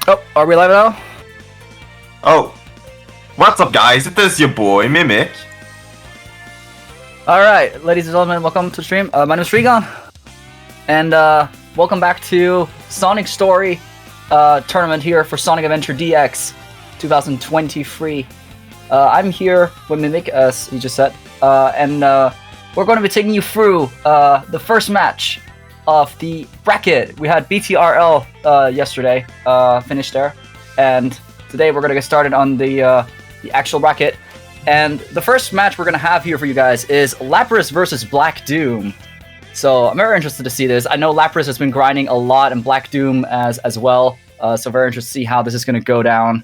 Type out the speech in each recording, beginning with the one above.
Oh, are we live now? Oh, what's up, guys? It is your boy Mimic. Alright, ladies and gentlemen, welcome to the stream. My name is Regan, and welcome back to Sonic Story tournament here for Sonic Adventure DX 2023. I'm here with Mimic, as he just said, and we're going to be taking you through the first match of the bracket. We had BTRL yesterday, finished there, and today we're going to get started on the actual bracket. And the first match we're going to have here for you guys is Lapras versus Black Doom. So I'm very interested to see this. I know Lapras has been grinding a lot and Black Doom as well. So very interested to see how this is going to go down.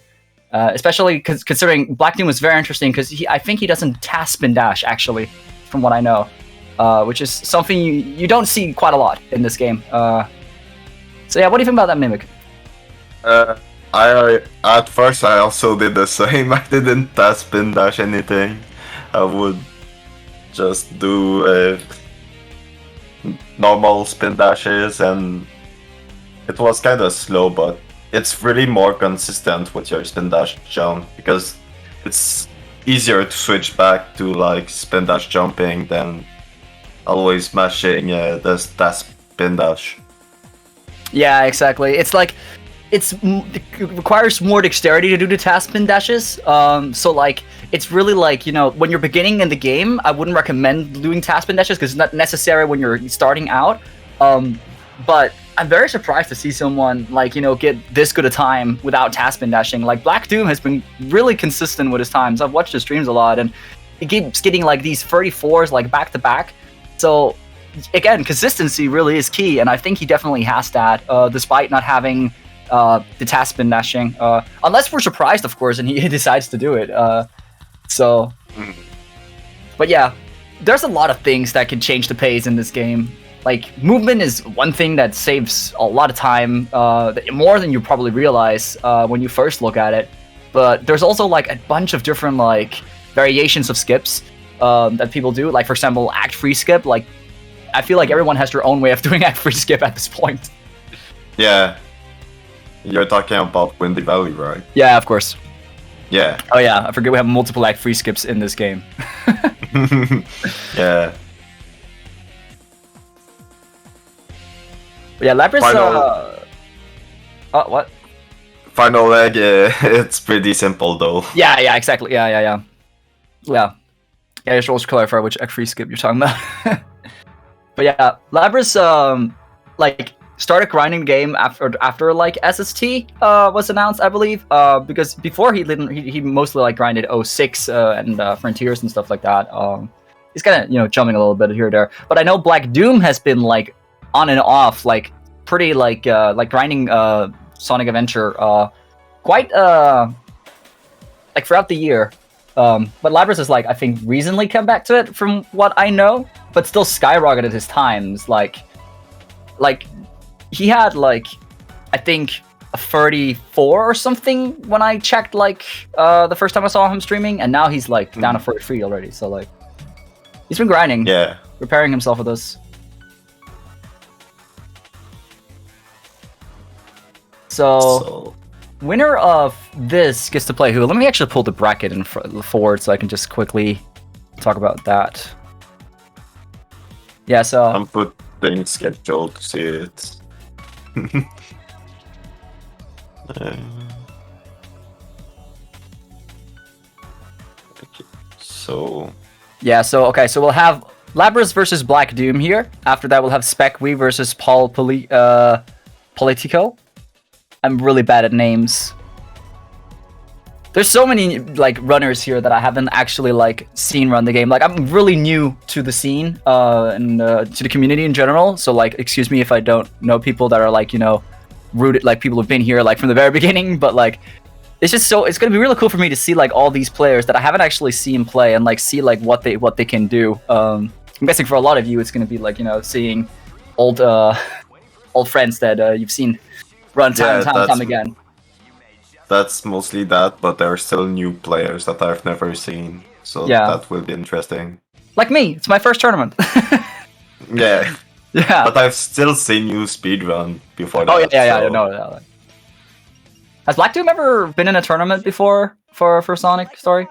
Especially considering Black Doom was very interesting because I think he doesn't task spin dash, actually, from what I know. Which is something you don't see quite a lot in this game. So yeah, what do you think about that, Mimic? At first I also did the same. I didn't task spin dash anything. I would just do normal spin dashes, and it was kind of slow, but it's really more consistent with your spin dash jump because it's easier to switch back to like spin dash jumping than always mashing the task spin dash. Yeah, exactly. It's like it requires more dexterity to do the task spin dashes. So like it's really like, you know, when you're beginning in the game, I wouldn't recommend doing task spin dashes because it's not necessary when you're starting out. But I'm very surprised to see someone like, you know, get this good a time without task spin dashing. Like Black Doom has been really consistent with his times. I've watched his streams a lot, and he keeps getting like these 34s like back to back. So again, consistency really is key, and I think he definitely has that, despite not having the task spin dashing, unless we're surprised, of course, and he decides to do it. But yeah, there's a lot of things that can change the pace in this game. Like movement is one thing that saves a lot of time, more than you probably realize when you first look at it. But there's also like a bunch of different like variations of skips that people do. Like for example, act free skip. Like I feel like everyone has their own way of doing act free skip at this point. Yeah. You're talking about Windy Valley, right? Yeah, of course. Yeah. Oh yeah, I forget we have multiple act free skips in this game. Yeah. But yeah, Lapras. What? Final leg, it's pretty simple though. Yeah, exactly. Yeah. I should also clarify which act free skip you're talking about. But yeah, Lapras like started grinding the game after like SST was announced, I believe. Because before he mostly like grinded 06 and Frontiers and stuff like that. He's kind of, you know, jumping a little bit here or there. But I know Black Doom has been like on and off, like pretty like grinding Sonic Adventure quite like throughout the year. But Lapras is like, I think, recently come back to it from what I know, but still skyrocketed his times. Like he had like, I think, a 34 or something when I checked like the first time I saw him streaming, and now he's like down to 43 already. So like, he's been grinding, preparing himself for this. So winner of this gets to play who? Let me actually pull the bracket forward so I can just quickly talk about that. Yeah, so I'm putting schedule to see it. Okay, so yeah, so we'll have Lapras versus Black Doom here. After that, we'll have Specwe versus Politico. I'm really bad at names. There's so many like runners here that I haven't actually like seen run the game. Like I'm really new to the scene and to the community in general. So like, excuse me if I don't know people that are like, you know, rooted, like people who've been here like from the very beginning. But like, it's just it's gonna be really cool for me to see like all these players that I haven't actually seen play and like see like what they can do. I'm guessing for a lot of you, it's gonna be like, you know, seeing old friends that you've seen run time again. That's mostly that, but there are still new players that I've never seen, so that will be interesting. Like me, it's my first tournament. Yeah. Yeah. But I've still seen you speedrun before that. Oh yeah, so- I know that. Has Black Doom ever been in a tournament before for Sonic Story?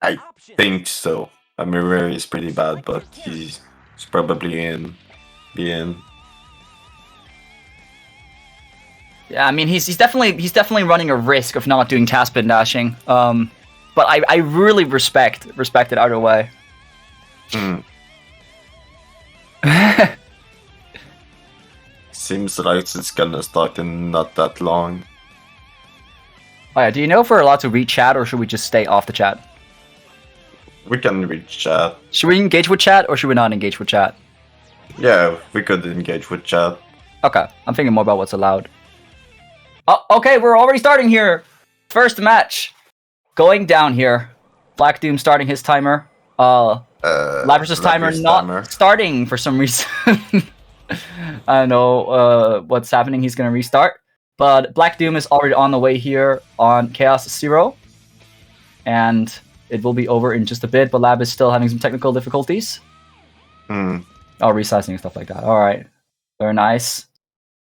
I think so. I mean, Rary is pretty bad, but he's probably in. Yeah, I mean he's definitely running a risk of not doing task spin dashing. But I really respect it either way. Seems like it's gonna start in not that long. Oh yeah, do you know if we're allowed to read chat or should we just stay off the chat? We can read chat. Should we engage with chat or should we not engage with chat? Yeah, we could engage with chat. Okay, I'm thinking more about what's allowed. Oh, okay, we're already starting here. First match. Going down here. Black Doom starting his timer. Labrus's timer not starting for some reason. I don't know what's happening. He's going to restart. But Black Doom is already on the way here on Chaos 0. And it will be over in just a bit, but Lab is still having some technical difficulties. Oh, resizing and stuff like that. Alright. Very nice.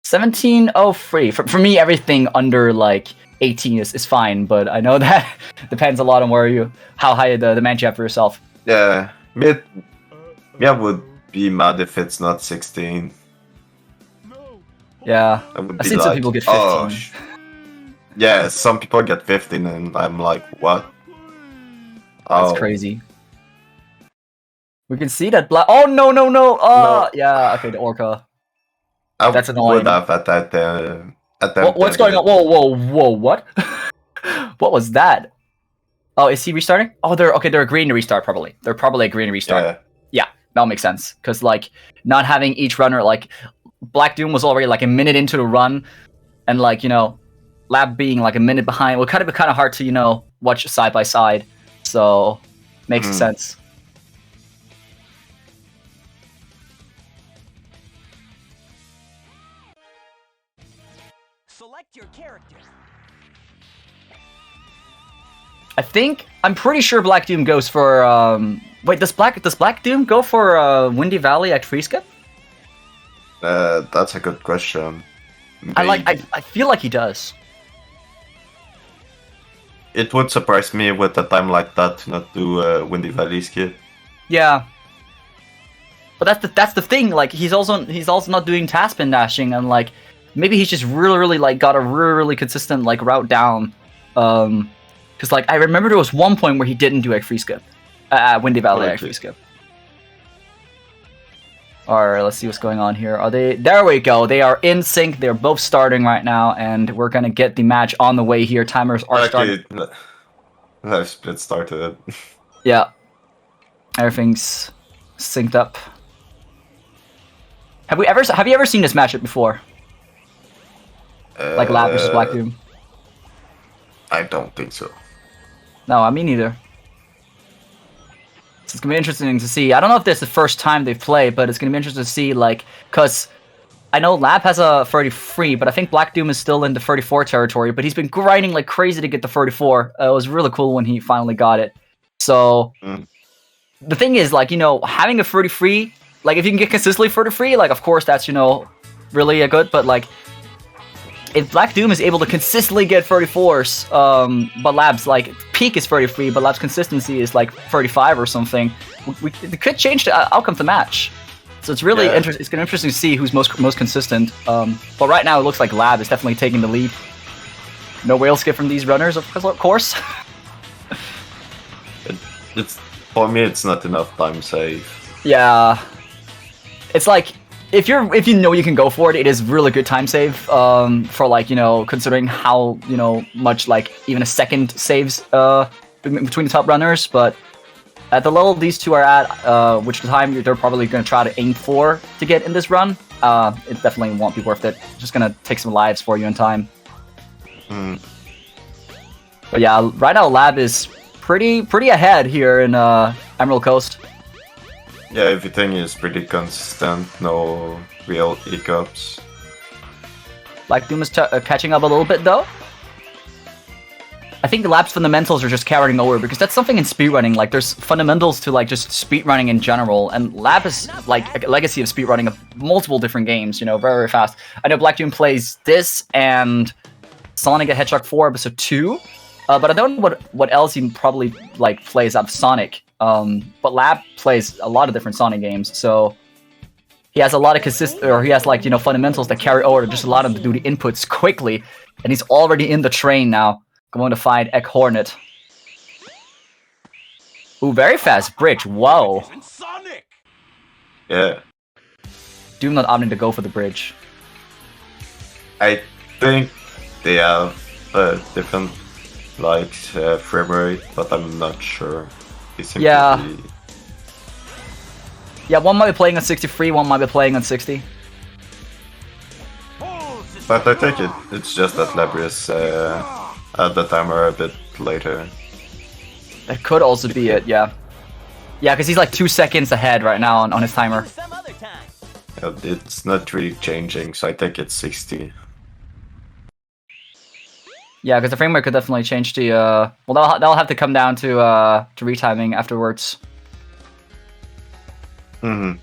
1703. For me, everything under like 18 is fine, but I know that depends a lot on how high the match you have for yourself. Yeah, I would be mad if it's not 16. Yeah, I've seen some people get 15. Oh, yeah, some people get 15 and I'm like, what? That's crazy. We can see that black. Oh no! No. Yeah. Okay, the Orca. That's annoying. Would have at that. What's going on? Whoa! What? What was that? Oh, is he restarting? Oh, they're agreeing to restart. Probably. They're probably agreeing to restart. Yeah, that'll make sense. Because like not having each runner like Black Doom was already like a minute into the run, and like Lab being like a minute behind will kind of be hard to watch side by side. So makes sense. Select your character. I'm pretty sure Black Doom goes for wait, does Black Doom go for Windy Valley at free skip? That's a good question. I feel like he does. It would surprise me with a time like that to not do Windy Valley skip. Yeah. But that's the thing, like he's also not doing task spin dashing, and like maybe he's just really like got a really consistent like route down. Because like I remember there was one point where he didn't do a free skip. Windy Valley free skip. Alright, let's see what's going on here. Are they? There we go. They are in sync. They're both starting right now, and we're gonna get the match on the way here. Timers are starting. Live split started. Yeah, everything's synced up. Have you ever seen this matchup before? Like Lab versus Black Doom? I don't think so. No, me neither. It's gonna be interesting to see. I don't know if this is the first time they've played, but it's gonna be interesting to see, like, cause I know Lab has a 33, but I think Black Doom is still in the 34 territory, but he's been grinding like crazy to get the 34. It was really cool when he finally got it. So, the thing is, like, having a 33, like, if you can get consistently 33, like, of course, that's, really good, but, like, if Black Doom is able to consistently get 34s, but Lab's like peak is 33, but Lab's consistency is like 35 or something, it could change the outcome of the match. So it's really interesting. It's gonna be interesting to see who's most consistent. But right now it looks like Lab is definitely taking the lead. No whale skip from these runners, of course. It's for me. It's not enough time save. Yeah, it's like. If you know you can go for it, it is really good time save. For like considering how much like even a second saves between the top runners. But at the level these two are at, which time they're probably going to try to aim for to get in this run, it definitely won't be worth it. It's just going to take some lives for you in time. But yeah, right now Lab is pretty ahead here in Emerald Coast. Yeah, everything is pretty consistent, no real hiccups. Black Doom is catching up a little bit though. I think the Lab's fundamentals are just carrying over, because that's something in speedrunning. Like, there's fundamentals to, like, just speedrunning in general, and Lab is, like, a legacy of speedrunning of multiple different games, you know, very, very fast. I know Black Doom plays this and Sonic the Hedgehog 4 Episode 2, but I don't know what else he probably, like, plays out of Sonic. But Lab plays a lot of different Sonic games, so he has a lot of he has, like, you know, fundamentals that carry over, just allow him to do the inputs quickly, and he's already in the train now, going to find Egg Hornet. Ooh, very fast bridge, whoa. Yeah. Doom not opting to go for the bridge. I think they have a different, like, frame rate, but I'm not sure. Yeah. Yeah, one might be playing on 63, one might be playing on 60. But I think it's just that Labrius at the timer a bit later. That could also be it, yeah. Yeah, because he's like 2 seconds ahead right now on his timer. Yeah, it's not really changing, so I think it's 60. Yeah, because the frame rate could definitely change to, well, that'll have to come down to retiming afterwards. Mm-hmm.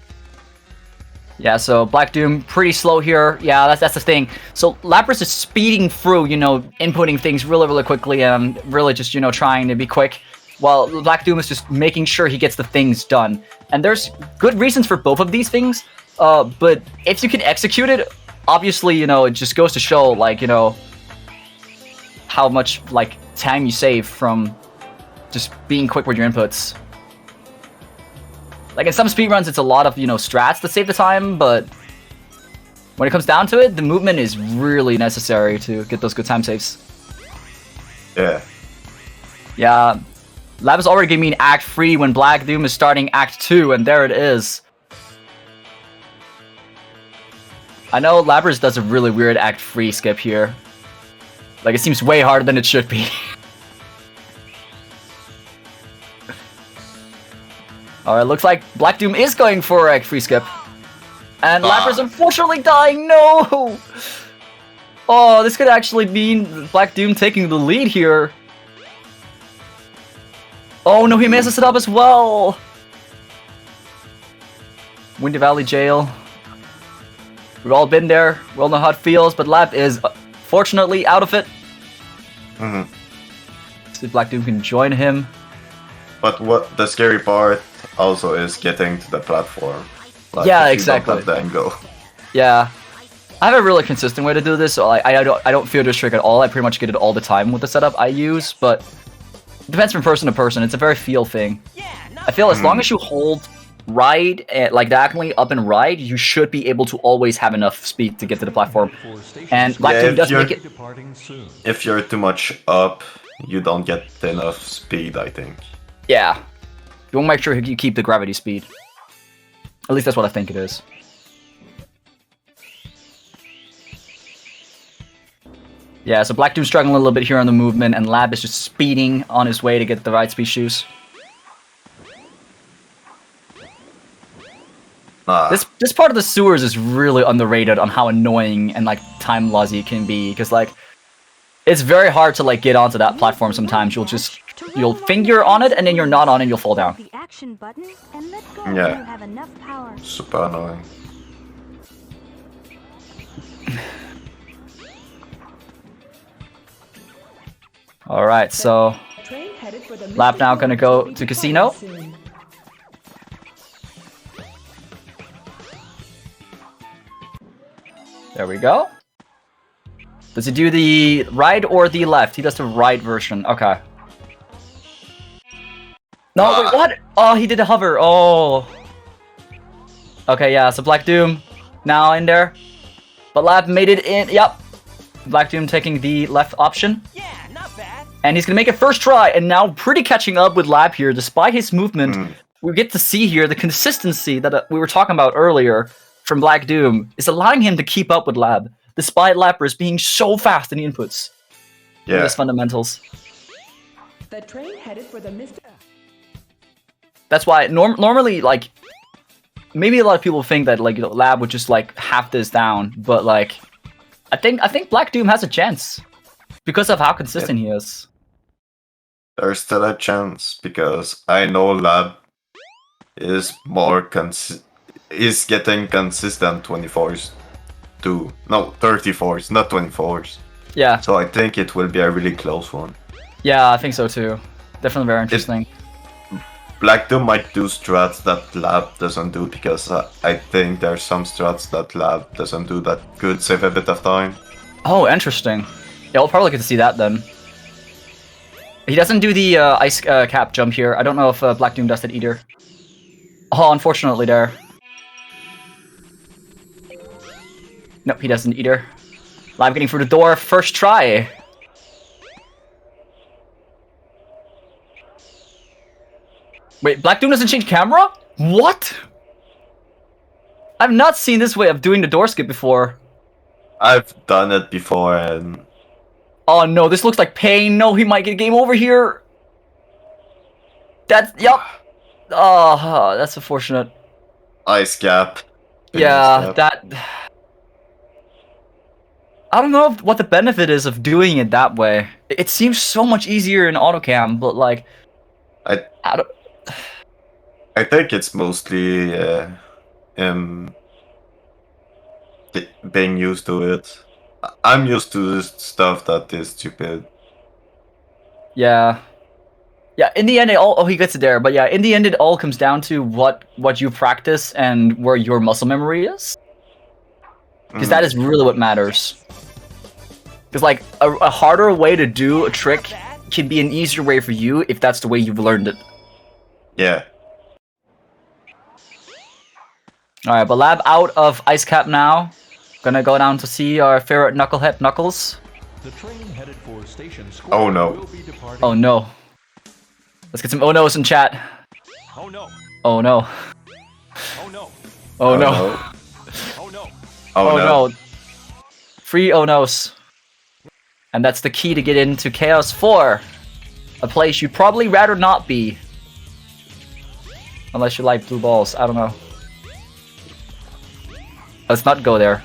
Yeah, so Black Doom, pretty slow here. Yeah, that's the thing. So Lapras is speeding through, you know, inputting things really, really quickly and really just, you know, trying to be quick. While Black Doom is just making sure he gets the things done. And there's good reasons for both of these things. But if you can execute it, obviously, you know, it just goes to show, like, you know, how much, like, time you save from just being quick with your inputs. Like, in some speedruns, it's a lot of, you know, strats that save the time, but when it comes down to it, the movement is really necessary to get those good time saves. Yeah. Yeah. Lab is already giving me an Act 3 when Black Doom is starting Act 2, and there it is. I know Labras does a really weird Act 3 skip here. Like, it seems way harder than it should be. Alright, looks like Black Doom is going for Act 3 skip. And Lapras unfortunately dying, no! Oh, this could actually mean Black Doom taking the lead here. Oh no, he messes it up as well! Windy Valley Jail. We've all been there, we all know how it feels, but Lab is fortunately out of it. Mm-hmm. See if Black Doom can join him. But what the scary part also is getting to the platform. Like, yeah, if exactly. You don't have the angle. Yeah. I have a really consistent way to do this, so I don't fear this trick at all. I pretty much get it all the time with the setup I use, but it depends from person to person. It's a very feel thing. I feel as long as you hold right, like diagonally up and right, you should be able to always have enough speed to get to the platform. And Black Doom does make it... If you're too much up, you don't get enough speed, I think. Yeah. You want to make sure you keep the gravity speed. At least that's what I think it is. Yeah, so Black Doom's struggling a little bit here on the movement, and Lab is just speeding on his way to get the right speed shoes. This part of the sewers is really underrated on how annoying and, like, time lossy it can be, because, like, it's very hard to, like, get onto that platform sometimes. You'll finger on it, and then you're not on it, and you'll fall down. Yeah. Super annoying. Alright, so Lab now gonna go to Casino. There we go. Does he do the right or the left? He does the right version. Okay. No, wait, what? Oh, he did a hover. Oh. Okay, yeah, so Black Doom now in there. But Lab made it in. Yep. Black Doom taking the left option. Yeah, not bad. And he's gonna make it first try, and now pretty catching up with Lab here. Despite his movement, we get to see here the consistency that we were talking about earlier from Black Doom is allowing him to keep up with Lab, despite Lapras being so fast in the inputs. Yeah. His fundamentals. The train headed for the Mr. That's why normally, like, maybe a lot of people think that, like, you know, Lab would just, like, have this down, but, like, I think Black Doom has a chance because of how consistent he is. There's still a chance because I know Lab is more is getting consistent 24s too. No, 34s, not 24s. Yeah. So I think it will be a really close one. Yeah, I think so too. Definitely very interesting. Black Doom might do strats that Lab doesn't do because I think there's some strats that Lab doesn't do that could save a bit of time. Oh, interesting. Yeah, we'll probably get to see that then. He doesn't do the ice cap jump here. I don't know if Black Doom does it either. Oh, unfortunately there. Nope, he doesn't either. Live getting through the door, first try. Wait, Black Doom doesn't change camera? What? I've not seen this way of doing the door skip before. I've done it before and... Oh no, this looks like pain. No, he might get game over here. That's... Yup. Oh, that's unfortunate. Ice cap. Yeah, that... I don't know what the benefit is of doing it that way. It seems so much easier in autocam, but like... I think it's mostly being used to it. I'm used to this stuff that is stupid. Yeah. Yeah, in the end, it all... Oh, he gets it there. But yeah, in the end, it all comes down to what you practice and where your muscle memory is. Because that is really what matters. Because, like, a harder way to do a trick can be an easier way for you if that's the way you've learned it. Yeah. Alright, but Lab out of Ice Cap now. Gonna go down to see our favorite knucklehead Knuckles. The train headed for station square. Oh no. Oh no. Let's get some oh no's in chat. Oh no. Oh no. Oh no. Oh no. Oh no. Oh no. Free oh no's. And that's the key to get into Chaos 4. A place you'd probably rather not be. Unless you like blue balls. I don't know. Let's not go there.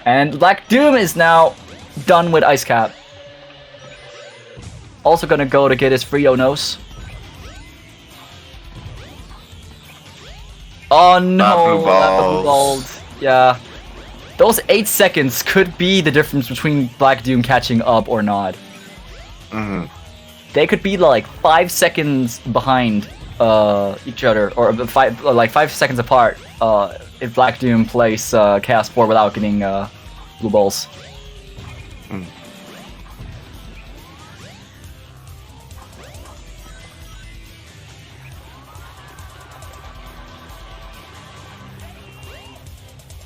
And Black Doom is now done with Ice Cap. Also gonna go to get his free oh-nos. Oh no, blue balls. Yeah. Those 8 seconds could be the difference between Black Doom catching up or not. They could be like 5 seconds behind each other, or 5 seconds apart if Black Doom plays Chaos 4 without getting blue balls.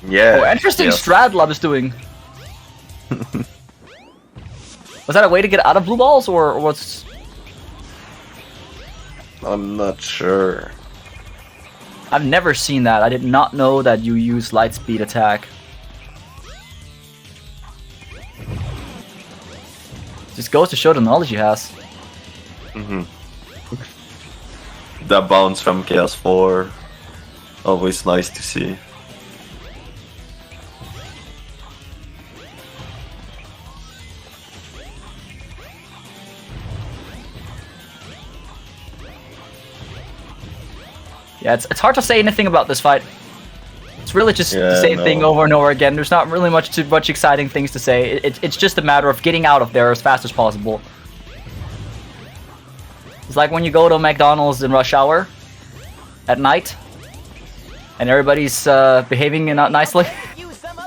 Yeah. Oh, interesting strat Lab is doing. Was that a way to get out of blue balls, or what's... I'm not sure. I've never seen that. I did not know that you use light speed attack. Just goes to show the knowledge he has. That bounce from Chaos 4. Always nice to see. Yeah, it's hard to say anything about this fight. It's really just the same thing over and over again. There's not really too much exciting things to say. It's just a matter of getting out of there as fast as possible. It's like when you go to McDonald's in rush hour at night and everybody's behaving nicely.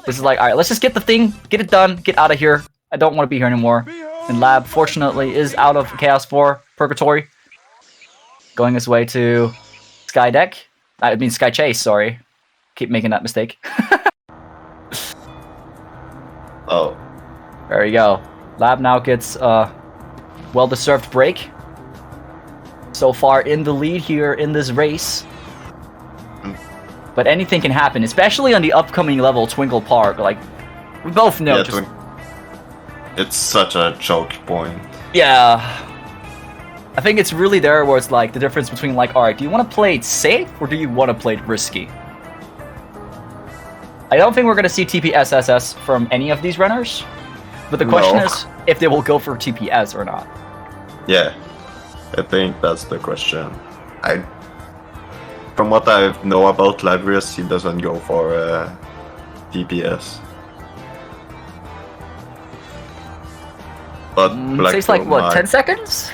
This is like, alright, let's just get the thing, get it done, get out of here. I don't want to be here anymore. And Lab, fortunately, is out of Chaos 4 Purgatory. Going his way to Sky Deck. I mean Sky Chase, sorry. Keep making that mistake. Oh. There you go. Lab now gets a well-deserved break. So far in the lead here in this race. But anything can happen, especially on the upcoming level, Twinkle Park. Like, we both know. Yeah, it's such a choke point. Yeah. I think it's really there where it's like the difference between like, alright, do you want to play it safe or do you want to play it risky? I don't think we're going to see TPSSS from any of these runners. But the question No. is if they will go for TPS or not. Yeah, I think that's the question. From what I know about Labrius, he doesn't go for DPS. But Black Takes like Doom what, might 10 seconds?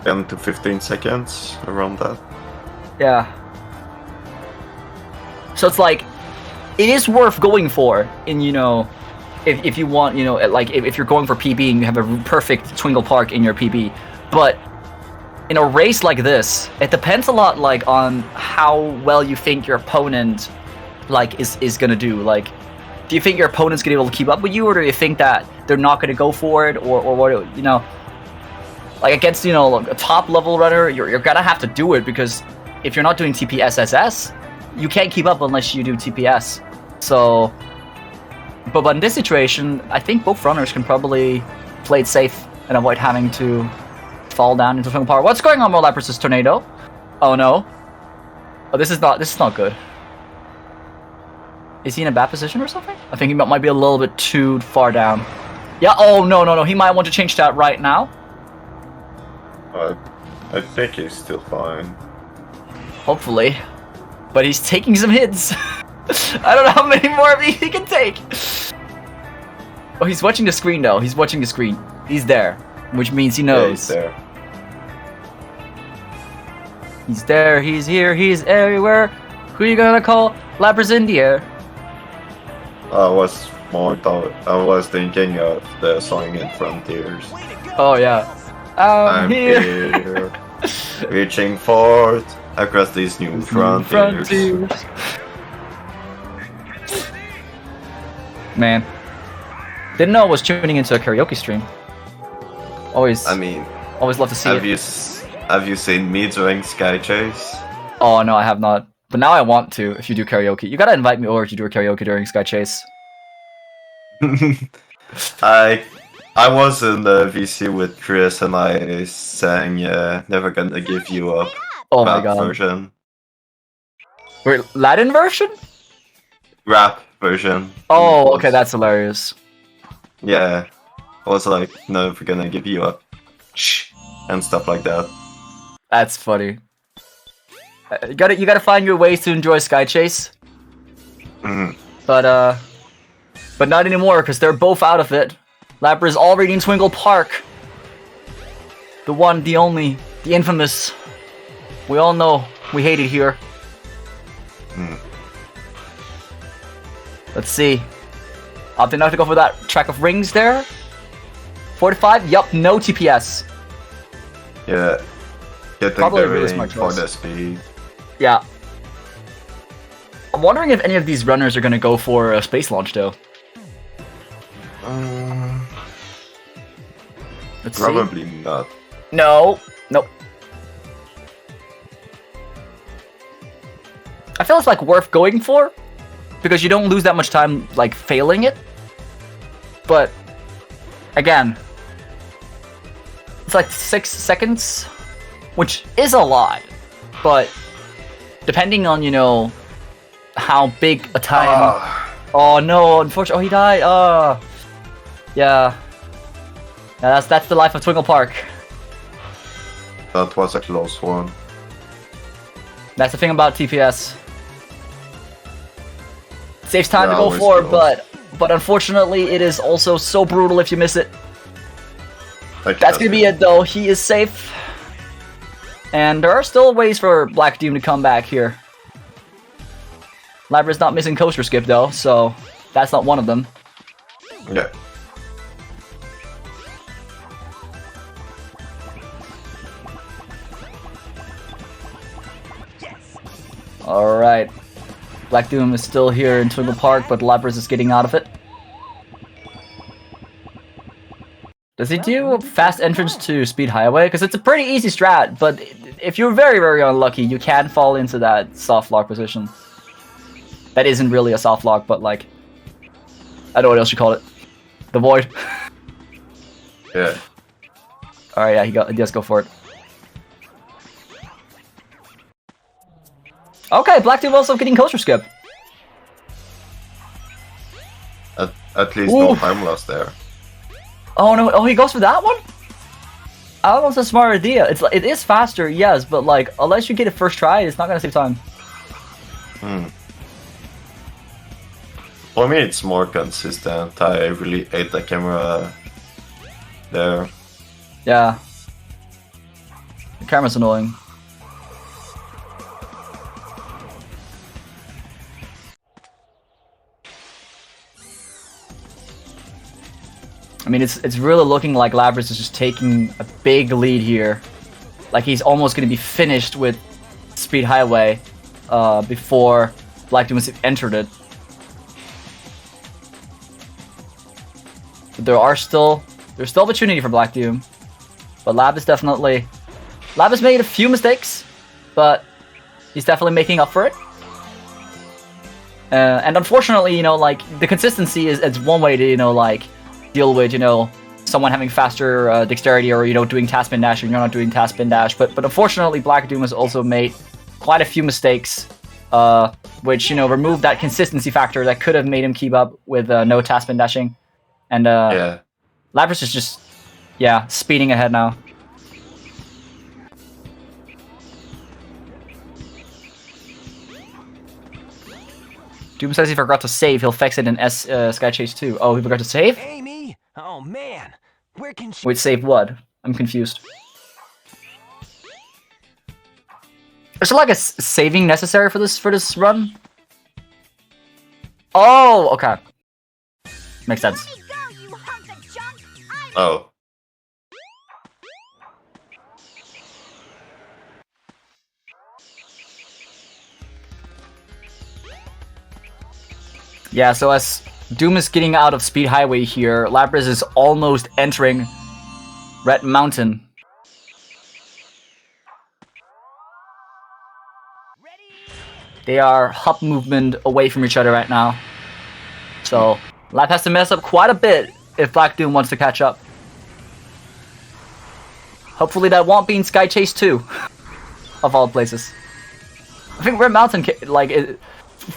10 to 15 seconds around that. Yeah. So it's like, it is worth going for in, you know, if you want, you know, like if you're going for PB and you have a perfect Twinkle Park in your PB. But in a race like this, it depends a lot like on how well you think your opponent like is gonna do. Like, do you think your opponent's gonna be able to keep up with you, or do you think that they're not gonna go for it, or what, you know? Like against, you know, a top level runner, you're gonna have to do it, because if you're not doing TPSSS, you can't keep up unless you do TPS. So, but in this situation, I think both runners can probably play it safe and avoid having to fall down into Twinkle Power. What's going on, Morlap versus Tornado? Oh no. Oh, this is not good. Is he in a bad position or something? I think he might be a little bit too far down. Yeah, oh no, he might want to change that right now. I think he's still fine. Hopefully. But he's taking some hits. I don't know how many more of these he can take. Oh, he's watching the screen though. He's watching the screen. He's there, which means he knows. Yeah, he's there. He's there, he's here, he's everywhere. Who are you gonna call? Lapras India. I was thinking of the song in Frontiers. Oh yeah. I'm here. here, reaching forth across these new frontiers. Man, didn't know I was tuning into a karaoke stream. Always love to see it. Have you seen me doing Sky Chase? Oh no, I have not. But now I want to. If you do karaoke, you gotta invite me over to do a karaoke during Sky Chase. I was in the VC with Chris and I sang "Never Gonna Give You Up." Oh my rap god. Version. Wait, Latin version? Rap version. Oh, okay, that's hilarious. Yeah, I was like, "Never gonna give you up," shh, and stuff like that. That's funny. You gotta find your ways to enjoy Sky Chase. Mhm. But not anymore, because they're both out of it. Labra's already in Twinkle Park. The one, the only, the infamous. We all know we hate it here. Let's see. Opted not to go for that track of rings there. 45? Yup, no TPS. Yeah, getting Probably a the really ring smart for choice. the speed. Yeah. I'm wondering if any of these runners are gonna go for a space launch though. Let's see. Probably not. No. Nope. I feel it's like worth going for, because you don't lose that much time like failing it. But again, it's like 6 seconds, which is a lot. But depending on, you know, how big a time. Oh no! Unfortunately, oh, he died. Yeah. Yeah, that's the life of Twinkle Park. That was a close one. That's the thing about TPS. Saves time to Yeah, go always for, close. but unfortunately, it is also so brutal if you miss it. Like, That's gonna be it though. He is safe, and there are still ways for Black Doom to come back here. Labra's not missing coaster skip though, so that's not one of them. Yeah. Alright. Black Doom is still here in Twinkle Park, but Lapras is getting out of it. Does he do fast entrance to Speed Highway? Because it's a pretty easy strat, but if you're very, very unlucky, you can fall into that soft lock position. That isn't really a soft lock, but like, I don't know what else you call it. The Void. Yeah. Alright, yeah, he does go for it. Okay, Black Doom also getting coaster skip. I at least no Oof. time lost there. Oh no! Oh, he goes for that one. That was a smart idea. It is faster, yes, but like unless you get it first try, it's not gonna save time. For me, it's more consistent. I really hate the camera there. Yeah. The camera's annoying. I mean, it's really looking like Labras is just taking a big lead here. Like he's almost going to be finished with Speed Highway before Black Doom has entered it. But there's still opportunity for Black Doom. But Lab has made a few mistakes, but he's definitely making up for it. And unfortunately, you know, like the consistency is one way to, you know, like deal with, you know, someone having faster dexterity or, you know, doing task spin dash and you're not doing task spin dash. But unfortunately, Black Doom has also made quite a few mistakes, which, you know, removed that consistency factor that could have made him keep up with no task spin dashing. And Yeah. Lapras is just, yeah, speeding ahead now. Doom says he forgot to save. He'll fix it in Sky Chase 2. Oh, he forgot to save? Amy? Oh man, where can she? Wait, save what? I'm confused. Is there like a saving necessary for this run? Oh, okay. Makes sense. Let me go, you hunk of junk! Oh. Yeah, so as Doom is getting out of Speed Highway here, Lapras is almost entering Red Mountain. They are hop movement away from each other right now. So, Lap has to mess up quite a bit if Black Doom wants to catch up. Hopefully that won't be in Sky Chase 2, of all places. I think Red Mountain, like,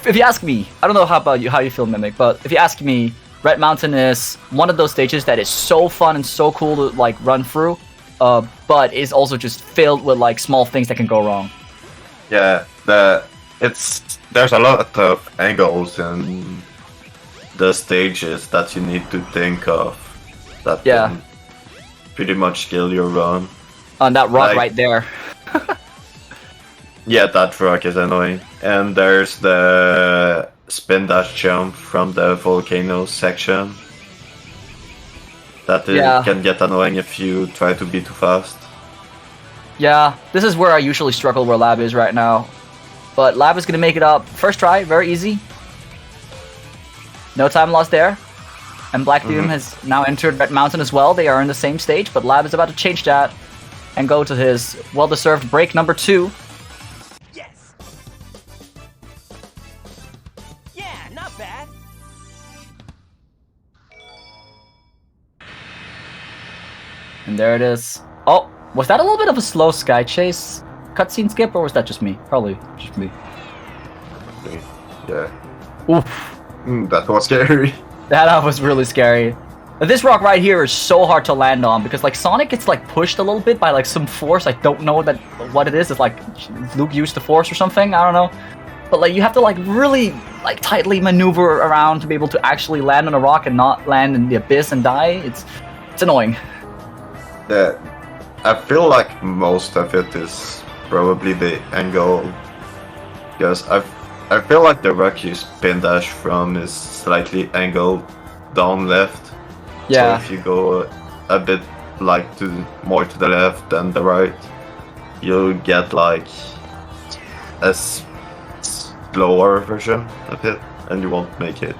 if you ask me, I don't know how you feel, Mimic, but if you ask me, Red Mountain is one of those stages that is so fun and so cool to like run through, but is also just filled with like small things that can go wrong. Yeah, there's a lot of angles and the stages that you need to think of that can pretty much kill your run. On that rock Like- right there. Yeah, that rock is annoying. And there's the spin dash jump from the volcano section. That can get annoying if you try to be too fast. Yeah, this is where I usually struggle where Lab is right now. But Lab is going to make it up. First try, very easy. No time lost there. And Black Doom has now entered Red Mountain as well. They are in the same stage, but Lab is about to change that and go to his well-deserved break number 2. Yes. Yeah, not bad. And there it is. Oh, was that a little bit of a slow Sky Chase cutscene skip, or was that just me? Probably just me. Yeah. Oof. That was scary. That was really scary. This rock right here is so hard to land on because like Sonic gets like pushed a little bit by like some force. I don't know what it is. It's like Luke used the force or something. I don't know. But like you have to like really like tightly maneuver around to be able to actually land on a rock and not land in the abyss and die. It's annoying. I feel like most of it is probably the angle, because I feel like the rock you spin dash from is slightly angled down left. Yeah. So if you go a bit like more to the left than the right, you'll get like a slower version of it, and you won't make it.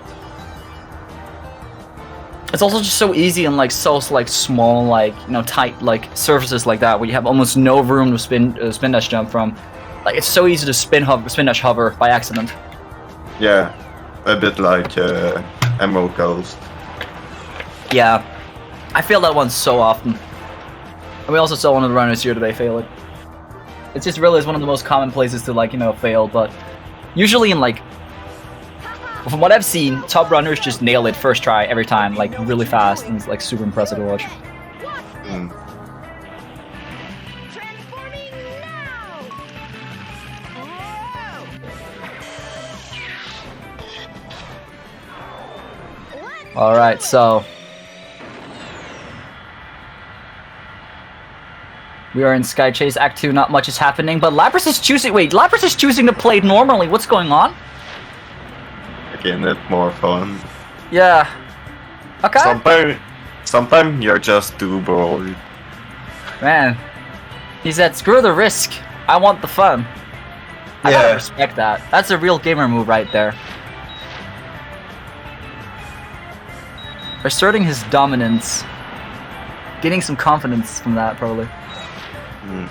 It's also just so easy and like so like small, like tight like surfaces like that where you have almost no room to spin dash jump from. Like it's so easy to spin dash hover by accident. Yeah, a bit like Emerald Coast. Yeah, I fail that one so often. And we also saw one of the runners here today fail it. It just really is one of the most common places to like fail, but usually in like From what I've seen, top runners just nail it first try every time, like really fast, and it's like super impressive to watch. Mm. Transforming now! Whoa! All right, so we are in Sky Chase Act 2. Not much is happening, but Lapras is choosing. Wait, Lapras is choosing to play it normally. What's going on? Making it more fun. Yeah. Okay. Sometimes you're just too bored. Man, he said, "Screw the risk. I want the fun." I gotta Yeah. respect that. That's a real gamer move right there. Asserting his dominance, getting some confidence from that, probably. Mm.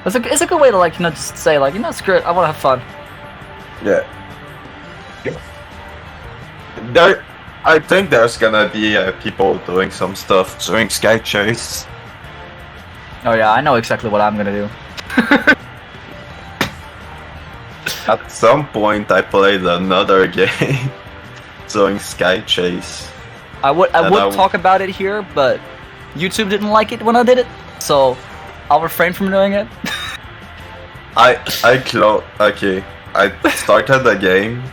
It's a good way to, like, you know, just say, like, you know, screw it, I want to have fun. Yeah. I think there's gonna be people doing some stuff during Sky Chase. Oh yeah, I know exactly what I'm gonna do. At some point, I played another game during Sky Chase. I would And I- talk about it here, but YouTube didn't like it when I did it, so I'll refrain from doing it. I started the game,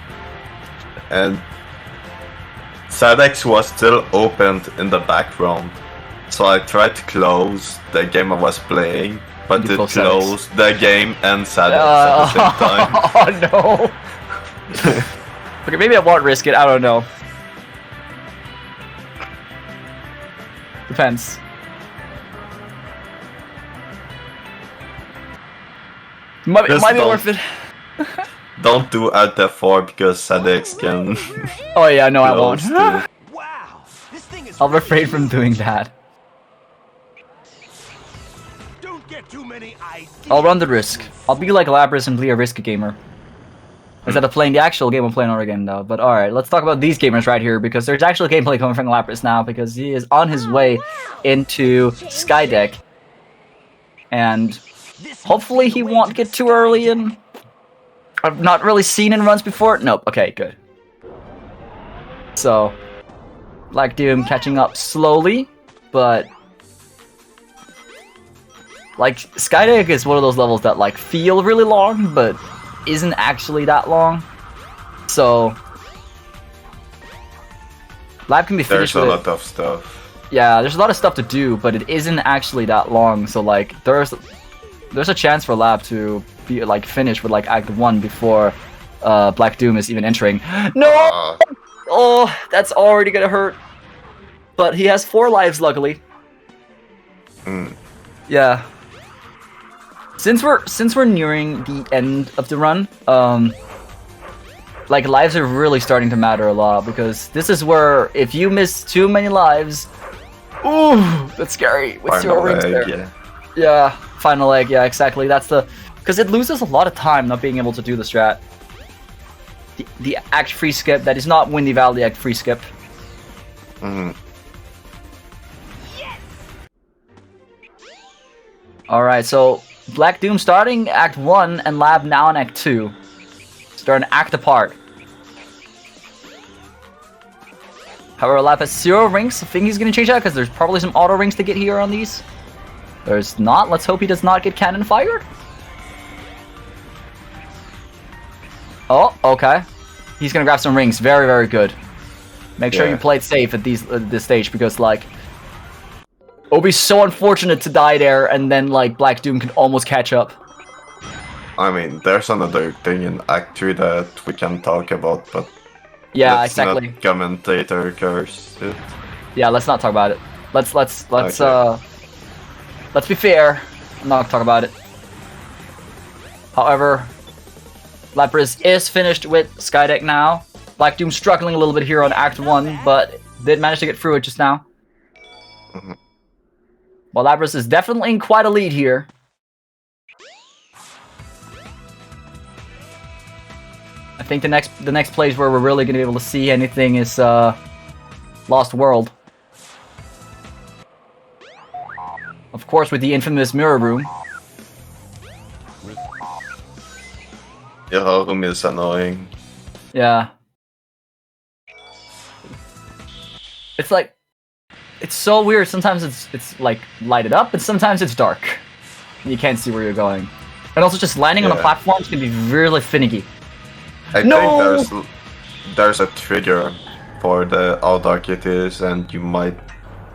and SADX was still opened in the background. So I tried to close the game I was playing, but You it closed SADX. closed the game and SADX at the same time. Oh no! Okay, maybe I won't risk it. I don't know. Depends. Might Just be don't- worth it. Don't do Alt F4 because SADX can Oh yeah, no, I won't. close too. Wow, this thing is. I'll refrain from doing that. Don't get too many ideas. I'll run the risk. I'll be like Lapras and be a risk gamer. Instead of playing the actual game I'm playing over again, though. But alright, let's talk about these gamers right here, because there's actual gameplay coming from Lapras now, because he is on his way into Skydeck. And This hopefully must be he the way won't to get too Sky early Chase. in. I've not really seen in runs before. Nope, okay, good. So, Black Doom catching up slowly, but like Skydeck is one of those levels that like feel really long, but isn't actually that long. So, Lab can be There's finished a with lot of stuff. yeah, there's a lot of stuff to do, but it isn't actually that long. So like, there's a chance for Lab to be like finished with like Act 1 before Black Doom is even entering. No! Uh, Oh, that's already gonna hurt. But he has 4 lives, luckily. mm. Yeah. Since we're nearing the end of the run, like lives are really starting to matter a lot, because this is where if you miss too many lives, ooh, that's scary. With 0 Final rings leg, there. yeah. Yeah, final leg. Yeah, exactly. That's the because it loses a lot of time not being able to do the strat. The act free skip that is not Windy Valley act free skip. Mhm. All right, so Black Doom starting Act 1 and Lab now in Act 2. They're an act apart. However, Lab has 0 rings. I think he's gonna change that because there's probably some auto rings to get here on these. There's not. Let's hope he does not get cannon fired. Oh, okay. He's gonna grab some rings. Very, very good. Make sure Yeah. you play it safe at this stage, because like it would be so unfortunate to die there, and then like Black Doom can almost catch up. I mean, there's another thing in Act 2 that we can talk about, but Yeah, let's exactly. not commentator curse it. Yeah, let's not talk about it. Let's Okay. let's be fair. I'm not gonna talk about it. However, Lapras is finished with Skydeck now. Black Doom struggling a little bit here on Act 1, but did manage to get through it just now. Mhm. Well, Lapras is definitely in quite a lead here. I think the next place where we're really gonna be able to see anything is Lost World. Of course, with the infamous mirror room. Your room is annoying. Yeah. It's like, it's so weird. Sometimes it's like lighted up, and sometimes it's dark. And you can't see where you're going. And also just landing on the platforms can be really finicky. I think there's a trigger for how dark it is, and you might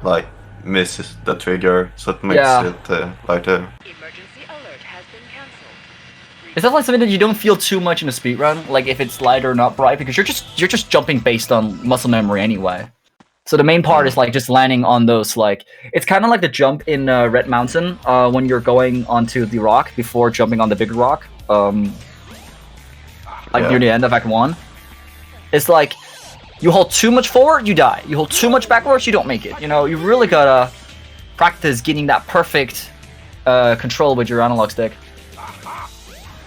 like miss the trigger, so it makes it lighter. Emergency alert has been cancelled. It's definitely something that you don't feel too much in a speedrun, like if it's light or not bright, because you're just jumping based on muscle memory anyway. So the main part is like just landing on those, like it's kind of like the jump in Red Mountain when you're going onto the rock before jumping on the big rock, like near the end of Act 1. It's like you hold too much forward, you die. You hold too much backwards, you don't make it. You know, you really gotta practice getting that perfect control with your analog stick.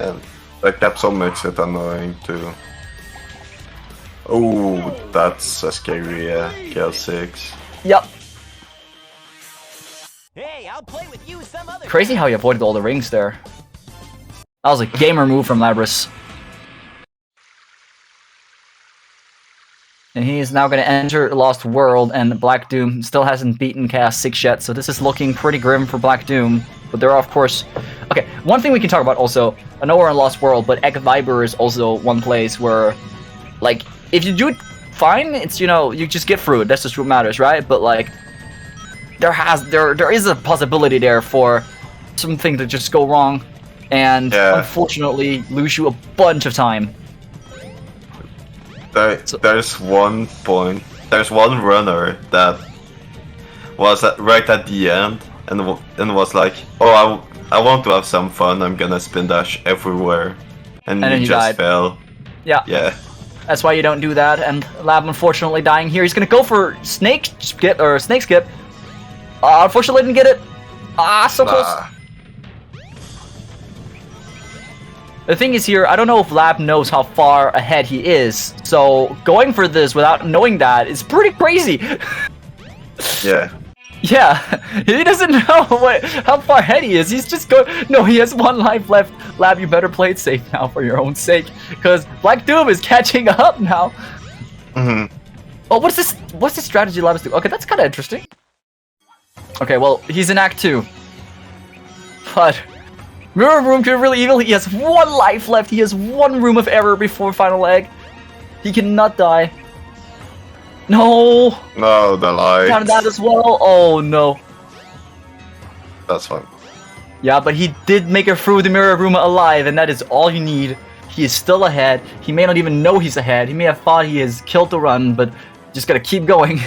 And the capsule makes it annoying too. Oh, that's a scary KL6. Yep. Hey, I'll play with you some other Crazy how he avoided all the rings there. That was a gamer move from Labris. And he is now going to enter Lost World, and Black Doom still hasn't beaten Chaos 6 yet, so this is looking pretty grim for Black Doom. But there are, of course... Okay, one thing we can talk about also, I know we're in Lost World, but Egg Viber is also one place where, like, if you do it fine, it's, you know, you just get through it, that's just what matters, right? But, like, there is a possibility there for something to just go wrong, and unfortunately lose you a bunch of time. There's one point, there's one runner that was right at the end and was like, oh, I want to have some fun, I'm gonna spin dash everywhere, and he just died. fell. Yeah. That's why you don't do that, and Lab unfortunately dying here. He's gonna go for snake skip. Unfortunately didn't get it. So close. The thing is here, I don't know if Lab knows how far ahead he is, so going for this without knowing that is pretty crazy. Yeah. Yeah, he doesn't know how far ahead he is. He's just going. No, he has one life left. Lab, you better play it safe now for your own sake, because Black Doom is catching up now. Oh, what's this? What's the strategy Lab is doing? Okay, that's kind of interesting. Okay, well, he's in Act 2, but Mirror Room can really evil. He has one life left. He has one room of error before final egg. He cannot die. No. No, the light. Counted that as well. Oh no. That's fine. Yeah, but he did make it through the Mirror Room alive, and that is all you need. He is still ahead. He may not even know he's ahead. He may have thought he has killed the run, but just gotta keep going.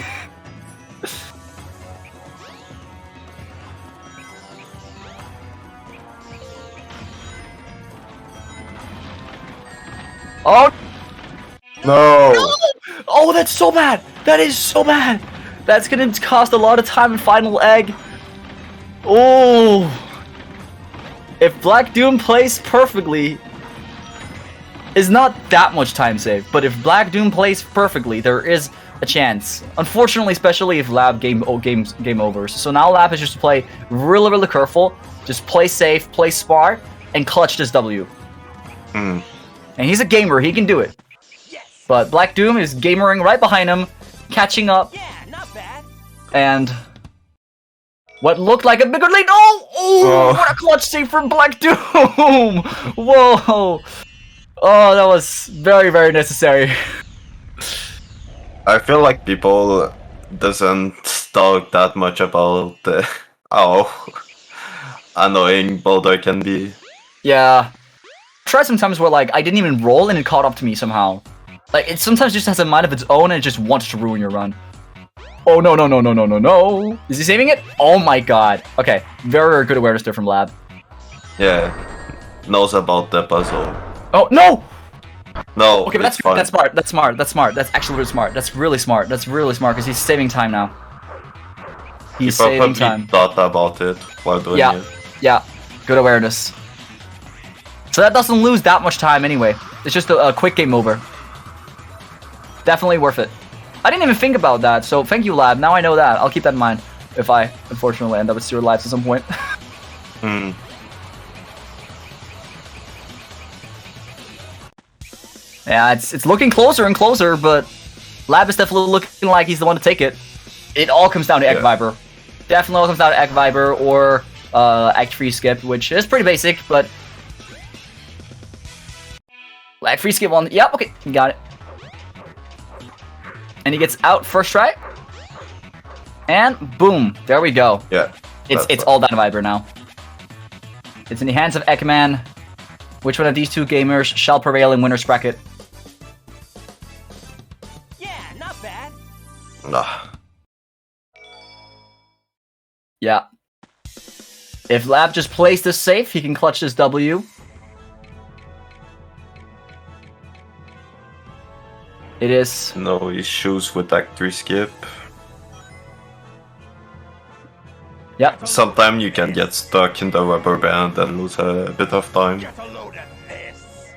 Oh no! Oh, that's so bad! That is so bad! That's gonna cost a lot of time in final egg. Oh! If Black Doom plays perfectly, is not that much time saved, but if Black Doom plays perfectly, there is a chance. Unfortunately, especially if Lab game overs. So now Lab has just to play really careful, just play safe, play smart, and clutch this W. And he's a gamer, he can do it. Yes. But Black Doom is gamering right behind him, catching up. Yeah, not bad. And what looked like a bigger lead. Oh, what a clutch save from Black Doom! Whoa! Oh, that was very necessary. I feel like people doesn't talk that much about how annoying Boulder can be. Yeah. Try sometimes where like I didn't even roll and it caught up to me somehow. Like it sometimes just has a mind of its own and it just wants to ruin your run. Oh no. Is he saving it? Oh my god. Okay. Very good awareness there from Lab. Yeah. Knows about the puzzle. Oh no! No. Okay, but that's fine. That's smart. That's actually really smart. That's really smart because he's saving time now. He's saving time. Thought about it while doing it. Yeah. Good awareness. So that doesn't lose that much time anyway. It's just a quick game over. Definitely worth it. I didn't even think about that, so thank you, Lab. Now I know that. I'll keep that in mind if I, unfortunately, end up with 0 lives at some point. Yeah, it's looking closer and closer, but Lab is definitely looking like he's the one to take it. It all comes down to Egg Viper. Definitely all comes down to Egg Viper or Act Free Skip, which is pretty basic, but Act Free Skip on. Yep, okay, got it. And he gets out first try. And boom, there we go. Yeah. It's all down to Viper now. It's in the hands of Eggman. Which one of these two gamers shall prevail in winner's bracket? Yeah, not bad. Nah. Yeah. If Lab just plays this safe, he can clutch this W. It is. No issues with Act 3 skip. Yep. Sometimes you can get stuck in the rubber band and lose a bit of time. Get a load of this.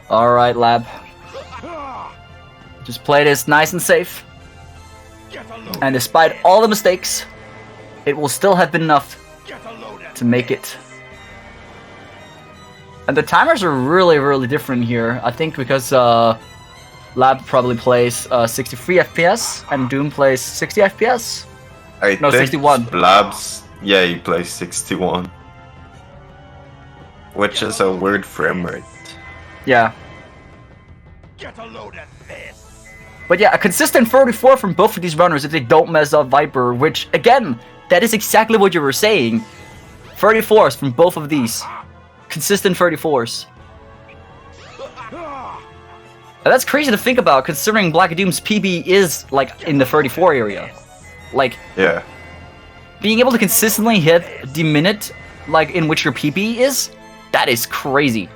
Alright, Lab. Just play this nice and safe. Get a load And despite all the mistakes, it will still have been enough Get a load of to make it. And the timers are really, really different here. I think because Lab probably plays 63 FPS and Doom plays 60 FPS. I No, think 61. Labs, yeah, he plays 61. Which is a weird frame rate. Yeah. Get a load of this. But yeah, a consistent 34 from both of these runners if they don't mess up Viper, which, again, that is exactly what you were saying. 34s from both of these. Consistent 34s. And that's crazy to think about, considering Black Doom's PB is, like, in the 34 area. Like, Yeah. being able to consistently hit the minute, like, in which your PB is, that is crazy.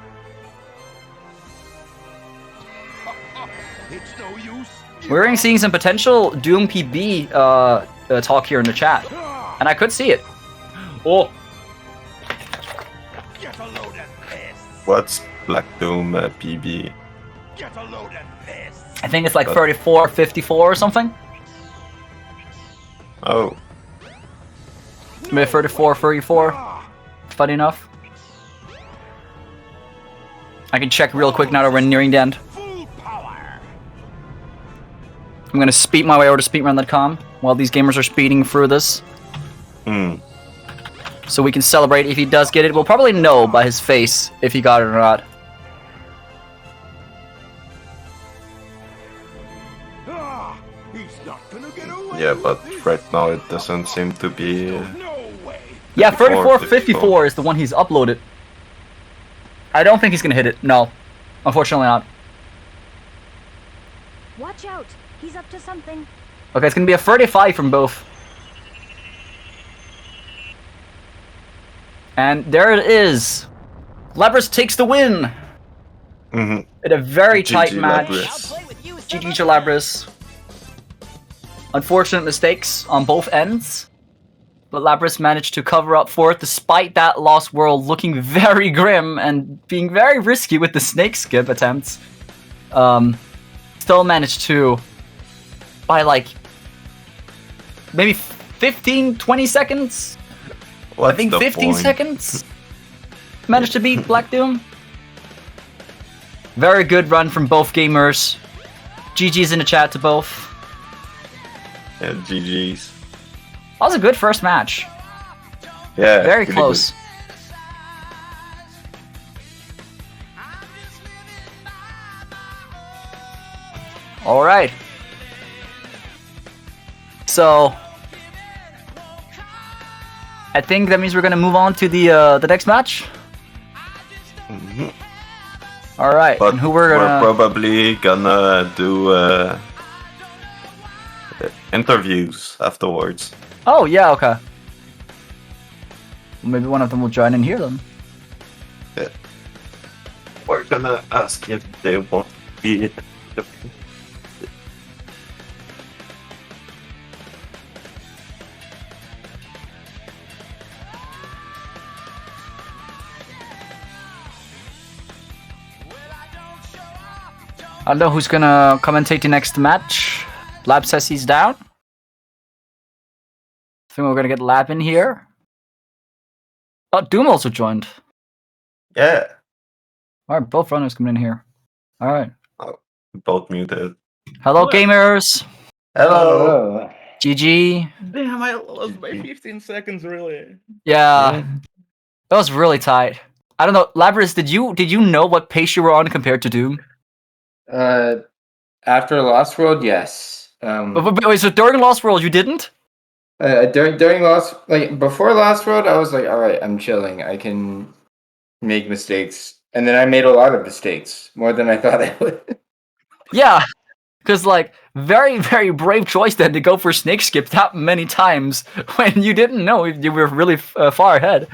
It's no use. We're seeing some potential Doom PB talk here in the chat. And I could see it. Oh. Get a load of this. What's Black Doom PB? Get a load of this. I think it's like 34, 54 or something. Oh. Maybe 34, 34. Funny enough. I can check real quick now that we're nearing the end. Full power. I'm gonna speed my way over to speedrun.com while these gamers are speeding through this. So we can celebrate if he does get it. We'll probably know by his face if he got it or not. He's not gonna get away. Yeah, but right now it doesn't seem to be. No way. Yeah, 34, 34, 54 is the one he's uploaded. I don't think he's gonna hit it. No. Unfortunately not. Watch out! He's up to something. Okay, it's gonna be a 35 from both. And there it is. Labras takes the win. In a very tight GG match. Labras. I'll play with you some GG other to Labras. Unfortunate mistakes on both ends. But Labras managed to cover up for it despite that Lost World looking very grim and being very risky with the snake skip attempts. Still managed to, by like, maybe 15, 20 seconds? What's I think the 15 point? seconds managed to beat Black Doom. Very good run from both gamers. GG's in the chat to both. Yeah, GG's. That was a good first match. Yeah. Very pretty close. Alright. So I think that means we're gonna move on to the next match. good. Alright, But and who we're gonna probably gonna do interviews afterwards. Oh yeah, okay. Maybe one of them will join in here then. Yeah. We're gonna ask if they want to be. I don't know who's gonna commentate the next match. Lab says he's down. I think we're gonna get Lab in here. Oh, Doom also joined. Yeah. All right, both runners coming in here. All right. Both muted. Hello, What? gamers. Hello. GG. Damn, I lost by 15 seconds, really. Yeah, that was really tight. I don't know, Labrys, did you know what pace you were on compared to Doom? After Lost World, yes. Wait, so during Lost World you didn't? During Lost, like before Lost World, I was like, all right, I'm chilling. I can make mistakes, and then I made a lot of mistakes, more than I thought I would. Yeah, because like very very brave choice then to go for snake skip that many times when you didn't know you were really far ahead.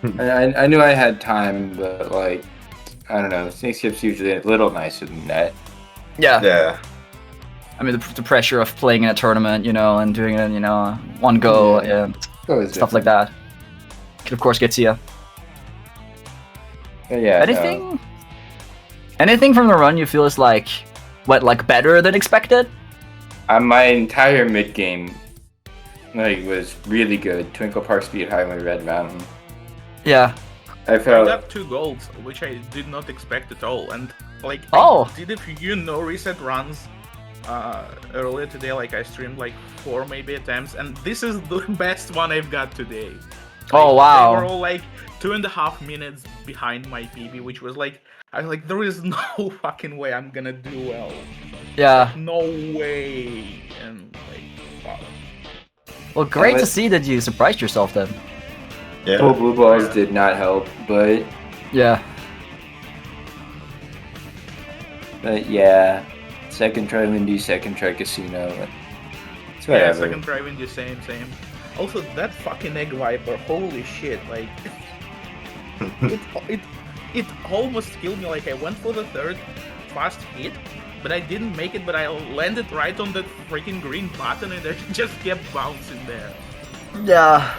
I knew I had time, but like, I don't know. Snake skip's usually a little nicer than that. Yeah. Yeah. I mean the pressure of playing in a tournament, and doing it, one go and stuff like that. It of course gets you. Yeah. Anything from the run you feel is went better than expected? My entire mid game, was really good. Twinkle Park Speed Highway Red Mountain. Yeah. I I felt. got 2 golds, which I did not expect at all. And I did a few reset runs earlier today. Like I streamed 4 maybe attempts, and this is the best one I've got today. Oh wow. They were all 2.5 minutes behind my PB, which was I was there is no fucking way I'm gonna do well. Yeah. No way. And wow. Well, great to see that you surprised yourself then. Yeah. Full blue balls did not help, but Yeah. yeah, second try Windy, second try Casino. It's Yeah, whatever. second try Windy, same. Also, that fucking egg viper, holy shit! It almost killed me. I went for the 3rd fast hit, but I didn't make it. But I landed right on that freaking green button, and it just kept bouncing there. Yeah.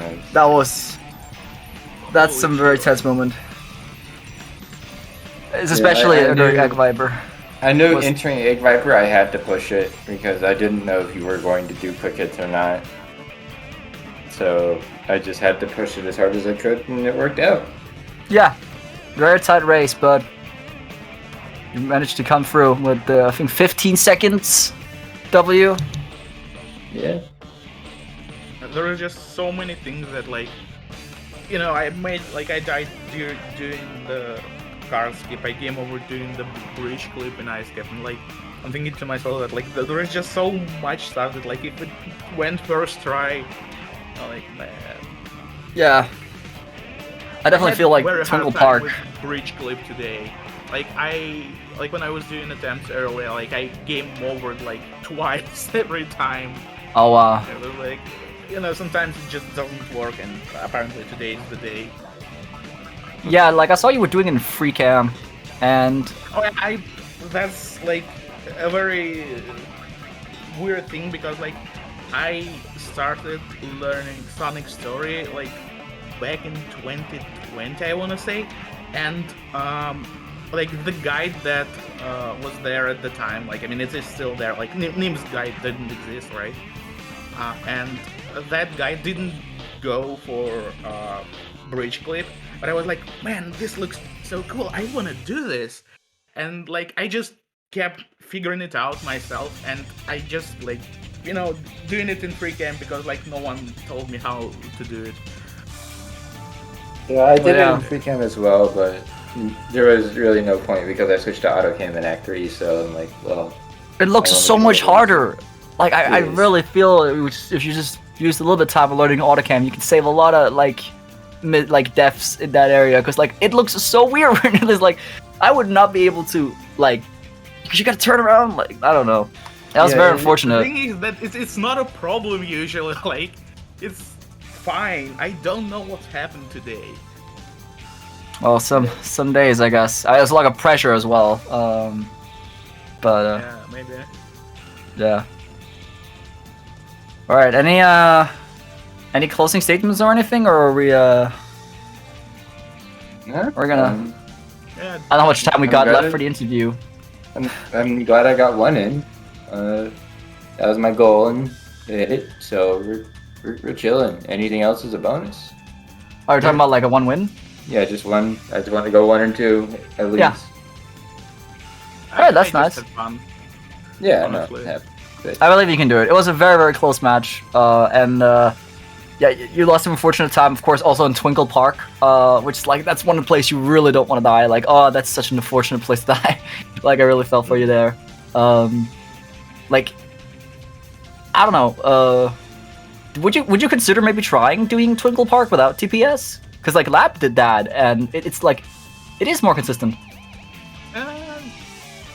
That's Holy some very shit. tense moment. It's especially I during knew- Egg Viper. I knew Was- entering Egg Viper I had to push it because I didn't know if you were going to do quick hits or not. So I just had to push it as hard as I could, and it worked out. Yeah. Very tight race, but you managed to come through with I think 15 seconds W. Yeah. There are just so many things that I made I died doing the car skip. I game over doing the bridge clip and ice skip, and I'm thinking to myself that there is just so much stuff that if it went first try, man. Yeah. I definitely feel like very Twinkle hard time Park. with bridge clip today. When I was doing attempts earlier, I game over twice every time. Oh wow. It was sometimes it just doesn't work, and apparently today is the day. Yeah, I saw you were doing it in free cam, and Oh, that's a very weird thing because I started learning Sonic Story back in 2020, I want to say, and the guide that was there at the time, it is still there. Nim's guide didn't exist, right? And that guy didn't go for bridge clip, but I was like, man, this looks so cool. I want to do this, and I just kept figuring it out myself, and I just doing it in free cam because no one told me how to do it. Yeah, I did Yeah. it in free cam as well, but there was really no point because I switched to auto cam in Act 3, so I'm like, well. it looks I only so do much it once. harder. I It is. really feel if you just used a little bit of time learning autocam, you can save a lot of deaths in that area because it looks so weird when it is I would not be able to because you gotta turn around I don't know. That was Yeah, very and- The unfortunate. thing is that it's not a problem usually. It's fine. I don't know what's happened today. Well, some days I guess there's a lot of pressure as well. But Yeah, maybe. yeah. All right. Any closing statements or anything, or are we Yeah, We're gonna- Yeah. I don't know how much time we I'm got left good. for the interview. I'm glad I got one in. That was my goal, and I hit it. So we're chilling. Anything else is a bonus. Oh, you're talking about a 1 win? Yeah, just one. I just want to go 1 and 2 at least. Yeah. Alright, that's I just nice. had fun. Yeah, Honestly. no. Yeah. I believe you can do it. It was a very, very close match. Yeah, you lost an unfortunate time, of course, also in Twinkle Park, which is like, that's one place you really don't want to die. Like, oh, that's such an unfortunate place to die. Like, I really felt for you there. Like, I don't know. Would you consider maybe trying doing Twinkle Park without TPS? Because like Lap did that, and it's like, it is more consistent.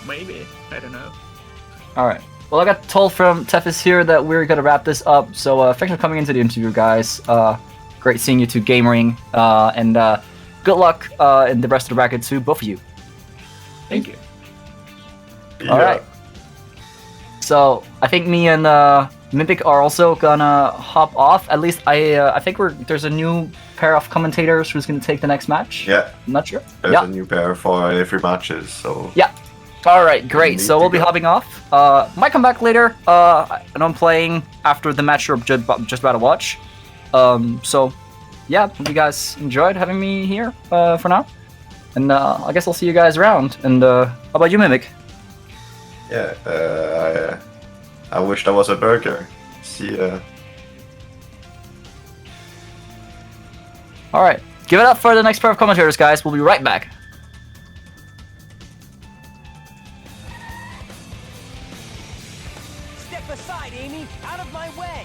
Maybe. I don't know. All right. Well, I got told from Tefis here that we're gonna wrap this up. So thanks for coming into the interview, guys. Great seeing you two gamering, and good luck in the rest of the bracket to both of you. Thank you. All right. So I think me and Mimic are also gonna hop off. At least I think there's a new pair of commentators who's gonna take the next match. Yeah. I'm not sure. There's Yeah. a new pair for every matches, so Yeah. All right, great. Need So to we'll be go. hopping off. Might come back later. And I'm playing after the match you're just about to watch. So yeah, hope you guys enjoyed having me here for now. And I guess I'll see you guys around. And how about you, Mimic? yeah. I wish there was a burger. See ya. All right, give it up for the next pair of commentators, guys. We'll be right back. Step aside, Amy! Out of my way!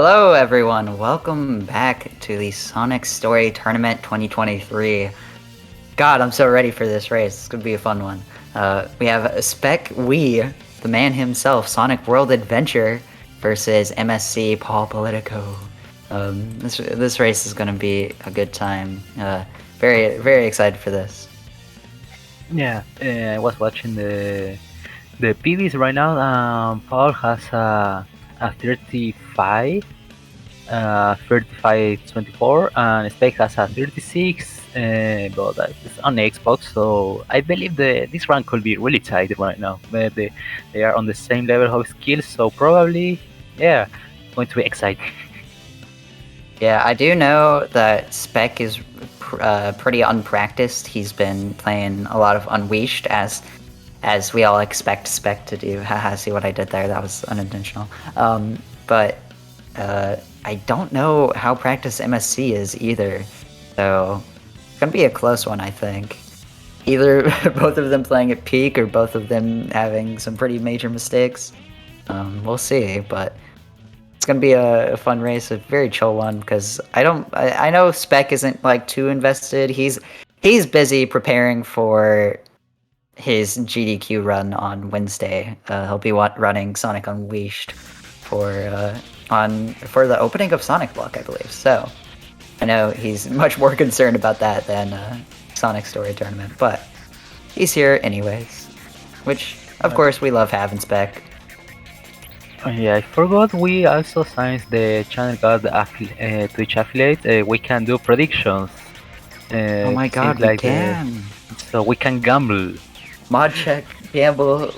Hello, everyone. Welcome back to the Sonic Story Tournament 2023. God, I'm so ready for this race. It's gonna be a fun one. We have Spec Wee, the man himself, Sonic World Adventure, versus MSC Paul Politico. This race is gonna be a good time. Very excited for this. Yeah, I was watching the PDs right now. Paul has a 35, 35-24, and Spec has a 36. But it's on Xbox, so I believe this rank could be really tight right now. They are on the same level of skills, so probably, yeah, it's going to be exciting. Yeah, I do know that Spec is pretty unpracticed. He's been playing a lot of Unleashed, as we all expect Spec to do. Haha, see what I did there? That was unintentional. But I don't know how practiced MSC is either. So it's gonna be a close one, I think. Either both of them playing at peak or both of them having some pretty major mistakes. We'll see, but it's gonna be a fun race, a very chill one, because I know Spec isn't like too invested. He's busy preparing for his GDQ run on Wednesday. He'll be running Sonic Unleashed for the opening of Sonic Block, I believe. So I know he's much more concerned about that than Sonic Story Tournament, but he's here anyways, which of course we love having Spec. Yeah, I forgot we also signed the channel called Twitch affiliate. We can do predictions. Oh my god, we can! So we can gamble. Mod check, gamble,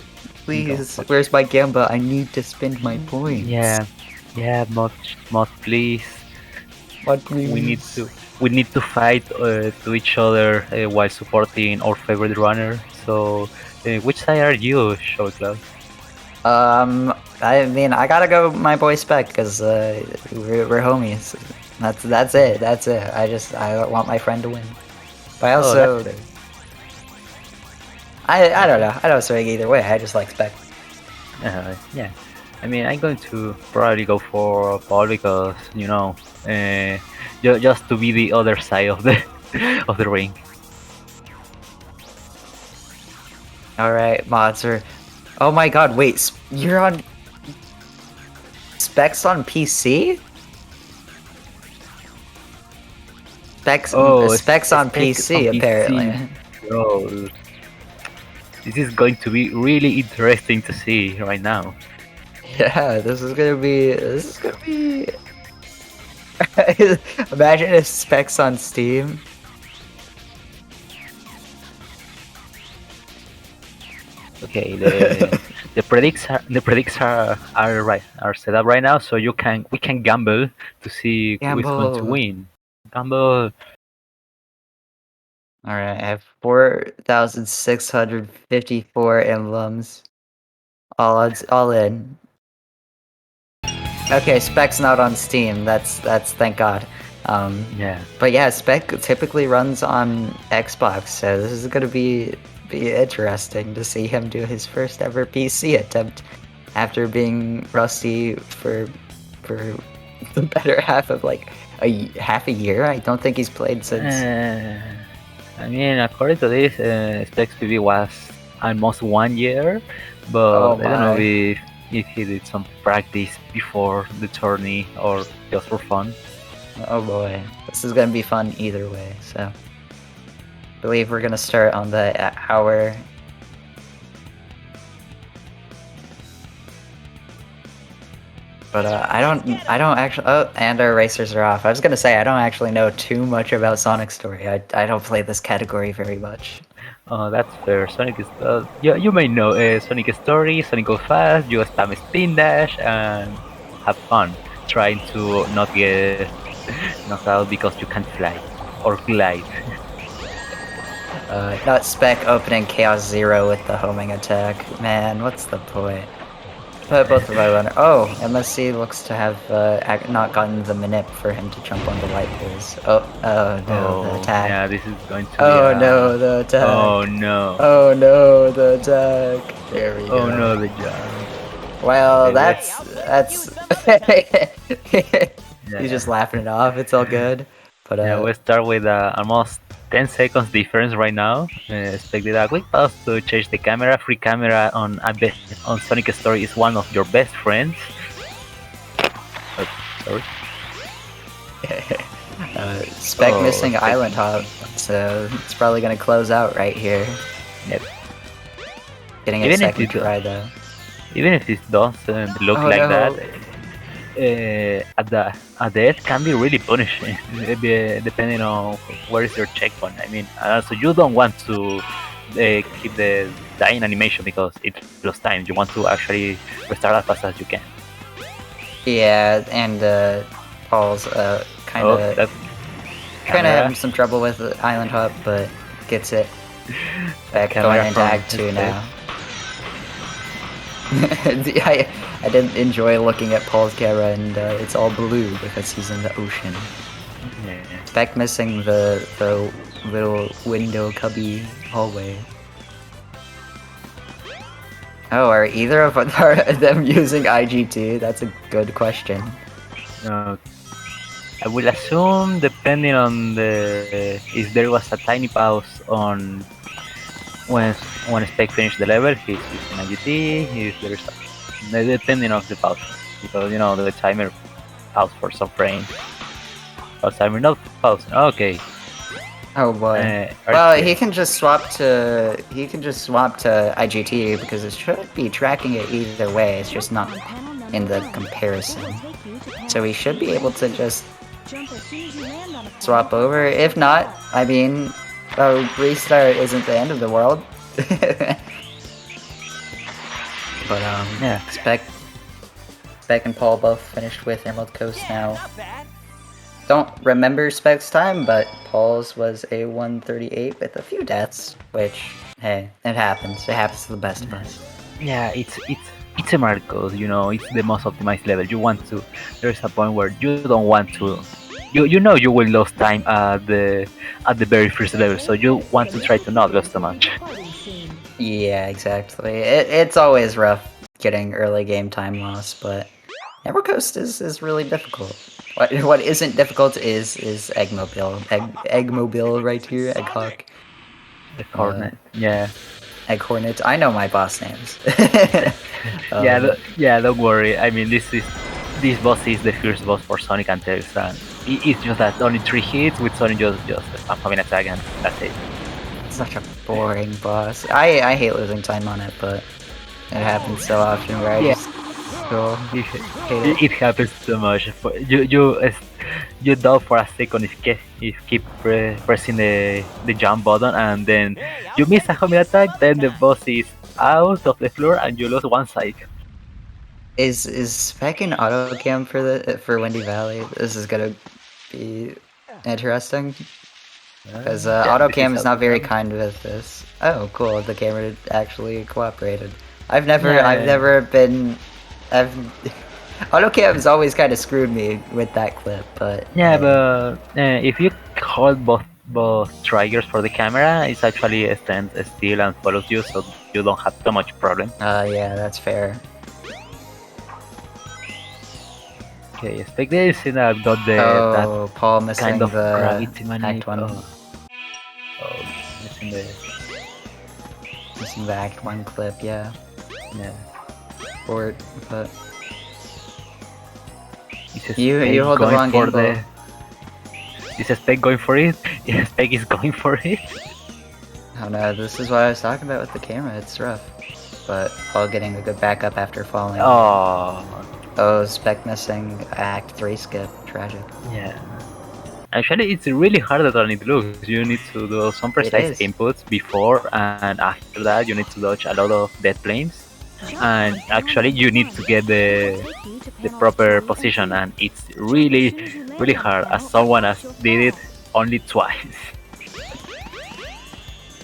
please. Where's my gamble? I need to spend my points. Yeah, mod please. Mod please. We need to fight to each other while supporting our favorite runner. So, which side are you, Show Club? I mean, I gotta go my boy Spec, because we're homies. That's it. I want my friend to win. But I also, I don't know. I don't swing either way. I just like Spec. Yeah. I mean, I'm going to probably go for Paul because, you know, just to be the other side of the of the ring. All right, mods are. Oh my god! Wait, you're on. Specs on PC? Specs on PC, apparently. Oh, this is going to be really interesting to see right now. Yeah, this is gonna be. Imagine if Specs on Steam. Okay, the predicts are set up right now, so we can gamble to see who is going to win. Gamble. All right, I have 4,654 emblems. All in. Okay, Spec's not on Steam. That's thank God. Yeah. But yeah, Spec typically runs on Xbox, so this is gonna be interesting to see him do his first ever PC attempt after being rusty for the better half of like half a year. I don't think he's played since. I mean, according to this, Spec's PB was almost 1 year, but I don't know if he did some practice before the tourney or just for fun. Oh boy, this is gonna be fun either way. So, I believe we're gonna start on the hour. But I don't actually. Oh, and our racers are off. I was gonna say I don't actually know too much about Sonic Story. I don't play this category very much. That's fair. Sonic is you may know Sonic Story. Sonic goes fast. You spam spin dash and have fun trying to not get knocked out because you can't fly or glide. Not Spec opening Chaos Zero with the homing attack. Man, what's the point? But both of our runners. Oh, MSC looks to have not gotten the manip for him to jump on the light poles. Oh no, the attack. Yeah, this is going to. Oh no, the attack. Oh no. Oh no, the attack. There we go. Oh no, the jump. Well, Okay, that's Yeah. he's just laughing it off. It's all good. But Yeah, we start with almost 10 seconds difference right now. Expected a quick pause to change the camera. Free camera on Sonic Story is one of your best friends. Oh, sorry. Spec Oh, missing Spec- island hop, so it's probably gonna close out right here. Yep. Getting it Even if second it try though. Even if it doesn't look Oh, like no. that, a death can be really punishing, depending on where is your checkpoint. I mean, so you don't want to keep the dying animation because it lost time. You want to actually restart as fast as you can. Yeah, and Paul's kind Oh, of that having some trouble with the island hop, but gets it back Camera going into from Act 2 his now. I didn't enjoy looking at Paul's camera, and it's all blue because he's in the ocean. Yeah. Spec missing the little window cubby hallway. Oh, are either of them using IGT? That's a good question. I will assume, depending on if there was a tiny pause on when Spec finished the level, he's using IGT. If there's depending on the pause, because the timer paused for some frames. Oh, timer not pause. Okay. Oh boy. Well, he can just swap to IGT because it should be tracking it either way. It's just not in the comparison. So we should be able to just swap over. If not, I mean, a restart isn't the end of the world. But Yeah. Spec and Paul both finished with Emerald Coast now. Don't remember Spec's time, but Paul's was a 138 with a few deaths, which, hey, it happens. It happens to the best of us. Yeah, it's Emerald Coast, it's the most optimized level. There's a point where you don't want to, you will lose time at the very first level, so you want to try to not lose too much. Yeah, exactly. It's always rough getting early game time loss, but Emerald Coast is really difficult. What isn't difficult is Eggmobile. Eggmobile right here, Egghawk. The Hornet, yeah. Egg Hornet. I know my boss names. Don't worry. I mean, this boss is the first boss for Sonic and Tails, and it's just that only 3 hits with Sonic just having an attack, and that's it. Such a boring boss. I hate losing time on it, but it happens so often where I just go hate it. It happens so much. You doubt for a second if keep pressing the jump button, and then you miss a homing attack. Then the boss is out of the floor, and you lose one side. Is Spec in auto cam for Windy Valley? This is gonna be interesting. Because auto cam is not very kind with this. Oh, cool! The camera actually cooperated. I've never been. Auto cam's always kind of screwed me with that clip, but but if you hold both triggers for the camera, it actually stands still and follows you, so you don't have too much problem. Yeah, that's fair. Okay, expect this, and I've got that Paul missing kind of the gravity Act 1. Missing the Act 1 clip, yeah. Or, but you hold the wrong angle. Is Spec going for it? Yeah, Spec is going for it. Oh no, this is what I was talking about with the camera. It's rough. But Paul getting a good backup after falling. Oh, Spec missing Act 3 skip. Tragic. Yeah. Actually, it's really harder than it looks. You need to do some precise inputs before, and after that you need to dodge a lot of dead planes. And actually you need to get the proper position, and it's really hard, as someone has did it only twice.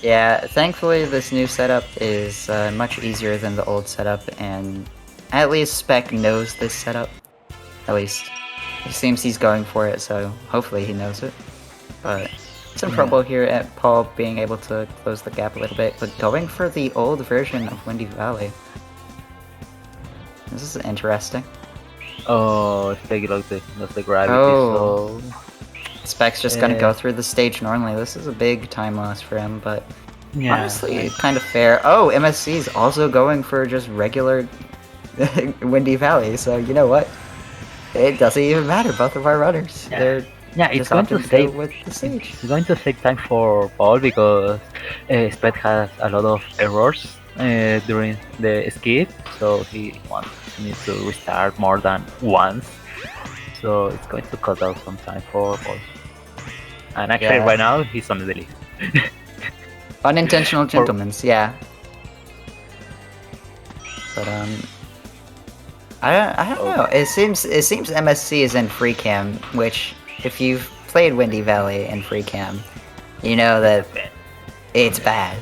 Yeah, thankfully this new setup is much easier than the old setup, and at least Spec knows this setup. At least it seems he's going for it, so hopefully he knows it. But some trouble here at Paul being able to close the gap a little bit, but going for the old version of Windy Valley. This is interesting. Oh, Spec lost the gravity, Oh. so... Spec's just gonna go through the stage normally. This is a big time loss for him, but Yeah. honestly, kind of fair. Oh, MSC is also going for just regular Windy Valley, so you know what? It doesn't even matter. Both of our runners, they're it's just going to opting save go with the stage. It's going to save time for Paul because Sped has a lot of errors during the skip, so he needs to restart more than once. So it's going to cut out some time for Paul. And actually, right now he's on the list. Unintentional gentlemen's, yeah. But I don't know. It seems MSC is in free cam, which if you've played Windy Valley in free cam, you know that it's bad.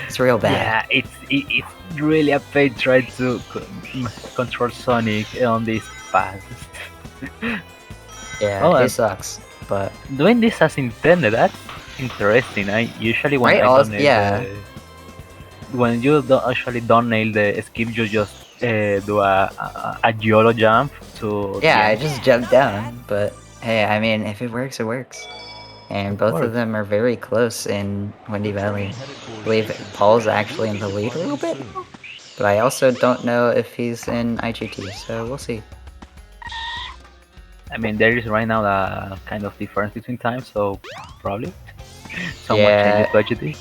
It's real bad. Yeah, it's really a pain trying to control Sonic on this pass. Yeah, it sucks. But doing this as intended, that's interesting. I usually when when you don't nail the skip, you just do a YOLO jump to. Yeah, I just jumped down, but hey, I mean, if it works, it works. And both of them are very close in Windy Valley. I believe Paul's actually in the lead a little bit, but I also don't know if he's in IGT, so we'll see. I mean, there is right now a kind of difference between times, so probably someone changes to IGT.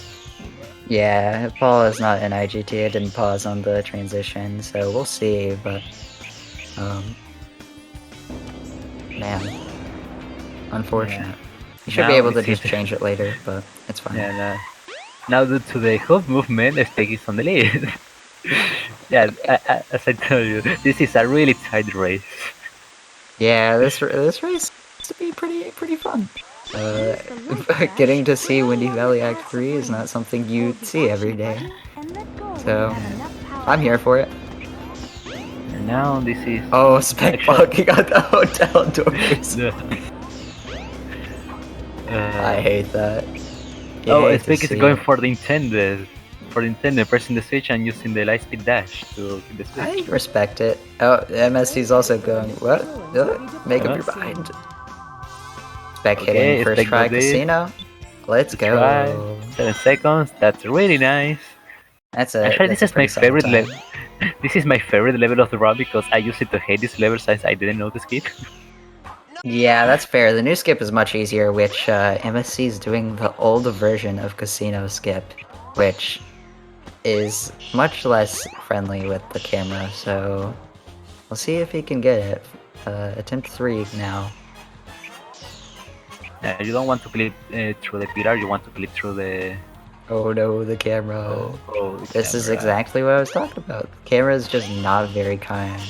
Yeah, Paul is not in IGT. I didn't pause on the transition, so we'll see. But man, unfortunate. Yeah. You should be able to just change it later, but it's fine. Yeah. Now due to the hoof movement, the stake is on the lead. Yeah, as I told you, this is a really tight race. Yeah, this race used to be pretty fun. Getting to see Windy Valley Act 3 is not something you see every day. So, I'm here for it. And now this is... Oh, Spec bugging out the hotel doors. I hate that. Spec is going for the intended. Pressing the switch and using the Lightspeed dash to get the switch. I respect it. Oh, MSC's also going, what? Make up your mind. Spec hitting first try casino. Let's go. 7 seconds, that's really nice. Actually, this is my favorite level. This is my favorite level of the run because I used to hate this level since I didn't know the skip. Yeah, that's fair. The new skip is much easier, which MSC is doing the old version of casino skip, which is much less friendly with the camera, so we'll see if he can get it. Attempt 3 now. You don't want to clip through the pillar, you want to clip through the... Oh no, the camera. This is camera. exactly what I was talking about. The camera is just not very kind.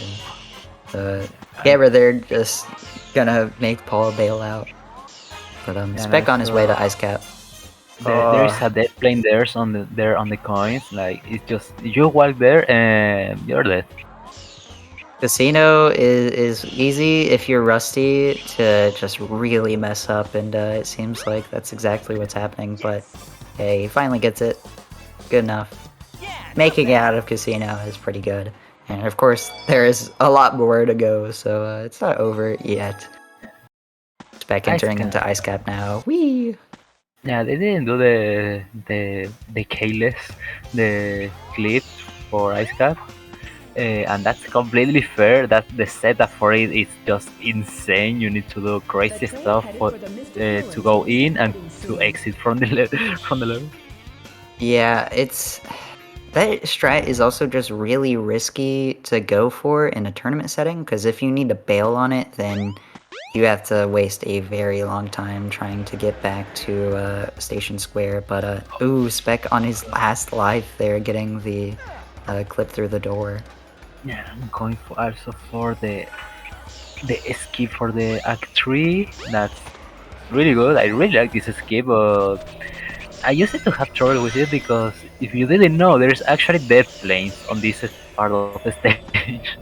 The camera, they're just gonna make Paul bail out. But Spec on his way to Ice Cap. There is a dead plane there on the coins. Like it's just you walk there and you're dead. Casino is easy if you're rusty to just really mess up, and it seems like that's exactly what's happening. But hey, he finally gets it. Good enough. Making it out of Casino is pretty good, and of course there is a lot more to go, so it's not over yet. Spec entering into Ice Cap now. Whee! Yeah, they didn't do the keyless, the clip for Ice Cap, and that's completely fair. That the setup for it is just insane. You need to do crazy stuff to go in and to exit from the level. Yeah, that strat is also just really risky to go for in a tournament setting, because if you need to bail on it, then you have to waste a very long time trying to get back to Station Square. But ooh, Spec on his last life there, getting the clip through the door. Yeah, I'm going also for the escape for the Act 3. That's really good. I really like this escape, but I used to have trouble with it because if you didn't know, there's actually dead planes on this part of the stage.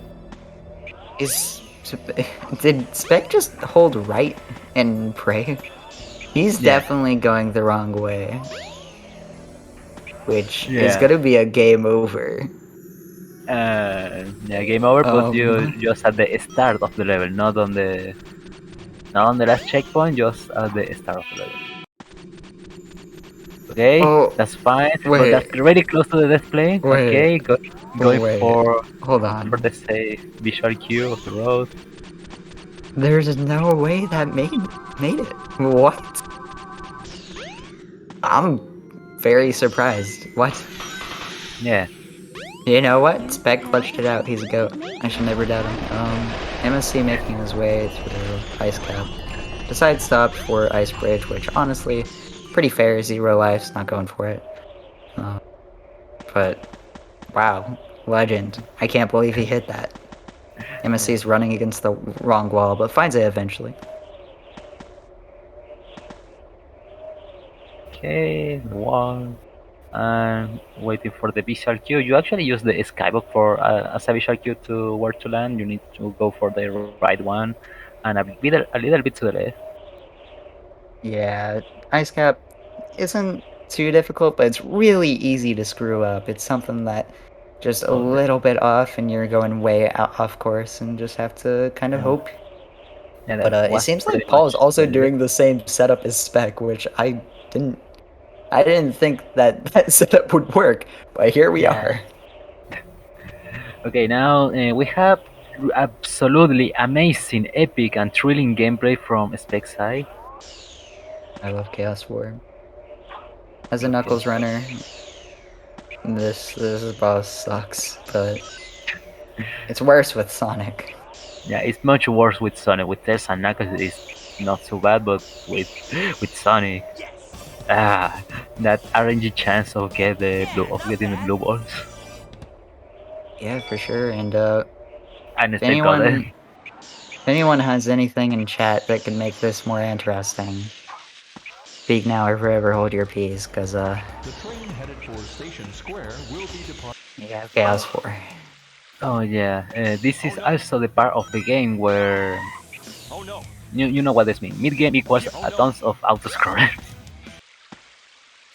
Did Spec just hold right and pray? He's definitely going the wrong way. Which is gonna be a game over. Yeah, game over, but you Um, just at the start of the level, not on the last checkpoint, just at the start of the level. Okay, Oh, that's fine, but that's wait, really close to the display. wait, Okay, going wait. Hold for on. the safe visual cue of the road. There's no way that made it. What? I'm very surprised. What? Yeah, You know what? Spec clutched it out. He's a goat. I should never doubt him. MSC making his way through Ice Cap. Decide stop for Ice Bridge, which honestly, pretty fair. 0 lives, not going for it. But, wow. Legend. I can't believe he hit that. MSC's running against the wrong wall, but finds it eventually. okay, the wall. And waiting for the visual cue. You actually use the skybox for as a visual cue to where to land. You need to go for the right one, and a little bit to the left. Yeah, Ice Cap isn't too difficult, but it's really easy to screw up. It's something that just a little bit off and you're going way out off course and just have to kind of hope. Yeah, But that it was seems pretty like Paul is much also the doing the same setup as Spec, which I didn't think that that setup would work, but here we are. Okay, now we have absolutely amazing, epic, and thrilling gameplay from Spec side. I love Chaos War. As a Knuckles runner, this boss sucks, but it's worse with Sonic. Yeah, it's much worse with Sonic. With Tess and Knuckles, it's not so bad, but with Sonic, that RNG chance of getting the blue balls. Yeah, for sure. And And if Spec got it. if anyone has anything in chat that can make this more interesting, speak now or forever hold your peace, because The train headed for Station Square will be departing. you have Chaos 4. Oh yeah, this is also the part of the game where Oh no! you know what this means. Mid game equals a tons of autoscrollers.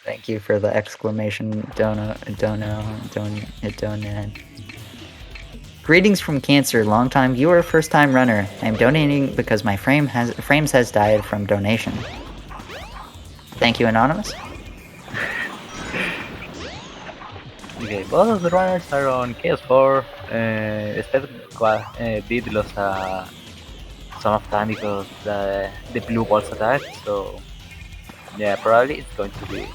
Thank you for the exclamation donut. Greetings from Cancer, long-time viewer, first-time runner. I'm donating because my frames has died from donation. Thank you, Anonymous. Okay, both of the runners are on Chaos 4. Steph did lose some of time because the blue balls attack, so yeah, probably it's going to be,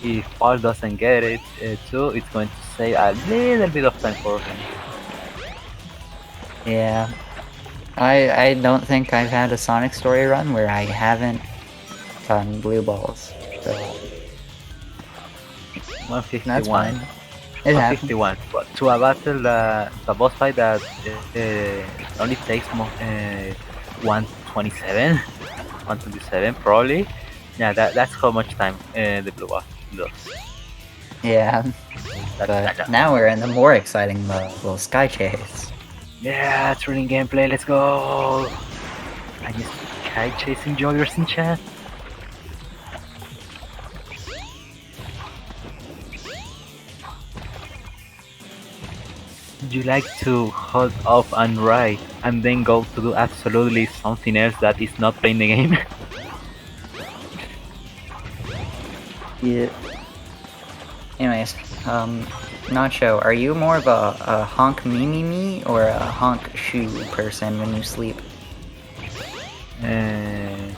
if Paul doesn't get it too, it's going to save a little bit of time for him. Yeah. I don't think I've had a Sonic story run where I haven't gotten blue balls. So 151. that's fine. It happens. 151. But to a battle, a boss fight that only takes 127, 127 probably. Yeah, that's how much time the blue buff lost. Yeah. But now we're in the more exciting level, Sky Chase. Yeah, thrilling gameplay, let's go! I just sky chasing joggers in chat. You like to hold off and ride, and then go to do absolutely something else that is not playing the game? Yeah. Anyways, Nacho, are you more of a honk me or a honk shoe person when you sleep? I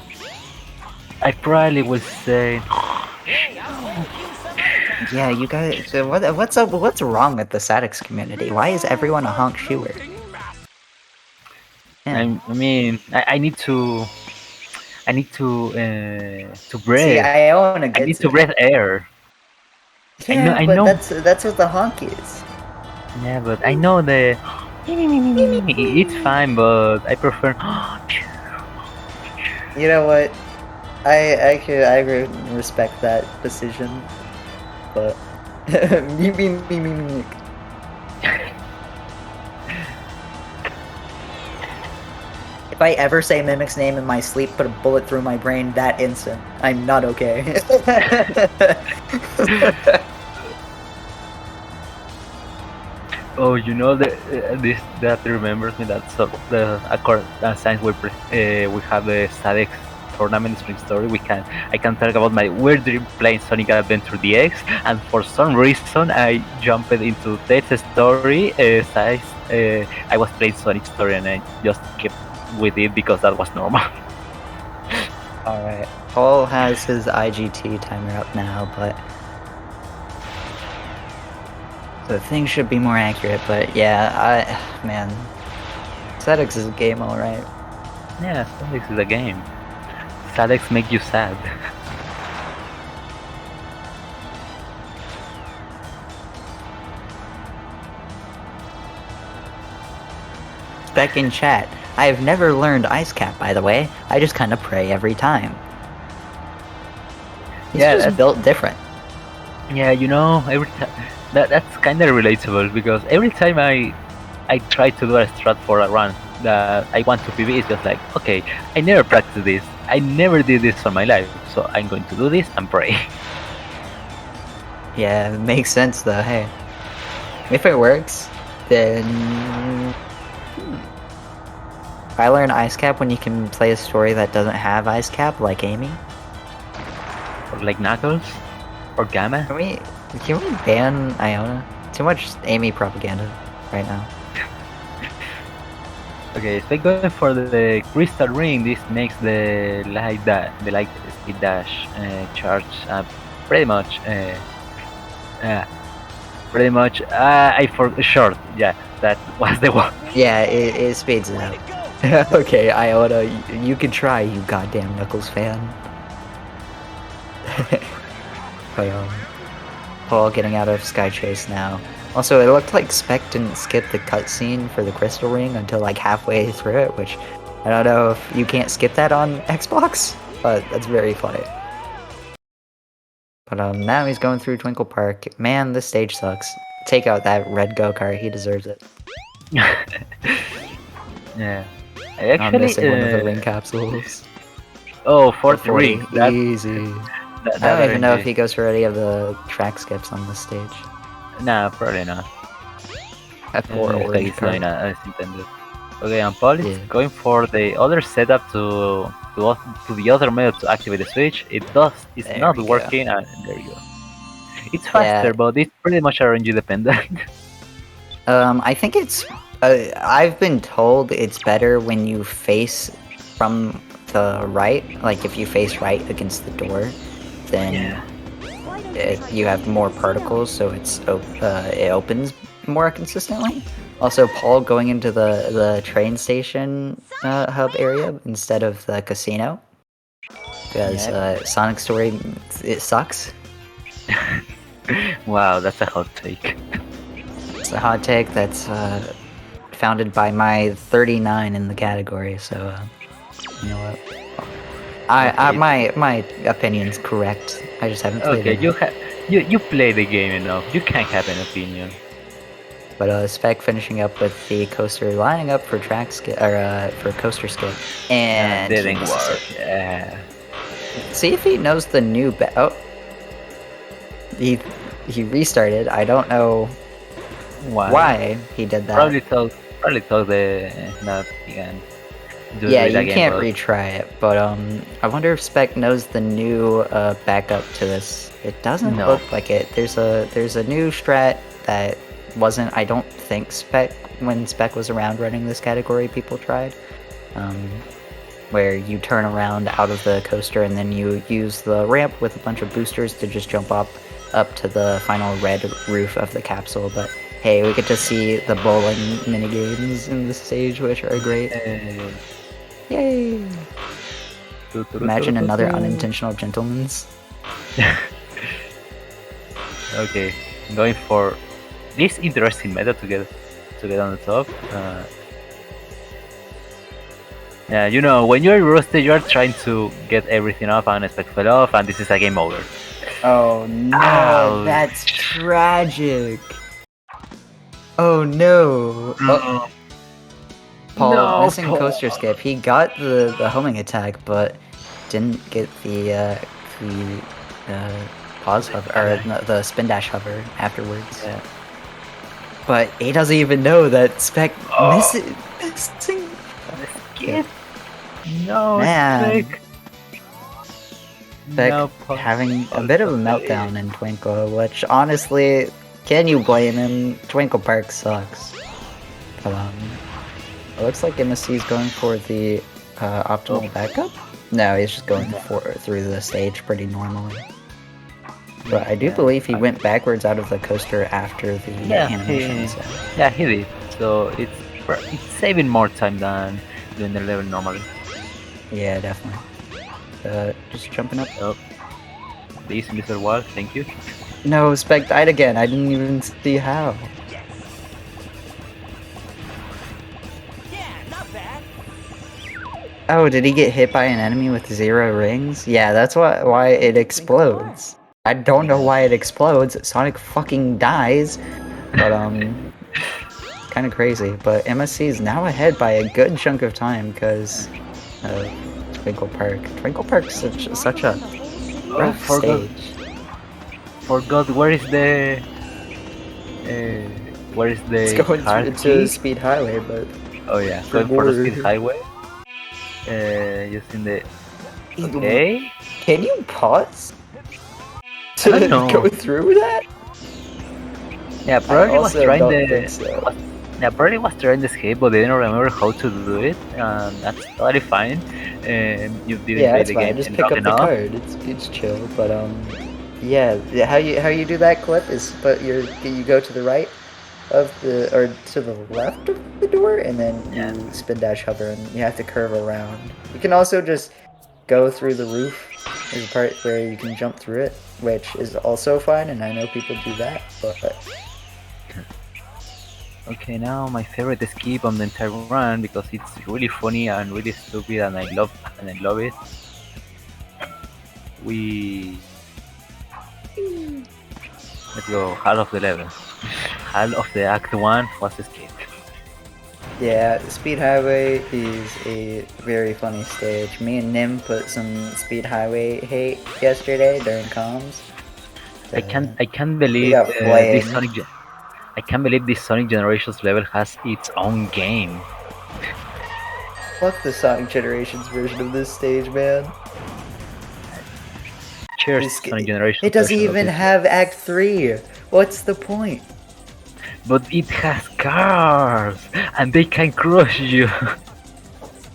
probably would say. Yeah, you guys, what's up? What's wrong with the SADX community? Why is everyone a honk shoer? Yeah. I mean, I need to breathe. See, I want to get I need to breathe air. Yeah, I but know. That's what the honk is. Yeah, but I know the. It's fine, but I prefer. You know what? I respect that decision, but me. If I ever say Mimic's name in my sleep, put a bullet through my brain that instant. I'm not okay. Oh, you know this that remembers me that so the accord since we have the SADX tournament spring story. I can talk about my weird dream playing Sonic Adventure DX, and for some reason I jumped into that story. I was playing Sonic Story and I just kept with it because that was normal. Alright. Paul has his IGT timer up now, but so things should be more accurate, but yeah, man. SADX is a game, alright. Yeah, SADX is a game. SADX make you sad. Back in chat. I have never learned Ice Cap, by the way. I just kind of pray every time. He's Yeah, just built different. Yeah, you know, every time that's kind of relatable because every time I try to do a strat for a run that I want to PB, it's just like, okay, I never practiced this. I never did this for my life, so I'm going to do this and pray. Yeah, it makes sense though, hey. If it works, then... I learn Ice Cap when you can play a story that doesn't have Ice Cap, like Amy. Or like Knuckles? Or Gamma? Can we ban Iona? Too much Amy propaganda right now. Okay, if I go for the crystal ring, this makes the light speed dash charge pretty much. I for short. Yeah, that was the one. Yeah, it speeds it up. Okay, Iona, you can try, you goddamn Knuckles fan. Paul getting out of Sky Chase now. Also, it looked like Spec didn't skip the cutscene for the crystal ring until like halfway through it, which I don't know if you can't skip that on Xbox, but that's very funny. But now he's going through Twinkle Park. Man, this stage sucks. Take out that red go-kart, he deserves it. Yeah. I'm missing one of the ring capsules. Oh, 40 rings. Easy. I don't even know if he goes for any of the track skips on this stage. Nah, probably not. At poor orange card. As intended. Okay, and Paul is going for the other setup to the other method to activate the switch. It's not working, and there you go. It's faster, but it's pretty much RNG dependent. I think it's... I've been told it's better when you face from the right. Like, if you face right against the door, then you have more particles, so it opens more consistently. Also, Paul going into the train station hub area instead of the casino. Because Sonic Story, it sucks. Wow, that's a hot take. It's a hot take that's founded by my 39 in the category, so you know what? My opinion's correct. I just haven't played it. Okay, you play the game enough. You can't have an opinion. But Spec finishing up with the coaster, lining up for track skip or for coaster skip, and didn't work. Yeah. See if he knows the new he restarted. I don't know why he did that. Probably told the not again. Yeah, you can't retry it, but I wonder if Spec knows the new backup to this. It doesn't look like it. There's a new strat that wasn't, I don't think, Spec when Spec was around running this category. People tried, where you turn around out of the coaster and then you use the ramp with a bunch of boosters to just jump up to the final red roof of the capsule. But hey, we get to see the bowling minigames in this stage, which are great. Yay! Imagine another unintentional gentleman's. Okay, I'm going for this interesting meta to get on the top. Yeah, you know, when you're roasted, you're trying to get everything off and Spec fell off, and this is a game over. Oh no, ouch. That's tragic. Oh no. Paul missing coaster skip. He got the homing attack, but didn't get the pause hover or the spin dash hover afterwards. Yeah. but he doesn't even know that Spec missing. Skip. No, Man. Spec. Spec No having a bit of a meltdown in Twinkle, which honestly, can you blame him? Twinkle Park sucks. It looks like MSC is going for the optimal backup. No, he's just going through the stage pretty normally. But I do believe he went backwards out of the coaster after the animation. Yeah, he did. So it's saving more time than doing the level normally. Yeah, definitely. Just jumping up. Oh, please, Mr. Wall, thank you. No, Spec died again. I didn't even see how. Yeah, not bad. Oh, did he get hit by an enemy with 0 rings? Yeah, that's why it explodes. I don't know why it explodes. Sonic fucking dies. But, kind of crazy. But MSC is now ahead by a good chunk of time because of Twinkle Park. Twinkle Park's such a rough stage. Forgot where is the It's going to Speed Highway, but oh yeah, going for the Speed Highway. Using the okay. Can you pause to go through that? Yeah, probably was trying probably was trying the escape, but they didn't remember how to do it, and that's totally fine. You didn't play the game just pick up the card. It's chill, but yeah, how you do that clip is you go to the right of or to the left of the door, and then you spin dash hover, and you have to curve around. You can also just go through the roof. There's a part where you can jump through it, which is also fine, and I know people do that, but. Okay, now my favorite escape on the entire run because it's really funny and really stupid, and I love it. Let's go half of the level. Half of the Act 1 was escape. Yeah, Speed Highway is a very funny stage. Me and Nim put some Speed Highway hate yesterday during comms. I can't believe this Sonic. I can't believe this Sonic Generations level has its own game. Fuck the Sonic Generations version of this stage, man. Cheers, Sonic Generations. It doesn't even have Act 3. What's the point? But it has cars, and they can crush you.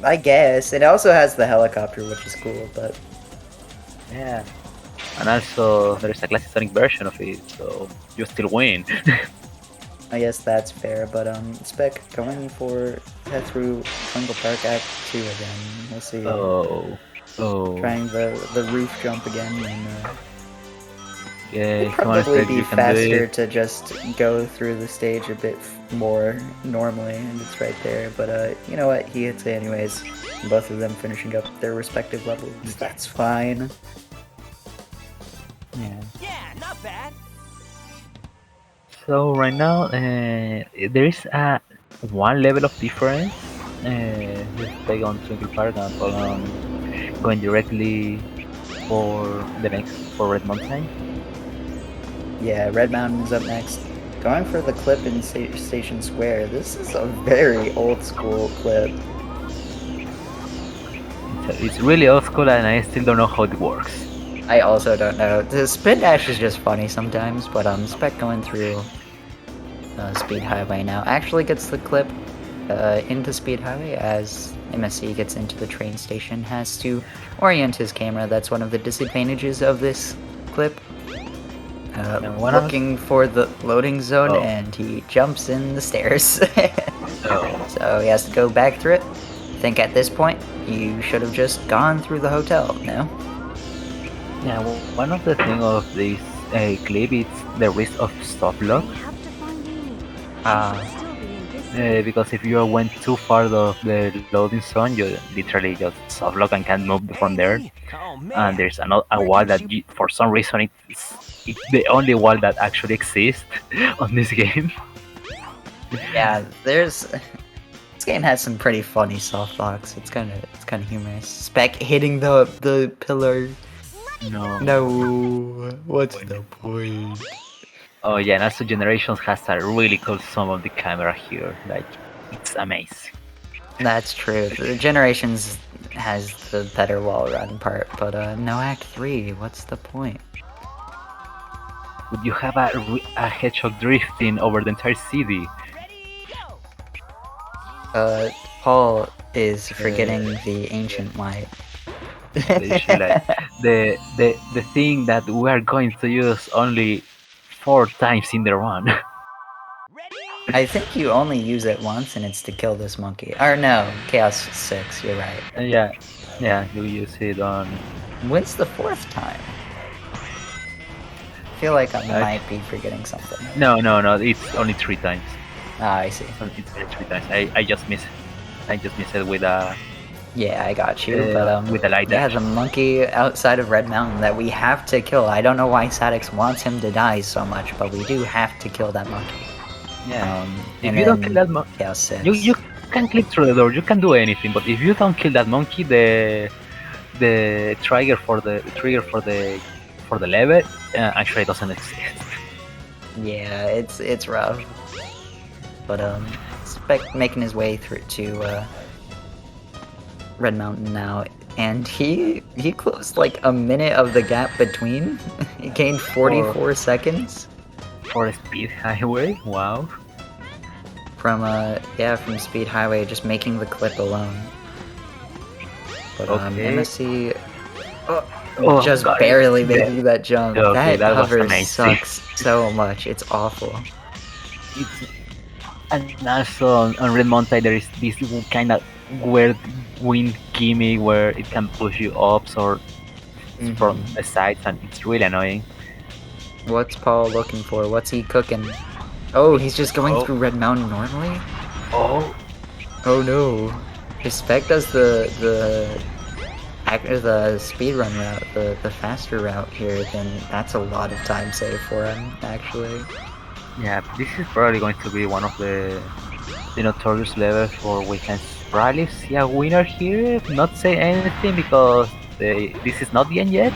I guess. It also has the helicopter, which is cool, but... Yeah. And also, there's a classic Sonic version of it, so you still win. I guess that's fair, but Spec going for head through Twinkle Park Act 2 again. We'll see. Oh. Trying the roof jump again, and it'd probably be faster to just go through the stage a bit more normally, and it's right there. But you know what? He hits it anyways. Both of them finishing up their respective levels. That's fine. Yeah, not bad. So right now, there is one level of difference. Take on Twinkle Park and going directly for Red Mountain. Yeah, Red Mountain's up next. Going for the clip in Station Square. This is a very old school clip. It's really old school, and I still don't know how it works. I also don't know. The spin dash is just funny sometimes, but Spec going through Speed Highway now actually gets the clip into Speed Highway as MSC gets into the train station, has to orient his camera. That's one of the disadvantages of this clip. Looking for the loading zone, and he jumps in the stairs. So he has to go back through it. I think at this point, you should have just gone through the hotel, no? Yeah, well, one of the things of this clip is the risk of stop lock. Because if you went too far of the loading zone, you literally just soft lock and can't move from there. And there's a wall that for some reason it's the only wall that actually exists on this game. Yeah, this game has some pretty funny soft locks. It's kind of humorous. Spec hitting the pillar. No. What's the point? Oh yeah, and also Generations has a really cool zoom of the camera here. Like, it's amazing. That's true. The Generations has the better wall run part, but no Act 3. What's the point? Would you have a hedgehog drifting over the entire city? Paul is forgetting the ancient light. Literally, like, the thing that we are going to use only 4 times in the run. I think you only use it once, and it's to kill this monkey. Or no, Chaos 6. You're right. Yeah, you use it on. When's the 4th time? I feel like I might be forgetting something. No, it's only 3 times. Ah, I see. It's only 3 times. I just miss it with a. Yeah, I got you. But with a light yeah, dash. the monkey outside of Red Mountain that we have to kill. I don't know why SADX wants him to die so much, but we do have to kill that monkey. Yeah. If and you don't then kill that monkey, Chaos 6. you can click through the door. You can do anything. But if you don't kill that monkey, the trigger for the level actually doesn't exist. Yeah, it's rough. But Spec making his way through to Red Mountain now, and he closed like a minute of the gap between. He gained 44 seconds For a speed highway, wow. from from Speed Highway, just making the clip alone. But Okay. MSC Oh, just God. barely making that jump. Okay, that was hover amazing. sucks so much. It's awful. And also on Red Mountain there is this kind of weird wind gimmick where it can push you up or from the sides, and it's really annoying. What's Paul looking for? What's he cooking? Oh, he's just going Oh. through Red Mountain normally? Oh, Oh no. If Spec does the speedrun route, the faster route here, then that's a lot of time save for him, actually. yeah, this is probably going to be one of the notorious levels where we can probably see a winner here. Not say anything because this is not the end yet.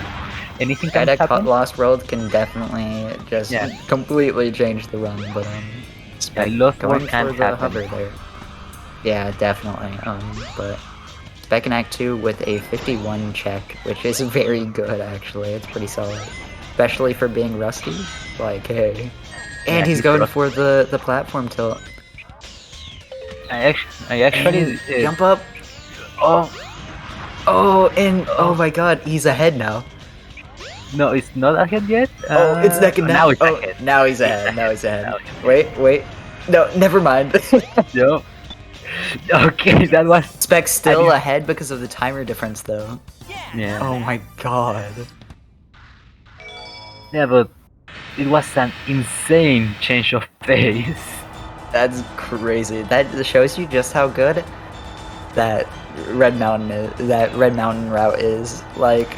Anything can Skydeck happen. Lost World can definitely just Yeah. completely change the run, but Spec Lost going World can for the happen. hover there. Yeah, definitely. But Spec in Act 2 with a 51 check, which is very good actually. It's pretty solid. Especially for being rusty. Like, hey. And Yeah, he's he's going rusty. for the platform tilt. I actually And jump up. Oh Oh my god, he's ahead now. no, it's not ahead yet. It's neck and neck. Now it's Oh, ahead. now he's ahead. Now he's ahead. Now it's Wait. No, never mind. No. Okay, that was Spec's still ahead because of the timer difference, though. yeah. Oh my god. Yeah, but it was an insane change of pace. That's crazy. That shows you just how good that Red Mountain route is. Like,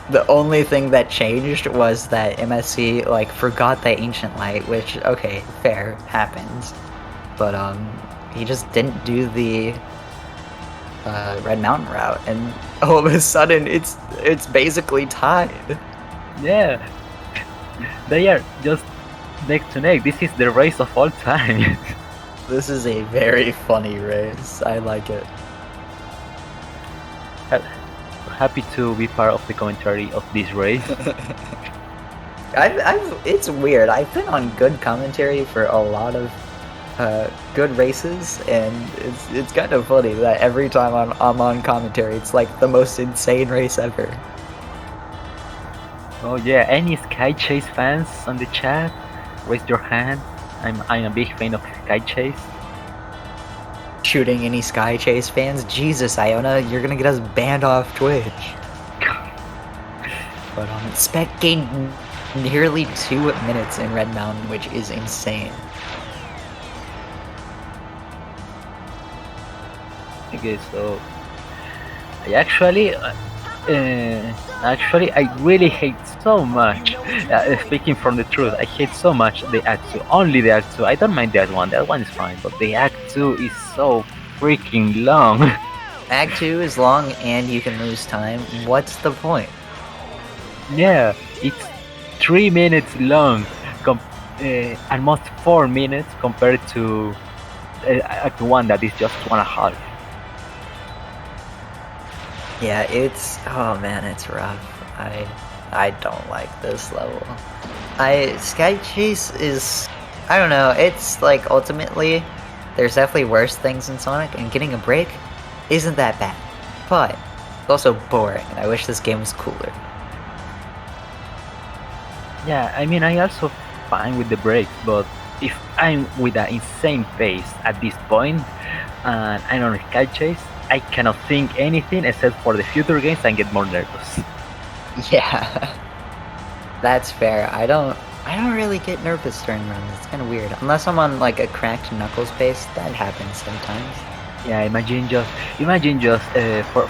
the only thing that changed was that MSC like forgot the ancient light, which okay, fair, happens. But he just didn't do the Red Mountain route, and all of a sudden it's basically tied. Yeah, they are just neck to neck. This is the race of all time. This is a very funny race. I like it. Happy to be part of the commentary of this race. It's weird. I've been on good commentary for a lot of good races, and it's kind of funny that every time I'm on commentary, it's like the most insane race ever. Oh yeah, any Sky Chase fans on the chat? Raise your hand. I'm a big fan of Sky Chase. Shooting any Sky Chase fans? Jesus, Iona, you're gonna get us banned off Twitch. But Spec gained nearly 2 minutes in Red Mountain, which is insane. Okay, so I actually I really hate so much. Speaking from the truth, I hate so much the Act 2. Only the Act 2. I don't mind that one. That one is fine. But the Act 2 is so freaking long. Act 2 is long and you can lose time. What's the point? Yeah, it's 3 minutes long almost 4 minutes compared to Act 1 that is just 1.5. Yeah, oh man, it's rough. I don't like this level. Sky Chase is, I don't know, it's like ultimately there's definitely worse things in Sonic, and getting a break isn't that bad. But it's also boring, and I wish this game was cooler. Yeah, I mean, I also fine with the breaks, but if I'm with an insane pace at this point, and I'm on Sky Chase, I cannot think anything except for the future games and get more nervous. Yeah, that's fair. I don't really get nervous during runs. It's kind of weird. Unless I'm on like a cracked Knuckles pace, that happens sometimes. Yeah, imagine just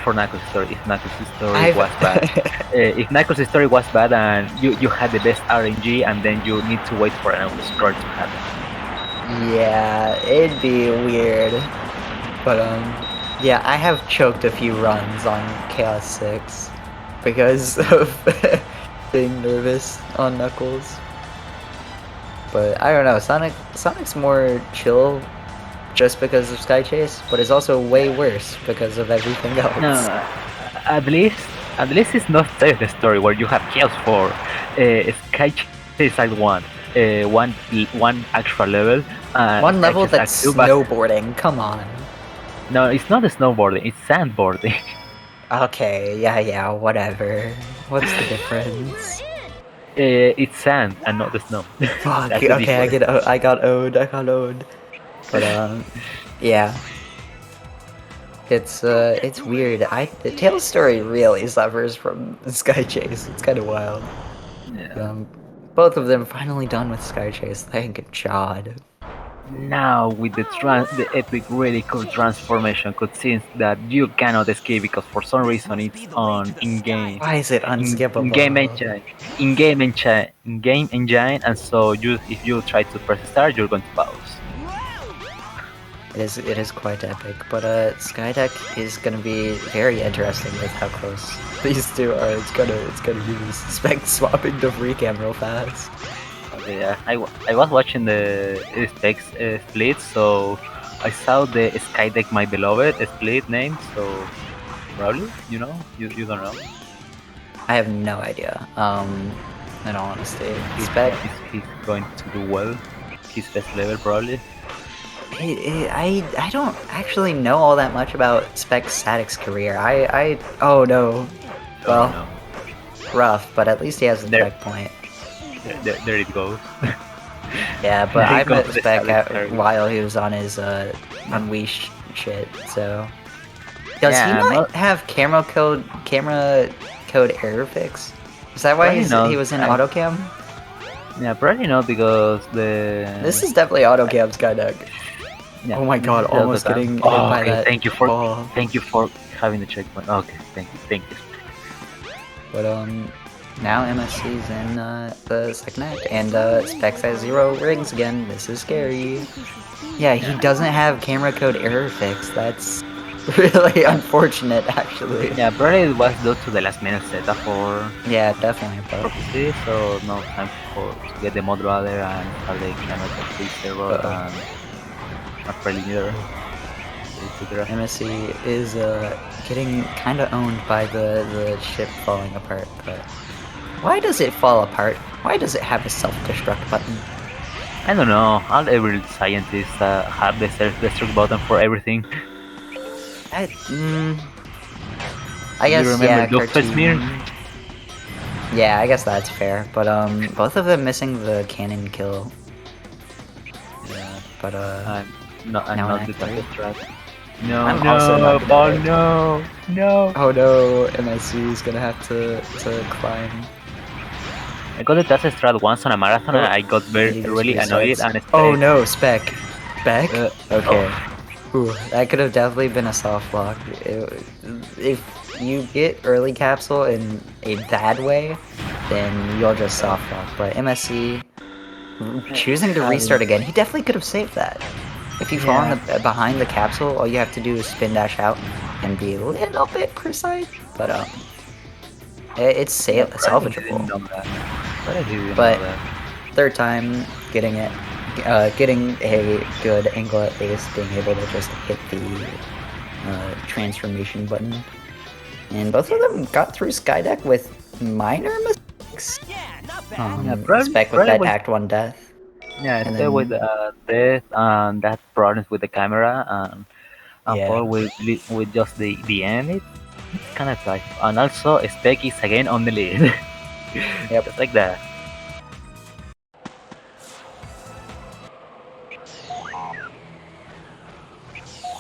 for Knuckles' story. If Knuckles' story was bad, if Knuckles' story was bad and you had the best RNG and then you need to wait for another story to happen. Yeah, it'd be weird. But yeah, I have choked a few runs on Chaos 6 because of being nervous on Knuckles. But I don't know, Sonic's more chill just because of Sky Chase, but it's also way worse because of everything else. No, at least it's not the story where you have Chaos 4, Sky Chase Act 1, one actual level, one level Sky that's Chase Act 2, snowboarding, come on. No, it's not snowboarding, it's sandboarding. Okay, yeah, whatever. What's the difference? It's sand and not the snow. Fuck, That's the okay, difference. I got owed. But yeah. It's weird. The Tails story really suffers from Sky Chase. It's kind of wild. Yeah. Both of them finally done with Sky Chase. Thank God. Now with the epic really cool transformation cutscenes that you cannot escape because for some reason it's on in-game. Why is it unskippable? In-game engine, and so if you try to press start, you're going to pause. It is quite epic, but Skydeck is gonna be very interesting with how close these two are. It's gonna be Spec swapping to free cam real fast. Yeah, I was watching the specs split, so I saw the Skydeck My Beloved split name, so probably, you don't know. I have no idea. In all honesty, Spec he's going to do well. His best level probably. I don't actually know all that much about Spec's SADX career. Oh no. Well, no. Rough, but at least he has a checkpoint. There it goes. Yeah, but I met Spec while he was on his Unleashed shit, so... Does he not have camera code error fix? Is that why he was in AutoCam? Yeah, probably not, because This is definitely AutoCam Skydeck. Yeah. Oh my god, almost getting hit by that thank you for ball. Thank you for having the checkpoint. Okay, thank you. But now MSC's in the second act, and Specs has 0 rings again. This is scary. Yeah, he doesn't have camera code error fix. That's really unfortunate, actually. Yeah, probably it was due to the last minute setup for... Yeah, definitely. But... so no time to get the mod rather and start the camera code fix error and not really neither. MSC is getting kind of owned by the ship falling apart, but why does it fall apart? Why does it have a self-destruct button? I don't know. All every scientist have the self-destruct button for everything. I guess, you remember cartoon. Yeah, I guess that's fair. But both of them missing the cannon kill. Yeah, but I'm not the self-destruct. No, I'm also not no. Oh no, MSC is gonna have to climb. I got the test strat once on a marathon and I got really annoyed and oh no, Spec. Okay. Ooh, that could have definitely been a soft block. If you get early capsule in a bad way, then you'll just soft block. But MSC choosing to restart again, he definitely could have saved that. If you fall behind the capsule, all you have to do is spin dash out and be a little bit precise. But it's salvageable. But third time, getting it, getting a good angle at base, being able to just hit the transformation button, and both of them got through Skydeck with minor mistakes. Yeah, not bad. Spec with that Act 1 death. Yeah, And stay then- with death and that problems with the camera and Yeah. Paul with just the end. It's kind of tight. And also, Spec is again on the lead. Yep. Just like that.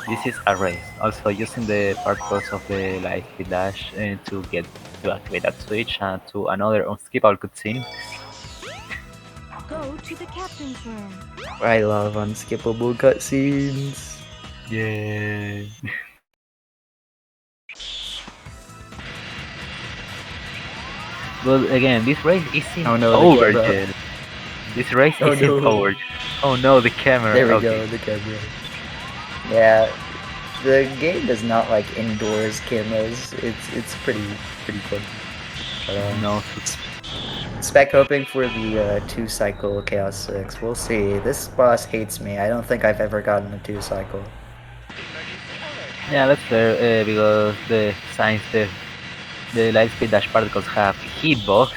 This is a race. Also using the particles of the light speed dash to activate that switch and to another unskippable cutscene. Go to the captain's room. I love unskippable cutscenes. Yeah. But again, this race isn't Oh no, the over camera. yet. This race Oh isn't no. over. Oh no, the camera. There we Okay. go, the camera. Yeah, the game does not like indoors cameras. It's pretty fun. But, No. Spec hoping for the 2-cycle Chaos 6. We'll see. This boss hates me. I don't think I've ever gotten a 2-cycle. Yeah, that's fair because the science the light speed dash particles have hitbox.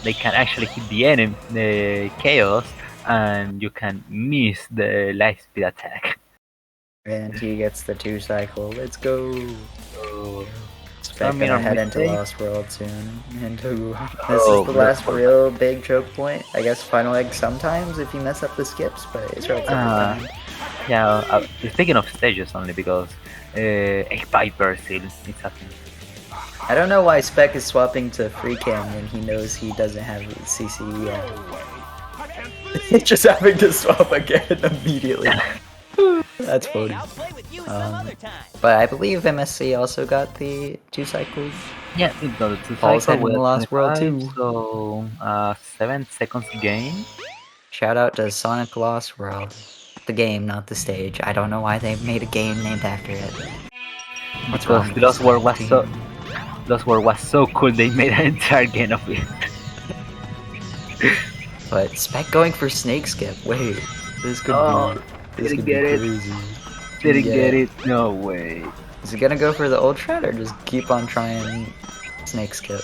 They can actually hit the enemy, the chaos, and you can miss the light speed attack. And he gets the 2-cycle. Let's go. So, Spec some gonna minor head into mistake. Lost World soon. And this Oh, is the last Lost World. real big choke point. I guess final egg sometimes if you mess up the skips, but it's relatively fine. Yeah, speaking of stages only because Egg Piper still is happening. I don't know why Spec is swapping to free cam when he knows he doesn't have CC yet. He's just having to swap again immediately. That's Hey, funny. I'll play with you some other time. But I believe MSC also got the 2 cycles. Yeah, it does. It's Paul's like heading to Lost World too. So 7 seconds gain. Shout out to Sonic Lost World. The game, not the stage. I don't know why they made a game named after it. What's wrong Because with Lost this World was team? Lost World was so cool. They made an entire game of it. But Spec going for Snake Skip. Wait, this could Oh, be. This didn't could get be it. crazy. Didn't Yeah. get it. No way. Is he gonna go for the Ultra or just keep on trying Snake Skip?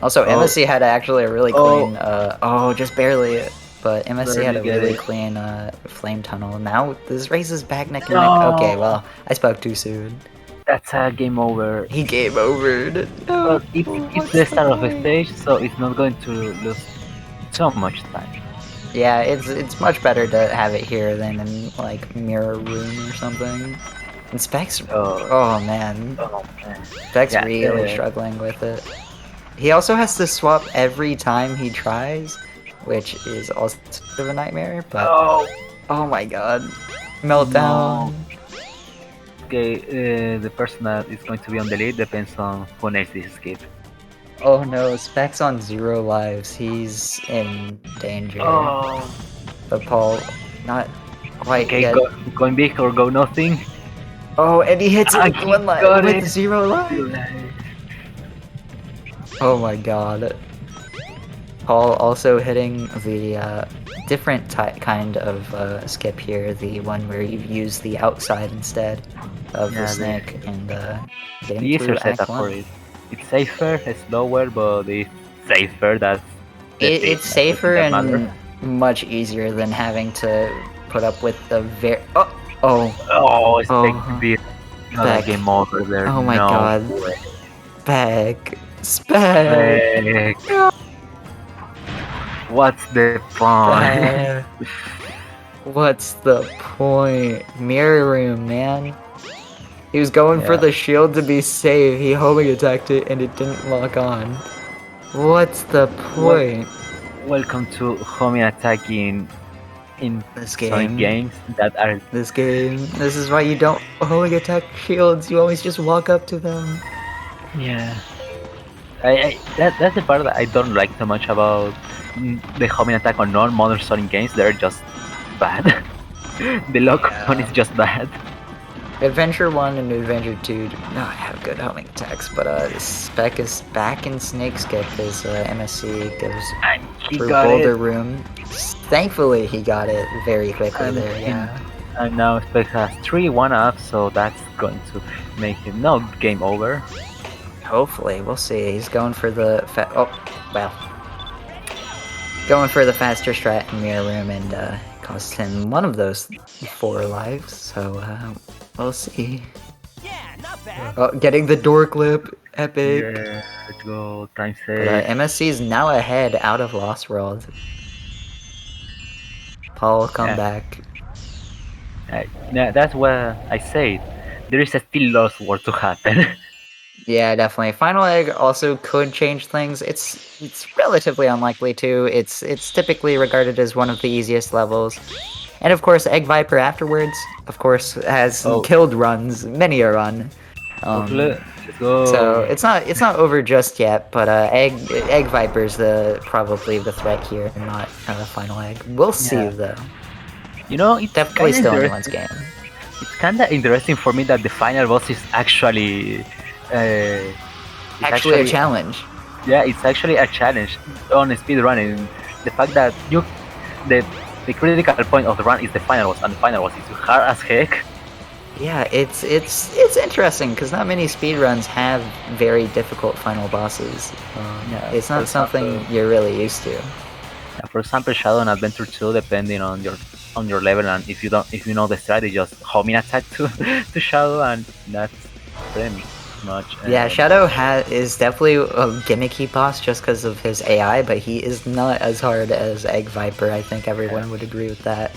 Also, MSC had actually a really clean. Just barely. But MSC had a Barely get really it. clean flame tunnel. Now this race is back neck and No. neck. Okay, well, I spoke too soon. That's a game over. He game overed. No. But it's the start of a stage, so it's not going to lose so much time. Yeah, it's much better to have it here than in like Mirror Room or something. And Specs, oh man, Oh man. Specs Yeah, really struggling with it. He also has to swap every time he tries, which is also sort of a nightmare. But oh my god, meltdown. Okay, the person that is going to be on the lead depends on who next this escape. Oh no, Specs on 0 lives. He's in danger. But Paul, not quite Okay, yet. going big or go nothing. Oh, and he hits it with he 1 life got with it. 0 lives. Oh my god. Paul also hitting the different kind of skip here, the one where you use the outside instead of Yeah, the the- snake and getting The through easier Act setup 1. for it. It's safer, it's slower, but it's safer. That's the thing. It's safer That and matters. much easier than having to put up with the Oh, it's Oh. like this. Another Back. game over there. Oh my No god. way. Spec. Spec. Heck. What's the point? Spec. What's the point? Mirror room, man. He was going for Yeah. the shield to be safe. He homing attacked it and it didn't lock on. What's the point? Welcome to homing attacking in This Sonic game. games that are This game. This is why you don't homing attack shields. You always just walk up to them. yeah. That's the part that I don't like so much about the homing attack on non-modern Sonic games. They're just bad. The lock on is just bad. Adventure 1 and Adventure 2 do not have good homing attacks, but Spec is back in Snake Skip as MSC goes And he through got Boulder it. Room. Thankfully, he got it very quickly And, there, yeah. and now Spec has 3 1-ups, so that's going to make it no game over. Hopefully, we'll see. He's going for the going for the faster strat in Mirror Room, and cost him one of those 4 lives. So we'll see. Yeah, not bad. Oh, getting the door clip, epic. Yeah, let's go. Time But, save. MSC is now ahead out of Lost World. Paul, come Yeah. back. Yeah, that's what I said. There is a still Lost World to happen. Yeah, definitely. Final Egg also could change things. It's relatively unlikely to. It's typically regarded as one of the easiest levels. And of course, Egg Viper afterwards, of course, has killed runs, many a run. Let's go. So it's not over just yet, but Egg Viper's probably the threat here, and not Final Egg. We'll see though. You know, it's Definitely kinda still anyone's interesting. game. It's kind of interesting for me that the final boss is actually Actually a challenge. Yeah, it's actually a challenge on speedrunning. The fact that the critical point of the run is the final boss, and the final boss is hard as heck. Yeah, it's interesting because not many speedruns have very difficult final bosses. Yeah, it's not for something example- you're really used to. Yeah, for example, Shadow and Adventure 2, depending on your level, and if you know the strategy, just homing attack to Shadow, and that's pretty much. Yeah, Shadow is definitely a gimmicky boss just because of his AI, but he is not as hard as Egg Viper. I think everyone would agree with that.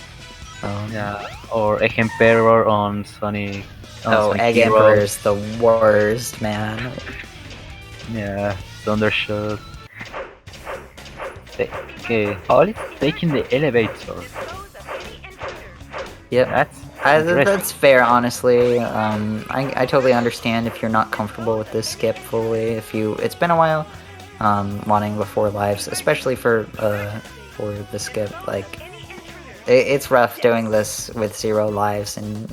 Yeah, or Egg Emperor on Sonic. Sonic Egg Hero. Emperor is the worst, man. Yeah, Thundershot. Okay, all is taking the elevator. Yep. That's interesting. That's fair, honestly. I totally understand if you're not comfortable with this skip fully. It's been a while, wanting the 4 lives, especially for the skip. Like, it's rough doing this with 0 lives and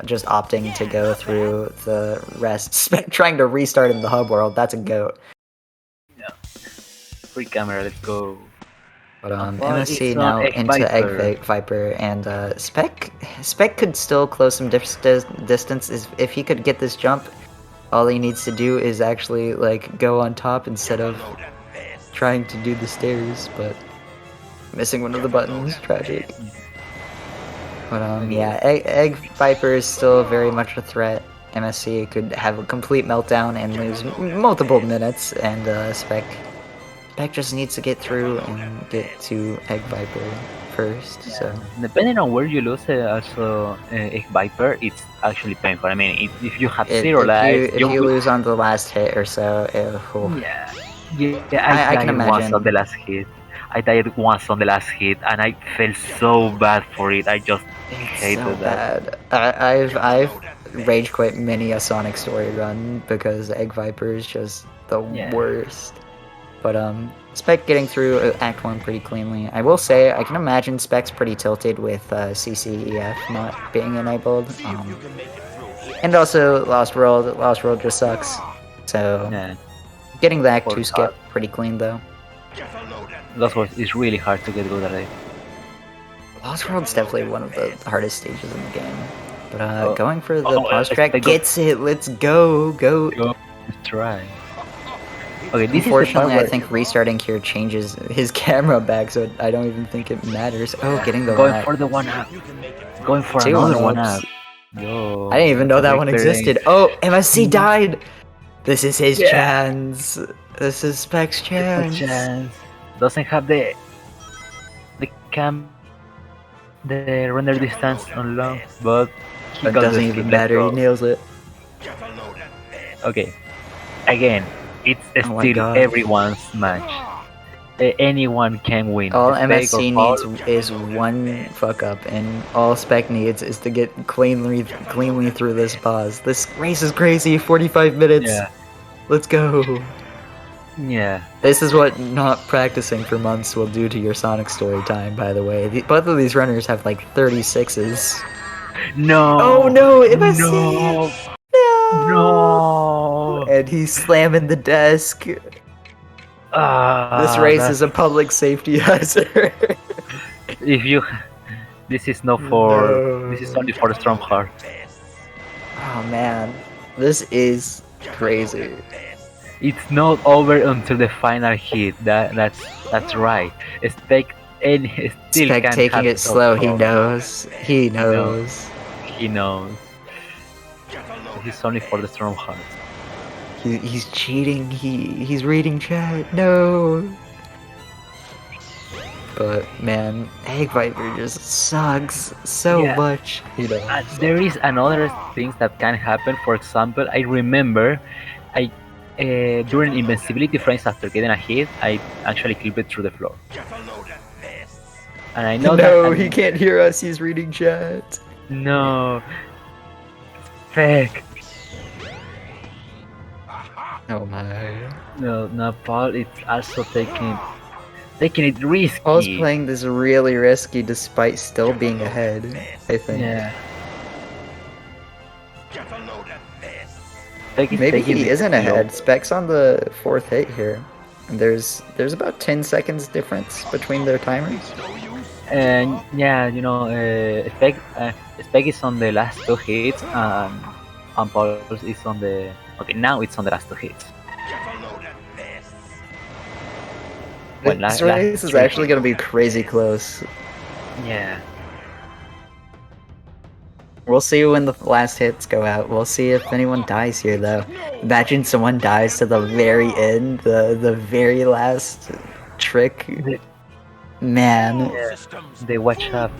just opting to go through the rest, trying to restart in the hub world. That's a goat. Free camera, let's go. But Well, MSC it's now not Egg into Viper. Egg Viper, and Spec could still close some distance. If he could get this jump, all he needs to do is actually like go on top instead of trying to do the stairs. But missing one of the buttons, tragic. But yeah, Egg Viper is still very much a threat. MSC could have a complete meltdown and lose multiple minutes, and Spec just needs to get through and get to Egg Viper first. So Depending on where you lose also Egg Viper, it's actually painful. I mean, if you have 0 lives, if you lose on the last hit or so, Yeah, I I can died once imagine. on the last hit. I died once on the last hit, and I felt so bad for it. I just hated so that. bad. I've rage quit many a Sonic story run because Egg Viper is just the worst. But Spec getting through Act 1 pretty cleanly. I will say, I can imagine Spec's pretty tilted with CCEF not being enabled. And also Lost World. Lost World just sucks. So getting the Act 2 skip pretty clean though. Lost World is really hard to get good at it. Lost World's definitely one of the hardest stages in the game. But going for the pause I track gets it. Let's go. Let's try. Okay, this Unfortunately, is I think restarting here changes his camera back, so I don't even think it matters. Oh, getting the going one for the 1-up. Going for 2 another1-ups. 1-up. Yo, I didn't even know that one victory. existed. Oh, MSC died! This is his chance. This is Spec's chance. Doesn't have the render distance unlocked, but It doesn't even matter, he nails it. Okay, again, it's Oh my still God. everyone's match. Anyone can win. All Spec MSC or Paul. needs is one fuck up, and all Spec needs is to get cleanly through this pause. This race is crazy. 45 minutes. Yeah. Let's go. Yeah. This is what not practicing for months will do to your Sonic story time, by the way. Both of these runners have like 36s. No. Oh no, MSC! No. No! No. And he's slamming the desk. This race is a public safety hazard. If you, this is not for. This is only for the strong heart. Oh man, this is crazy. It's not over until the final hit. That's right. Spec and still Spec can't taking have it top slow. He four. knows. He knows. He knows. This is only for the strong heart. He's cheating. He's reading chat. No. But man, Egg Viper just sucks so Yeah. much. You know. There is another things that can happen. For example, I remember, during invincibility frames after getting a hit, I actually clipped it through the floor. And I know No, that. he can't hear us. He's reading chat. No. Fake. Oh my. No, Paul. It's also taking it risky. Paul's playing this really risky despite still being ahead, I think. Yeah. Maybe he isn't ahead. Spec's on the 4th hit here. And there's about 10 seconds difference between their timers. And yeah, you know, Spec is on the last 2 hits, and Paul is on the. Okay, now it's on the last 2 hits. Well, This race is actually going to be crazy close. Yeah. We'll see when the last hits go out. We'll see if anyone dies here, though. Imagine someone dies to the very end, the very last trick. Man. Yeah. They watch out.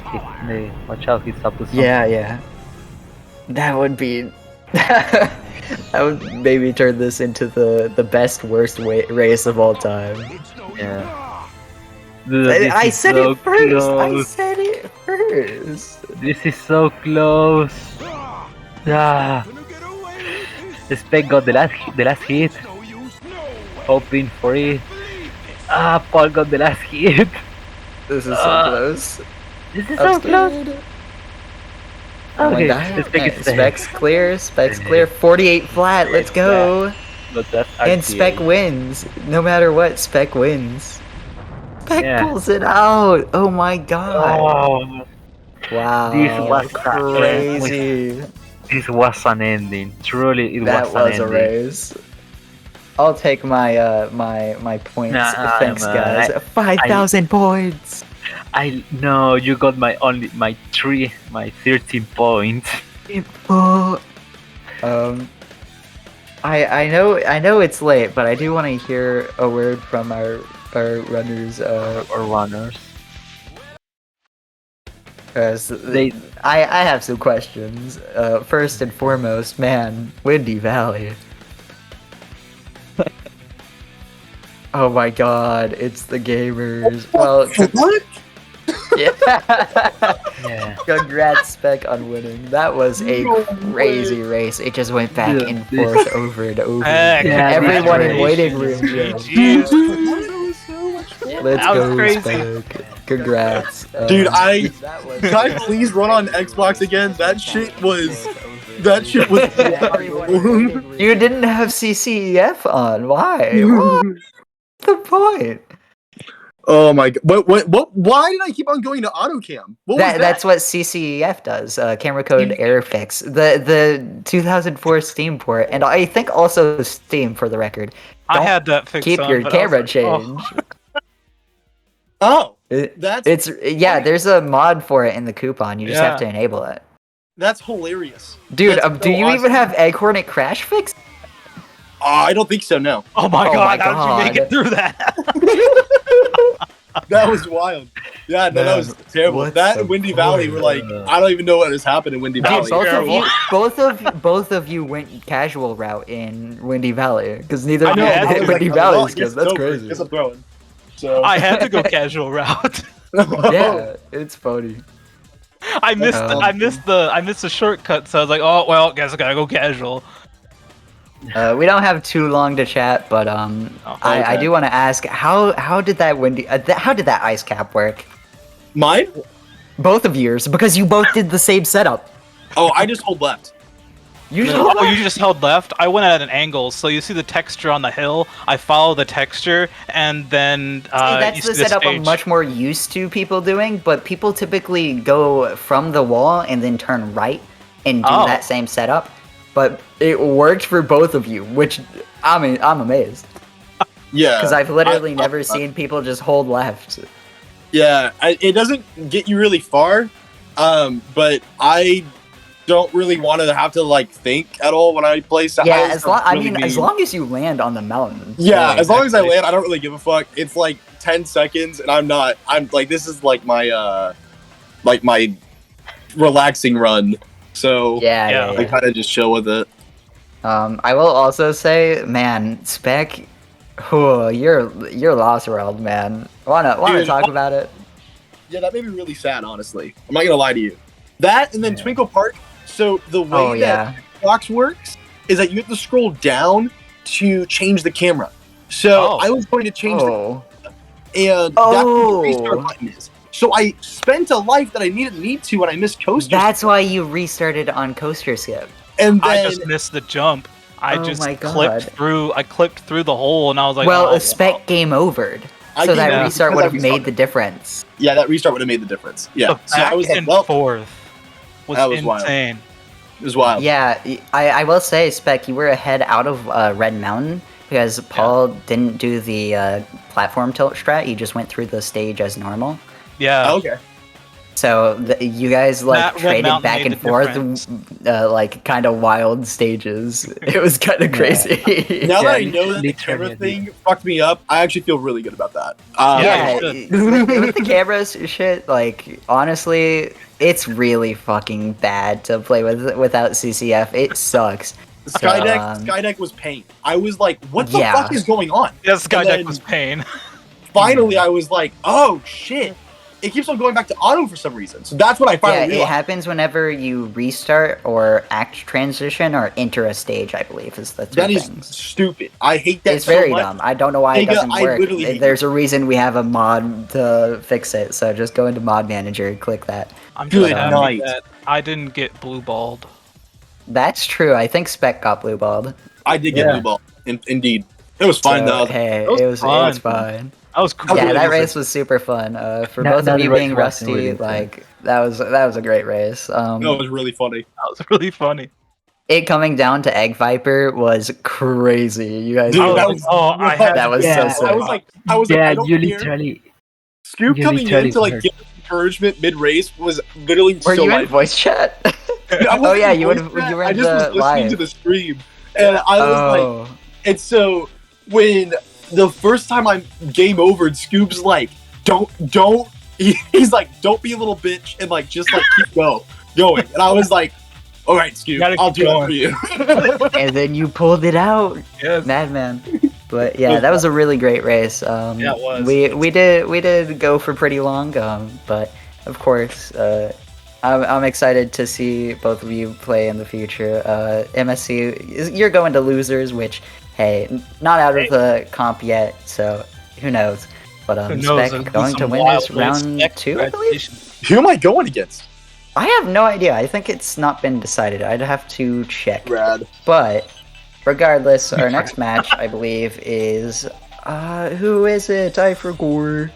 They watch out. It's up to something. Yeah. That would be. That would maybe turn this into the best worst race of all time. Yeah. I said so it first. Close. I said it first. This is so close. Ah. Spec got the last hit. Hoping for it. Paul got the last hit. This is so close. This is so close. Okay, Spec's clear. Spec's clear. 48 flat. Let's go. But that's And RTA. Spec wins. No matter what, Spec wins. Spec Yeah. pulls it out. Oh my god. Oh, Wow. this was crazy. This was an ending. Truly, it That was was an a ending. race. I'll take my points. Nah, Thanks, man, guys. 5,000 points. I know you got my 13 points. I know it's late, but I do want to hear a word from our runners. Or runners. I have some questions. First and foremost, man, Windy Valley. Oh my god, it's the gamers. Well, what? Yeah. Yeah. Congrats, Spec, on winning. That was a crazy race. It just went back and forth over and over. Everyone in waiting room. Let's That was go, crazy. Spec. Congrats. Dude, That was can I please run on Xbox again? That shit was wild. You didn't have CCEF on. Why? What's the point? Oh my god! What? Why did I keep on going to AutoCam? What was that? That's what CCEF does. Camera code error fix. The 2004 Steam port, and I think also Steam for the record. I had that fixed Keep on, your but I was camera like, change. Oh, It's there's a mod for it in the coupon. You just have to enable it. That's hilarious, Dude. That's Do so you even have Egg Hornet crash fix? I don't think so. No. Oh my Oh god! my How did you make God. it through that? That was wild. Yeah, no, that was terrible. what's That the and Windy Valley point? were like, I don't even know what has happened in Windy Valley. Both of you went casual route in Windy Valley because neither I of know. you I hit was Windy like, Valley well, I skills. guess That's it's over. crazy. Guess I'm throwing. So I had to go casual route. Yeah, it's funny. I missed the shortcut, so I was like, oh well, guess I gotta go casual. We don't have too long to chat, but I do want to ask how did that how did that ice cap work? Mine? Both of yours, because you both did the same setup. Oh, I just hold left. You just Oh, you just held left. I went at an angle, so you see the texture on the hill. I follow the texture, and then See, that's you the see the setup I'm stage. much more used to people doing, but people typically go from the wall and then turn right and do Oh. that same setup. But it worked for both of you, which I'm amazed. Yeah. Because I've literally never seen people just hold left. Yeah, it doesn't get you really far, but I don't really want to have to like think at all when I play. Yeah, as long as you land on the mountain. Yeah, like, as long as I land, I don't really give a fuck. It's like 10 seconds, and I'm like, this is like my relaxing run. So Yeah. I kind of just chill with it. I will also say, man, Spec, you're Lost World, man. Wanna Dude, talk about it? Yeah, that made me really sad, honestly. I'm not gonna lie to you. That and then Twinkle Park. So the way that Xbox works is that you have to scroll down to change the camera. So I was going to change the and that's what the restart button is. So I spent a life that I didn't need to when I missed coaster. That's why you restarted on coaster skip. And then, I just missed the jump. I just my clipped God. through. I clipped through the hole, and I was like, well, oh, a Spec game overed. I So did that that restart because would I have made restarted. the difference. Yeah, that restart would have made the difference. Yeah. The So I was back like, and well, forth was that was wild. insane. It was wild. Yeah, I will say, Spec, you were ahead out of Red Mountain because Paul didn't do the platform tilt strat. He just went through the stage as normal. Yeah. Okay. So you guys like That Red traded Mountain back made and the forth, difference. like kind of wild stages. It was kind of crazy. Now that I know that the camera thing fucked me up, I actually feel really good about that. with the cameras shit, like honestly, it's really fucking bad to play without CCF. It sucks. Skydeck was pain. I was like, what the fuck is going on? Yeah, Skydeck was pain. Finally, I was like, oh shit. It keeps on going back to auto for some reason. So that's what I finally it realized. happens whenever you restart or act transition or enter a stage, I believe, is the two That is things. stupid. I hate that It's so very much. dumb. I don't know why it Nigga, doesn't I work. literally hate There's a reason we have a mod to fix it, so just go into mod manager and click that. I'm just happy that I didn't get blue balled. That's true. I think Spec got blue balled. I did get blue ball. Indeed. It was fine though. Hey, It was it was fun. fine. That was cool. Yeah, that race was super fun. For both of you being rusty, like that was a great race. That was really funny. That was really funny. It coming down to Egg Viper was crazy. You guys, Dude, that was that was so sick. I was like, I don't you care. literally. Scoop you coming in literally to like heard. give us encouragement mid race was literally Were so you in life. voice chat? I Oh wasn't yeah, in you voice were. chat, You were I in just was the listening live. to the stream, and I was like, and so when the first time I game over, Scoop's like, don't. He's like, don't be a little bitch, and like just like keep going, and I was like, all right, Scoop, I'll do it for you. And then you pulled it out, Yes. madman. But yeah, that was a really great race. Yeah, it was. We did go for pretty long, but of course, I'm excited to see both of you play in the future. MSC, you're going to losers, which hey, not out of the comp yet, so who knows? But Who knows? Spec going to win this round 2, I believe. Who am I going against? I have no idea. I think it's not been decided. I'd have to check. Rad. But regardless, our next match, I believe, is who is it? I forgot.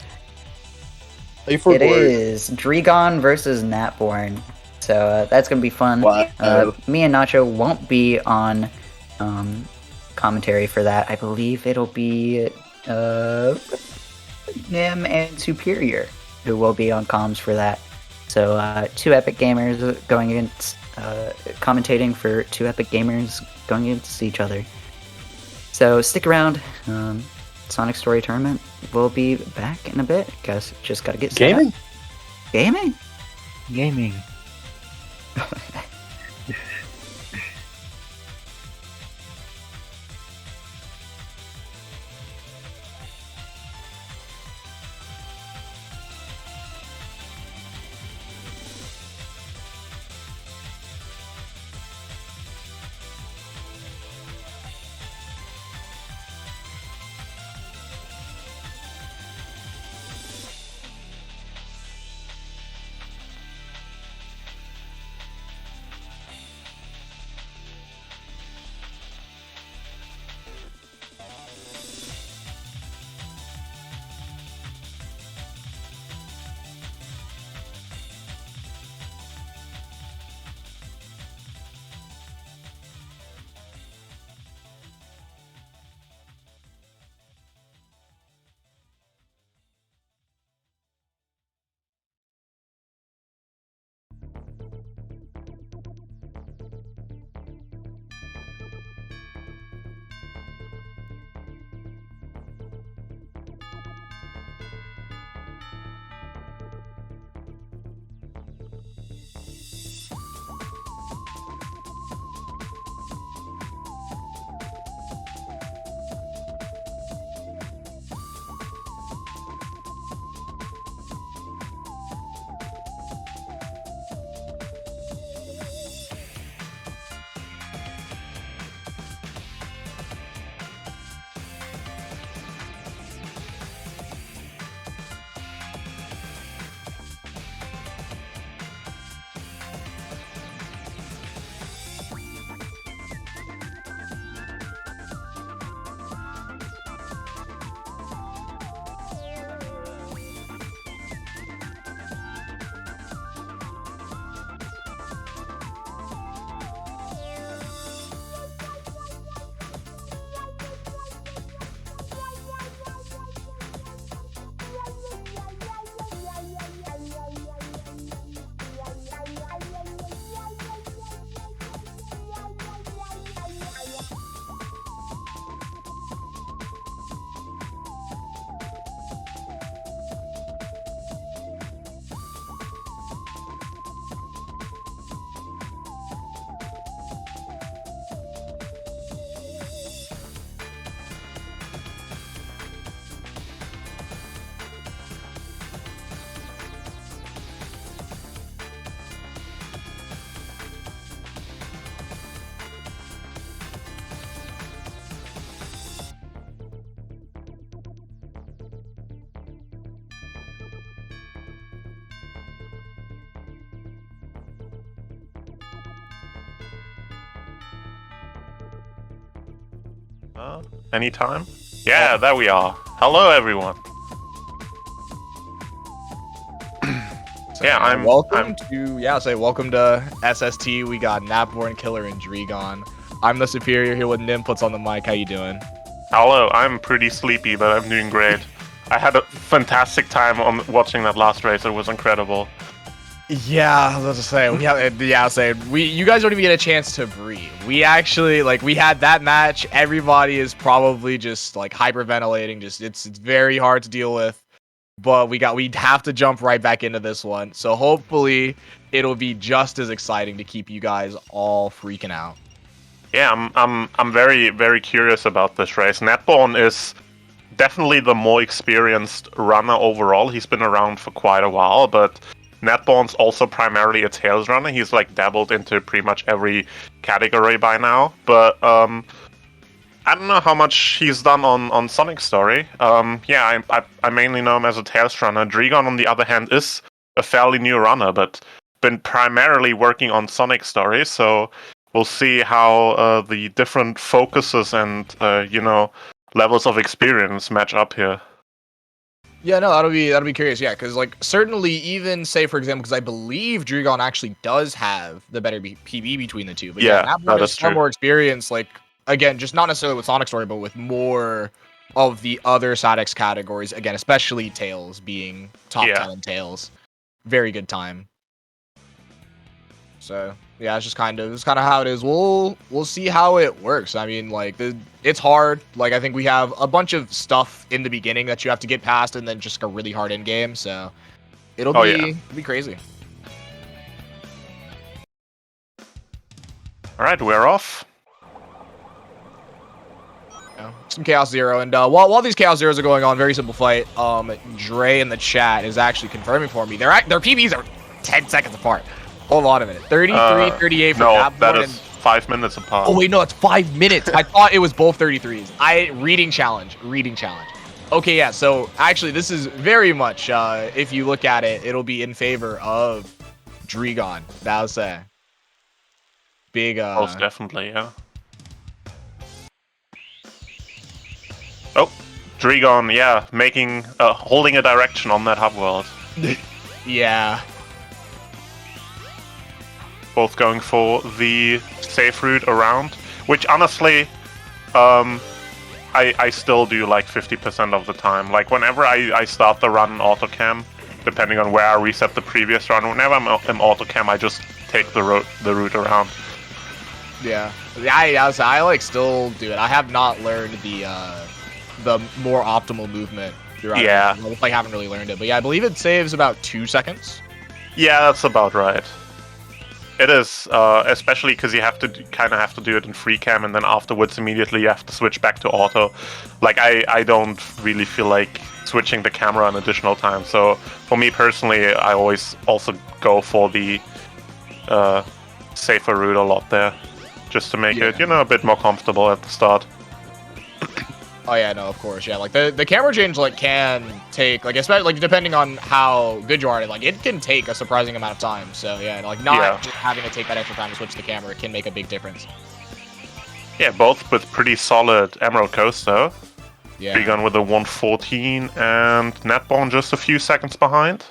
It is Dregon versus Natborn. So that's gonna be fun. Wow. Me and Nacho won't be on commentary for that. I believe it'll be him and Superior who will be on comms for that. So two epic gamers going against commentating for two epic gamers going against each other. So stick around. Sonic Story Tournament will be back in a bit. Guys, just gotta get set Gaming? up. Gaming? Gaming. Anytime? Yeah, there we are. Hello, everyone. So, yeah, I'm welcome to SST. We got Napborn, Killer, and Dregon. I'm the Superior here with Nimputs on the mic. How you doing? Hello, I'm pretty sleepy, but I'm doing great. I had a fantastic time on watching that last race. It was incredible. Yeah, I was about to say, you guys don't even get a chance to breathe. We actually, we had that match. Everybody is probably just, hyperventilating. It's very hard to deal with. But we have to jump right back into this one. So hopefully it'll be just as exciting to keep you guys all freaking out. Yeah, I'm very, very curious about this race. Netborn is definitely the more experienced runner overall. He's been around for quite a while, but Netborn's also primarily a Tails runner. He's dabbled into pretty much every category by now. But I don't know how much he's done on Sonic Story. I mainly know him as a Tails runner. Dregon, on the other hand, is a fairly new runner, but been primarily working on Sonic Story. So we'll see how the different focuses and levels of experience match up here. Yeah, no, that'll be curious. Yeah, because certainly even say for example, because I believe Dregon actually does have the better PB between the two. But that is far true. more experience. Again, just not necessarily with Sonic Story, but with more of the other SADX categories. Again, especially Tails being top 10 in Tails. Very good time. So yeah, it's kind of how it is. We'll see how it works. I mean, it's hard. I think we have a bunch of stuff in the beginning that you have to get past, and then just a really hard end game. So it'll be crazy. All right, we're off. Some Chaos Zero, and while these Chaos Zeros are going on, very simple fight. Dre in the chat is actually confirming for me. Their PBs are 10 seconds apart. Hold on a minute. 33, 38 for No, that is 5 minutes apart. Oh wait, no, it's 5 minutes. I thought it was both 33s. Reading challenge. Okay, yeah. So actually, this is very much, if you look at it, it'll be in favor of Dregon. That'll say. Big. Most definitely, yeah. Oh, Dregon, yeah, holding a direction on that hub world. Yeah. Both going for the safe route around, which honestly, I still do 50% of the time. Whenever I start the run in autocam, depending on where I reset the previous run, whenever I'm in autocam, I just take the route around. Yeah, I still do it. I have not learned the more optimal movement throughout. Yeah, I haven't really learned it, but yeah, I believe it saves about 2 seconds. Yeah, that's about right. It is, especially because you have to have to do it in free cam, and then afterwards immediately you have to switch back to auto. I don't really feel like switching the camera an additional time. So for me personally, I always also go for the safer route a lot there, just to make it a bit more comfortable at the start. Oh yeah, no, of course, yeah. The camera change can take especially depending on how good you are at it, it can take a surprising amount of time. So yeah, just having to take that extra time to switch the camera can make a big difference. Yeah, both with pretty solid Emerald Coast though. Yeah. Dregon with a 114 and Netborn just a few seconds behind.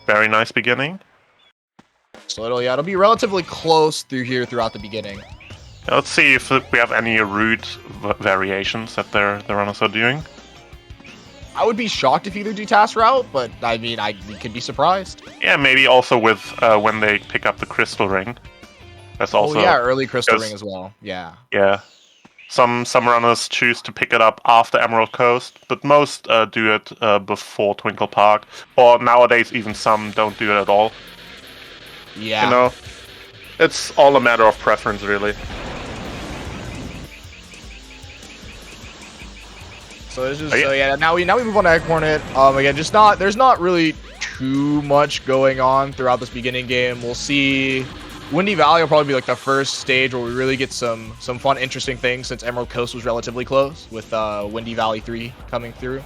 Very nice beginning. So it'll be relatively close throughout the beginning. Let's see if we have any route variations that the runners are doing. I would be shocked if either do task route, but I mean, we could be surprised. Yeah, maybe also with when they pick up the crystal ring. That's also early crystal ring as well. Yeah. Yeah. Some runners choose to pick it up after Emerald Coast, but most do it before Twinkle Park. Or nowadays, even some don't do it at all. Yeah. It's all a matter of preference, really. So it's just now we move on to Egg Hornet. Again, there's not really too much going on throughout this beginning game. We'll see. Windy Valley will probably be the first stage where we really get some fun, interesting things since Emerald Coast was relatively close with Windy Valley 3 coming through.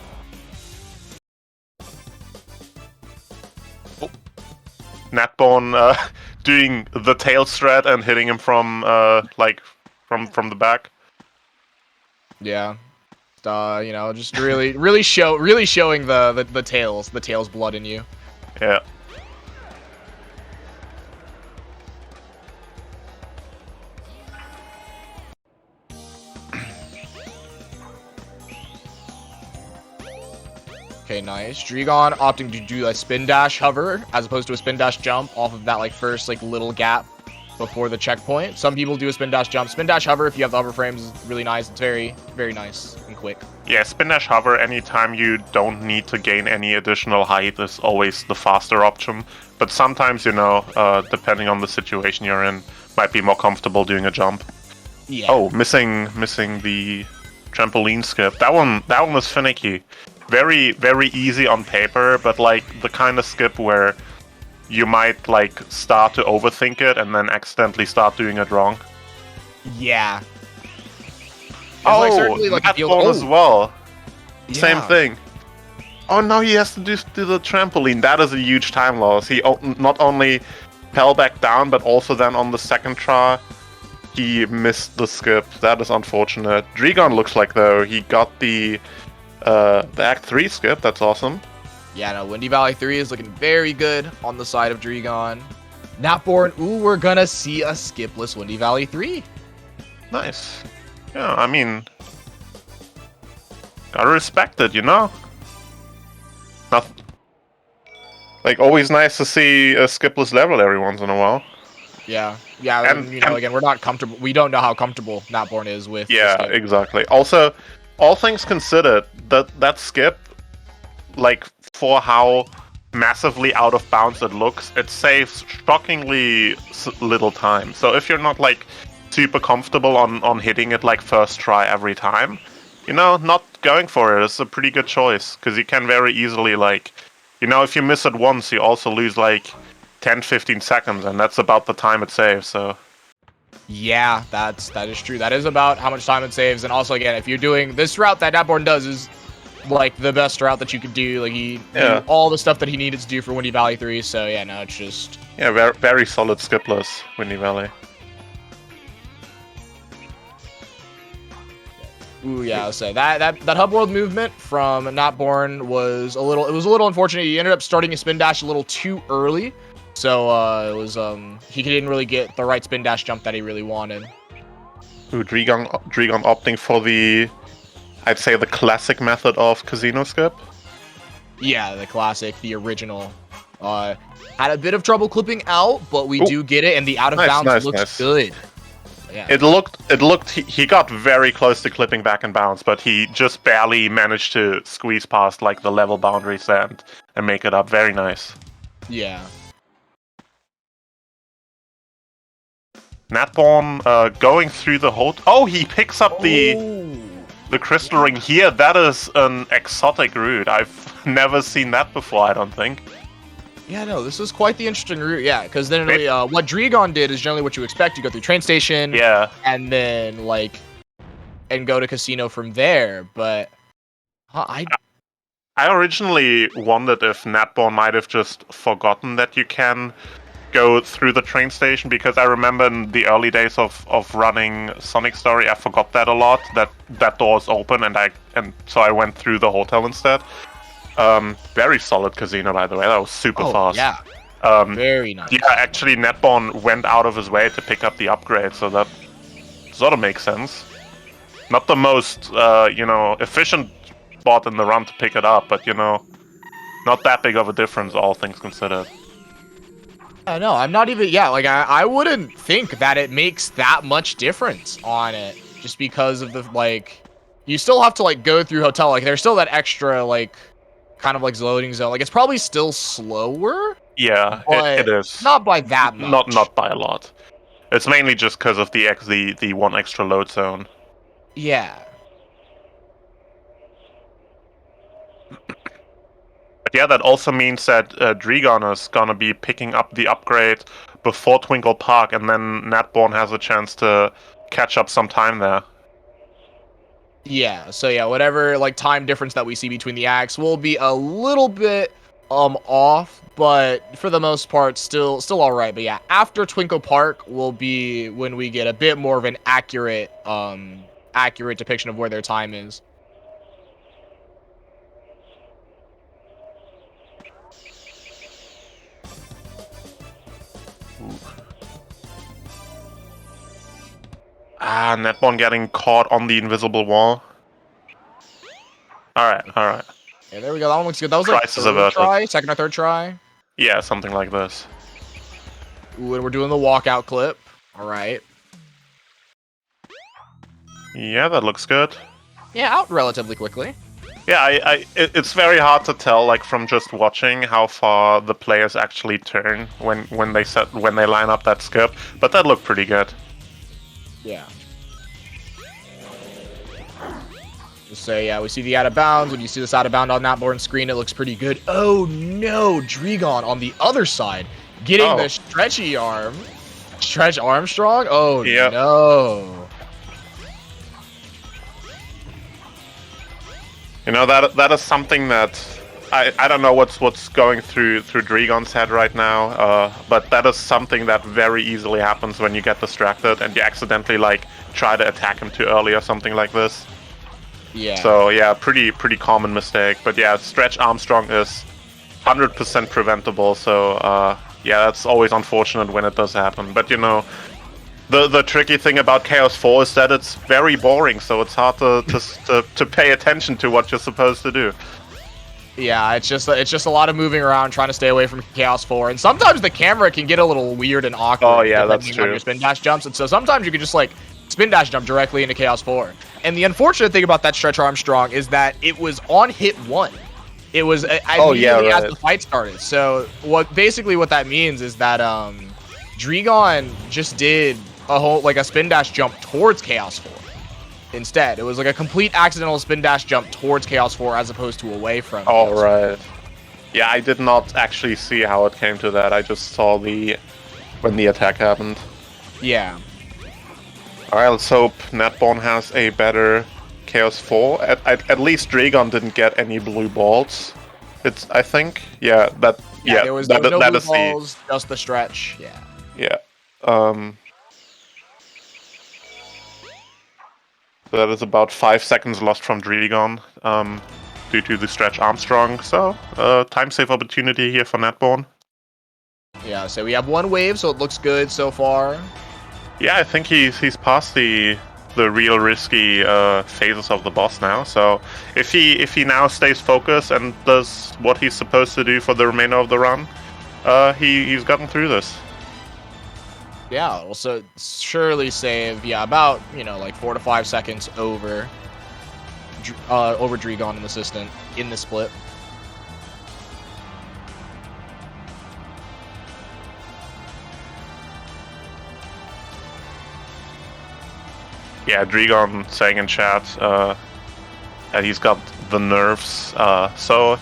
Netborn doing the tail strat and hitting him from from the back. Yeah. You know, just really showing the tails blood in you. Yeah. Okay, nice. Dregon opting to do a spin dash hover as opposed to a spin dash jump off of that like first like little gap before the checkpoint. Some people do a spin dash jump. Spin dash hover, if you have the hover frames, is really nice. It's very, very nice and quick. Yeah, spin dash hover anytime you don't need to gain any additional height is always the faster option. But sometimes, you know, depending on the situation you're in, might be more comfortable doing a jump. Yeah. Oh, missing the trampoline skip. That one was finicky. Very, very easy on paper, but like the kind of skip where you might like start to overthink it and then accidentally start doing it wrong. Yeah. That one as well. Yeah. Same thing. Oh, now he has to do the trampoline. That is a huge time loss. He not only fell back down, but also then on the second try, he missed the skip. That is unfortunate. Dregon looks like, though, he got the Act 3 skip. That's awesome. Yeah, no, Windy Valley 3 is looking very good on the side of Dregon. Natborn, ooh, we're gonna see a skipless Windy Valley 3. Nice. Yeah, I mean, gotta respect it, you know? Like, always nice to see a skipless level every once in a while. Yeah, and you know, again, we're not comfortable. We don't know how comfortable Natborn is with. Yeah, exactly. Also, all things considered, that skip, like, for how massively out of bounds it looks, it saves shockingly little time. So if you're not like super comfortable on hitting it like first try every time, you know, not going for it is a pretty good choice, because you can very easily, like, you know, if you miss it once, you also lose like 10-15 seconds, and that's about the time it saves. So yeah, that is true. That is about how much time it saves. And also, again, if you're doing this route that Natborn does is like the best route that you could do. Like he did all the stuff that he needed to do for Windy Valley 3. So yeah, no, it's just very, very solid skipless Windy Valley. Ooh, yeah, I'll say that hub world movement from Natborn was a little unfortunate. He ended up starting a spin dash a little too early, so it was he didn't really get the right spin dash jump that he really wanted. Ooh, Dregon opting for the, I'd say, the classic method of casino skip. Yeah, the classic, the original. Had a bit of trouble clipping out, but we do get it, and the out of bounds looks good. Yeah. It looked. He got very close to clipping back in bounds, but he just barely managed to squeeze past like the level boundaries and make it up. Very nice. Yeah. Natborn going through the whole. Oh, he picks up the crystal ring here. That is an exotic route. I've never seen that before, I don't think. Yeah, no, this is quite the interesting route. Yeah, because then what Dregon did is generally what you expect. You go through train station. Yeah. And then and go to casino from there. But I originally wondered if Natborn might have just forgotten that you can go through the train station, because I remember in the early days of running Sonic Story, I forgot that a lot, that door is open, and so I went through the hotel instead. Very solid casino, by the way. That was super fast. Yeah. Very nice. Yeah, actually, Natborn went out of his way to pick up the upgrade, so that sort of makes sense. Not the most, efficient spot in the run to pick it up, but, not that big of a difference, all things considered. No, I'm not even. Yeah, I wouldn't think that it makes that much difference on it, just because of the you still have to go through hotel. There's still that extra kind of loading zone. It's probably still slower. Yeah, it is. Not by that much. Not by a lot. It's mainly just because of the one extra load zone. Yeah. But yeah, that also means that Dregon is gonna be picking up the upgrade before Twinkle Park, and then Natborn has a chance to catch up some time there. Yeah, so yeah, whatever time difference that we see between the acts will be a little bit off, but for the most part still all right. But yeah, after Twinkle Park will be when we get a bit more of an accurate accurate depiction of where their time is. Ah, Netbon getting caught on the invisible wall. Alright. Yeah, there we go. That one looks good. That was like Crisis third averted. try, second or third try. Yeah, something like this. Ooh, and we're doing the walkout clip. Alright. Yeah, that looks good. Yeah, out relatively quickly. Yeah, it's very hard to tell, like from just watching, how far the players actually turn when they line up that skip. But that looked pretty good. Yeah. Just say, yeah, we see the out of bounds. When you see this out of bound on that board screen, it looks pretty good. Oh no, Dregon on the other side, getting the stretchy arm. Stretch Armstrong? Oh no. You know, that is something that I don't know what's going through Dregon's head right now, but that is something that very easily happens when you get distracted and you accidentally like try to attack him too early or something like this. Yeah. So yeah, pretty common mistake. But yeah, Stretch Armstrong is 100% preventable. So yeah, that's always unfortunate when it does happen. But you know, the tricky thing about Chaos 4 is that it's very boring, so it's hard to pay attention to what you're supposed to do. Yeah, it's just a lot of moving around, trying to stay away from Chaos 4, and sometimes the camera can get a little weird and awkward. Oh yeah, that's depending on true. your spin dash jumps, and so sometimes you can just like spin dash jump directly into Chaos 4. And the unfortunate thing about that Stretch Armstrong is that it was on hit 1. It was immediately as the fight started. So what that means is that Dregon just did a spin dash jump towards Chaos 4. Instead, it was like a complete accidental spin dash jump towards Chaos 4 as opposed to away from. All right. Yeah, I did not actually see how it came to that. I just saw when the attack happened. Yeah. All right, let's hope Netbon has a better Chaos 4. At least Dregon didn't get any blue balls. I think. Yeah, that. Yeah, there was no blue balls, just the stretch. Yeah. Yeah. That is about 5 seconds lost from Dregon due to the Stretch Armstrong. So, time save opportunity here for Netbon. Yeah, so we have one wave, so it looks good so far. Yeah, I think he's past the real risky phases of the boss now. So if he now stays focused and does what he's supposed to do for the remainder of the run, he's gotten through this. Yeah, also surely save, about, like 4 to 5 seconds over Dregon in the split. Yeah, Dregon saying in chat that he's got the nerves. So,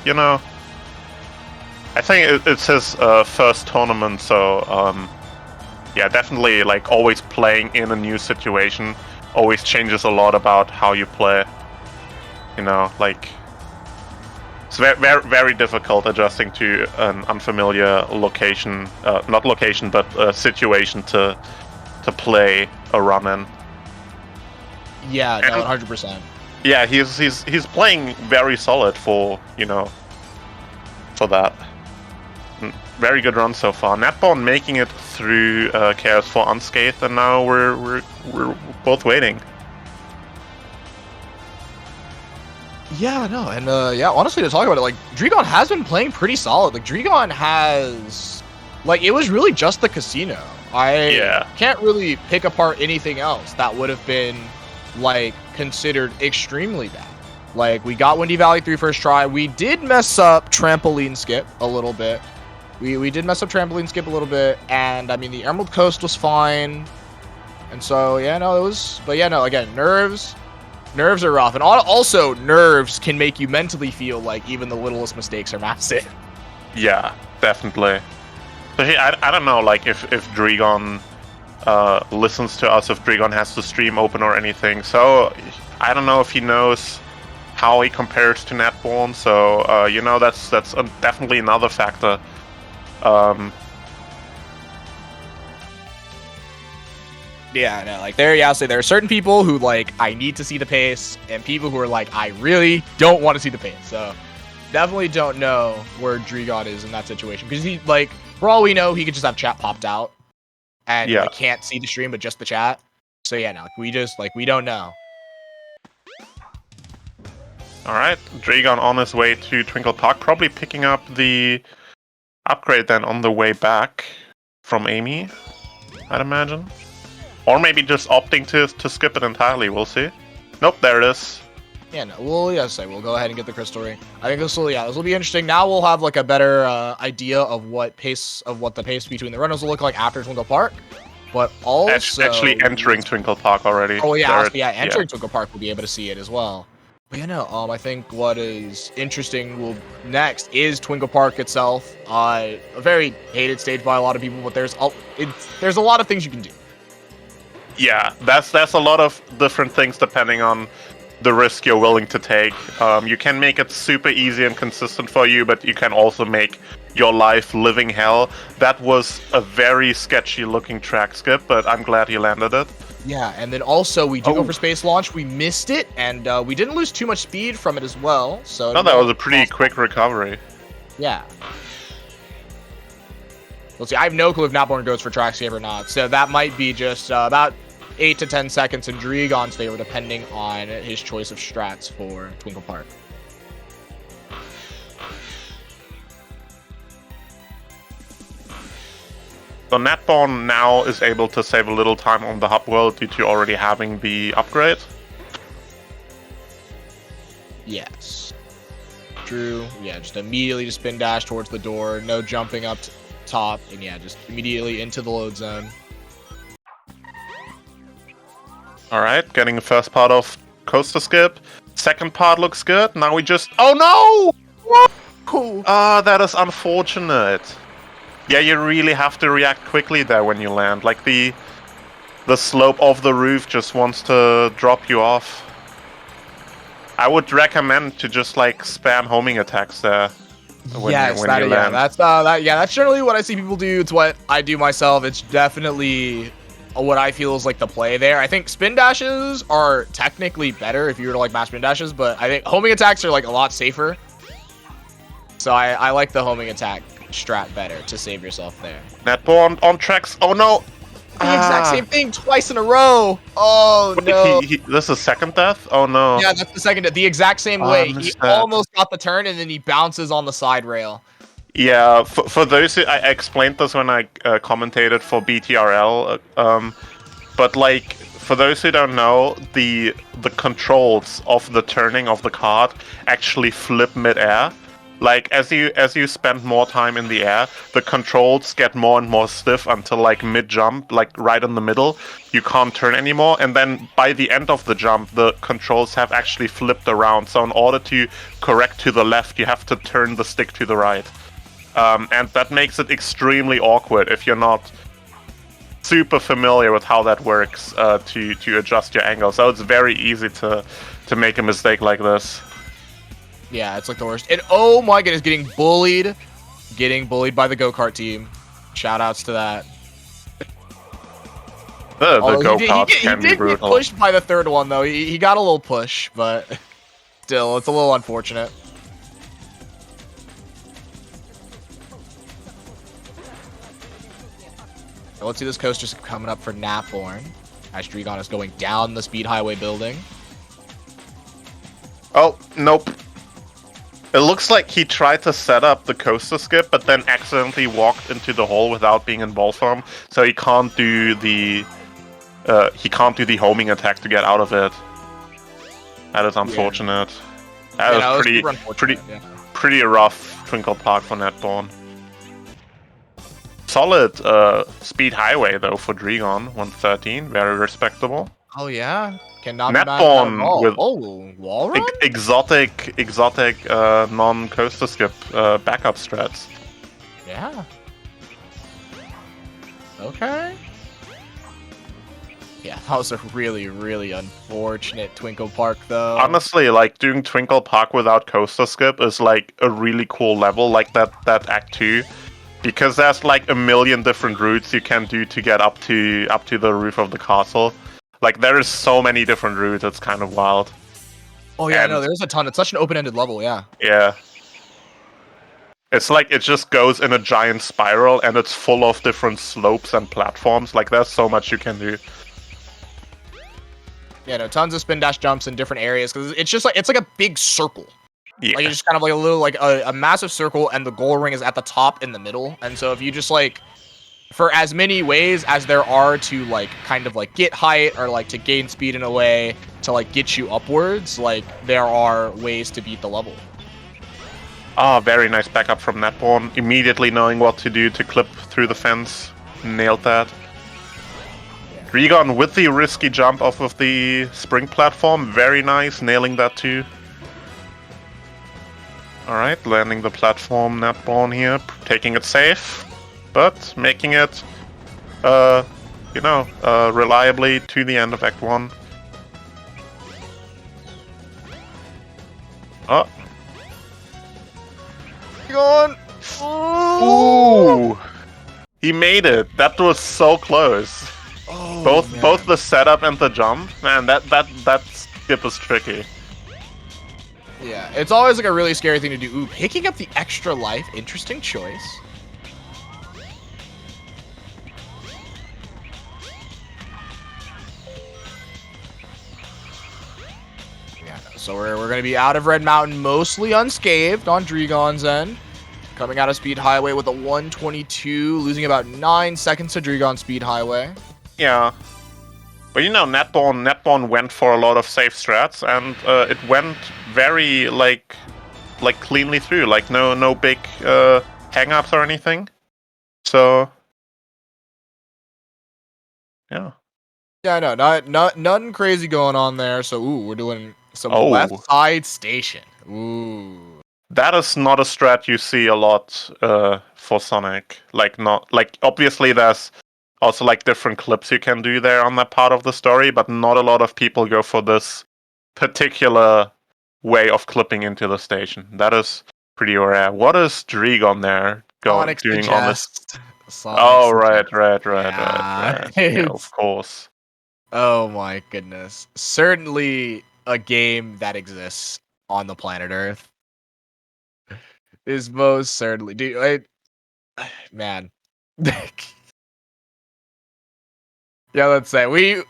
I think it's his first tournament, so yeah, definitely, like, always playing in a new situation always changes a lot about how you play. Like, it's very, very, very difficult adjusting to an unfamiliar location, not location, but situation to play a run in. Yeah, no, 100%. Yeah, he's playing very solid for for that. Very good run so far. Netbon making it through Chaos 4 unscathed, and now we're both waiting. Yeah, no, and honestly, to talk about it, like, Dregon has been playing pretty solid. Like, Dregon has, like, it was really just the casino. I can't really pick apart anything else that would have been, like, considered extremely bad. Like, we got Windy Valley 3 first try. We did mess up Trampoline Skip a little bit. We did mess up Trampoline Skip a little bit, and I mean, the Emerald Coast was fine. And so, yeah, no, it was, but yeah, no, again, nerves are rough. And also, nerves can make you mentally feel like even the littlest mistakes are massive. Yeah, definitely. So I don't know, like, if Dregon listens to us, if Dregon has the stream open or anything. So I don't know if he knows how he compares to Netbon. So that's definitely another factor. Yeah, no, like there are certain people who like I need to see the pace, and people who are like I really don't want to see the pace. So definitely don't know where Dregon is in that situation because he like for all we know he could just have chat popped out and like can't see the stream but just the chat. So yeah, no, we don't know. All right, Dregon on his way to Twinkle Park, probably picking up the upgrade then on the way back from Amy, I'd imagine. Or maybe just opting to skip it entirely, we'll see. Nope, there it is. Yeah, no, we'll go ahead and get the crystal ring. I think this will be interesting. Now we'll have like a better idea of what the pace between the runners will look like after Twinkle Park. But also actually entering Twinkle Park already. Oh yeah, entering Twinkle Park we'll be able to see it as well. But yeah, no, I think what is interesting next is Twinkle Park itself. A very hated stage by a lot of people, but there's a lot of things you can do. Yeah, that's a lot of different things depending on the risk you're willing to take. You can make it super easy and consistent for you, but you can also make your life living hell. That was a very sketchy looking track skip, but I'm glad he landed it. Yeah, and then also we did go for space launch. We missed it, and we didn't lose too much speed from it as well. So no, that was a pretty quick recovery. Yeah. Let's see. I have no clue if Napborn goes for track escape or not. So that might be just about 8 to 10 seconds in Dregon's favor, depending on his choice of strats for Twinkle Park. So Natborn now is able to save a little time on the hub world due to already having the upgrade. Yes. True. Yeah, just immediately just spin dash towards the door. No jumping up top. And yeah, just immediately into the load zone. Alright, getting the first part of Coaster Skip. Second part looks good. Now we just... Oh no! That is unfortunate. Yeah, you really have to react quickly there when you land. Like the slope of the roof just wants to drop you off. I would recommend to just like spam homing attacks there. When you land. That's generally what I see people do. It's what I do myself. It's definitely what I feel is like the play there. I think spin dashes are technically better if you were to like mash spin dashes, but I think homing attacks are like a lot safer. So I like the homing attack strat better to save yourself there. Natborn on tracks. Oh no! The exact same thing twice in a row. Oh no! This is second death. Oh no! Yeah, that's the second death. The exact same way. He almost got the turn and then he bounces on the side rail. Yeah, for those who, I explained this when I commentated for BTRL, but like for those who don't know, the controls of the turning of the card actually flip mid-air. Like as you spend more time in the air, the controls get more and more stiff until like mid-jump, like right in the middle, you can't turn anymore. And then by the end of the jump, the controls have actually flipped around. So in order to correct to the left, you have to turn the stick to the right. And that makes it extremely awkward if you're not super familiar with how that works to adjust your angle. So it's very easy to make a mistake like this. Yeah, it's like the worst. And oh my goodness, getting bullied by the go-kart team. Shoutouts to that. The go-kart can be brutal. He did get pushed by the third one though. He got a little push, but still, it's a little unfortunate. Let's see this coaster coming up for Napborn. As Dregon is going down the speed highway building. Oh, nope. It looks like he tried to set up the coaster skip, but then accidentally walked into the hole without being in ball form, so he can't do the homing attack to get out of it. That is unfortunate. Yeah. That was pretty rough Twinkle Park for Natborn. Solid speed highway though for Dregon, 113, very respectable. Oh yeah, cannot Natborn with wall run? exotic non-coaster skip backup strats. Yeah. Okay. Yeah, that was a really, really unfortunate Twinkle Park though. Honestly, like doing Twinkle Park without coaster skip is like a really cool level, like that Act 2. because there's like a million different routes you can do to get up to the roof of the castle. Like there is so many different routes. It's kind of wild. Oh yeah, no, there's a ton. It's such an open-ended level. Yeah. Yeah. It's like it just goes in a giant spiral, and it's full of different slopes and platforms. Like there's so much you can do. Yeah, no, tons of spin dash jumps in different areas because it's just like it's like a big circle. Yeah. Like it's just kind of like a little like a massive circle, and the goal ring is at the top in the middle. And so if you just like, for as many ways as there are to like kind of like get height or like to gain speed in a way to like get you upwards, like there are ways to beat the level. Ah, very nice backup from Netborn. Immediately knowing what to do to clip through the fence. Nailed that. Regon with the risky jump off of the spring platform. Very nice, nailing that too. Alright, landing the platform, Netborn here. Taking it safe, but making it, reliably to the end of Act 1. Oh. Regon! Ooh! He made it. That was so close. Oh, both the setup and the jump, man. That skip is tricky. Yeah, it's always like a really scary thing to do. Ooh, picking up the extra life, interesting choice. Yeah, no, so we're gonna be out of Red Mountain, mostly unscathed on Dregon's end. Coming out of Speed Highway with a 122, losing about 9 seconds to Dregon Speed Highway. Yeah. But Netborn went for a lot of safe strats, and it went very like cleanly through. Like no big hang-ups or anything. So yeah. Yeah, no, nothing crazy going on there. So we're doing some left side station. Ooh. That is not a strat you see a lot for Sonic. Obviously there's also like different clips you can do there on that part of the story, but not a lot of people go for this particular way of clipping into the station. That is pretty rare. What is Dregon there doing on this? Right. Yeah, of course. Oh my goodness. Certainly a game that exists on the planet Earth. Is most certainly, dude. Man. Yeah, let's say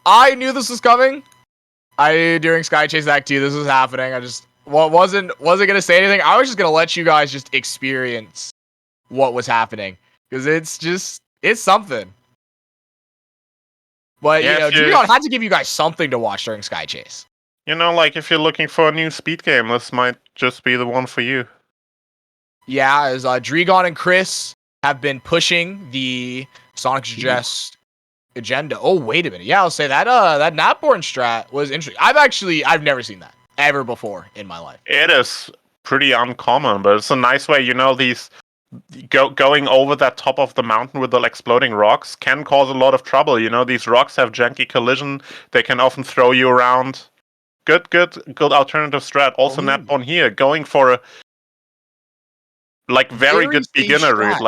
I knew this was coming. During Sky Chase Act 2, this was happening. I just wasn't gonna say anything. I was just gonna let you guys just experience what was happening because it's something. But Yeah, Dregon had to give you guys something to watch during Sky Chase. Like if you're looking for a new speed game, this might just be the one for you. Yeah, as Dregon and Chris have been pushing the Sonic Suggest agenda. Oh, wait a minute. Yeah, I'll say that that Natborn strat was interesting. I've never seen that ever before in my life. It is pretty uncommon, but it's a nice way. These going over that top of the mountain with the exploding rocks can cause a lot of trouble. These rocks have janky collision. They can often throw you around. Good alternative strat. Also, Natborn here going for a very good beginner route.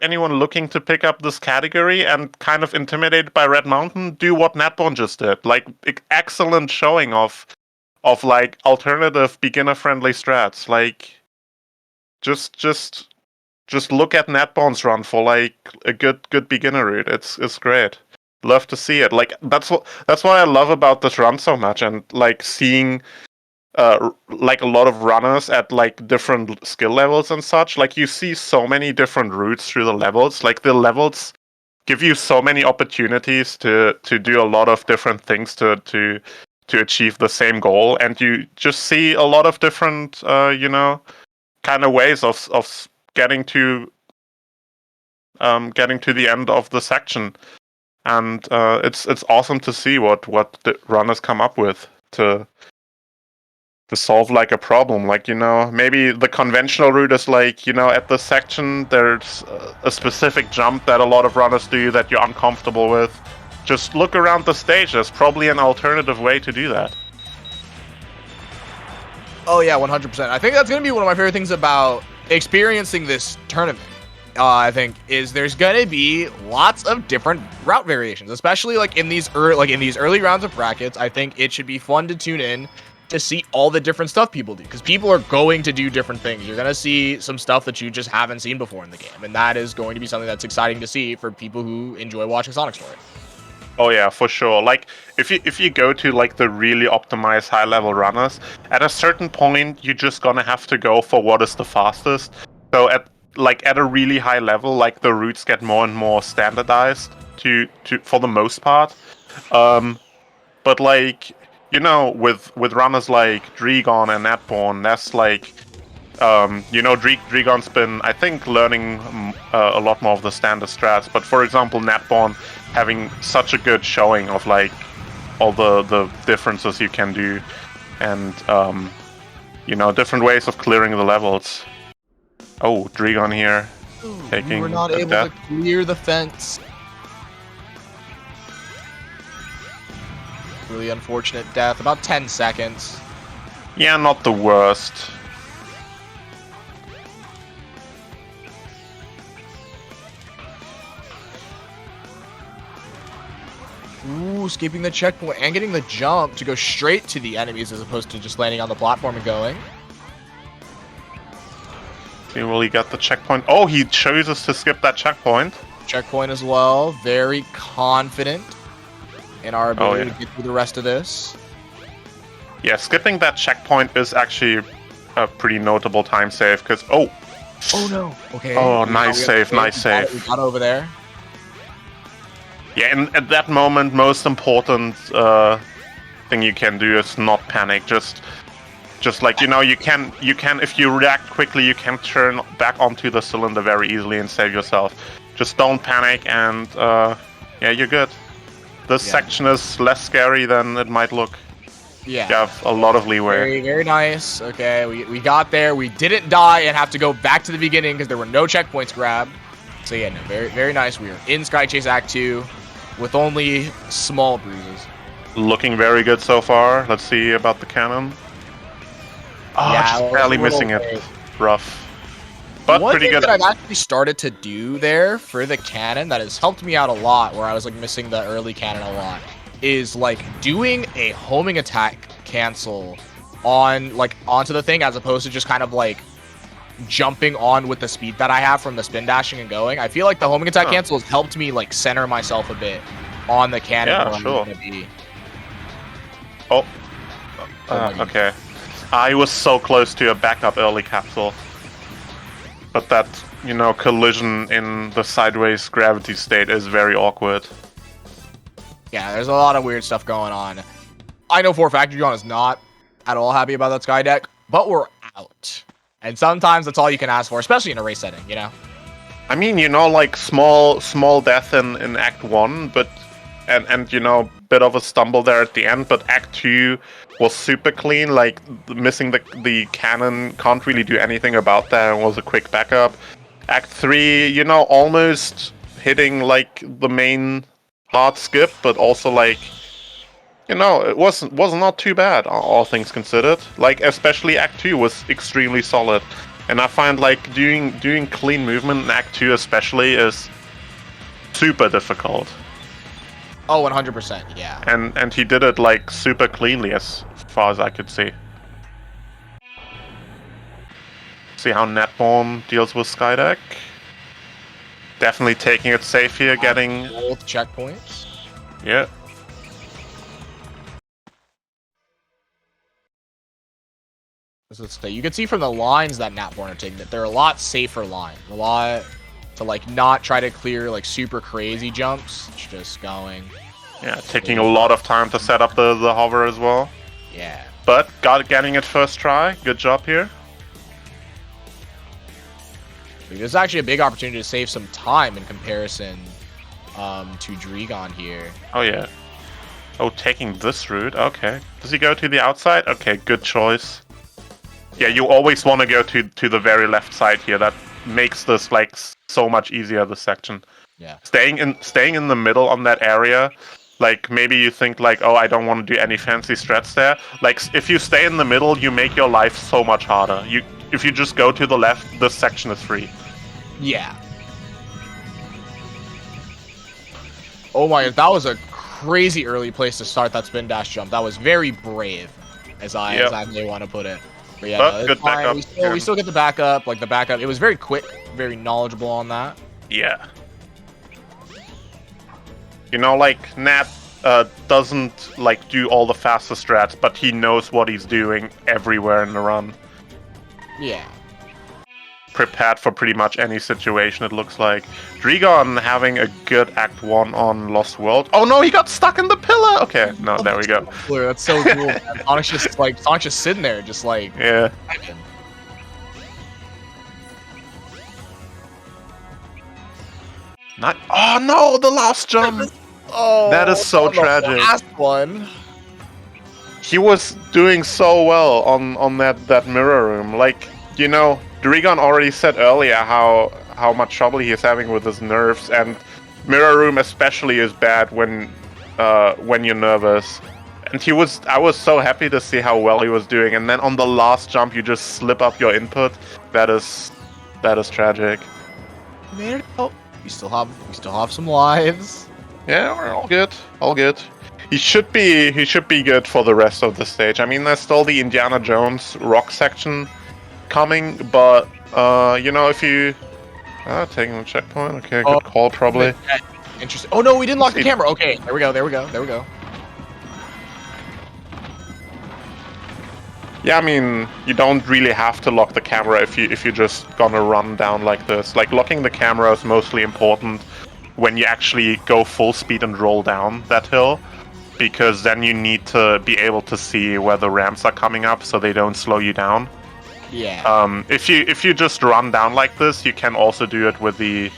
Anyone looking to pick up this category and kind of intimidated by Red Mountain, do what Natborn just did. Excellent showing of alternative beginner friendly strats. Just look at Natborn's run for a good beginner route. It's great. Love to see it. That's what I love about this run so much, and seeing a lot of runners at different skill levels and such. You see so many different routes through the levels. The levels give you so many opportunities to do a lot of different things to achieve the same goal, and you just see a lot of different kind of ways of getting to the end of the section. And it's awesome to see what the runners come up with to solve a problem. Maybe the conventional route is at this section there's a specific jump that a lot of runners do that you're uncomfortable with. Just look around the stage. There's probably an alternative way to do that. Oh yeah, 100%. I think that's gonna be one of my favorite things about experiencing this tournament. I think is there's gonna be lots of different route variations, especially like in these early rounds of brackets. I think it should be fun to tune in to see all the different stuff people do, because people are going to do different things. You're gonna see some stuff that you just haven't seen before in the game, and that is going to be something that's exciting to see for people who enjoy watching Sonic Story. Oh yeah, for sure. Like if you go to like the really optimized high level runners, at a certain point you're just gonna have to go for what is the fastest. So at a really high level, like the routes get more and more standardized to for the most part. But like with runners like Dregon and Natborn, that's like Dregon's been, I think, learning a lot more of the standard strats. But for example, Natborn having such a good showing of like all the differences you can do, and different ways of clearing the levels. Oh, Dregon here taking. We were not able to clear the fence. Really unfortunate death. About 10 seconds. Yeah, not the worst. Ooh, escaping the checkpoint and getting the jump to go straight to the enemies as opposed to just landing on the platform and going. See, will he get the checkpoint? Oh, he chooses to skip that checkpoint. Checkpoint as well. Very confident in our ability to get through the rest of this. Yeah, skipping that checkpoint is actually a pretty notable time save, because... Oh no. Okay. Oh, nice save. We got over there. Yeah, and at that moment, most important thing you can do is not panic. Just like, you can, if you react quickly, you can turn back onto the cylinder very easily and save yourself. Just don't panic, and yeah, you're good. This section is less scary than it might look. Yeah. You have a lot of leeway. Very, very nice. Okay, we got there. We didn't die and have to go back to the beginning because there were no checkpoints grabbed. So yeah, no, very, very nice. We are in Sky Chase Act 2 with only small bruises. Looking very good so far. Let's see about the cannon. Oh, Yeah, just barely missing it. Rough. But One pretty thing good. that I've actually started to do there for the cannon that has helped me out a lot, where I was like missing the early cannon a lot, is like doing a homing attack cancel on onto the thing as opposed to just kind of like jumping on with the speed that I have from the spin dashing and going. I feel like the homing attack cancel has helped me like center myself a bit on the cannon. Yeah, where I'm sure. gonna be. Oh. Okay. I was so close to a backup early capsule. But that, collision in the sideways gravity state is very awkward. Yeah, there's a lot of weird stuff going on. I know for a fact John is not at all happy about that sky deck, but we're out. And sometimes that's all you can ask for, especially in a race setting, I mean, like small death in Act 1, but and bit of a stumble there at the end, but Act 2 was super clean, like missing the cannon, can't really do anything about that, and was a quick backup. Act 3, almost hitting like the main hard skip, but also like it was not too bad, all things considered. Like especially Act 2 was extremely solid. And I find like doing clean movement in Act 2 especially is super difficult. Oh, 100%, yeah. And he did it like super cleanly as far as I could see. See how Netborn deals with Skydeck. Definitely taking it safe here, getting both checkpoints. Yeah. You can see from the lines that Natborn are taking that they're a lot safer lines. A lot to like not try to clear like super crazy jumps. It's just going. Yeah, taking a lot of time to set up the hover as well. Yeah. But getting it first try. Good job here. There's actually a big opportunity to save some time in comparison to Dregon here. Oh yeah. Oh, taking this route. Okay. Does he go to the outside? Okay, good choice. Yeah, you always want to go to the very left side here. That makes this like so much easier, this section. Yeah. Staying in the middle on that area, Like maybe you think like, oh, I don't want to do any fancy strats there. Like if you stay in the middle, you make your life so much harder. If you just go to the left, this section is free. Yeah. Oh my, that was a crazy early place to start that spin dash jump. That was very brave, as I may want to put it. But yeah, But no, it's good fine. backup. We still get the backup. Like the backup, it was very quick, very knowledgeable on that. Yeah. You know, like Nat doesn't like do all the fastest strats, but he knows what he's doing everywhere in the run. Yeah. Prepared for pretty much any situation, it looks like. Drigon having a good Act 1 on Lost World. Oh no, he got stuck in the pillar! Okay, no, there we go. That's so cool. Sonic's just sitting there, just like... Yeah. Not. Oh no, the last jump! Oh, that is so tragic. The last one. He was doing so well on that mirror room. Like, you know, Drigon already said earlier how much trouble he is having with his nerves, and mirror room especially is bad when you're nervous. And I was so happy to see how well he was doing, and then on the last jump you just slip up your input. That is tragic. Made it out. We still have some lives. Yeah, we're all good. All good. He should be good for the rest of the stage. I mean, there's still the Indiana Jones rock section coming, but you know, if you taking the checkpoint, okay, good call probably. Interesting. Oh no, we didn't lock the camera. Okay, there we go. Yeah, I mean, you don't really have to lock the camera if you're just gonna run down like this. Like, locking the camera is mostly important when you actually go full speed and roll down that hill, because then you need to be able to see where the ramps are coming up so they don't slow you down. Yeah. If you just run down like this, you can also do it with the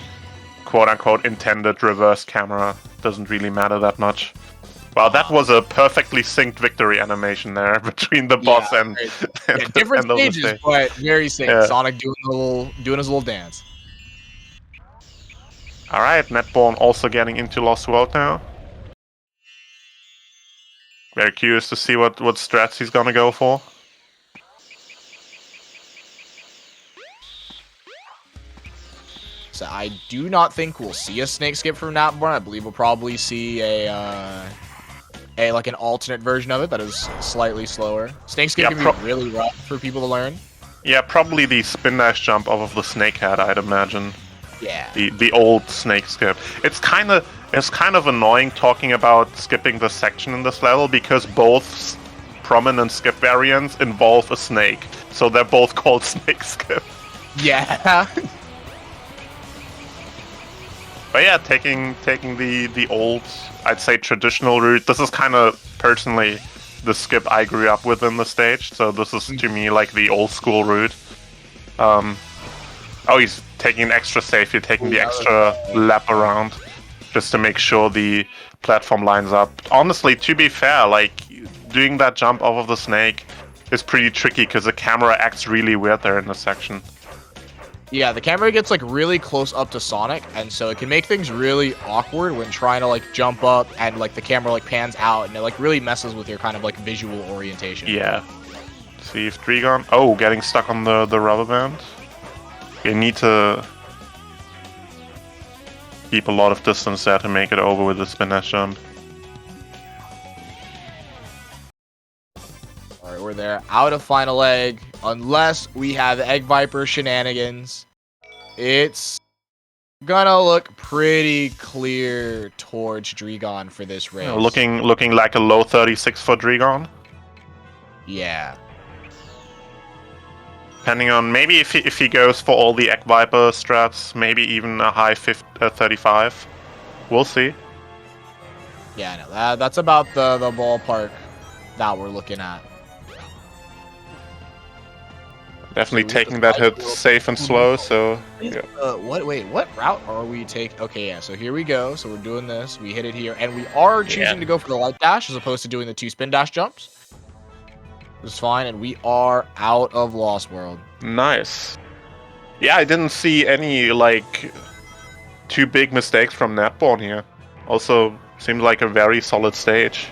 quote-unquote intended reverse camera. Doesn't really matter that much. Wow, that was a perfectly synced victory animation there between the boss and different the stages, stage. but very synced. Yeah. Sonic doing his little dance. All right, Netborn also getting into Lost World now. Very curious to see what strats he's gonna go for. So I do not think we'll see a snake skip from Natborn. I believe we'll probably see a like an alternate version of it that is slightly slower. Snake skip can be really rough for people to learn. Yeah, probably the spin dash jump off of the snake head, I'd imagine. Yeah. The old snake skip. It's kind of annoying talking about skipping the section in this level because both prominent skip variants involve a snake, so they're both called snake skip. Yeah. But yeah, taking the old, I'd say traditional route. This is kind of personally the skip I grew up with in the stage, so this is to me like the old school route. Oh, he's taking an extra safe. You're taking the extra lap around just to make sure the platform lines up. Honestly, to be fair, like doing that jump off of the snake is pretty tricky because the camera acts really weird there in this section. Yeah, the camera gets like really close up to Sonic, and so it can make things really awkward when trying to like jump up and like the camera like pans out, and it like really messes with your kind of like visual orientation. Yeah. See if Drigon... Oh, getting stuck on the rubber band. You need to keep a lot of distance there to make it over with the spin dash jump. Alright, we're there. Out of final egg. Unless we have Egg Viper shenanigans, it's gonna look pretty clear towards Drigon for this race. Looking like a low 36 for Drigon. Yeah. Depending on maybe if he goes for all the Egg Viper strats, maybe even a high 35. We'll see. Yeah, no, that's about the ballpark that we're looking at. Definitely taking that hit safe and slow, so... Yeah. What route are we taking? Okay, yeah, so here we go. So we're doing this. We hit it here, and we are choosing to go for the light dash as opposed to doing the 2 spin dash jumps. It's fine, and we are out of Lost World. Nice. Yeah, I didn't see any, like, too big mistakes from Netborn here. Also, Seems like a very solid stage.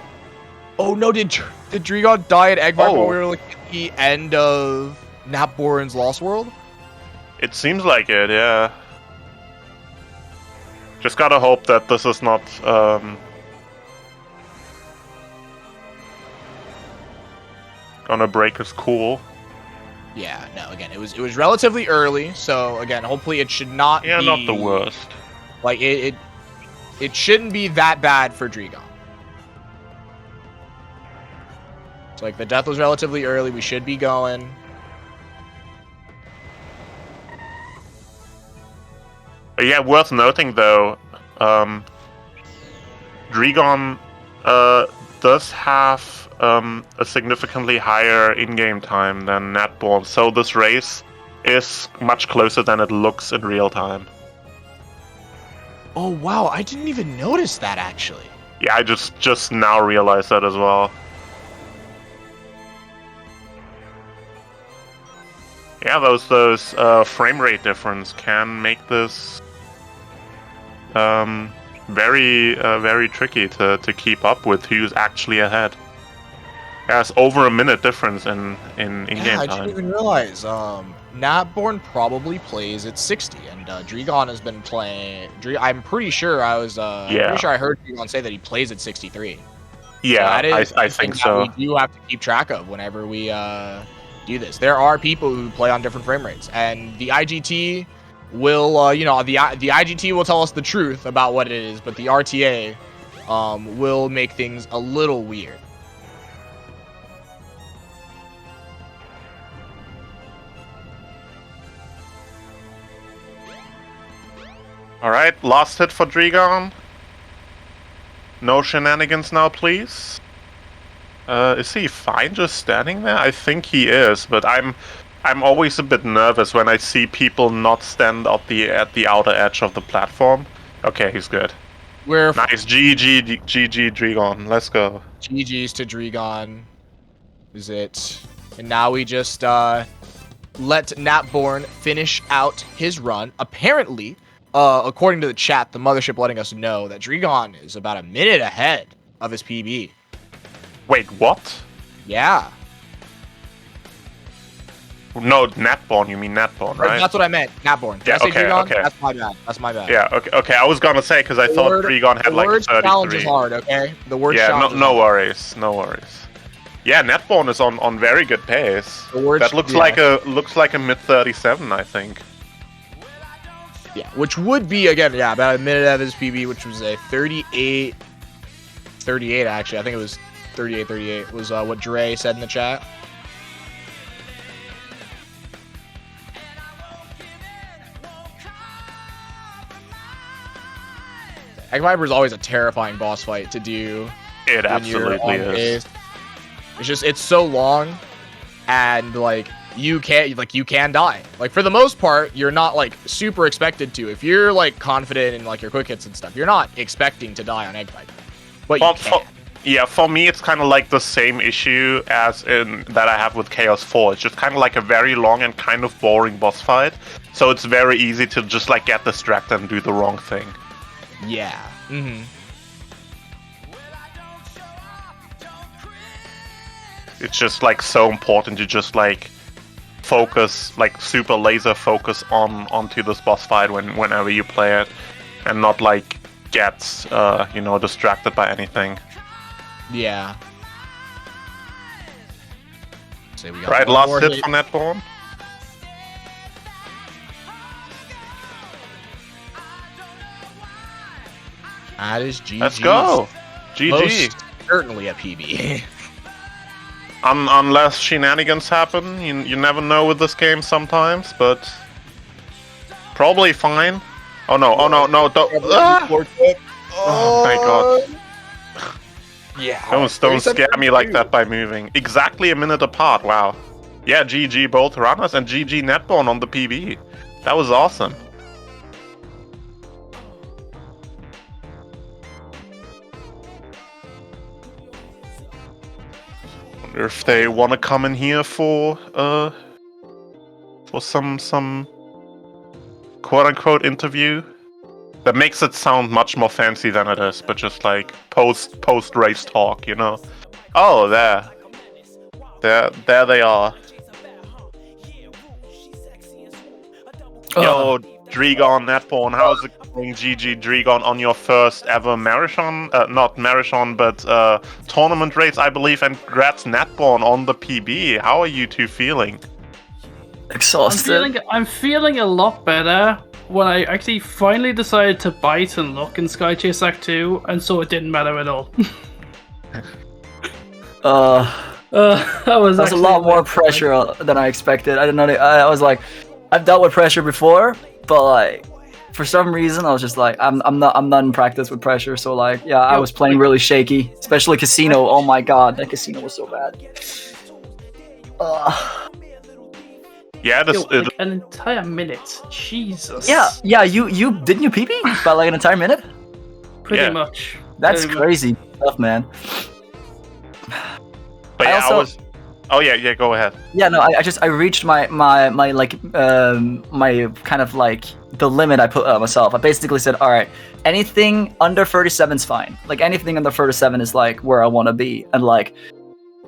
Oh no, did Dregon die at Eggmart Oh. while we were looking at the end of Napborin's Lost World? It seems like it, yeah. Just gotta hope that this is not gonna break his cool. Yeah, no, again, it was relatively early, so again, hopefully it should not be... Yeah, not the worst. Like, it shouldn't be that bad for Dregon. So, like, the death was relatively early, we should be going. But yeah, worth noting though, Dregon does have a significantly higher in-game time than Natborn, so this race is much closer than it looks in real time. Oh, wow, I didn't even notice that, actually. Yeah, I just now realized that as well. Yeah, those frame rate difference can make this very tricky to keep up with who's actually ahead. There's over a minute difference in in-game Yeah, I time. didn't even realize. Natborn probably plays at 60, and Dregon has been playing. I'm pretty sure I'm pretty sure I heard Dregon say that he plays at 63. Yeah, So that is I think so. that we do have to keep track of whenever we do this. There are people who play on different frame rates, and the IGT will, the IGT will tell us the truth about what it is, but the RTA will make things a little weird. Alright, last hit for Dregon. No shenanigans now, please. Is he fine just standing there? I think he is, but I'm always a bit nervous when I see people not stand at the outer edge of the platform. Okay, he's good. Nice. GG Dregon. Let's go. GG's to Dregon. Is it? And now we just let Natborn finish out his run. Apparently, according to the chat, the mothership letting us know that Dregon is about a minute ahead of his PB. Wait, what? Yeah. No, Natborn. You mean Natborn, right? That's what I meant. Natborn. Did Yeah, I say okay, Dregon? okay. That's my bad. That's my bad. Yeah, okay. I was gonna say because I thought Dregon had like 33. Challenge is hard, okay? The word challenge. No worries, no worries. Yeah, Natborn is on very good pace. That looks like a mid 37, I think. Yeah, which would be again, about a minute of his PB, which was a 38 actually. I think it was 38 was what Dre said in the chat. Egg Viper is always a terrifying boss fight to do. It absolutely is. It's just it's so long, and like you can die. Like for the most part, you're not like super expected to. If you're like confident in like your quick hits and stuff, you're not expecting to die on Egg Viper. But you can. For me, it's kind of like the same issue as in that I have with Chaos 4. It's just kind of like a very long and kind of boring boss fight. So it's very easy to just like get distracted and do the wrong thing. Yeah. Mm-hmm. It's just like so important to just like focus, like super laser focus onto this boss fight whenever you play it, and not like get distracted by anything. Yeah. Say we got right, one last more hit from Natborn. That is GG. Let's go. GG. Most certainly a PB. Unless shenanigans happen, you never know with this game sometimes, but probably fine. Oh no! Don't! Ah! Oh my god! Yeah. Don't scare me like that by moving. Exactly a minute apart. Wow. Yeah, GG both runners and GG Natborn on the PB. That was awesome. Wonder if they want to come in here for some quote unquote interview. that makes it sound much more fancy than it is, but just like post race talk, you know. Oh, there they are. Yo, Dregon, Netborn, how's it going? GG Dregon on your first ever marathon, not marathon, but tournament race, I believe, and congrats Netborn on the PB. How are you two feeling? Exhausted. I'm feeling a lot better when I actually finally decided to bite and look in Sky Chase Act 2, and so it didn't matter at all. That was a lot more pressure than I expected. I didn't know. I was like, I've dealt with pressure before, but like, for some reason, I was just like, I'm not in practice with pressure. So like, yeah, I was playing really shaky, especially Casino. Oh my god, that Casino was so bad. Yeah, like an entire minute. Jesus. Yeah. You didn't you PP by like an entire minute? Pretty much. That's crazy stuff, man. But yeah, I was. Oh yeah, go ahead. Yeah, no, I reached my like my kind of like the limit I put myself. I basically said, all right, anything under 37 is fine. Like anything under 37 is like where I want to be, and like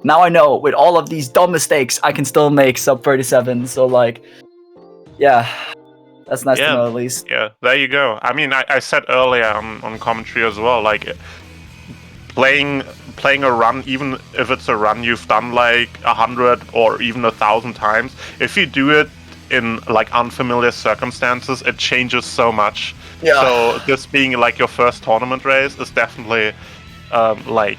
now I know with all of these dumb mistakes, I can still make sub 37. So like, yeah, that's nice to know at least. Yeah, there you go. I mean, I said earlier on commentary as well, like playing a run, even if it's a run you've done like 100 or even 1,000 times, if you do it in like unfamiliar circumstances, it changes so much. Yeah. So this being like your first tournament race is definitely like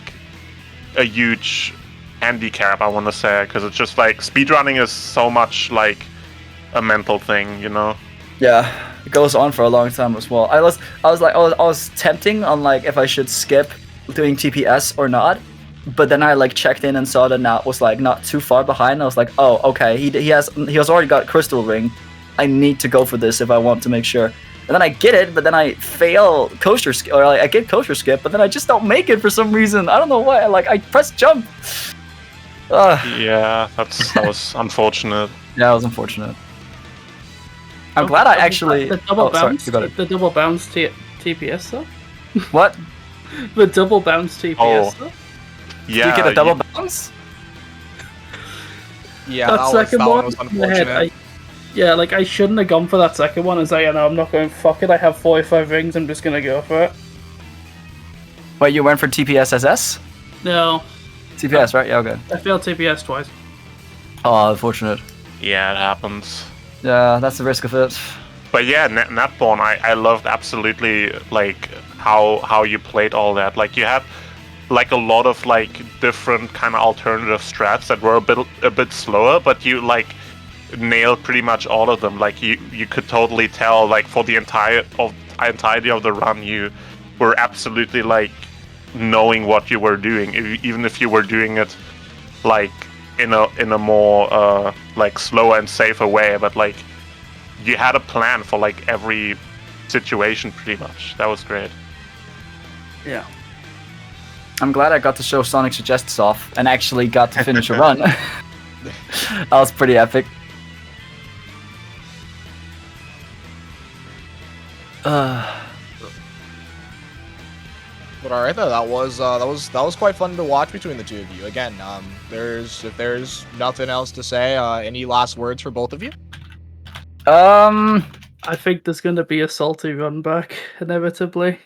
a huge handicap, I want to say, because it's just like speedrunning is so much like a mental thing, you know. Yeah, it goes on for a long time as well. I was tempting on like if I should skip doing TPS or not, but then I like checked in and saw that Nat was like not too far behind. I was like, oh, okay, he has already got Crystal Ring. I need to go for this if I want to make sure. And then I get it, but then I fail kosher skip, or like, I get kosher skip, but then I just don't make it for some reason. I don't know why. Like I press jump. Yeah, that was unfortunate. Yeah, it was unfortunate. I'm glad I actually. The double bounce. Sorry, the double bounce TPS though. What? The double bounce TPS though. Yeah. You get a double bounce? Yeah, that second one was unfortunate. Like I shouldn't have gone for that second one. As I know, I'm not going. Fuck it. I have 45 rings. I'm just gonna go for it. Wait, you went for TPS SS? No. TPS, right? Yeah, okay. I failed TPS twice. Oh, unfortunate. Yeah, it happens. Yeah, that's the risk of it. But yeah, Netborn, I loved absolutely like how you played all that. Like you had like a lot of like different kind of alternative strats that were a bit slower, but you like nailed pretty much all of them. Like you could totally tell, like for the entirety of the run, you were absolutely like knowing what you were doing, even if you were doing it like in a more like slower and safer way. But like you had a plan for like every situation pretty much. That was great. Yeah. I'm glad I got to show Sonic Suggests off and actually got to finish a run. That was pretty epic. But all right, though, that was quite fun to watch between the two of you. Again, if there's nothing else to say, any last words for both of you? I think there's going to be a salty run back inevitably.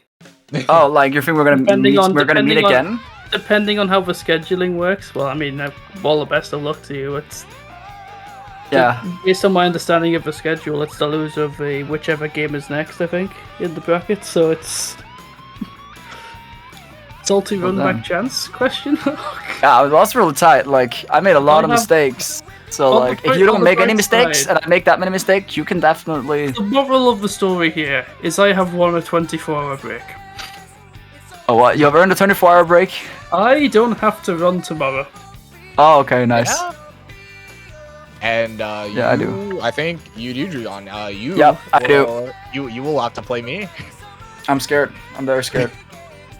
Oh, like you think we're gonna meet again? Depending on how the scheduling works. Well, I mean, all the best of luck to you. It's based on my understanding of the schedule, it's the loser of the whichever game is next, I think, in the bracket. So it's salty run back chance question. Yeah, it was really tight. Like I made a lot of mistakes. So like, if you don't make any mistakes and I make that many mistakes, you can definitely. The moral of the story here is I have won a 24-hour break. Oh, what? You have earned a 24-hour break? I don't have to run tomorrow. Oh, okay, nice. Yeah. And I do. I think you do, Dreon. Yep, I do. You will have to play me. I'm scared. I'm very scared.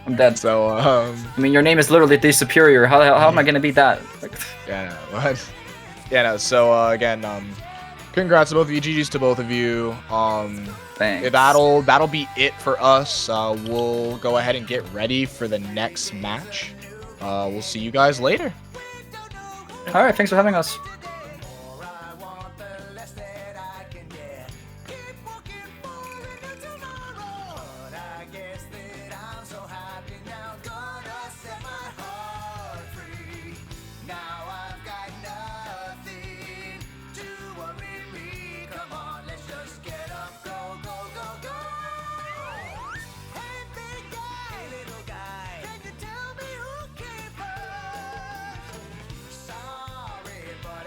I'm dead. So I mean, your name is literally the superior. How am I gonna beat that? Like... Yeah, no, but yeah, no. So again, Congrats to both of you. GG's to both of you. Thanks. That'll be it for us. We'll go ahead and get ready for the next match. We'll see you guys later. All right, thanks for having us. Sorry, but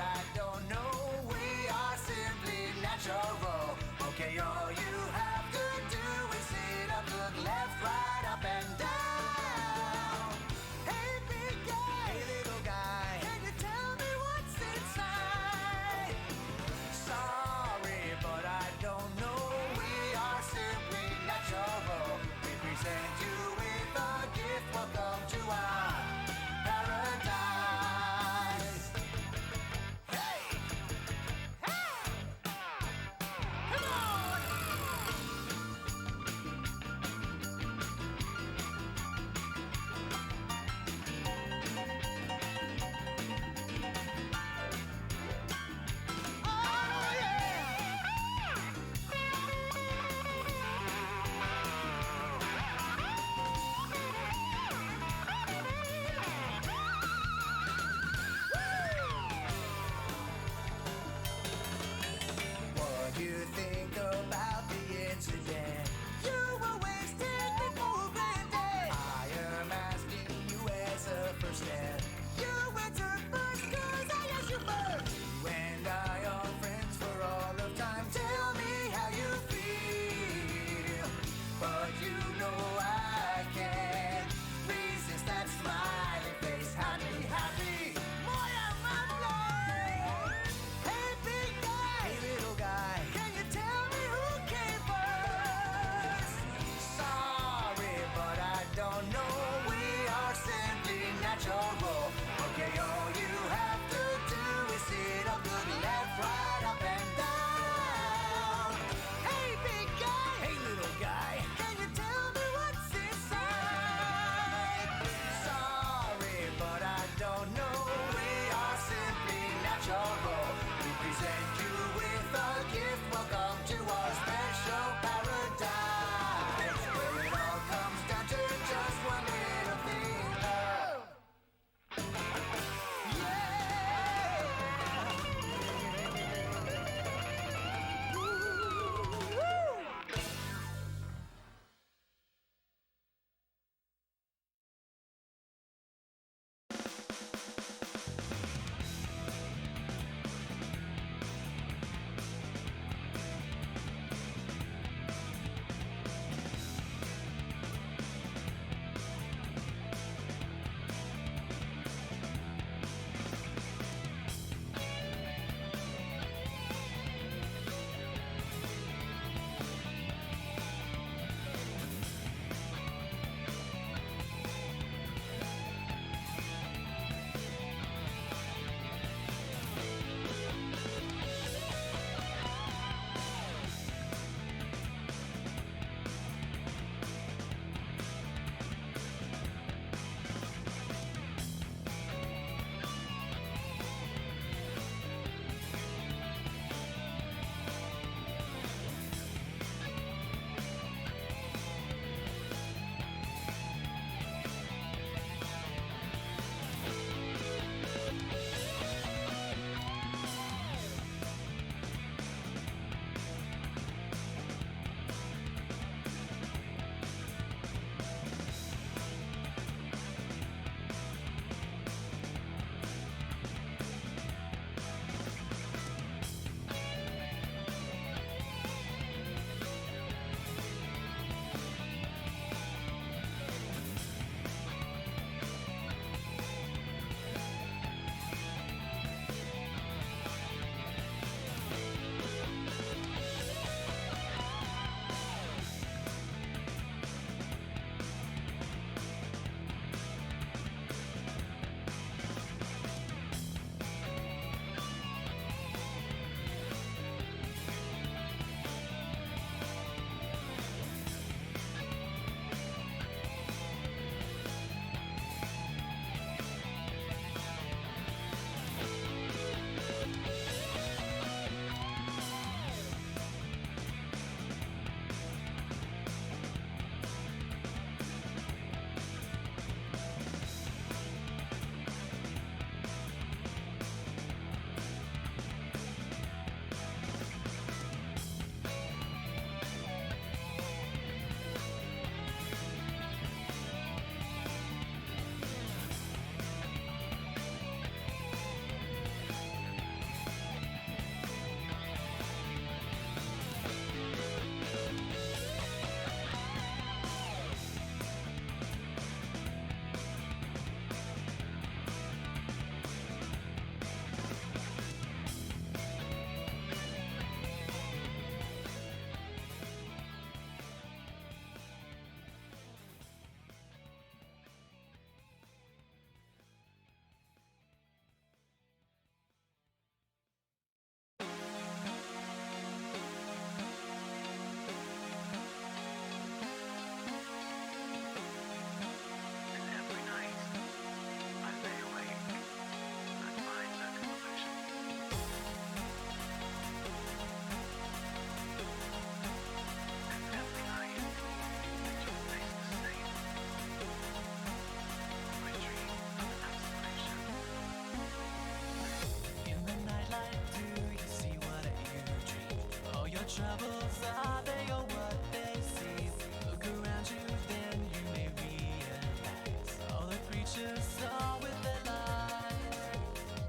troubles are they or what they seem? Look around you, then you may realize all the creatures are with their lives.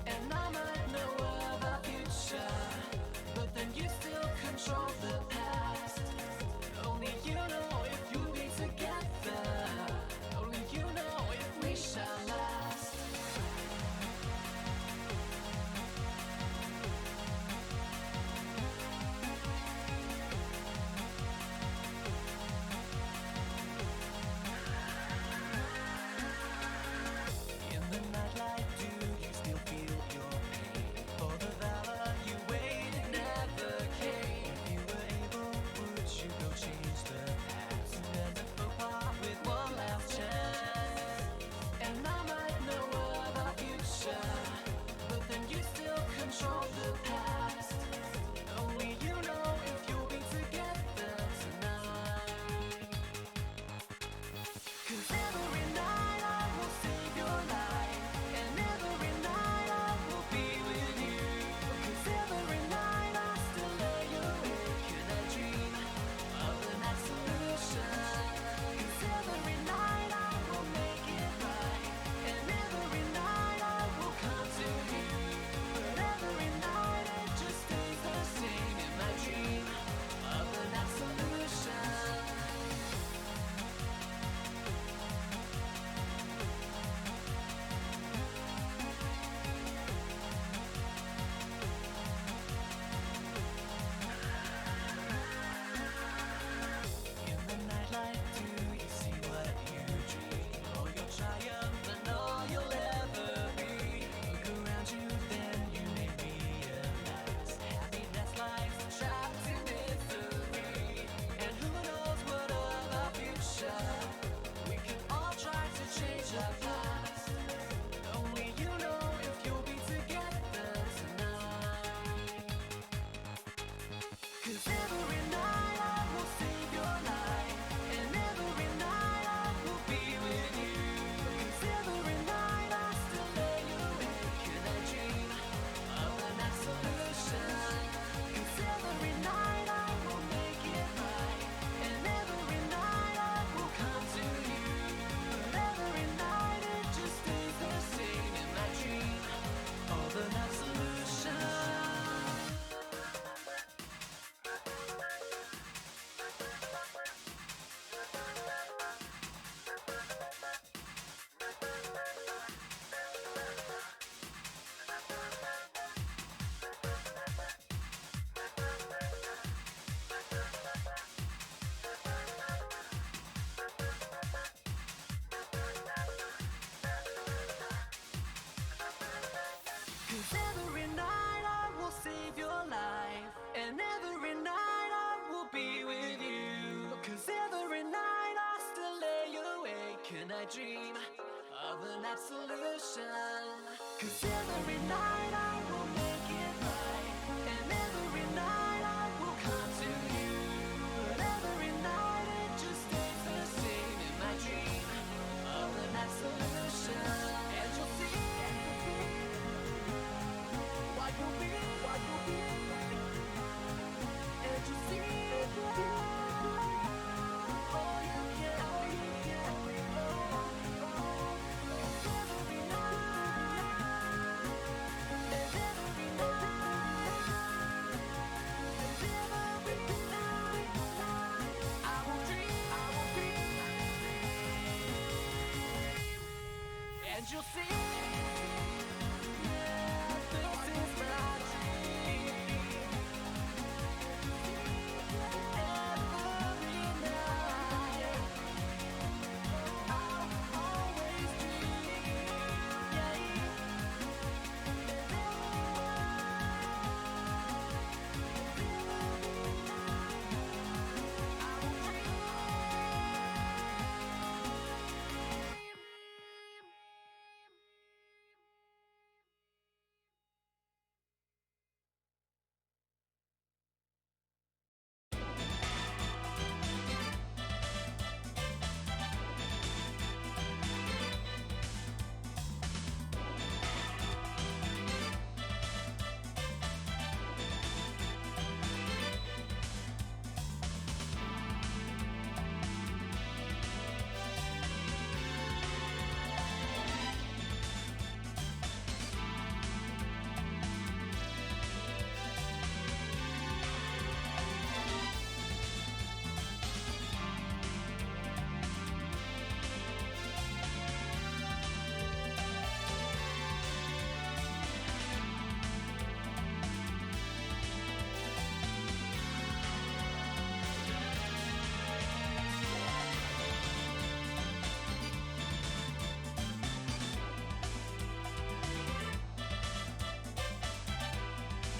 And I might know of our future, but then you still control the past. Only you know if you'll be together. Only you know if we shall last. In the nightlight, do you still feel your pain? For the valor you waited never came. If you were able, would you go change the past? And a faux pas with one last chance. And I might know of our future, but then you still control the past. Only you know if you'll be together tonight. 'Cause every night I will save your life, and every night I will be with you. 'Cause every night I still lay awake and I dream of the next solution. 'Cause every night I will make it right, and every night I will come to you. But every night it just stays the same in my dream of the next solution. In the nightlight, do you see what you dream? All your triumph and all you'll ever be. Look around you, then you may realize happiness lies trapped in misery. And who knows what of our future? We can all try to change our past. Only you know if you'll be together tonight. 'Cause every night I will save your life, and every night I will be with you. 'Cause every night I still lay awake and I dream of the next solution. 'Cause every night I will make it right, and every night I will come to you. But every night it just stays the same in my dream of the next solution. Cause every night I will save your life, and every night I will be with you. Cause every night I still lay awake and I dream of the next solution. Cause every night I will make it right, and every night I will come to you. But every night it just stays the same in my dream of the next solution. And you'll see what you'll be, and you see all you can be. Every night, and every night.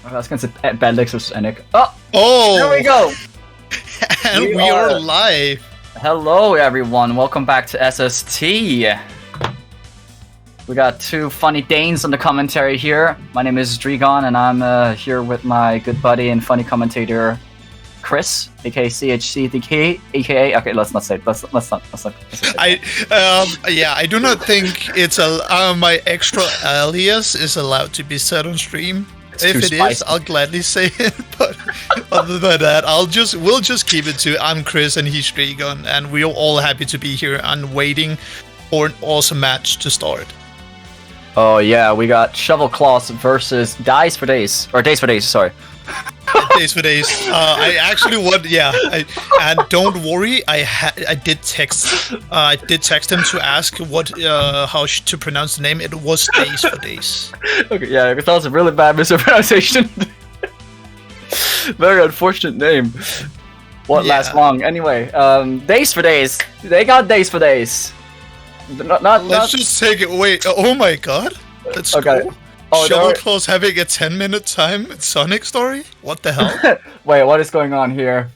I was gonna say Bandix versus Enik. Oh! Oh! There we go! And we are live! Hello everyone, welcome back to SST. We got two funny Danes on the commentary here. My name is Dregon, and I'm here with my good buddy and funny commentator, Chris, aka CHCDK, aka. Okay, let's not say it. Let's not. I do not think it's my extra alias is allowed to be said on stream. If it is, I'll gladly say it. But other than that, we'll just keep it to I'm Chris and he's Dregon, and we're all happy to be here and waiting for an awesome match to start. Oh yeah, we got Shovel Claws versus Dice for Days, or Days for Days. Sorry. Days for Days. I actually want, and don't worry, I did text him to ask how to pronounce the name. It was Days for Days. Okay, yeah, because that was a really bad mispronunciation. Very unfortunate name. Won't last long. Anyway, Days for Days. They got Days for Days. Let's just take it. Wait. Oh my God. Let's go. Oh, Shovel Claws having a 10-minute time in Sonic story? What the hell? Wait, what is going on here?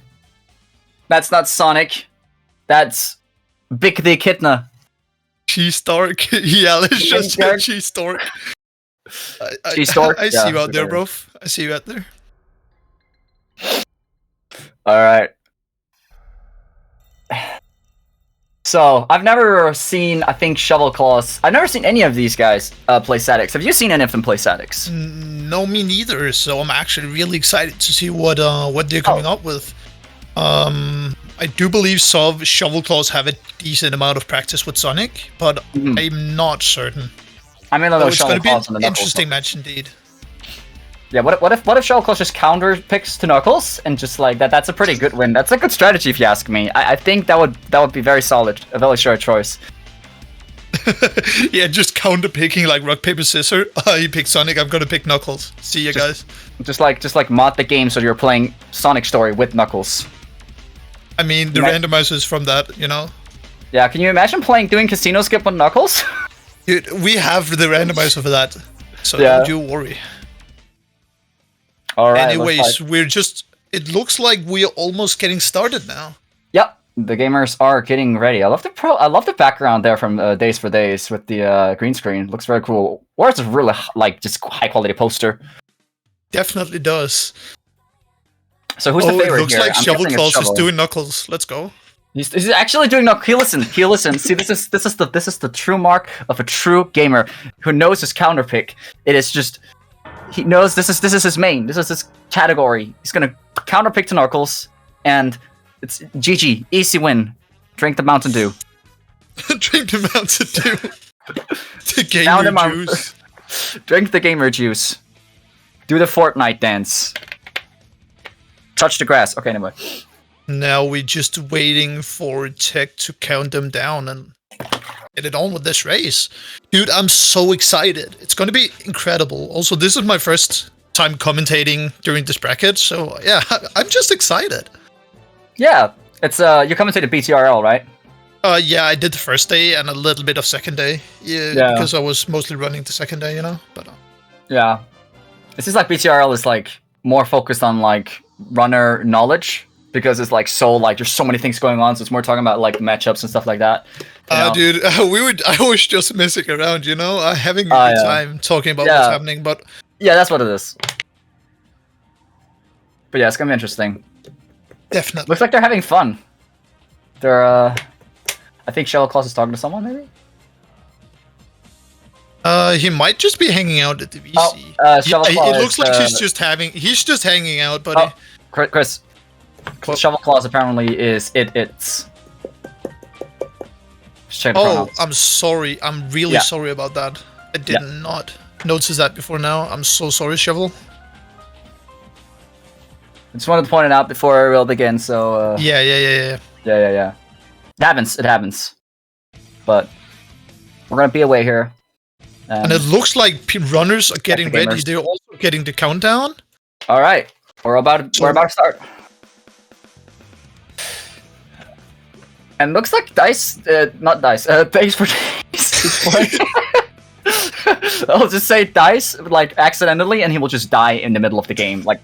That's not Sonic. That's Big the Echidna. Cheese Stork. Yeah, let's just say Cheese Stork. Cheese Stork? I see you out there, bro. I see you out there. Alright. So, I've never seen, I think, Shovel Claws. I've never seen any of these guys play SADX. Have you seen any of them play SADX? No, me neither. So I'm actually really excited to see what they're coming up with. I do believe Shovel Claws have a decent amount of practice with Sonic, but I'm not certain. I mean, it's going to be an interesting match indeed. Yeah, what if Shovel Claws just counter picks to Knuckles and just like that? That's a pretty good win. That's a good strategy if you ask me. I think that would be very solid, a very sure choice. Yeah, just counter picking like rock paper scissors. You pick Sonic, I'm gonna pick Knuckles. See ya, guys. Just like mod the game so you're playing Sonic Story with Knuckles. I mean, the randomizers from that, you know. Yeah, can you imagine doing Casino Skip with Knuckles? Dude, we have the randomizer for that, so don't you worry. All right. Anyways, it looks like we're almost getting started now. Yep, the gamers are getting ready. I love the background there from Days for Days with the green screen. Looks very cool. Or it's a really just high quality poster. Definitely does. So who's the favorite it looks here? like Shovel Claws is doing Knuckles. Let's go. He's actually doing Knuckles. He listen. See, this is the true mark of a true gamer who knows his counter pick. It is just. He knows this is his main. This is his category. He's gonna counterpick to Knuckles, and it's GG, easy win. Drink the Mountain Dew. Drink the Mountain Dew. The gamer juice. Drink the gamer juice. Do the Fortnite dance. Touch the grass. Okay, anyway. Now we're just waiting for Tech to count them down and get it on with this race. Dude, I'm so excited. It's going to be incredible. Also, this is my first time commentating during this bracket, so yeah, I'm just excited. Yeah, it's you commentated BTRL, right? Yeah, I did the first day and a little bit of second day. Yeah, because I was mostly running the second day, you know. But yeah, it seems like BTRL is like more focused on like runner knowledge because it's like so like there's so many things going on, so it's more talking about like matchups and stuff like that. Dude, I was just messing around, you know, having a good time talking about what's happening, but yeah, that's what it is. But yeah, it's gonna be interesting. Definitely. Looks like they're having fun. They're I think Shovel Claws is talking to someone, maybe. He might just be hanging out at the VC. It looks like he's just hanging out, buddy. Chris, Shovel Claws apparently is it's. I'm sorry. I'm really sorry about that. I did not notice that before now. I'm so sorry, Shovel. I just wanted to point it out before I reeled again, so... Yeah. It happens. But we're gonna be away here. And it looks like runners are getting ready. They're also getting the countdown. Alright. We're about to start. And looks like Dice, not Dice, Days for Days is playing. I'll just say dice like accidentally, and he will just die in the middle of the game. Like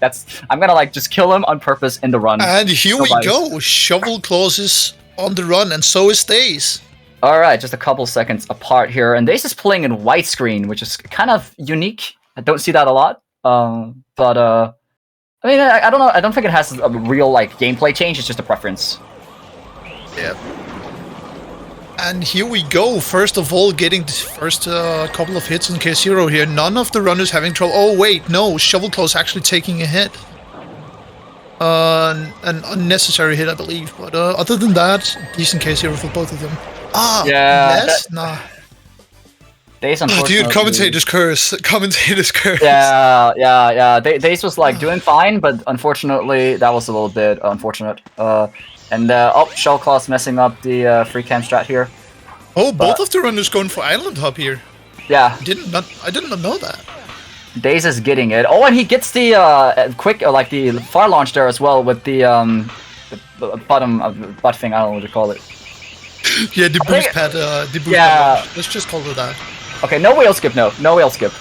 I'm gonna like just kill him on purpose in the run. And here we go. Shovel Claws is on the run, and so is Daze. All right, just a couple seconds apart here, and Daze is playing in widescreen, which is kind of unique. I don't see that a lot. But I mean, I don't know. I don't think it has a real like gameplay change. It's just a preference. Yeah. And here we go. First of all, getting the first couple of hits on K0 here. None of the runners having trouble. Oh wait, no. Shovel Claw's actually taking a hit. An unnecessary hit, I believe. But other than that, decent K0 for both of them. Ah, yeah. yes, nah. Daze, dude, commentator's curse. Commentator's curse. Yeah. Daze was like doing fine, but unfortunately, that was a little bit unfortunate. Shovel Claw's messing up the free cam strat here. Oh, both of the runners going for island hop here. Yeah. I did not know that. Daze is getting it. Oh, and he gets the quick, like the far launch there as well with the bottom of the butt thing. I don't know what to call it. Yeah, the boost pad. The boost pad. Let's just call it that. Okay, no wheel skip. No wheel skip.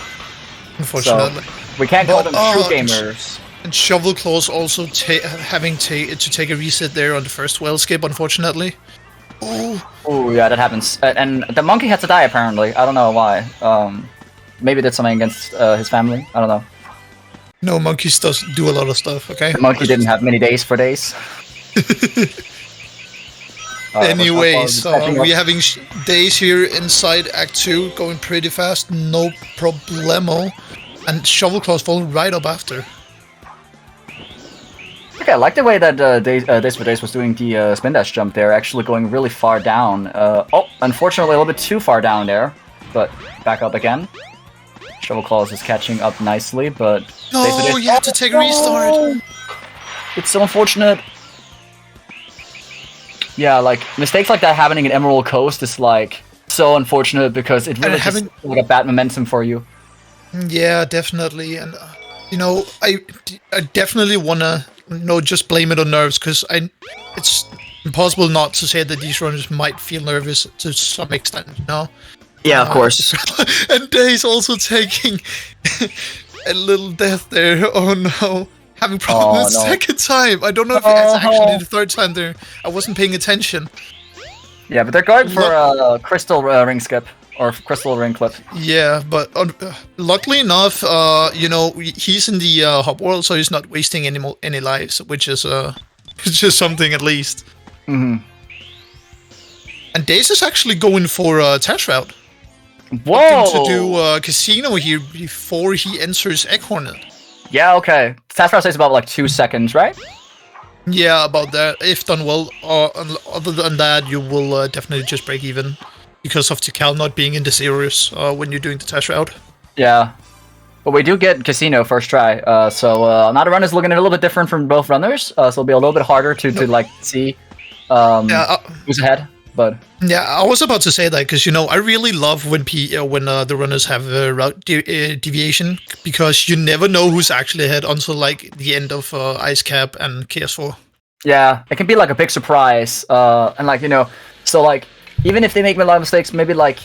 Unfortunately, so we can't call them true gamers. And Shovel Claw's also having to take a reset there on the first wheel skip. Unfortunately. Oh yeah, that happens. And the monkey had to die apparently. I don't know why. Maybe did something against his family. I don't know. No, monkeys does do a lot of stuff. Okay. The monkey didn't have many days for days. Anyways, we're having Daze here inside Act 2, going pretty fast, no problemo. And Shovel Claw's falling right up after. Okay, I like the way that Daze for Days was doing the spin dash jump there, actually going really far down. Unfortunately a little bit too far down there, but back up again. Shovel Claws is catching up nicely, but... No, you have to take a restart! It's so unfortunate. Yeah, like, mistakes like that happening in Emerald Coast is, like, so unfortunate because it really just like a bad momentum for you. Yeah, definitely, and, you know, I definitely wanna, just blame it on nerves, because it's impossible not to say that these runners might feel nervous to some extent, you know? Yeah, of course. And Daze also taking a little death there, oh no. Having problems second time. I don't know if it's actually the third time there. I wasn't paying attention. Yeah, but they're going for crystal ring skip or crystal ring clip. Yeah, but luckily enough, you know, he's in the hop world, so he's not wasting any lives, which is something at least. Mm-hmm. And Daze is actually going for Tash route. Whoa! Looking to do casino here before he enters Egg Hornet. Yeah, okay. Task route takes about like 2 seconds, right? Yeah, about that. If done well, other than that, you will definitely just break even because of Tikal not being in the series when you're doing the test route. Yeah, but we do get casino first try. So now the run is looking a little bit different from both runners. So it'll be a little bit harder to like see who's ahead. But yeah, I was about to say that because, you know, I really love when the runners have a route deviation, because you never know who's actually ahead until like the end of Ice Cap and KS4. Yeah, it can be like a big surprise, and like, you know, so like even if they make a lot of mistakes, maybe like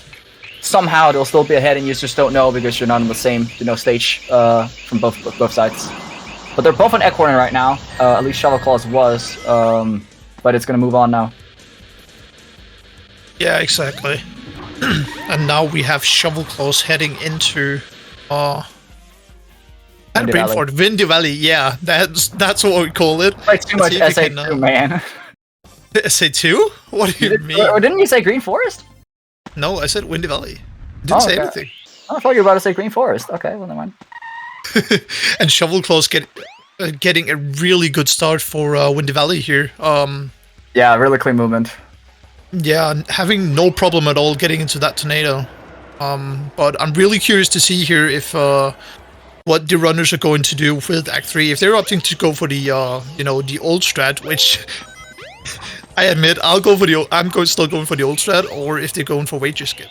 somehow they'll still be ahead and you just don't know because you're not on the same, you know, stage from both sides. But they're both on Egg Hornet right now. At least Shovel Claws was, but it's gonna move on now. Yeah, exactly. And now we have Shovel Claws heading into Windy Valley. Yeah, that's what we call it. Like too much SA2, man. SA2? What do you mean? Or didn't you say Green Forest? No, I said Windy Valley. Didn't say anything. Oh, I thought you were about to say Green Forest. Okay, well, never mind. And Shovel Claws getting a really good start for Windy Valley here. Yeah, really clean movement. Yeah, having no problem at all getting into that tornado. But I'm really curious to see here if what the runners are going to do with Act 3. If they're opting to go for the you know, the old strat, which I admit I'm still going for the old strat, or if they're going for wager skip.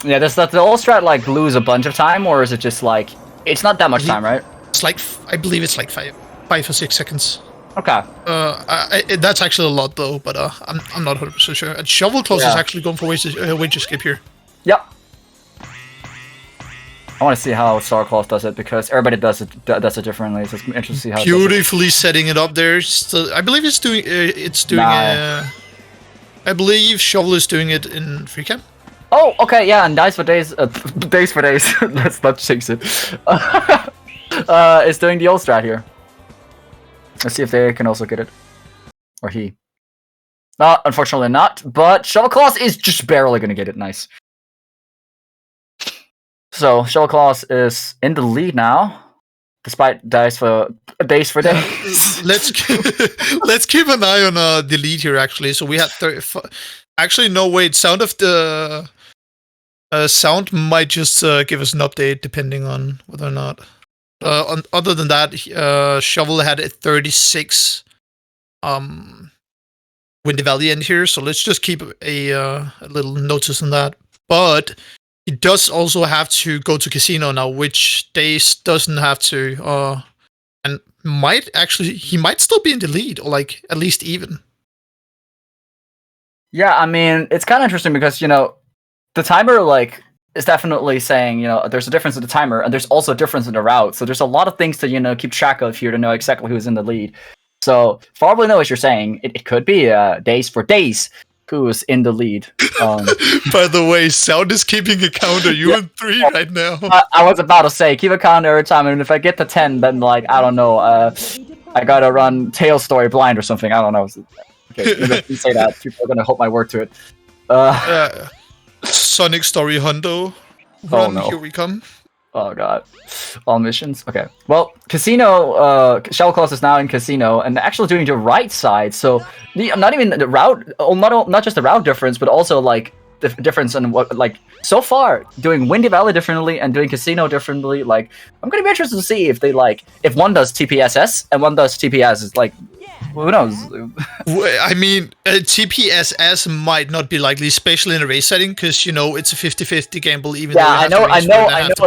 Yeah, does the old strat like lose a bunch of time, or is it just like it's not that much time, right? It's like I believe it's like 5 or 6 seconds. Okay. That's actually a lot though, but I'm not 100% sure. And Shovel Claws is actually going for wager skip here. Yep. I want to see how Starclaw does it because everybody does it differently. So it's interesting to see how. Beautifully setting it up there. Still, I believe it's doing. I believe Shovel is doing it in free cam. Oh, okay, yeah, and Dice for Days. Days for Days. Let's not jinx it. Is doing the old strat here. Let's see if they can also get it, or he. Unfortunately not. But Shovelclaw is just barely gonna get it. Nice. So Shovelclaw is in the lead now, despite Days for Days. Let's keep an eye on the lead here. Actually, so we had 35. Actually, no wait. Sound of the sound might just give us an update depending on whether or not. Other than that, Shovel had a 36 Windy Valley end here, so let's just keep a little notice on that. But he does also have to go to Casino now, which Days doesn't have to, and he might still be in the lead, or like at least even. Yeah, I mean, it's kind of interesting because, the timer, is definitely saying, there's a difference in the timer, and there's also a difference in the route. So there's a lot of things to, keep track of here to know exactly who's in the lead. So, for all we know, as you're saying, it could be Days for Days who's in the lead. By the way, Sound is keeping a counter. You're in 3 right now. I was about to say, keep a counter every time, and if I get to 10, then, I don't know, I gotta run Tail Story blind or something. I don't know. Okay, you say that. People are gonna hold my word to it. Sonic Story Hundo. Oh no! Here we come. Oh god! All missions. Okay. Well, Casino. Shovelclaw is now in Casino and actually doing the right side. So not even the route. Not just the route difference, but also the difference in what so far doing Windy Valley differently and doing Casino differently. I'm gonna be interested to see if they if one does TPSS and one does TPS. Who knows? I mean, TPSS might not be likely, especially in a race setting, because it's a 50-50 gamble. Even though I know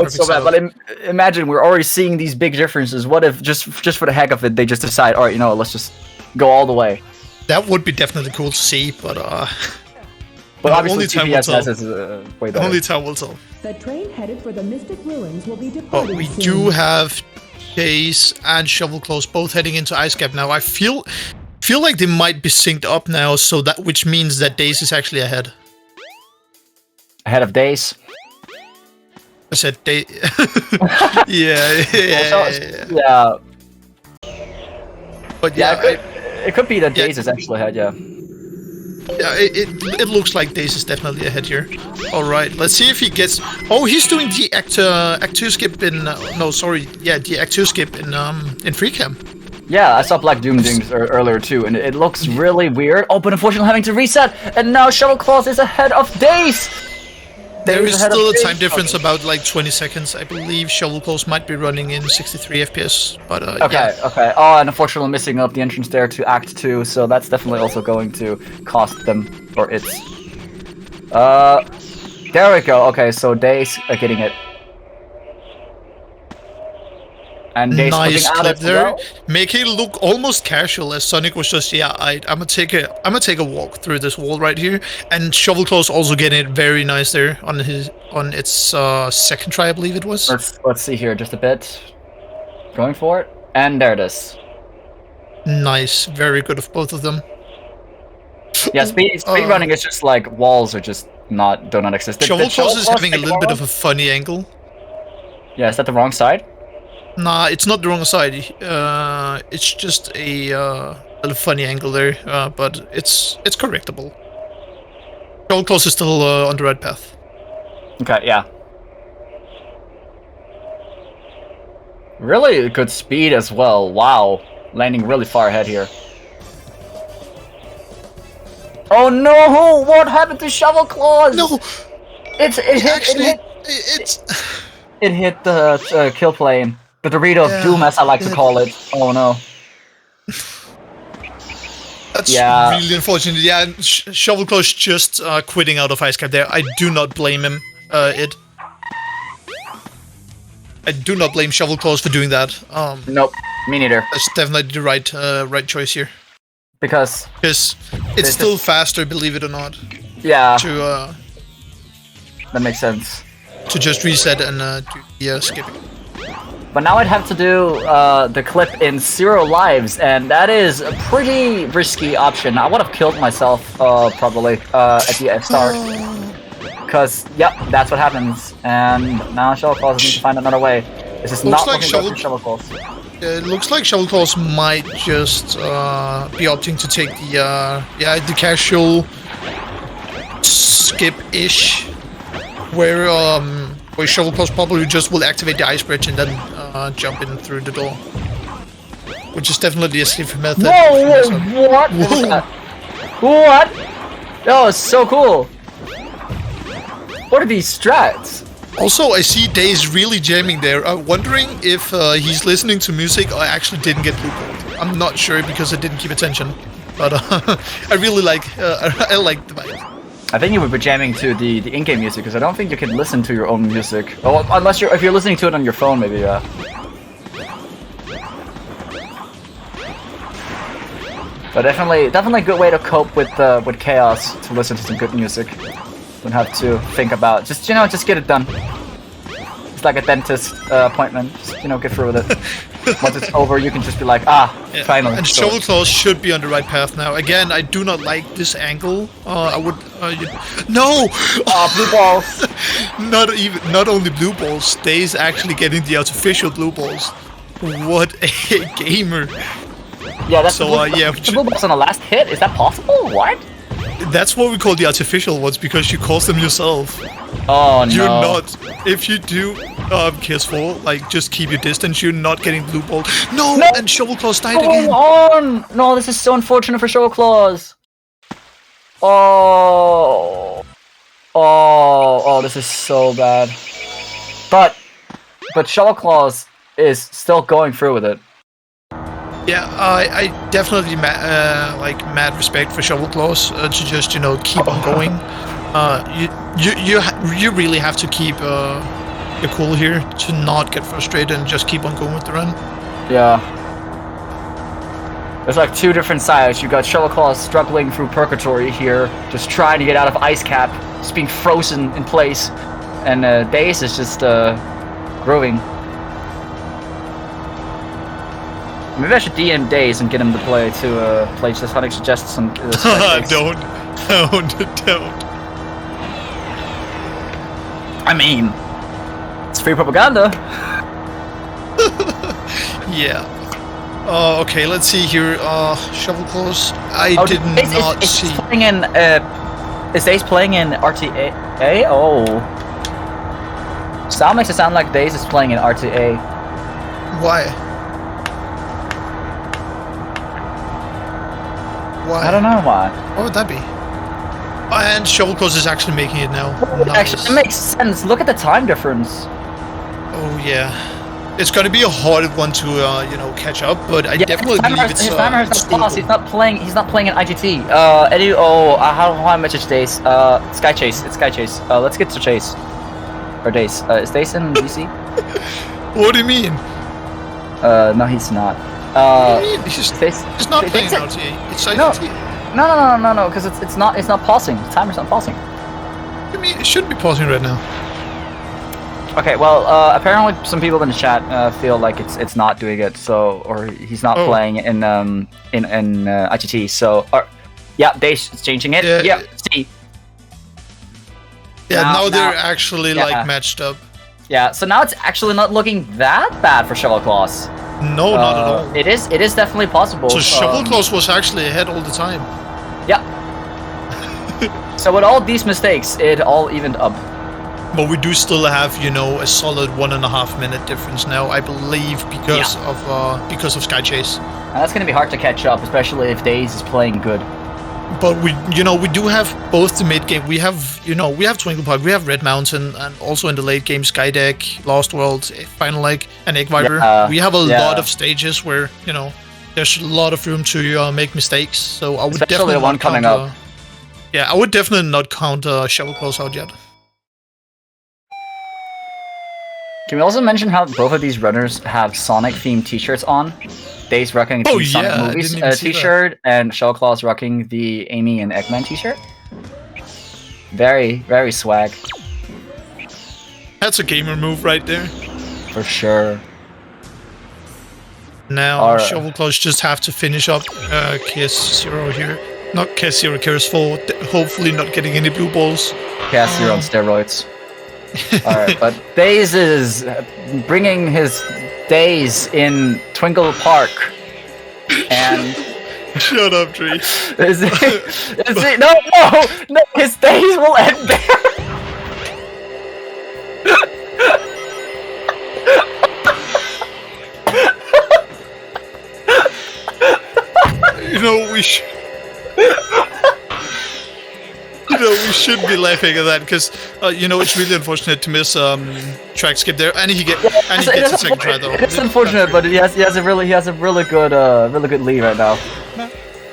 it's so bad. But imagine we're already seeing these big differences. What if just for the heck of it, they just decide, all right, let's just go all the way. That would be definitely cool to see, but obviously TPSS is way better. Only time will tell. The train headed for the Mystic Ruins will be departing we soon. do have Days and Shovelclaw both heading into Ice Cap now. I feel like they might be synced up now, so which means that Days is actually ahead. Ahead of Days. I said Days. yeah. Yeah. But it could be that Days is actually ahead. Yeah. Yeah, it looks like Days is definitely ahead here. Alright, let's see if he gets... Oh, he's doing the Act 2 skip in... the Act 2 skip in free cam. Yeah, I saw Black Doom doing earlier too, and it looks really weird. Oh, but unfortunately having to reset, and now Shovelclaw is ahead of Days! There is still a time difference about 20 seconds. I believe Shovelclaw might be running in 63 FPS, but Okay. Oh, and unfortunately missing up the entrance there to Act 2, so that's definitely also going to cost them, or it's... there we go. Okay, so Days are getting it. And Days nice out clip there, well. making it look almost casual as Sonic was just I'm gonna take a walk through this wall right here, and Shovelclaw also getting it very nice there on its second try, I believe it was. Let's see here just a bit. Going for it, and there it is. Nice, very good of both of them. Yeah, speed running is just walls are just do not exist. Shovelclaw is having a little bit of a funny angle. Yeah, is that the wrong side? Nah, it's not the wrong side. It's just a little funny angle there, but it's correctable. Shovelclaw is still on the right path. Okay, yeah. Really good speed as well. Wow, landing really far ahead here. Oh no! What happened to Shovelclaw? No, it hit the kill plane. The Dorito of Doom, as I like to call it. Oh no. That's really unfortunate. Yeah, Shovelclaw just quitting out of Ice Cap there. I do not blame him. I do not blame Shovelclaw for doing that. Nope, me neither. That's definitely the right choice here. Because it's still faster, believe it or not. Yeah. To that makes sense. to just reset and do the skipping. But now I'd have to do the clip in 0 lives, and that is a pretty risky option. I would have killed myself probably at the start. Because, yep, that's what happens. And now Shovel Claws needs to find another way. This is not looking good for Shovel Claws. It looks like Shovel Claws might just be opting to take the casual skip-ish, where Shovel Claws probably just will activate the ice bridge and then jump in through the door, which is definitely a safer method. Whoa! What? What? That was so cool. What are these strats? Also, I see Daze really jamming there. I'm wondering if he's listening to music or actually didn't get blue gold. I'm not sure because I didn't keep attention, but I really like I like the vibe. I think you would be jamming to the in-game music because I don't think you can listen to your own music. Oh, unless if you're listening to it on your phone, maybe. But definitely a good way to cope with chaos, to listen to some good music. Don't have to think about just get it done. It's like a dentist appointment. Just, get through with it. Once it's over, you can just be like, finally. And Shovel Claws should be on the right path now. Again, I do not like this angle. I would no. Blue balls. Not only blue balls. Daze actually getting the artificial blue balls. What a gamer. Yeah, that's so. The blue balls on the last hit. Is that possible? What? That's what we call the artificial ones because you cause them yourself. Oh no. You're not. If you do careful, like just keep your distance, you're not getting blue ball. No! And Shovel Claws died again. On! No, this is so unfortunate for Shovel Claws. Oh, this is so bad. But Shovel Claws is still going through with it. Yeah, I definitely mad respect for Shovel Claws to just keep on going. You really have to keep your cool here to not get frustrated and just keep on going with the run. Yeah. There's like 2 different sides. You got Shovel Claws struggling through purgatory here, just trying to get out of ice cap, just being frozen in place, and Daze is just grooving. Maybe I should DM Daze and get him to play just Sonic suggests some. Don't. I mean, it's free propaganda. Yeah. Okay, let's see here. Shovel Claws. I did not see. Is Daze playing in RTA? Oh. Sound makes it sound like Daze is playing in RTA. Why? Why? I don't know why. What would that be? And Shovel Claws is actually making it now. Nice. Actually, it makes sense. Look at the time difference. Oh yeah, it's gonna be a hard one to catch up, but I definitely believe it's. His timer has not passed. He's not playing in IGT. How I message Daze? Sky Chase. It's Sky Chase. Let's get to Chase. Or Daze. Is Daze in DC? What do you mean? No, he's not. What do you mean? He's not playing LTA. It's IGT. No, because it's not pausing. The timer's not pausing. I mean, it shouldn't be pausing right now. Okay, well, apparently some people in the chat feel like it's not doing it, or he's not playing in IGT. So, yeah, Daze is changing it. Yeah, see. Yeah, now they're actually matched up. Yeah, so now it's actually not looking that bad for Shovel Claws. No, not at all. It is definitely possible. So Shovel Claws was actually ahead all the time. Yeah. So with all these mistakes, it all evened up. But we do still have, a solid 1.5 minute difference now, I believe, because of Sky Chase. And that's gonna be hard to catch up, especially if Daze is playing good. But we do have both the mid game. We have, we have Twinkle Park, we have Red Mountain, and also in the late game, Skydeck, Lost World, Final Egg, and Egg Viper. We have a lot of stages where, there's a lot of room to make mistakes. So I would especially definitely the one coming up. Yeah, I would definitely not count Shovel Claws out yet. Can we also mention how both of these runners have Sonic-themed T-shirts on? Daze rocking the Sonic Movies T-shirt, and Shovel Claws rocking the Amy and Eggman T-shirt. Very, very swag. That's a gamer move right there. For sure. Now Shovel Claws just have to finish up KS0 here. Not KS0, KS4. Hopefully not getting any blue balls. KS0 on steroids. Alright, but Days is bringing his days in Twinkle Park. And... Shut up, Tree. Is it? No, his days will end there. You know, we should... we should be laughing at that, because, it's really unfortunate to miss track skip there, and he gets a second try, though. It's unfortunate, but he has a really good lead right now.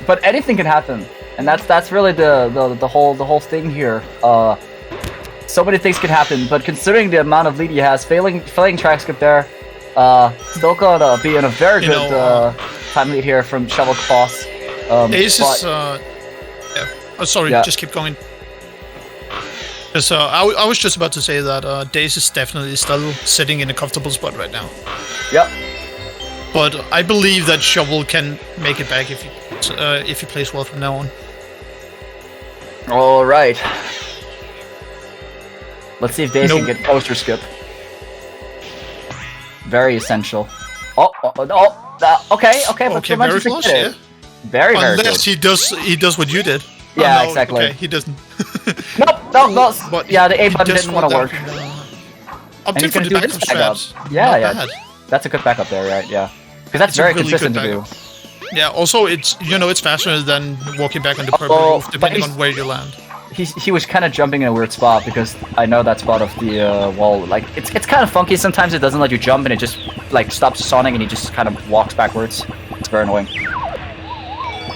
But anything can happen, and that's really the whole thing here. So many things can happen, but considering the amount of lead he has, failing track skip there, still gonna be in a very good time lead here from Shovel Claws. Ace is yeah. Oh, sorry, just keep going. So I was just about to say that Daze is definitely still sitting in a comfortable spot right now. Yep. But I believe that Shovel can make it back if he plays well from now on. All right. Let's see if Daze can get poster skip. Very essential. Okay. Okay, very close. Yeah. Very good. Unless he does what you did. Yeah, no, exactly. Okay, he doesn't. No. But yeah, the A button didn't want to work. Opting for the backup straps. Yeah. That's a good backup there, right? Yeah. Because that's very really consistent to do. Yeah, also it's faster than walking back on the purple roof, depending on where you land. He was kind of jumping in a weird spot, because I know that spot of the wall, like, it's kind of funky. Sometimes it doesn't let you jump, and it just, like, stops Sonic, and he just kind of walks backwards. It's very annoying.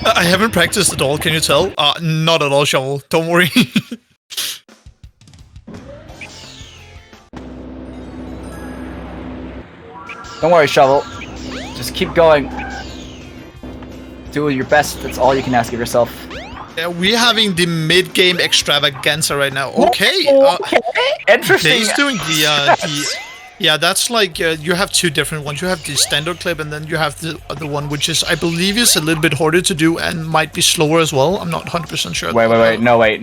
I haven't practiced at all, can you tell? Not at all, Shovel. Don't worry. Don't worry, Shovel. Just keep going. Do your best. That's all you can ask of yourself. Yeah, we're having the mid-game extravaganza right now. Okay. Interesting. He's doing the yeah, that's like you have two different ones. You have the standard clip, and then you have the other one, which is, I believe, is a little bit harder to do and might be slower as well. I'm not 100% sure. Wait. No, wait.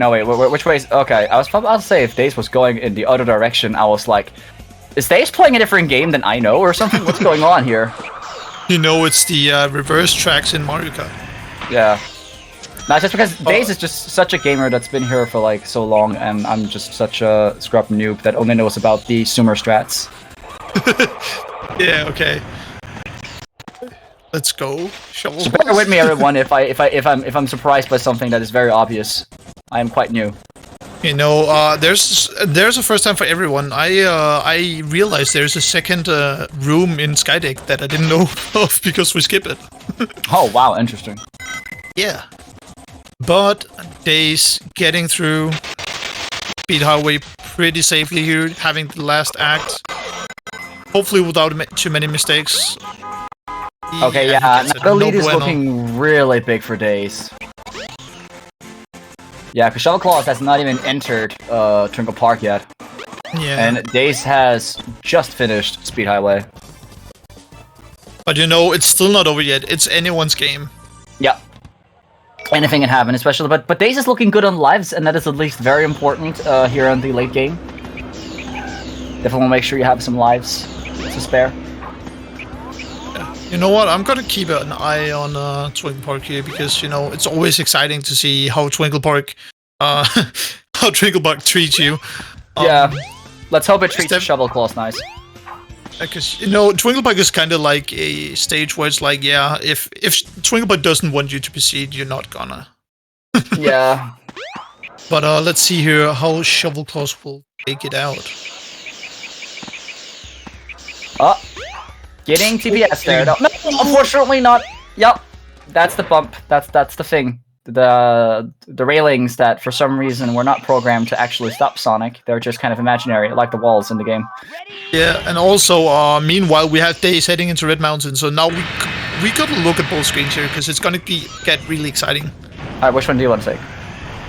Which way is... Okay, I was about to say if Daze was going in the other direction, I was like, is Daze playing a different game than I know or something? What's going on here? It's the reverse tracks in Mario Kart. Yeah. No, just because Daze is just such a gamer that's been here for like so long, and I'm just such a scrub noob that only knows about the Sumer strats. Yeah, okay. Let's go. Shovel. So bear with me, everyone, if I'm surprised by something that is very obvious. I am quite new. There's a first time for everyone. I realized there's a second room in Skydeck that I didn't know of because we skip it. Oh wow, interesting. Yeah. But Daze getting through Speed Highway pretty safely here, having the last act. Hopefully without too many mistakes. Okay, yeah, the lead is looking really big for Daze. Yeah, because Shovel Claws has not even entered Twinkle Park yet. Yeah. And Daze has just finished Speed Highway. But it's still not over yet. It's anyone's game. Yeah. Anything can happen, especially, but Daze is looking good on lives, and that is at least very important here in the late game. Definitely want to make sure you have some lives to spare. You know what? I'm gonna keep an eye on Twinkle Park here, because it's always exciting to see how Twinkle Park treats you. Yeah. Let's hope it treats Shovel Claws nice. Because Twinkle Park is kind of like a stage where it's like, yeah, if Twinkle Park doesn't want you to proceed, you're not gonna. Yeah. But let's see here how Shovel Claws will take it out. Oh, getting TPS there. No, unfortunately not. Yep, that's the bump. That's the thing. The railings that for some reason were not programmed to actually stop Sonic. They're just kind of imaginary, like the walls in the game. Yeah, and also meanwhile we have Daze heading into Red Mountain, so now we gotta look at both screens here because it's gonna get really exciting. Alright, which one do you want to take?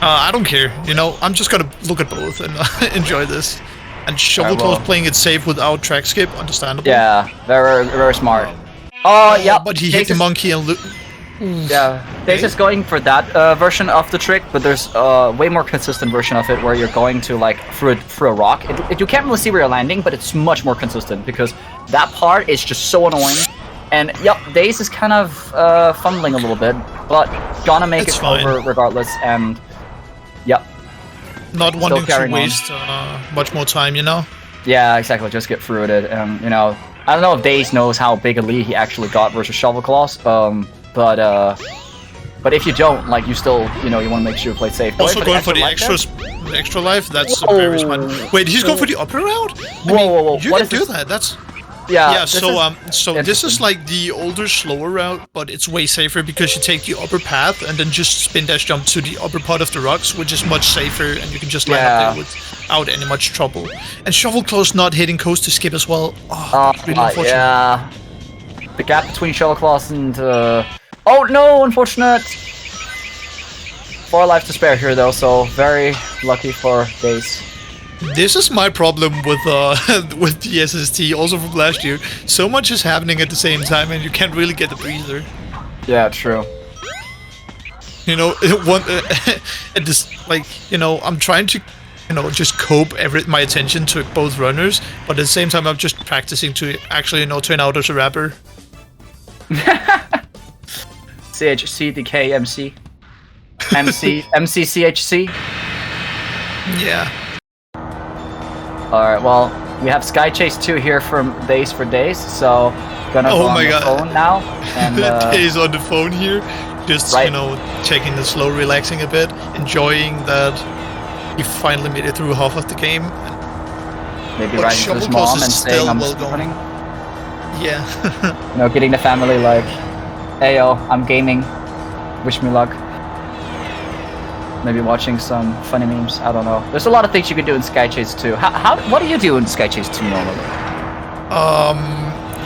I don't care. I'm just gonna look at both and enjoy this. And Shovelclaw's playing it safe without track skip, understandable. Yeah, very smart. Oh, yeah. But he hit the monkey and yeah, Dace is going for that version of the trick, but there's a way more consistent version of it where you're going to like through a rock. You can't really see where you're landing, but it's much more consistent because that part is just so annoying. And yep, Dace is kind of fumbling a little bit, but gonna make it over regardless. And yep, not wanting to waste much more time, you know. Yeah, exactly. Just get through it, and you know, I don't know if Dace knows how big a lead he actually got versus Shovelclaws. But if you don't, like, you still, you know, you want to make sure you play safe. Also going for the extra life. That's very smart. Wait, he's going for the upper route? Whoa! You can do that. That's. Yeah. So this is like the older, slower route, but it's way safer because you take the upper path and then just spin dash jump to the upper part of the rocks, which is much safer, and you can just land up there without any much trouble. And Shovelclaw's not hitting coast to skip as well. Oh, that's really unfortunate. Yeah. The gap between Shovelclaws and oh no, unfortunate. 4 lives to spare here though, so very lucky for Dace. This is my problem with with the SST, also from last year. So much is happening at the same time, and you can't really get the breather. Yeah, true. You know, at this, like, you know, I'm trying to, you know, just cope my attention to both runners, but at the same time, I'm just practicing to actually, you know, turn out as a rapper. CHC, the KMC. MCCHC. Yeah. Alright, well, we have Sky Chase 2 here from Dace for Days, so gonna go on the phone now. And Dace on the phone here, just, you know, taking it slow, relaxing a bit, enjoying that he finally made it through half of the game. Maybe writing to his mom and saying I'm running. Yeah. You know, getting the family like, hey yo, I'm gaming, wish me luck. Maybe watching some funny memes, I don't know. There's a lot of things you can do in Sky Chase 2. What do you do in Sky Chase 2 normally?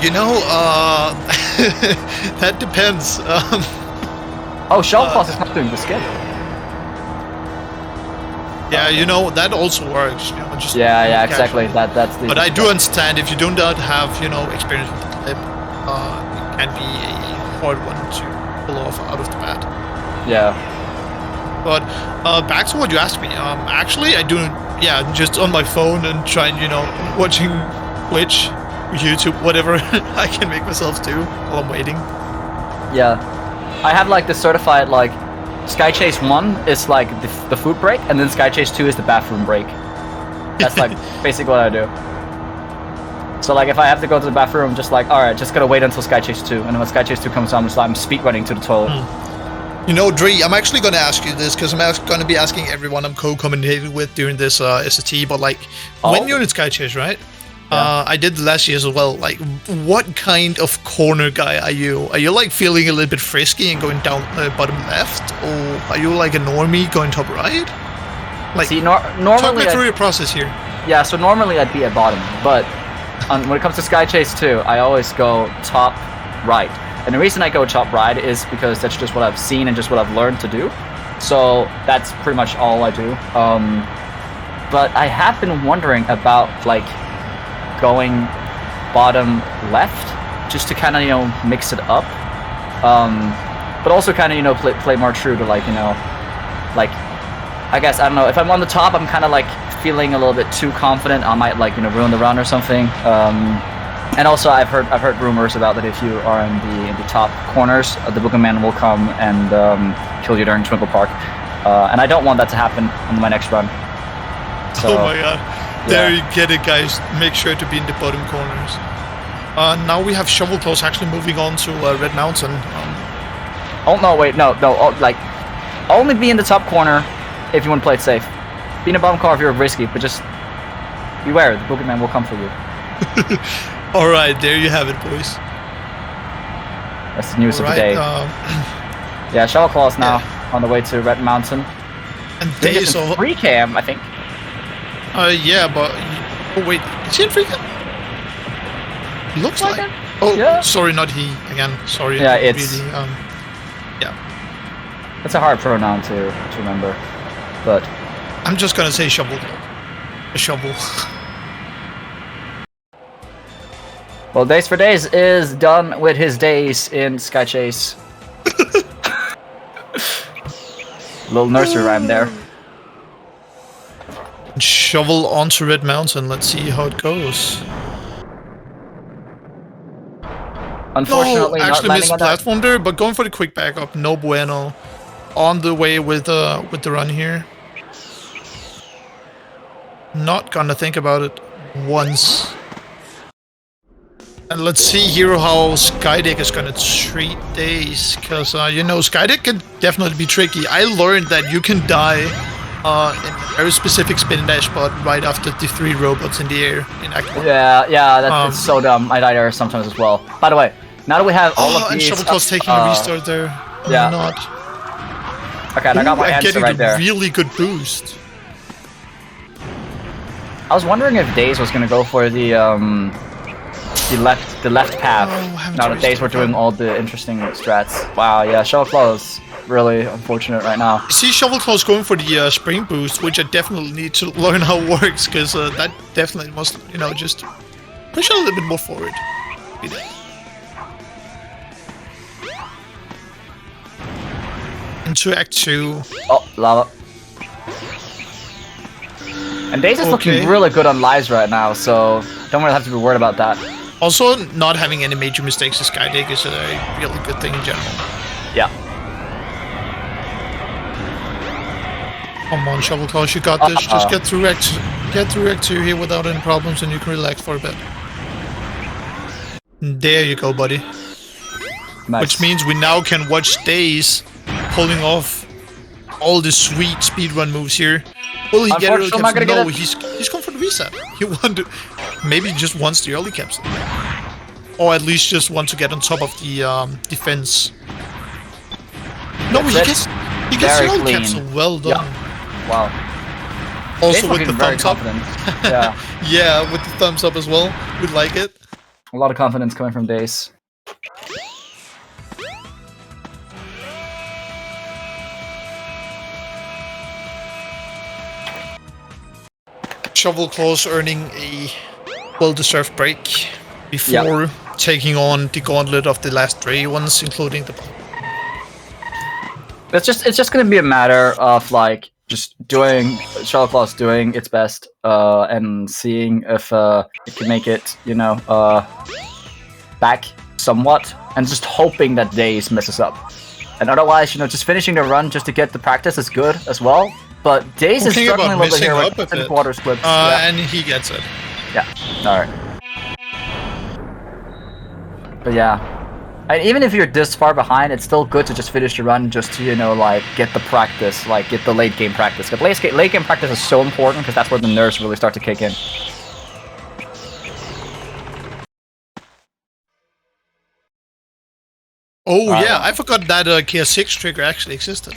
You know, that depends. Oh, Shovelclaws is not doing the skip. Yeah, you know, that also works. You know, just yeah, exactly. That's the. But I do understand if you do not have, you know, experience with the clip, it can be a hard one to pull off out of the bat. Yeah. But back to what you asked me. Actually, I do, just on my phone and trying, you know, watching Twitch, YouTube, whatever I can make myself do while I'm waiting. Yeah, I have like the certified like Sky Chase 1 is like the food break, and then Sky Chase 2 is the bathroom break. That's like basically what I do. So like if I have to go to the bathroom, I'm just like, all right, just gotta wait until Sky Chase 2, and then when Sky Chase 2 comes on, I'm speed running to the toilet. You know, Dre, I'm actually going to ask you this because I'm going to be asking everyone I'm co-commentating with during this SAT, but like, when you're in Sky Chase, right? Yeah. I did last year as well. Like, what kind of corner guy are you? Are you like feeling a little bit frisky and going down bottom left? Or are you like a normie going top right? Like, see, normally talk me through your process here. Yeah, so normally I'd be at bottom, but when it comes to Sky Chase 2, I always go top right. And the reason I go top right is because that's just what I've seen and just what I've learned to do. So that's pretty much all I do. But I have been wondering about like going bottom left just to kind of, you know, mix it up. But also kind of, you know, play more true to like, you know, like, I guess, I don't know, if I'm on the top, I'm kind of like feeling a little bit too confident. I might like, you know, ruin the run or something. And also, I've heard rumors about that if you are in the top corners, the boogeyman will come and kill you during Twinkle Park, and I don't want that to happen on my next run. So, oh my god! There you get it, guys. Make sure to be in the bottom corners. Now we have Shovelclaws actually moving on to Red Mountain. Oh no! Wait, no! Oh, like, only be in the top corner if you want to play it safe. Be in the bottom corner if you're risky, but just beware. The boogeyman will come for you. Alright, there you have it, boys. That's the news of the day. Yeah, Shovelclaws now on the way to Red Mountain. And Days of free cam, I think. Yeah, but oh wait, is he in free cam? Looks like. Oh, yeah. Sorry, not he again. Sorry. Yeah, it's really, yeah. It's a hard pronoun to remember, but I'm just gonna say shovel. A shovel. Well, Days for Days is done with his days in Sky Chase. Little nursery rhyme there. Shovel onto Red Mountain. Let's see how it goes. Unfortunately, no, actually not missed the platform there, but going for the quick backup. No bueno. On the way with the run here. Not gonna think about it once. And let's see here how SkyDeck is gonna treat Days, because you know, SkyDeck can definitely be tricky. I learned that you can die in a very specific spin dash spot right after the 3 robots in the air in Act 1. Yeah, that's it's so dumb. I die there sometimes as well. By the way, now that we have all of these... and Shovelclaw's taking a restart there. Yeah. Or not. Okay, I got my answer right there. Really good boost. I was wondering if Days was gonna go for the left path. Now that Days were doing all the interesting strats. Wow, yeah, Shovelclaw is really unfortunate right now. You see Shovelclaw's going for the spring boost, which I definitely need to learn how it works, because that definitely must, you know, just push a little bit more forward. Into Act 2. Oh, lava. And Days is looking really good on lives right now, so don't really have to be worried about that. Also, not having any major mistakes in SkyDeck is a really good thing in general. Yeah. Come on, Shovelclaw, you got this. Just get through Act 2 here without any problems, and you can relax for a bit. There you go, buddy. Nice. Which means we now can watch Days pulling off all the sweet speedrun moves here. Will he get early capsule? No, he's going for the reset. He wanted, maybe just wants the early capsule, or at least just want to get on top of the defense. No, he gets the early capsule. Well done. Yeah. Wow. Also with the thumbs up. Yeah. Yeah, with the thumbs up as well. We like it. A lot of confidence coming from Days. Shovelclaw's earning a well-deserved break before taking on the gauntlet of the last 3 ones, including the... It's just gonna be a matter of like just doing Shovelclaw's doing its best and seeing if it can make it, you know, back somewhat, and just hoping that Days messes up. And otherwise, you know, just finishing the run just to get the practice is good as well. But Days is struggling a little bit here with the quarter splits. And he gets it. Yeah. Alright. But yeah. And even if you're this far behind, it's still good to just finish your run just to, you know, like, get the practice, like, get the late game practice. Because late game practice is so important, because that's where the nerves really start to kick in. Oh, yeah, I forgot that KS6 trigger actually existed.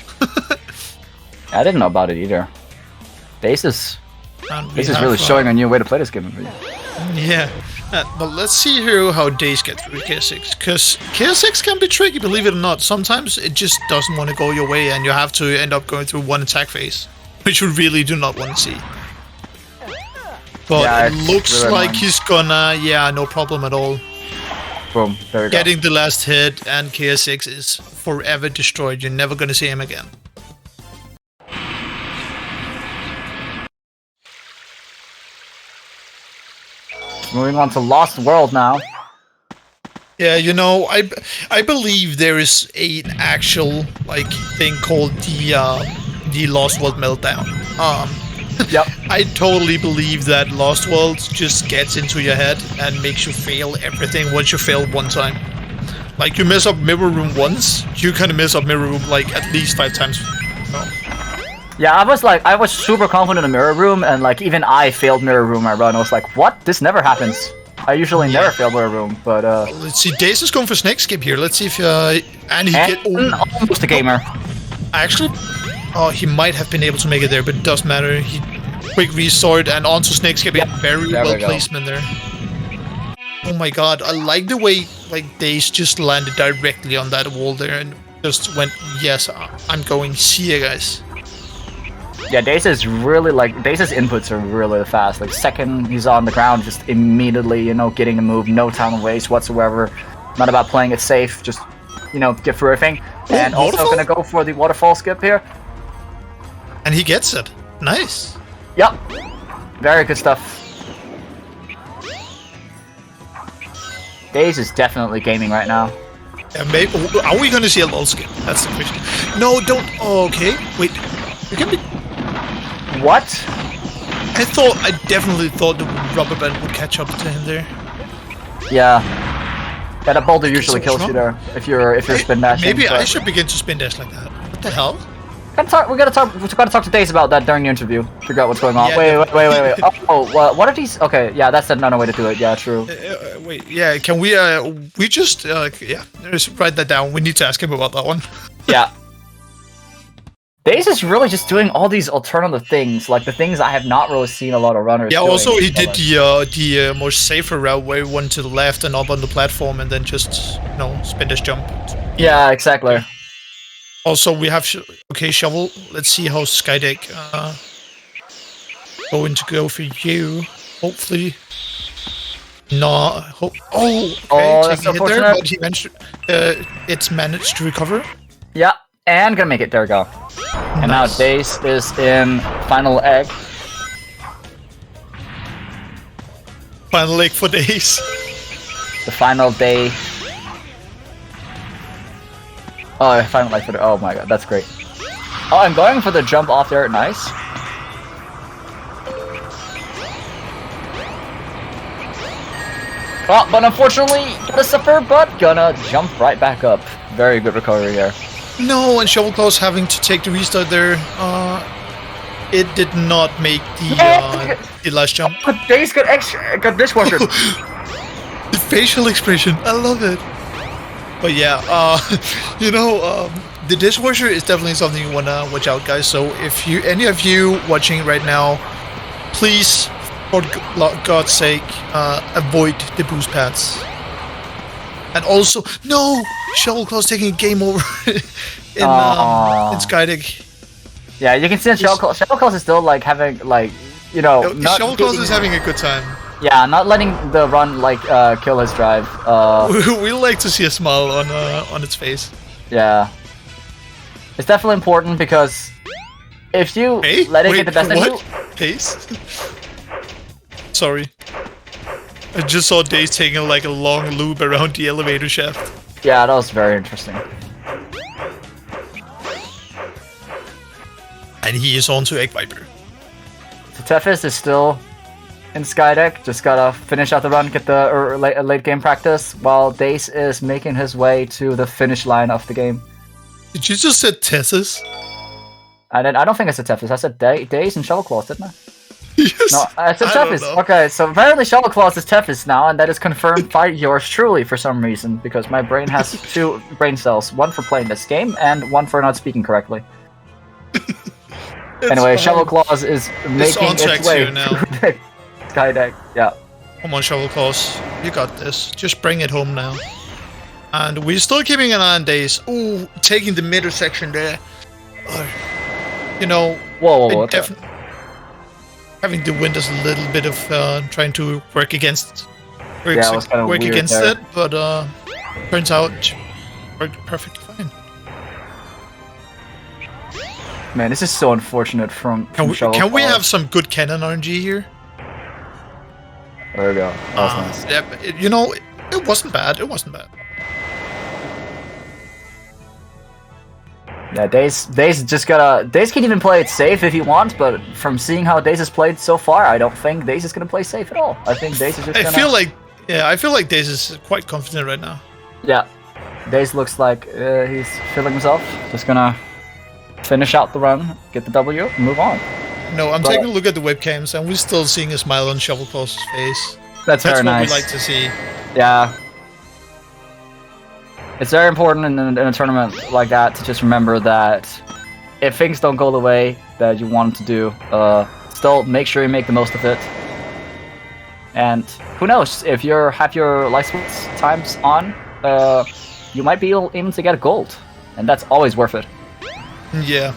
I didn't know about it either. Days is really showing a new way to play this game. Yeah, but let's see here how Days get through KS6, because KS6 can be tricky, believe it or not. Sometimes it just doesn't want to go your way, and you have to end up going through one attack phase, which you really do not want to see. But yeah, it looks really like he's gonna, no problem at all. Boom, there we go. Getting the last hit, and KS6 is forever destroyed. You're never gonna see him again. Moving on to Lost World now. Yeah, you know, I believe there is an actual like thing called the Lost World meltdown. Yep. I totally believe that Lost World just gets into your head and makes you fail everything once you fail one time. Like, you mess up Mirror Room once, you can mess up Mirror Room like at least 5 times. Yeah, I was super confident in Mirror Room, and like even I failed Mirror Room my run. I was like, what? This never happens. I usually never fail Mirror Room, but let's see, Days is going for Snake Skip here. Let's see if and he get almost a gamer. Actually, he might have been able to make it there, but it doesn't matter. He quick restart and onto Snake Skip. Very well placement there. Oh my god, I like the way like Days just landed directly on that wall there and just went, yes, I'm going. See ya, guys. Yeah, Dace is really Dace's inputs are really fast. Like second he's on the ground, just immediately, you know, getting a move, no time to waste whatsoever. Not about playing it safe, just, you know, get through everything. And also gonna go for the waterfall skip here. And he gets it. Nice. Yep. Very good stuff. Daze is definitely gaming right now. Yeah, maybe, are we gonna see a lull skip? That's the question. No, don't. Oh, okay. Wait. You can be. What? I definitely thought the rubber band would catch up to him there. Yeah. Yeah, that boulder usually kills you there if you're spin dashing. Maybe I should begin to spin dash like that. What the hell? We gotta talk to Dace about that during the interview. Figure out what's going on. Yeah, Wait. Oh, what are these? Okay, yeah, that's another way to do it. Yeah, true. Wait, yeah, can we just write that down. We need to ask him about that one. Yeah. Dace is really just doing all these alternative things, like the things I have not really seen a lot of runners doing. Also he did the more safer route where he went to the left and up on the platform and then just, you know, spin dash jump. Yeah, exactly. Also, we have Shovel. Let's see how Skydeck going to go for you. Hopefully, no. That's unfortunate. But he it's managed to recover. Yeah, and gonna make it. There we go. And now Dace is in final egg. Final egg for Dace. The final day. Oh, final life for the. Oh my god, that's great. Oh, I'm going for the jump off there. Nice. Oh, but unfortunately, gonna suffer, but gonna jump right back up. Very good recovery there. No, and Shovelclaw's having to take the restart there. It did not make the last jump. But Dace got dishwasher. The facial expression, I love it. But yeah, you know, the dishwasher is definitely something you wanna watch out, guys. So if any of you watching right now, please, for God's sake, avoid the boost pads. And also, no, Shovelclaw's taking a game over in Skydeck. Yeah, you can see that Shovelclaw is still like having you know. Shovelclaw is having a good time. Yeah, not letting the run kill his drive. We like to see a smile on its face. Yeah, it's definitely important because if you let it get the best of you. Pace? Sorry, I just saw Dace taking like a long loop around the elevator shaft. Yeah, that was very interesting. And he is on to Egg Viper. So Tefis is still in Skydeck, just gotta finish out the run, get the late game practice, while Dace is making his way to the finish line of the game. Did you just say Tessus? I don't think I said Tefis, I said Dace and Shovelclaw, didn't I? Yes. No, I said Tefis. Okay, so apparently Shovelclaw is Tefis now, and that is confirmed by yours truly for some reason, because my brain has 2 brain cells, one for playing this game and one for not speaking correctly. Anyway, Shovelclaw is making its way through the Skydeck. Yeah. Come on, Shovelclaws. You got this. Just bring it home now. And we're still keeping an eye on Dace. Ooh, taking the middle section there. You know, whoa, having the wind is a little bit of trying to work against it, but turns out worked perfectly fine. Man, this is so unfortunate from Shovelclaw. Can we have some good cannon RNG here? There we go. That was nice. Yeah, you know, it wasn't bad. It wasn't bad. Yeah, Dace can even play it safe if he wants, but from seeing how Dace has played so far, I don't think Dace is gonna play safe at all. I think Dace is just gonna... I feel like Dace is quite confident right now. Yeah. Dace looks like he's feeling himself. Just gonna finish out the run, get the W, and move on. No, I'm taking a look at the webcams, and we're still seeing a smile on Shovelclaw's face. That's very nice. That's what we like to see. Yeah. It's very important in a tournament like that to just remember that if things don't go the way that you want them to do, still make sure you make the most of it. And who knows, if you have your license times on, you might be able to get gold, and that's always worth it. Yeah.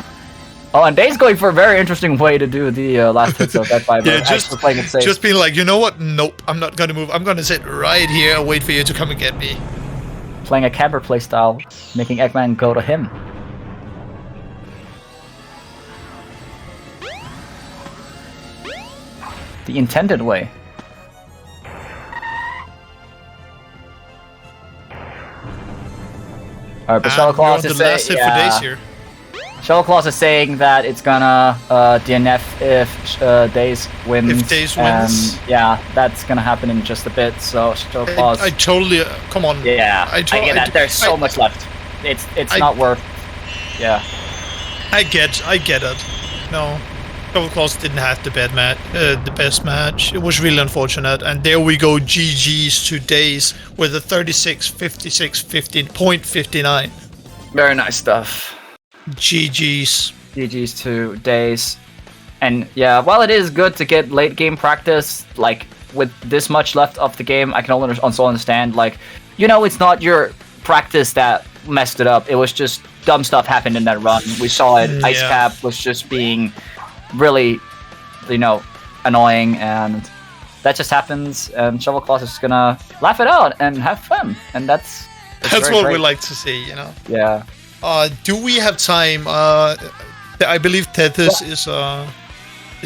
Oh, and Dave's going for a very interesting way to do the last hits of that fiber. Yeah, just playing it safe. Just being like, you know what? Nope, I'm not gonna move. I'm gonna sit right here and wait for you to come and get me. Playing a camper playstyle, making Eggman go to him. The intended way. Alright, but Shovel Claus is saying, Shovel Claus is saying that it's gonna DNF if Days wins. If Days wins? Yeah, that's gonna happen in just a bit, so Shovel Claus... I totally... come on. Yeah, I get that. There's so much left. It's not worth... Yeah. I get it. No. Shovel Claus didn't have the best match. It was really unfortunate. And there we go, GG's to Days with a 36, 56, 15.59. Very nice stuff. GG's. GG's to Days. And yeah, while it is good to get late game practice, like with this much left of the game, I can also understand, like, you know, it's not your practice that messed it up. It was just dumb stuff happened in that run. We saw it. Ice Cap was just being really, you know, annoying, and that just happens, and Shovel Claus is gonna laugh it out and have fun, and that's what great. We like to see, you know. Yeah. Do we have time? I believe Tethys is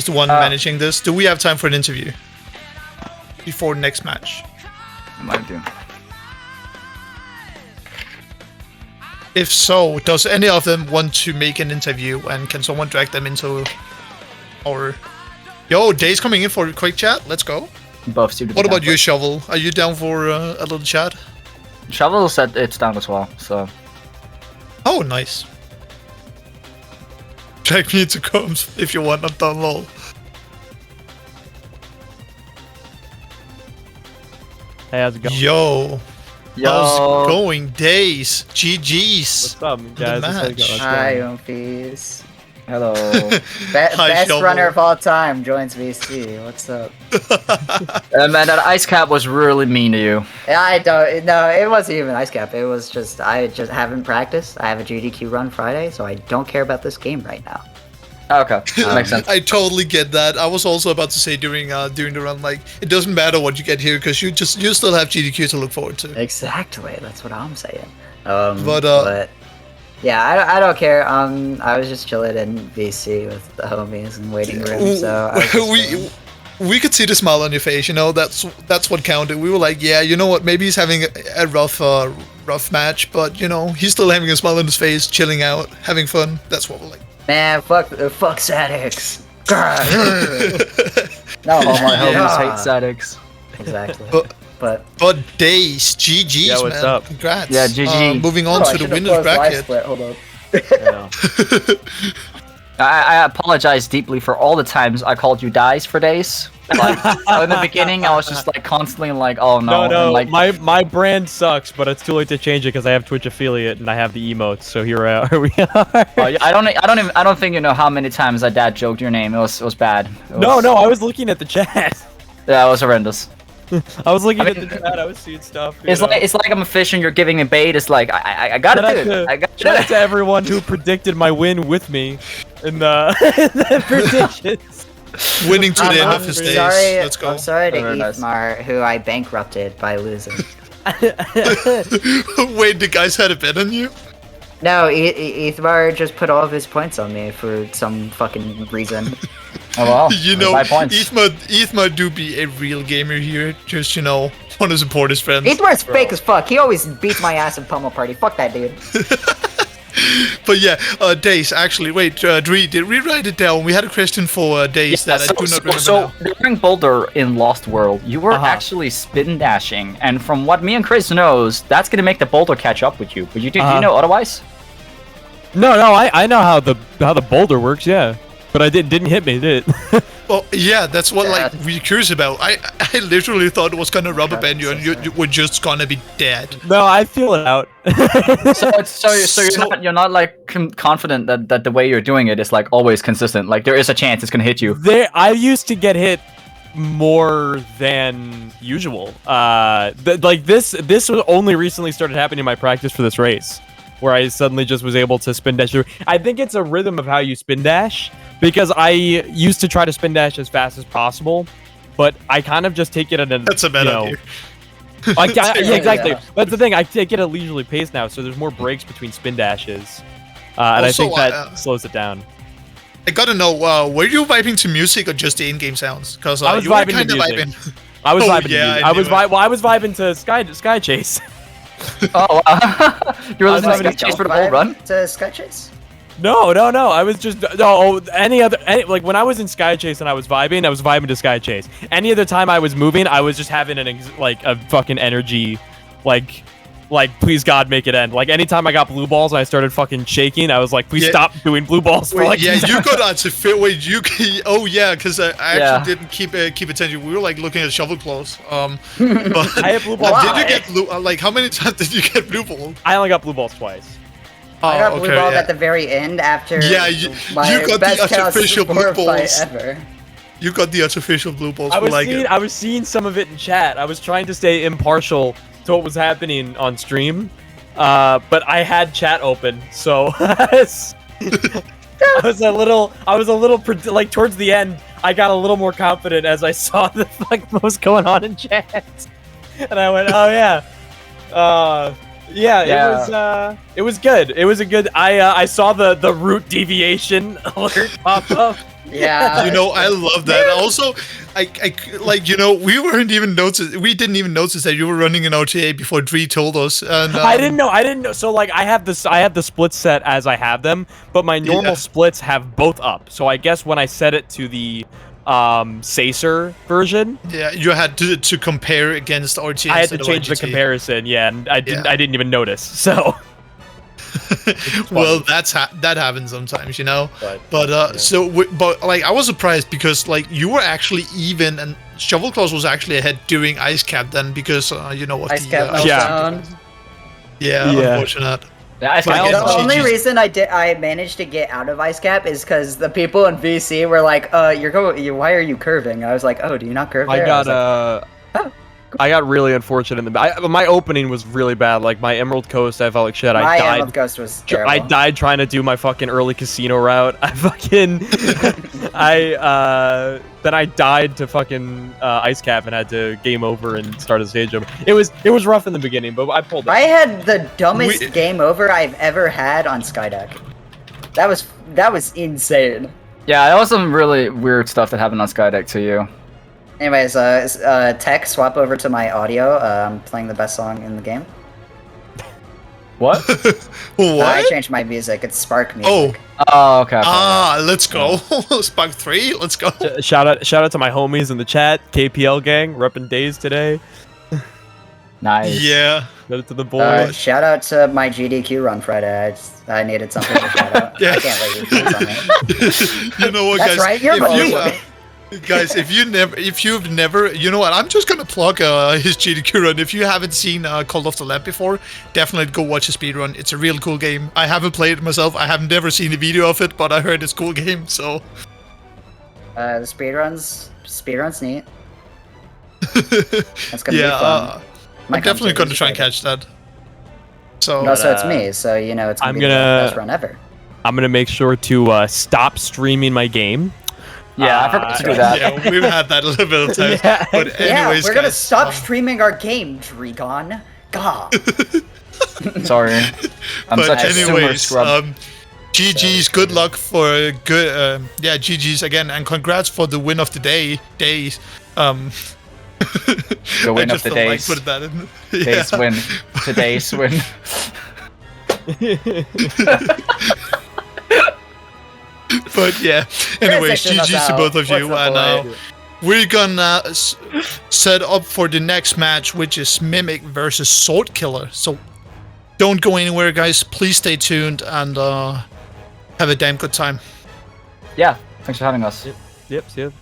the one managing this. Do we have time for an interview before the next match? We might do. If so, does any of them want to make an interview, and can someone drag them into our... Yo, Days coming in for a quick chat. Let's go. Both seem to be What about down you, Shovel? Are you down for a little chat? Shovel said it's down as well, so... Oh, nice. Drag me into comms if you want. I'm done, lol. Hey, how's it going? Yo. How's it going? Days. GG's. What's up, guys? Hi, One Piece. Hello. Best runner of all time joins VC. What's up? Man, that Ice Cap was really mean to you. I don't. No, it wasn't even Ice Cap. It was just I just haven't practiced. I have a GDQ run Friday, so I don't care about this game right now. Okay, that makes sense. I totally get that. I was also about to say during the run, like, it doesn't matter what you get here because you still have GDQ to look forward to. Exactly, that's what I'm saying. But yeah, I don't care. I was just chilling in VC with the homies in waiting room, so we could see the smile on your face. You know, that's what counted. We were like, yeah, you know what? Maybe he's having a rough match, but you know, he's still having a smile on his face, chilling out, having fun. That's what we're like. Man, fuck SADX. No, all my homies hate SADX. Exactly. But Days, GG's, yeah, what's man. up? Congrats. Yeah, GG. Moving on to the winner's bracket. Hold up. I apologize deeply for all the times I called you Dies for Days. Like, in the beginning, I was just like constantly like, oh no. No, like, my brand sucks, but it's too late to change it because I have Twitch affiliate and I have the emotes. So here we are. I don't think you know how many times I dad joked your name. It was bad. No, I was looking at the chat. Yeah, it was horrendous. I was looking at the chat. I was seeing stuff. It's like I'm a fish and you're giving me bait. It's like I gotta do it. I gotta do Shout out it. to everyone who predicted my win with me in the predictions. Winning to the end of his days. Let's go. I'm sorry to Very nice. Ethmar, who I bankrupted by losing. Wait, the guys had a bet on you? No, Ethmar just put all of his points on me for some fucking reason. Oh wow. You know, Ethmar do be a real gamer here. Just, you know, want to support his friends. Ethmar's fake as fuck. He always beats my ass in Pummel Party. Fuck that dude. But yeah, Days, actually, wait, Dree, did we write it down? We had a question for Days that I do not remember So now. during Boulder in Lost World, you were actually spin dashing, and from what me and Chris knows, that's gonna make the Boulder catch up with you. But do you know otherwise? No, I know how the boulder works. Yeah, but it didn't hit me, did it? Well, yeah, that's what like we're curious about. I literally thought it was gonna rubber band you, and you were just gonna be dead. No, I feel it out. so you're not like confident that the way you're doing it is like always consistent. Like there is a chance it's gonna hit you. I used to get hit more than usual. Like this was only recently started happening in my practice for this race. where I suddenly just was able to spin dash through. I think it's a rhythm of how you spin dash, because I used to try to spin dash as fast as possible, but I kind of just take it at a That's a bad idea. yeah, exactly. That's the thing. I take it at a leisurely pace now, so there's more breaks between spin dashes, and I think that slows it down. I gotta know, were you vibing to music or just the in-game sounds? Because I was you were vibing kind to of music. vibing. I was Oh, vibing. yeah, to music. I I was vibing to Sky Chase. Oh, you were listening to Sky Sky Chase for the whole run? To Sky Chase? No. I was just like when I was in Sky Chase and I was vibing to Sky Chase. Any other time I was moving, I was just having a fucking energy, like please God make it end. Like anytime I got blue balls and I started fucking shaking, I was like, please stop doing blue balls. For like yeah, you got artificial. Wait, you? Oh yeah, because I actually didn't keep attention. We were like looking at shovel claws. But I have blue balls. Did you get blue? Like how many times did you get blue balls? I only got blue balls twice. I got blue balled at the very end after. Yeah, you got best the artificial blue fight balls ever. You got the artificial blue balls. I was seeing some of it in chat. I was trying to stay impartial to what was happening on stream, but I had chat open, so I was a little like towards the end. I got a little more confident as I saw what was going on in chat, and I went, "Oh yeah, it was good. It was a good. I saw the route deviation alert pop up. Yeah, I love that. Also, I like we didn't even notice that you were running an RTA before Dree told us. And I didn't know. So like I have the split set as I have them, but my normal splits have both up. So I guess when I set it to the Sacer version, you had to compare against RTA. I had to change the comparison. Yeah, and I didn't even notice. So. Well, that happens sometimes, But I was surprised because you were actually even, and Shovel Claws was actually ahead during Ice Cap then because Ice Cap meltdown. Unfortunate. Yeah, the only reason I managed to get out of Ice Cap is because the people in VC were like, why are you curving? I was like, oh, do you not curve there? I got really unfortunate in my opening was really bad. Like my Emerald Coast, I felt like shit. My Emerald Coast was terrible. I died trying to do my fucking early casino route. Then I died to fucking Ice Cap and had to game over and start a stage over. It was rough in the beginning, but I pulled it. I had the dumbest game over I've ever had on Skydeck. That was insane. Yeah, that was some really weird stuff that happened on Skydeck to you. Anyways, tech, swap over to my audio. I'm playing the best song in the game. What? What? I changed my music. It's Spark music. Oh, okay. Let's go. Spark 3, let's go. Shout out to my homies in the chat, KPL gang, repping days today. Nice. Yeah. Shout out to the boys. Shout out to my GDQ run Friday. I needed something to shout out. Yeah. I can't let you do something. You know what, That's guys? right, you're Guys, if you've never, you know what? I'm just gonna plug his GDQ run. If you haven't seen Call of the Lab before, definitely go watch a speedrun. It's a real cool game. I haven't played it myself. I have never seen a video of it, but I heard it's a cool game. So the speedruns neat. That's gonna be fun. I'm definitely gonna try and catch that. So also, it's me, so it's gonna be the best run ever. I'm gonna make sure to stop streaming my game. Yeah, I forgot to do that. Yeah, we've had that a little bit of time. But anyways, we're gonna stop streaming our game, Dregon. God. Sorry. I'm such a super scrub. GG's, good luck for good. GG's again, and congrats for the win of the day. Days. The win of the days. Put that in. Days win. Today's win. But yeah, anyways, GG's to both of you, and we're gonna set up for the next match, which is Mimic versus Sword Killer. So don't go anywhere, guys. Please stay tuned and have a damn good time. Yeah, thanks for having us. Yep.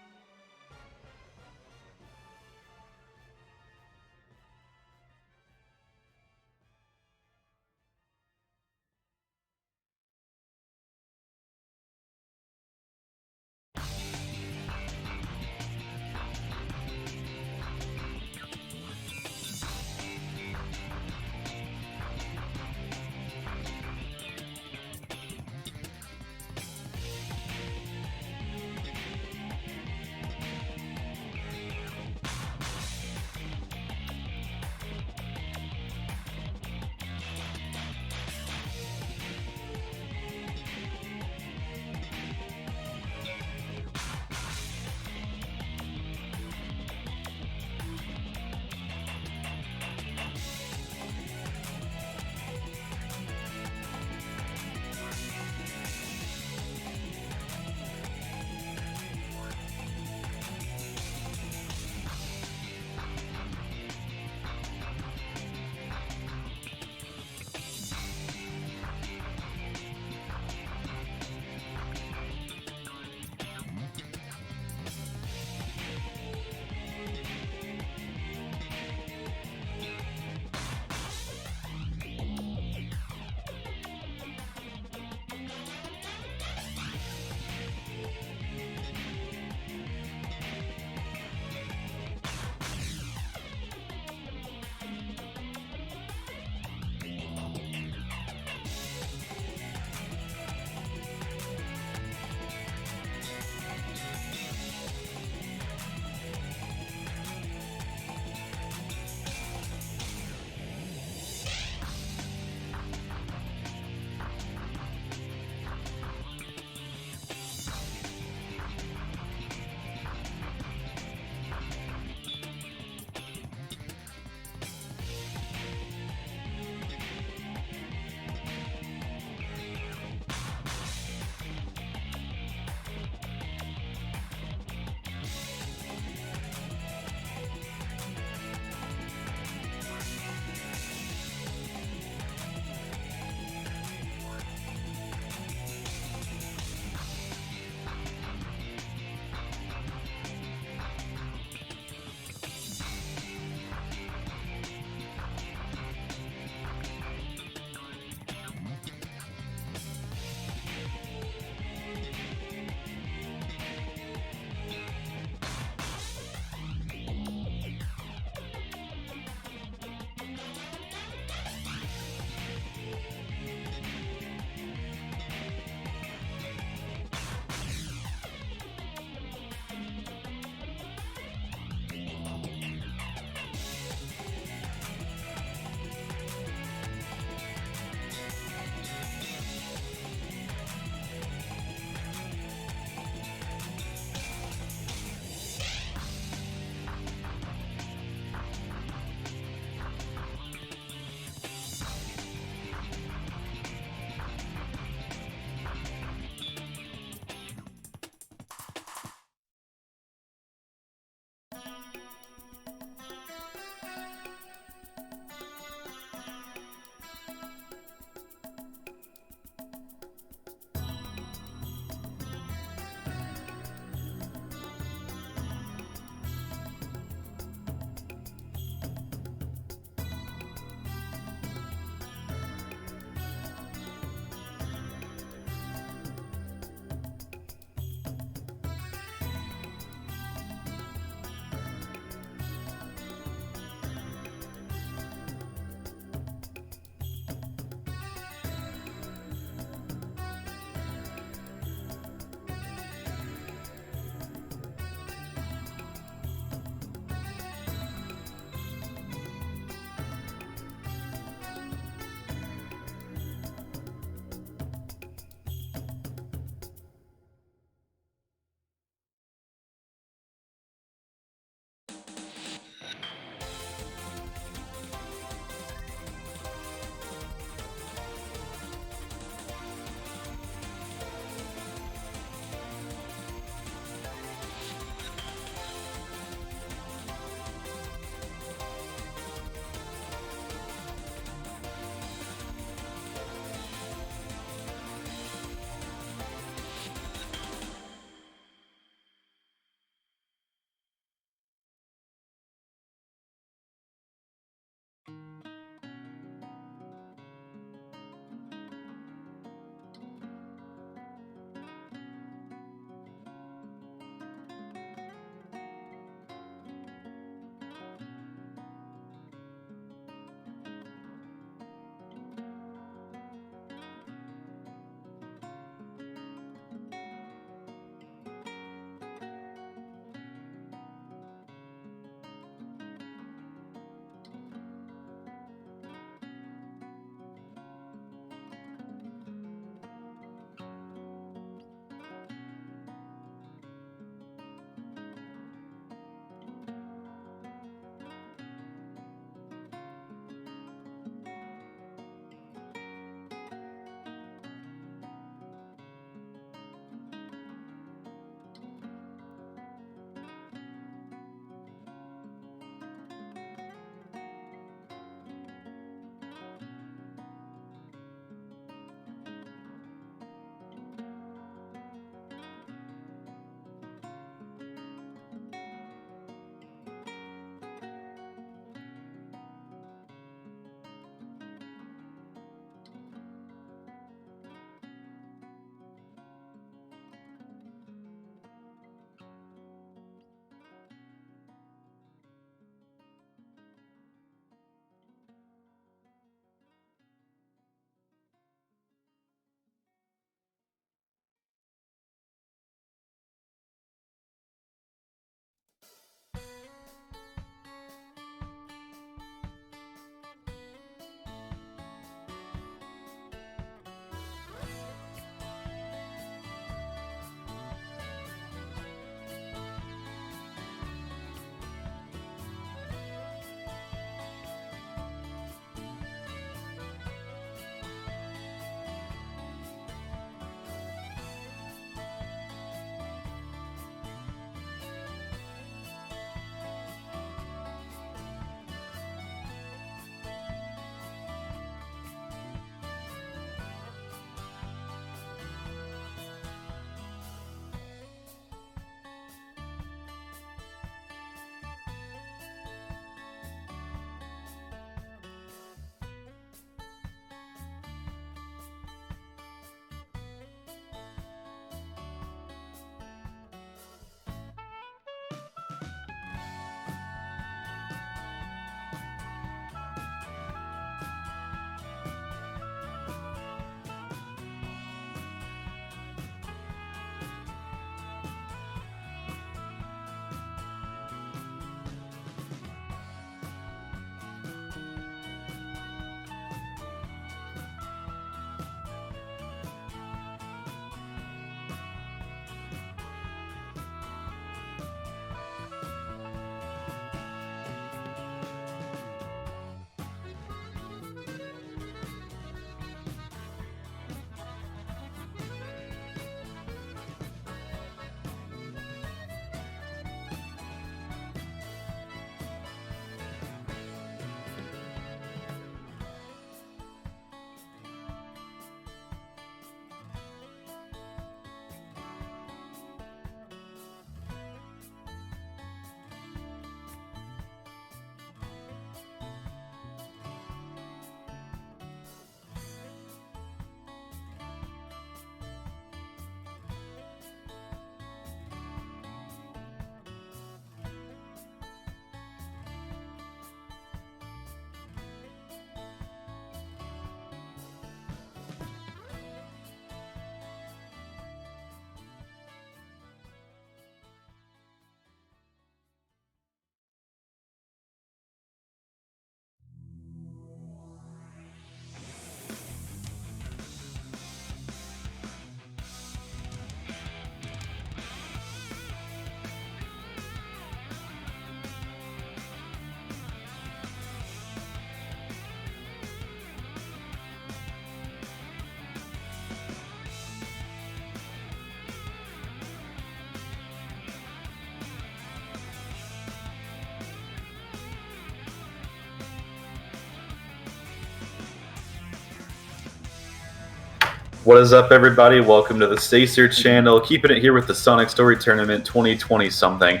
What is up, everybody? Welcome to the Stacer channel. Keeping it here with the Sonic Story Tournament 2020 something.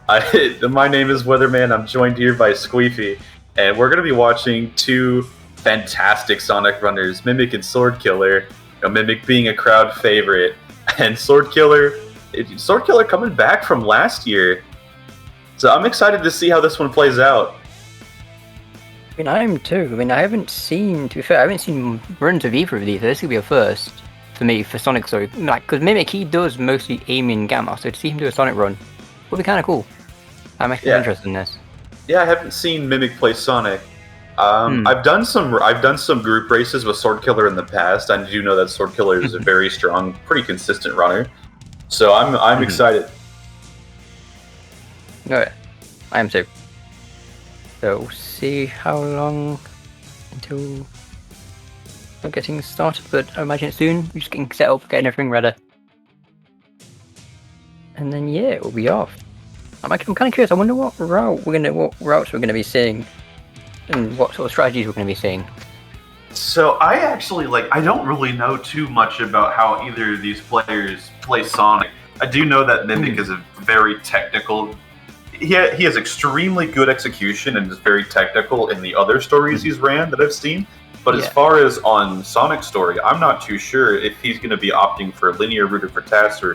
My name is Weatherman. I'm joined here by Squeefy, and we're going to be watching two fantastic Sonic runners, Mimic and Sword Killer. Mimic being a crowd favorite, and Sword Killer coming back from last year. So I'm excited to see how this one plays out. I mean, I am too. I mean, I haven't seen, to be fair, I haven't seen runs of either of these. So this could be a first for me for Sonic Story. Like, because Mimic, he does mostly aim in Gamma, so to see him do a Sonic run would be kind of cool. I'm actually interested in this. Yeah, I haven't seen Mimic play Sonic. I've done some group races with Sword Killer in the past. I do know that Sword Killer is a very strong, pretty consistent runner. So I'm excited. Alright, I am too. So we'll see how long until we're getting started, but I imagine it's soon. We're just getting set up, getting everything ready. And then yeah, we'll be off. I'm kind of curious, I wonder what routes we're gonna be seeing and what sort of strategies we're gonna be seeing. So I don't really know too much about how either of these players play Sonic. I do know that Mimic is a very technical. He has extremely good execution and is very technical in the other stories he's ran that I've seen. But as far as on Sonic Story, I'm not too sure if he's going to be opting for linear route or for tasks.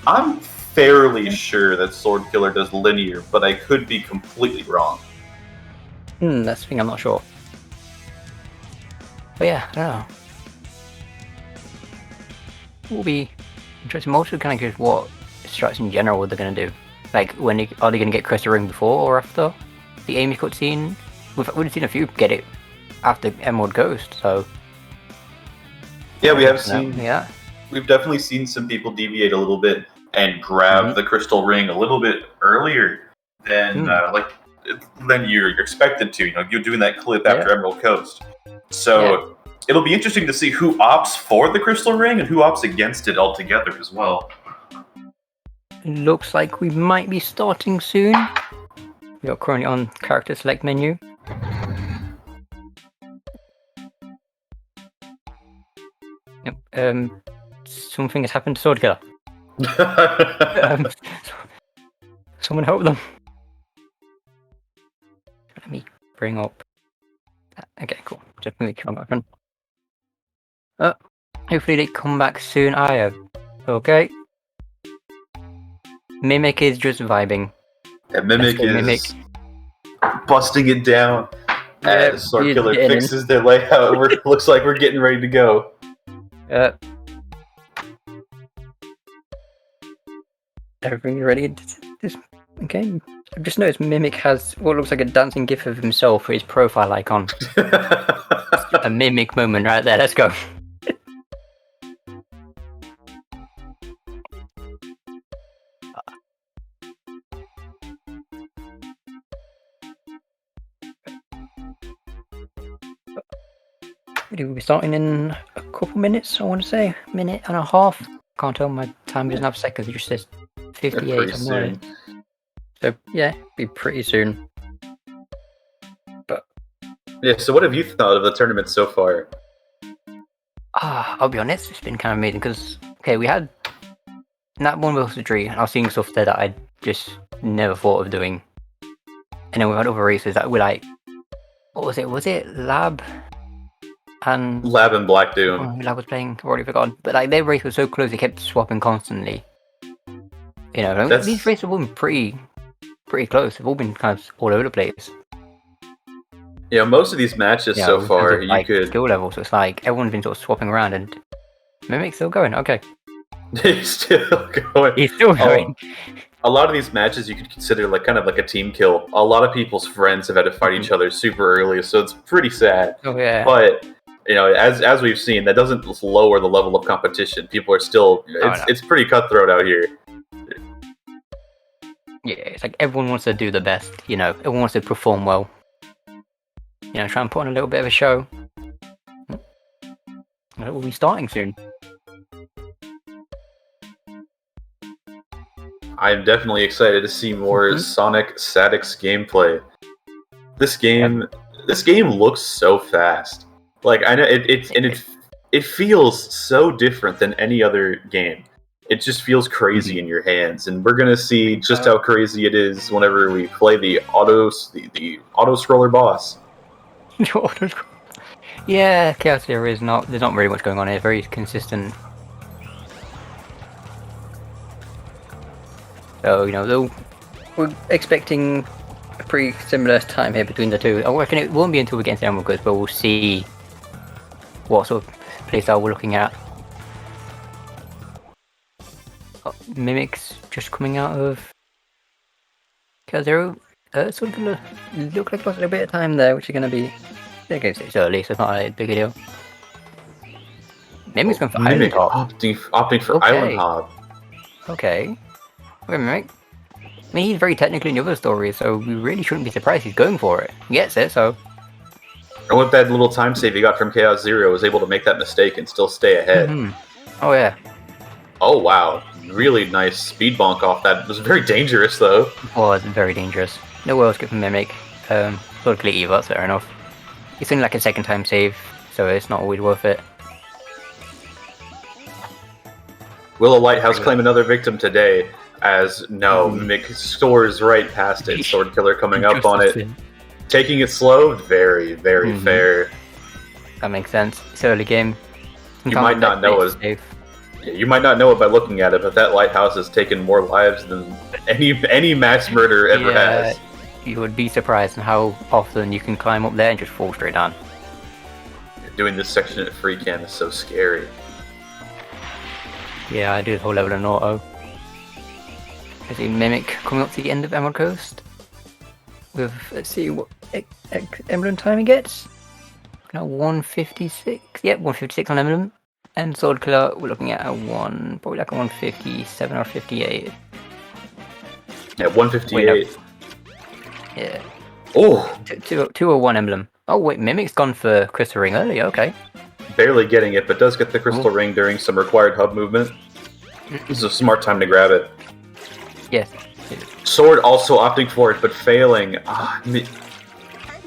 I'm fairly sure that Sword Killer does linear, but I could be completely wrong. That's the thing, I'm not sure. But yeah, I don't know. Will be interesting. I'm also kind of curious what strats in general they're going to do. Like, are they going to get Crystal Ring before or after the Amy cutscene? We've seen a few get it after Emerald Ghost, so... Yeah, we've definitely seen some people deviate a little bit and grab the Crystal Ring a little bit earlier than you're expected to. You know, you're doing that clip after Emerald Coast. So it'll be interesting to see who opts for the Crystal Ring and who opts against it altogether as well. Looks like we might be starting soon. We are currently on character select menu. Yep. Something has happened to Sword Killer. Someone help them. Let me bring up. Okay, cool. Just let me come back on. Hopefully they come back soon. I have. Okay. Mimic is just vibing. Yeah, Mimic is busting it down as Sword Killer fixes their layout. Looks like we're getting ready to go. Everything ready? Okay. I've just noticed Mimic has what looks like a dancing gif of himself for his profile icon. A Mimic moment right there. Let's go. We'll be starting in a couple minutes, I want to say. Minute and a half. Can't tell, my time doesn't have seconds, it just says 58. So yeah, be pretty soon. But yeah, so what have you thought of the tournament so far? I'll be honest, it's been kind of amazing because we had that one versus Tree, and I was seeing stuff there that I just never thought of doing. And then we had other races that were like, what was it? Was it Lab and Black Doom? Oh, Lab was playing. I've already forgotten. But like their race was so close, they kept swapping constantly. You know, these races have all been pretty close. They've all been kind of all over the place. Yeah, most of these matches so far, you could skill level. So it's like everyone's been sort of swapping around, and Mimic's still going. Okay, he's still going. He's still going. A lot of these matches you could consider like kind of like a team kill. A lot of people's friends have had to fight each other super early, so it's pretty sad. Oh yeah. But you know, as we've seen, that doesn't lower the level of competition. People are still it's pretty cutthroat out here. Yeah, it's like everyone wants to do the best. You know, everyone wants to perform well. You know, try and put on a little bit of a show. We'll be starting soon. I'm definitely excited to see more Sonic SADX gameplay. This game looks so fast. Like I know it feels so different than any other game. It just feels crazy in your hands, and we're gonna see just how crazy it is whenever we play the auto scroller boss. Yeah, Chaos Zero is not. There's not really much going on here. Very consistent. So though we're expecting a pretty similar time here between the two. I reckon it won't be until we get into Emerald Coast, but we'll see what sort of playstyle we're looking at. Mimics just coming out of Chaos Zero. It's sort of gonna look like lost a bit of time there, which is gonna be. I guess it's early, so it's not a big deal. Mimic's going for Island Hop. Opting for Island Hop. Okay. Wait a minute. I mean, he's very technically in the other story, so we really shouldn't be surprised he's going for it. He gets it, so. And with that little time save he got from Chaos Zero, was able to make that mistake and still stay ahead. Oh, yeah. Oh, wow. Really nice speed bonk off that. It was very dangerous, though. Oh, it's very dangerous. No world skip from Mimic. Luckily, Eva, that's fair enough. It's only like a second time save, so it's not always worth it. Will a Lighthouse claim another victim today? As no, Mimic soars right past it. Sword Killer coming up on it. Taking it slow, very, very fair. That makes sense. It's early game. You might not know it. You might not know it by looking at it, but that Lighthouse has taken more lives than any mass murderer ever has. You would be surprised on how often you can climb up there and just fall straight down. Doing this section at free cam is so scary. Yeah, I do the whole level in auto. I see Mimic coming up to the end of Emerald Coast. With, let's see what emblem time he gets. Now 156. Yep, 156 on emblem. And Sword Killer, we're looking at probably like a 157 or 58. Yeah, 158. Yeah. Oh! 201 emblem. Oh wait, Mimic's gone for Crystal Ring early, okay. Barely getting it, but does get the Crystal Ring during some required hub movement. This is a smart time to grab it. Yes. Sword also opting for it, but failing.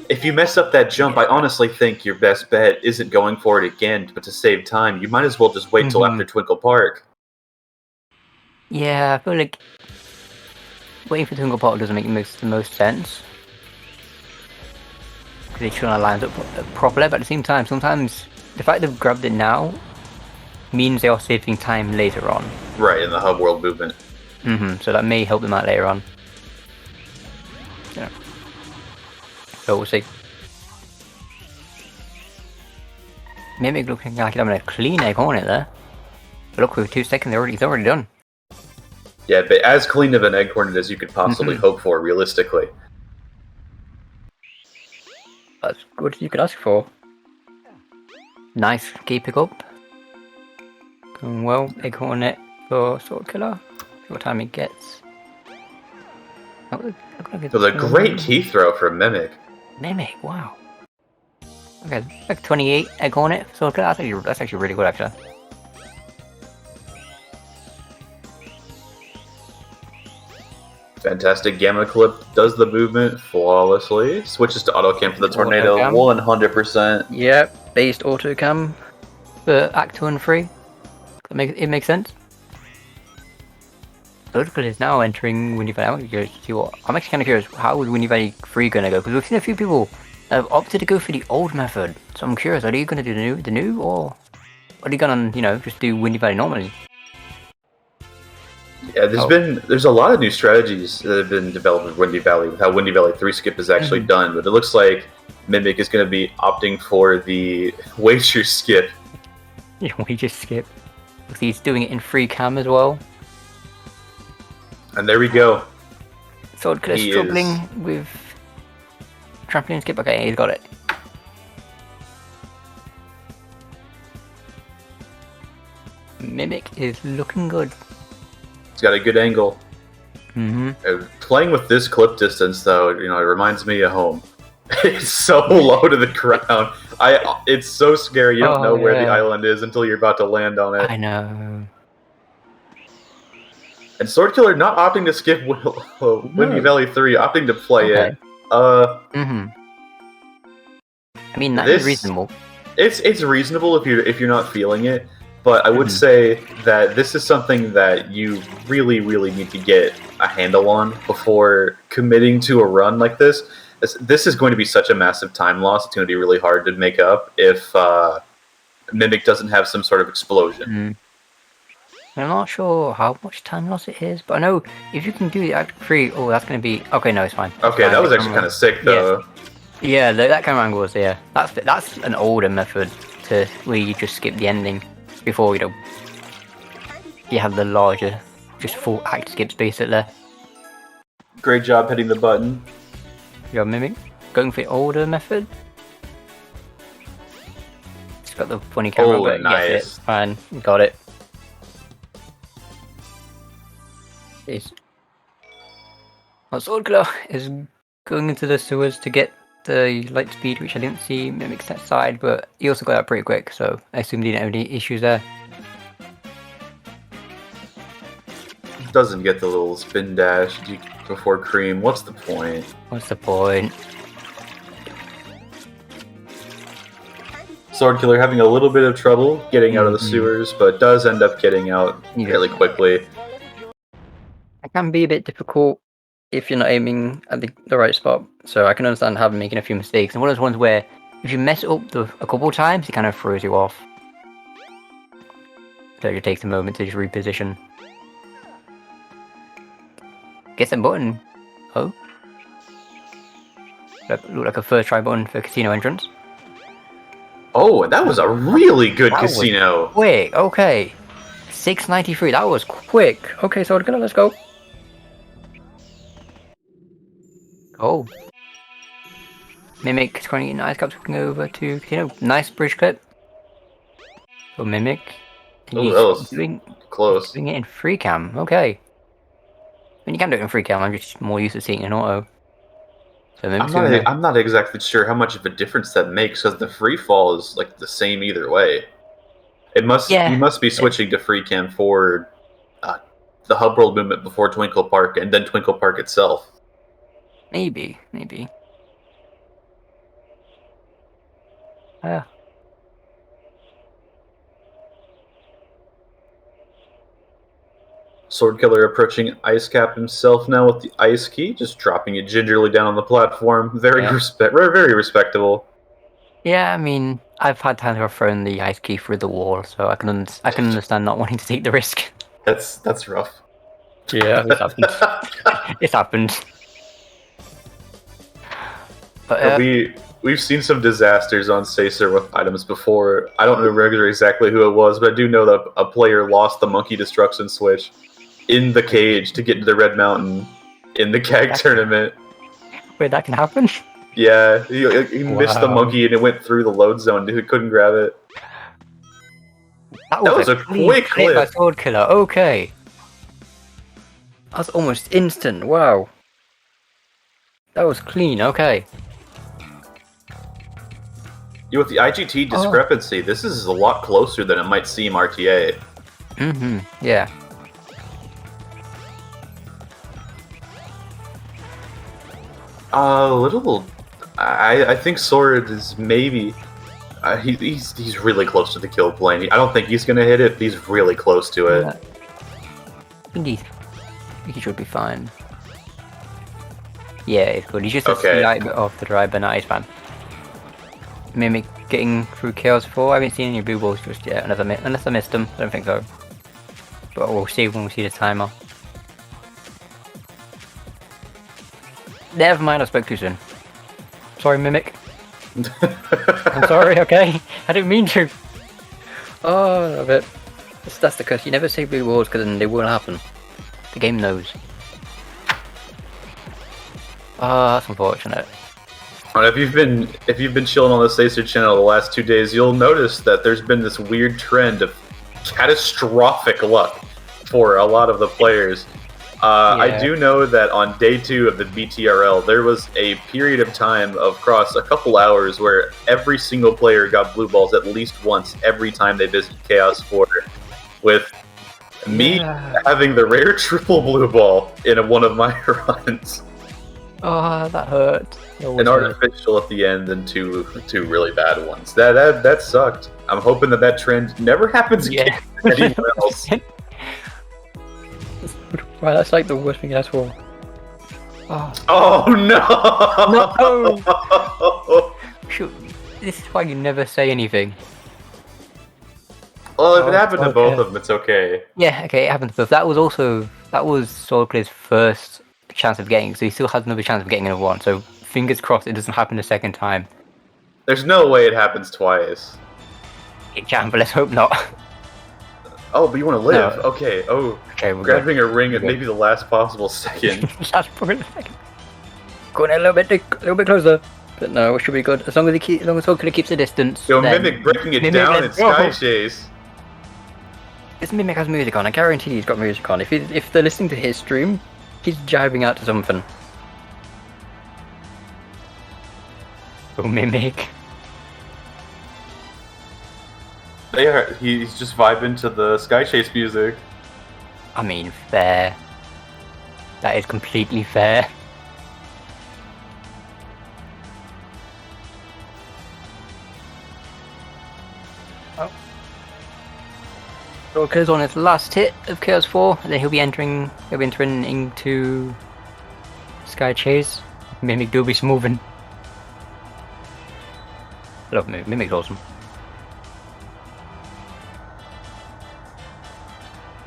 If you mess up that jump, I honestly think your best bet isn't going for it again, but to save time, you might as well just wait till after Twinkle Park. Yeah, I feel like waiting for Twinkle Park doesn't make the most sense. Because it shouldn't line up properly, but at the same time, sometimes the fact they've grabbed it now means they are saving time later on. Right, in the hub world movement. So that may help them out later on. Yeah. So we'll see. Mimic looking like he's having a clean egg on it there. But look, with 2 seconds, it's already done. Yeah, but as clean of an egg hornet as you could possibly hope for, realistically. That's good as you could ask for. Nice key pick up. Going well. Egg hornet for Sword Killer. See what time he gets. So the great key throw from Mimic. Mimic, wow. Okay, like 28 egg hornet. So that's actually really good, actually. Fantastic Gamma Clip does the movement flawlessly. Switches to auto cam for the tornado. 100%. Yep, based auto cam for Act 2 and 3. It makes sense. Vertical is now entering Windy Valley. I'm actually kind of curious, how is Windy Valley 3 going to go? Because we've seen a few people that have opted to go for the old method. So I'm curious, are they going to do the new, or are they going to, just do Windy Valley normally? Yeah, there's a lot of new strategies that have been developed with Windy Valley, with how Windy Valley 3 skip is actually done, but it looks like Mimic is going to be opting for the wager skip. Yeah, wager skip. He's doing it in free cam as well. And there we go. Sword Killer struggling with trampoline skip. Okay, he's got it. Mimic is looking good. He's got a good angle. Playing with this clip distance, though, it reminds me of home. It's so low to the ground. It's so scary. You don't know where the island is until you're about to land on it. I know. And Sword Killer not opting to skip Windy Valley 3, opting to play it. I mean, that is reasonable. It's reasonable if you're not feeling it, but I would say that this is something that you really need to get a handle on before committing to a run like this. This is going to be such a massive time loss. It's going to be really hard to make up if Mimic doesn't have some sort of explosion. I'm not sure how much time loss it is, but I know if you can do the Act 3, oh, that's going to be... Okay, no, it's fine. Okay, that was actually kind of sick, though. Yeah, that kind of angle was, yeah. That's an older method to where you just skip the ending before, you have the larger, just full act skips basically. Great job hitting the button. Your Mimic, going for the older method. It's got the funny camera, but nice. Yes, fine, got it. Sword Glow is going into the sewers to get the light speed, which I didn't see Mimic's that side, but he also got that pretty quick, so I assume he didn't have any issues there. Doesn't get the little spin dash before Cream. What's the point? What's the point? Sword Killer having a little bit of trouble getting out of the sewers, but does end up getting out fairly quickly. It can be a bit difficult if you're not aiming at the right spot, so I can understand having making a few mistakes. And one of those ones where if you mess it up a couple times, it kind of throws you off. So it takes a moment to just reposition. Get some button. Oh. Look like a first try button for casino entrance. Oh, that was a really good casino. Quick, okay. 693, that was quick. Okay, so let's go. Oh. Mimic 20 nice cups looking over to casino. Nice bridge clip. For Mimic. Oh, that was close. Doing it in free cam, okay. I mean, you can do it in free cam, I'm just more used to seeing it in auto. So I'm not exactly sure how much of a difference that makes, because the free fall is like the same either way. You must be switching to free cam for the hub world movement before Twinkle Park and then Twinkle Park itself. Maybe. Sword Killer approaching Ice Cap himself now with the Ice Key, just dropping it gingerly down on the platform. Very respectable. Yeah, I mean, I've had times where I've thrown the Ice Key through the wall, so I can understand not wanting to take the risk. That's rough. Yeah, it's happened. It's happened. But, we've seen some disasters on Sacer with items before. I don't remember exactly who it was, but I do know that a player lost the Monkey Destruction Switch in the cage to get to the Red Mountain in the CAG tournament. Wait, that can happen? Yeah, he missed the monkey and it went through the load zone. He couldn't grab it. That was a quick clip by Sword Killer. Okay. That's almost instant. Wow. That was clean. Okay. With the IGT discrepancy, this is a lot closer than it might seem RTA. Yeah. I think Sword is maybe... he's really close to the kill plane. I don't think he's going to hit it, but he's really close to it. I think he should be fine. Yeah, it's good. He's just a slight bit off the drive, but not bad. Mimic getting through Chaos 4. I haven't seen any blue balls just yet, unless I missed them. I don't think so. But we'll see when we see the timer. Never mind, I spoke too soon. Sorry, Mimic. I'm sorry, okay? I didn't mean to. Oh, I love it. That's the curse. You never say blue balls because then they will happen. The game knows. Oh, that's unfortunate. If you've been chilling on the Sacer channel the last 2 days, you'll notice that there's been this weird trend of catastrophic luck for a lot of the players. I do know that on day 2 of the BTRL, there was a period of time across a couple hours where every single player got blue balls at least once every time they visited Chaos 4, with me having the rare triple blue ball in one of my runs. Oh, that hurt. An artificial at the end and two really bad ones. That sucked. I'm hoping that trend never happens again to anyone else. Right, that's like the worst thing at all. Oh no! No! Shoot, this is why you never say anything. Well, if it happened to both of them, it's okay. Yeah, okay, it happened to both. That was Solclear's first chance of getting, so he still has another chance of getting another one. So fingers crossed it doesn't happen a second time. There's no way it happens twice. It can, but let's hope not. Oh, but you want to live? No. Okay. Oh, okay. We're grabbing a ring at maybe the last possible second. Going a little bit closer. But no, it should be good. As long as Solclear keeps the distance. Yo, then Mimic breaking it Mimic, down in let's go. Sky Chase. This Mimic has music on. I guarantee he's got music on. If they're listening to his stream, he's jiving out to something. Oh, Mimic. He's just vibing to the Sky Chase music. I mean, fair. That is completely fair. Solclear's on his last hit of Chaos 4, and then he'll be entering into Sky Chase. Mimic do be smoothing. I love Mimic. Mimic's awesome.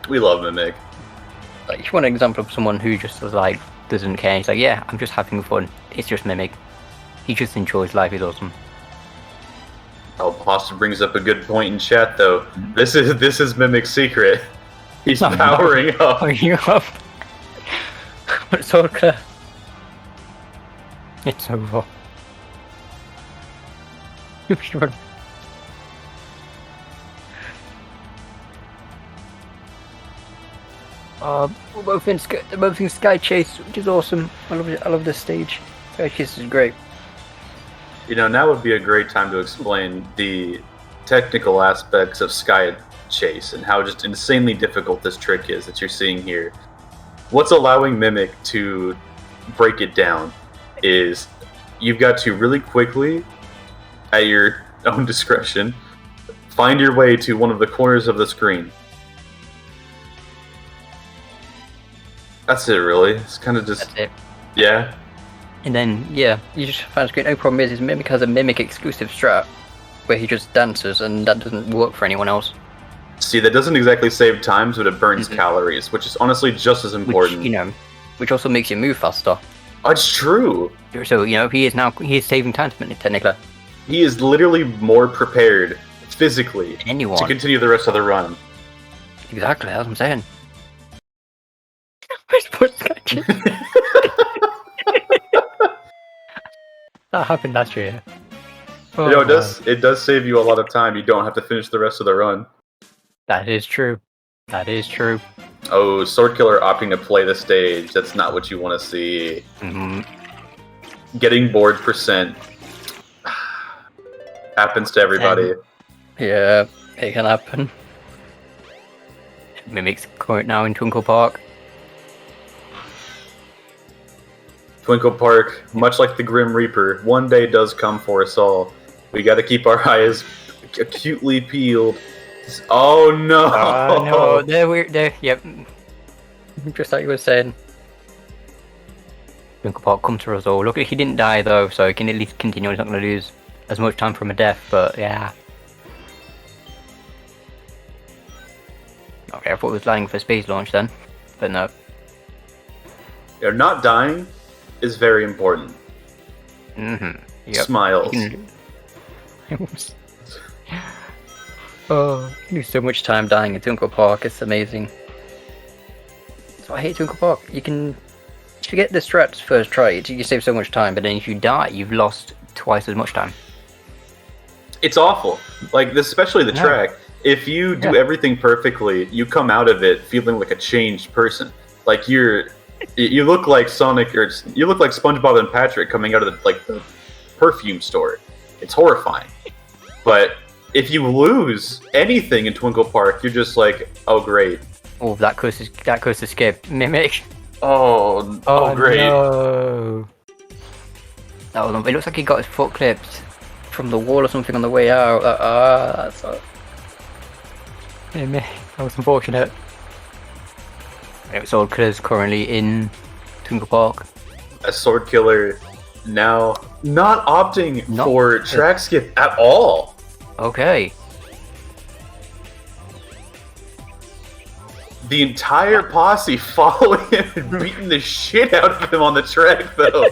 We love Mimic. Like, if you want an example of someone who just like doesn't care, he's like, yeah, I'm just having fun. It's just Mimic. He just enjoys life. He's awesome. Oh, Foster brings up a good point in chat, though. This is Mimic's secret. He's powering up. Powering up. It's okay. It's over. Sure. We're both in Sky Chase, which is awesome. I love it. I love this stage. Sky Chase is great. You know, now would be a great time to explain the technical aspects of Sky Chase and how just insanely difficult this trick is that you're seeing here. What's allowing Mimic to break it down is you've got to really quickly, at your own discretion, find your way to one of the corners of the screen. That's it, really. It's kind of just... That's it. Yeah. And then, yeah, you just find screen. No problem is Mimic has a Mimic exclusive strat where he just dances, and that doesn't work for anyone else. See, that doesn't exactly save times, but it burns calories, which is honestly just as important. Which also makes you move faster. It's true. So, he is saving time technically. He is literally more prepared physically anyone to continue the rest of the run. Exactly, that's what I'm saying. That happened last year. Oh, it does save you a lot of time. You don't have to finish the rest of the run. That is true. That is true. Oh, Sword Killer opting to play the stage. That's not what you want to see. Getting bored percent happens to everybody. Yeah, it can happen. Mimic's going now in Twinkle Park. Twinkle Park, much like the Grim Reaper, one day does come for us all. We gotta keep our eyes acutely peeled. Oh no! No, they're weird. Yep. Just like you were saying. Twinkle Park, come to us all. Look, he didn't die though, so he can at least continue. He's not going to lose as much time from a death, but yeah. Okay, I thought it was landing for space launch then, but no. Yeah, not dying is very important. Yep. Smiles. Oh, you lose so much time dying in Twinkle Park, it's amazing. So I hate Twinkle Park. You can get the strats first try, you save so much time, but then if you die, you've lost twice as much time. It's awful. Like, especially the track. If you do everything perfectly, you come out of it feeling like a changed person. Like you look like Sonic, or you look like SpongeBob and Patrick coming out of the perfume store. It's horrifying. But if you lose anything in Twinkle Park, you're just like, oh great. Oh, that coast escape. Mimic. Oh great. No. Oh, it looks like he got his foot clipped from the wall or something on the way out. That's that was unfortunate. Sword Killer's currently in Twinkle Park. A Sword Killer now not opting for track skip at all. Okay. The entire posse following him and beating the shit out of him on the track, though.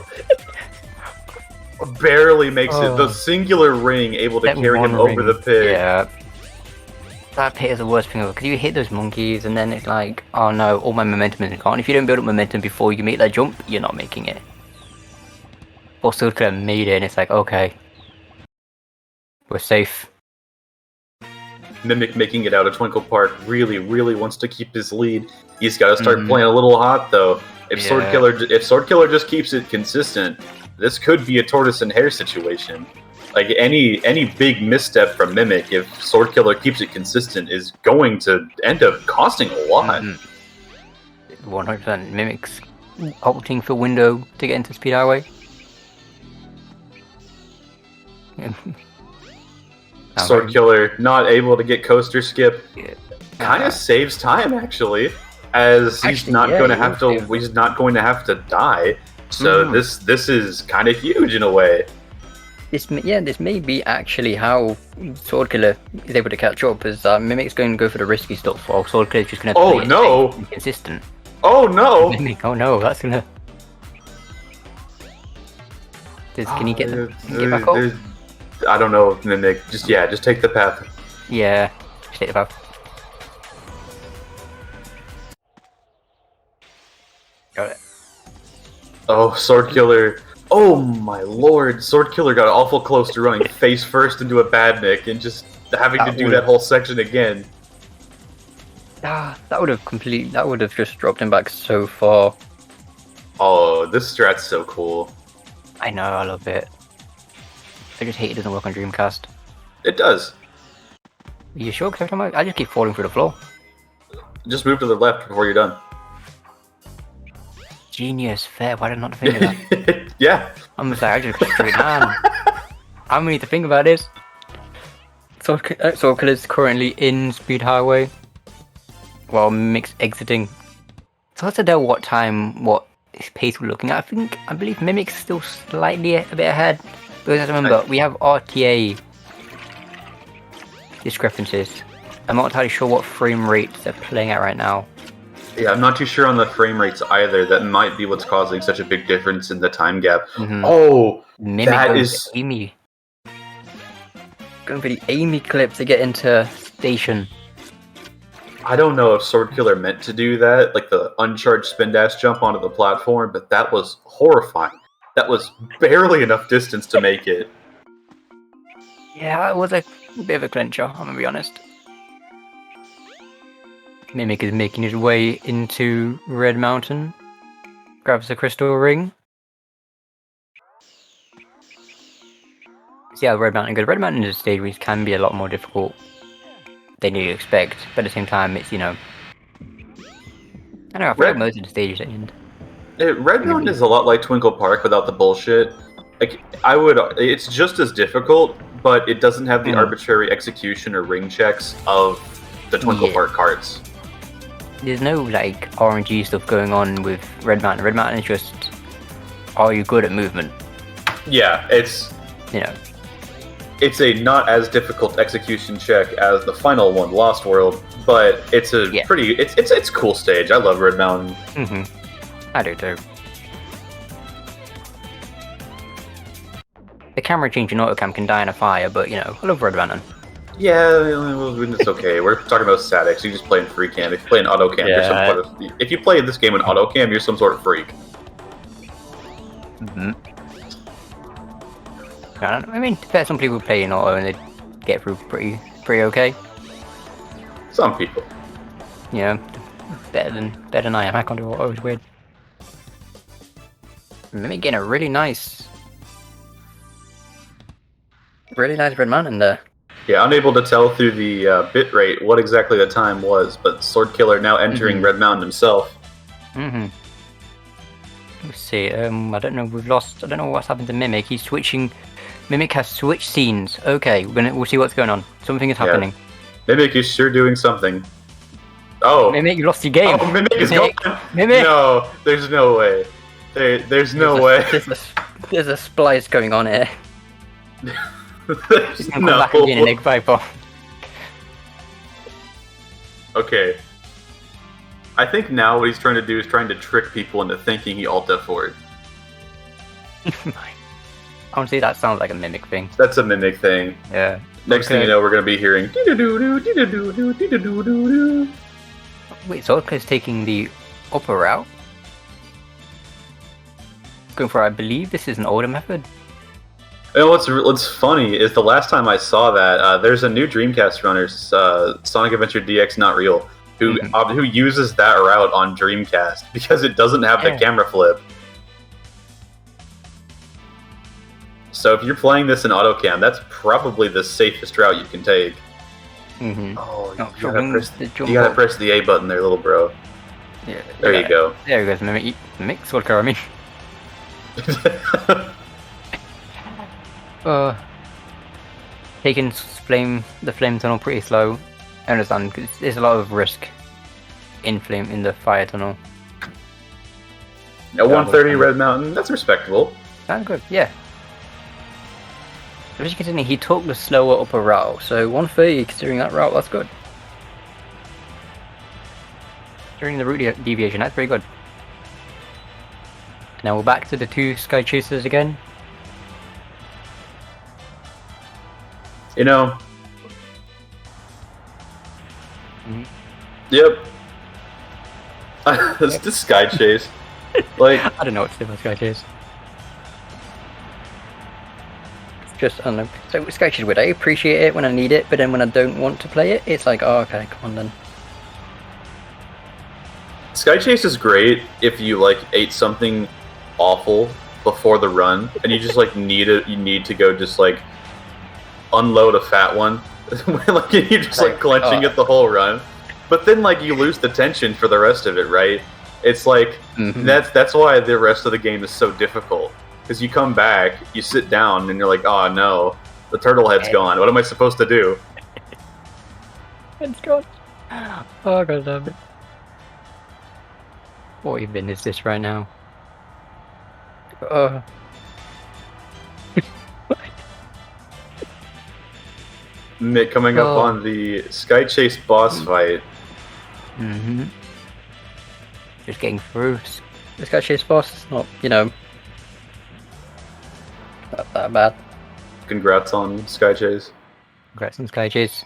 Barely makes it. The singular ring able to carry him over the pit. Yeah. That pit is the worst thing ever, because you hit those monkeys and then it's like, oh no, all my momentum is gone. If you don't build up momentum before you make that jump, you're not making it. Or Sword Killer made it and it's like, okay. We're safe. Mimic making it out of Twinkle Park really wants to keep his lead. He's got to start playing a little hot though. If Sword Killer just keeps it consistent, this could be a tortoise and hare situation. Like any big misstep from Mimic, if Sword Killer keeps it consistent, is going to end up costing a lot. 100% Mimic's opting for window to get into Speed Highway. Sword Killer not able to get coaster skip, kind of saves time actually, as he's not going to have to. He's not going to have to die. So this is kind of huge in a way. This may be actually how Sword Killer is able to catch up, as Mimic's going to go for the risky stuff, while Sword Killer's just going to play it safe and consistent. Oh no! Mimic, oh no, that's gonna. Can he get back up? I don't know, Mimic. Just take the path. Yeah, just take the path. Got it. Oh, Sword Killer. Oh my lord, Sword Killer got awful close to running face first into a Badnik and just having to do that whole section again. That would have just dropped him back so far. Oh, this strat's so cool. I know, I love it. I just hate it doesn't work on Dreamcast. It does. Are you sure? Because every time I just keep falling through the floor. Just move to the left before you're done. Genius, fair. Why did I not think of that? Yeah. I'm just like, I just go straight down. I need to think about this. Sword Killer's currently in Speed Highway, while Mimic's exiting. So let's know what pace we're looking at. I believe Mimic's still slightly a bit ahead. Because remember, we have RTA discrepancies. I'm not entirely sure what frame rates they're playing at right now. Yeah, I'm not too sure on the frame rates either. That might be what's causing such a big difference in the time gap. Oh, Mimic that going is... for Amy. Going for the Amy clip to get into station. I don't know if Sword Killer meant to do that, like the uncharged spin dash jump onto the platform, but that was horrifying. That was barely enough distance to make it. Yeah, it was a bit of a clincher, I'm gonna be honest. Mimic is making his way into Red Mountain. Grabs the crystal ring. See how Red Mountain goes. Red Mountain is a stage which can be a lot more difficult than you expect, but at the same time, it's, you know... I don't know, I feel like most of the stages at the end. Red Mountain is a lot like Twinkle Park without the bullshit. Like, it's just as difficult, but it doesn't have the arbitrary execution or ring checks of the Twinkle Park carts. There's no, like, RNG stuff going on with Red Mountain. Red Mountain is just, are you good at movement? Yeah, it's... You know. It's a not as difficult execution check as the final one, Lost World, but it's a pretty... It's a cool stage. I love Red Mountain. I do too. The camera change in autocam can die in a fire, but, you know, I love Red Mountain. Yeah, it's okay. We're talking about SADX. You just play in free cam. If you play in auto cam, you're some sort of... If you play this game in auto cam, you're some sort of freak. I mean, some people play in auto and they get through pretty okay. Some people. You know, better than I am. I can't do auto, it's weird. Maybe getting a really nice Red Mountain there. Yeah, unable to tell through the bitrate what exactly the time was, but Sword Killer now entering Red Mountain himself. Let's see. I don't know. We've lost. I don't know what's happened to Mimic. He's switching. Mimic has switched scenes. Okay, we'll see what's going on. Something is happening. Mimic is sure doing something. Oh, Mimic, you lost your game. Oh, Mimic is going. Mimic. No, there's no way. There's no way. There's a splice going on here. There's He's gonna come back and be an egg viper. Okay. I think now what he's trying to do is trying to trick people into thinking he alt F4'd. Honestly, that sounds like a Mimic thing. That's a Mimic thing. Yeah. Next thing you know, we're gonna be hearing. Wait, Solka's taking the upper route? Going for, I believe this is an older method. You know what's funny is the last time I saw that there's a new Dreamcast runner, Sonic Adventure DX Not Real, who uses that route on Dreamcast because it doesn't have the camera flip. So if you're playing this in AutoCam, that's probably the safest route you can take. Oh, you gotta press the A button there, little bro. Yeah. There you go. There he goes, Mimic Solka, I mean. Taking the flame tunnel pretty slow. I understand, because there's a lot of risk in the fire tunnel. At 130 Red Mountain, that's respectable. That's good, yeah. As you continue, he took the slower upper route, so 130 considering that route, that's good. During the route deviation, that's very good. Now we're back to the two Sky Chasers again. You know. Yep. It's the Sky Chase. Like, I don't know what to do with Sky Chase. Just, I don't know. So Sky Chase, would I appreciate it when I need it, but then when I don't want to play it, it's like, oh, okay, come on then. Sky Chase is great if you like ate something awful before the run, and you just like need it. You need to go just like unload a fat one, like you're just like clenching it the whole run. But then like you lose the tension for the rest of it, right? It's like that's why the rest of the game is so difficult. Because you come back, you sit down, and you're like, oh no, the turtle head's gone. What am I supposed to do? It's gone. Oh god damn it. What even is this right now? Mick coming up on the Sky Chase boss fight. Just getting through. The Sky Chase boss is not, you know, not that bad. Congrats on Sky Chase. Congrats on Sky Chase.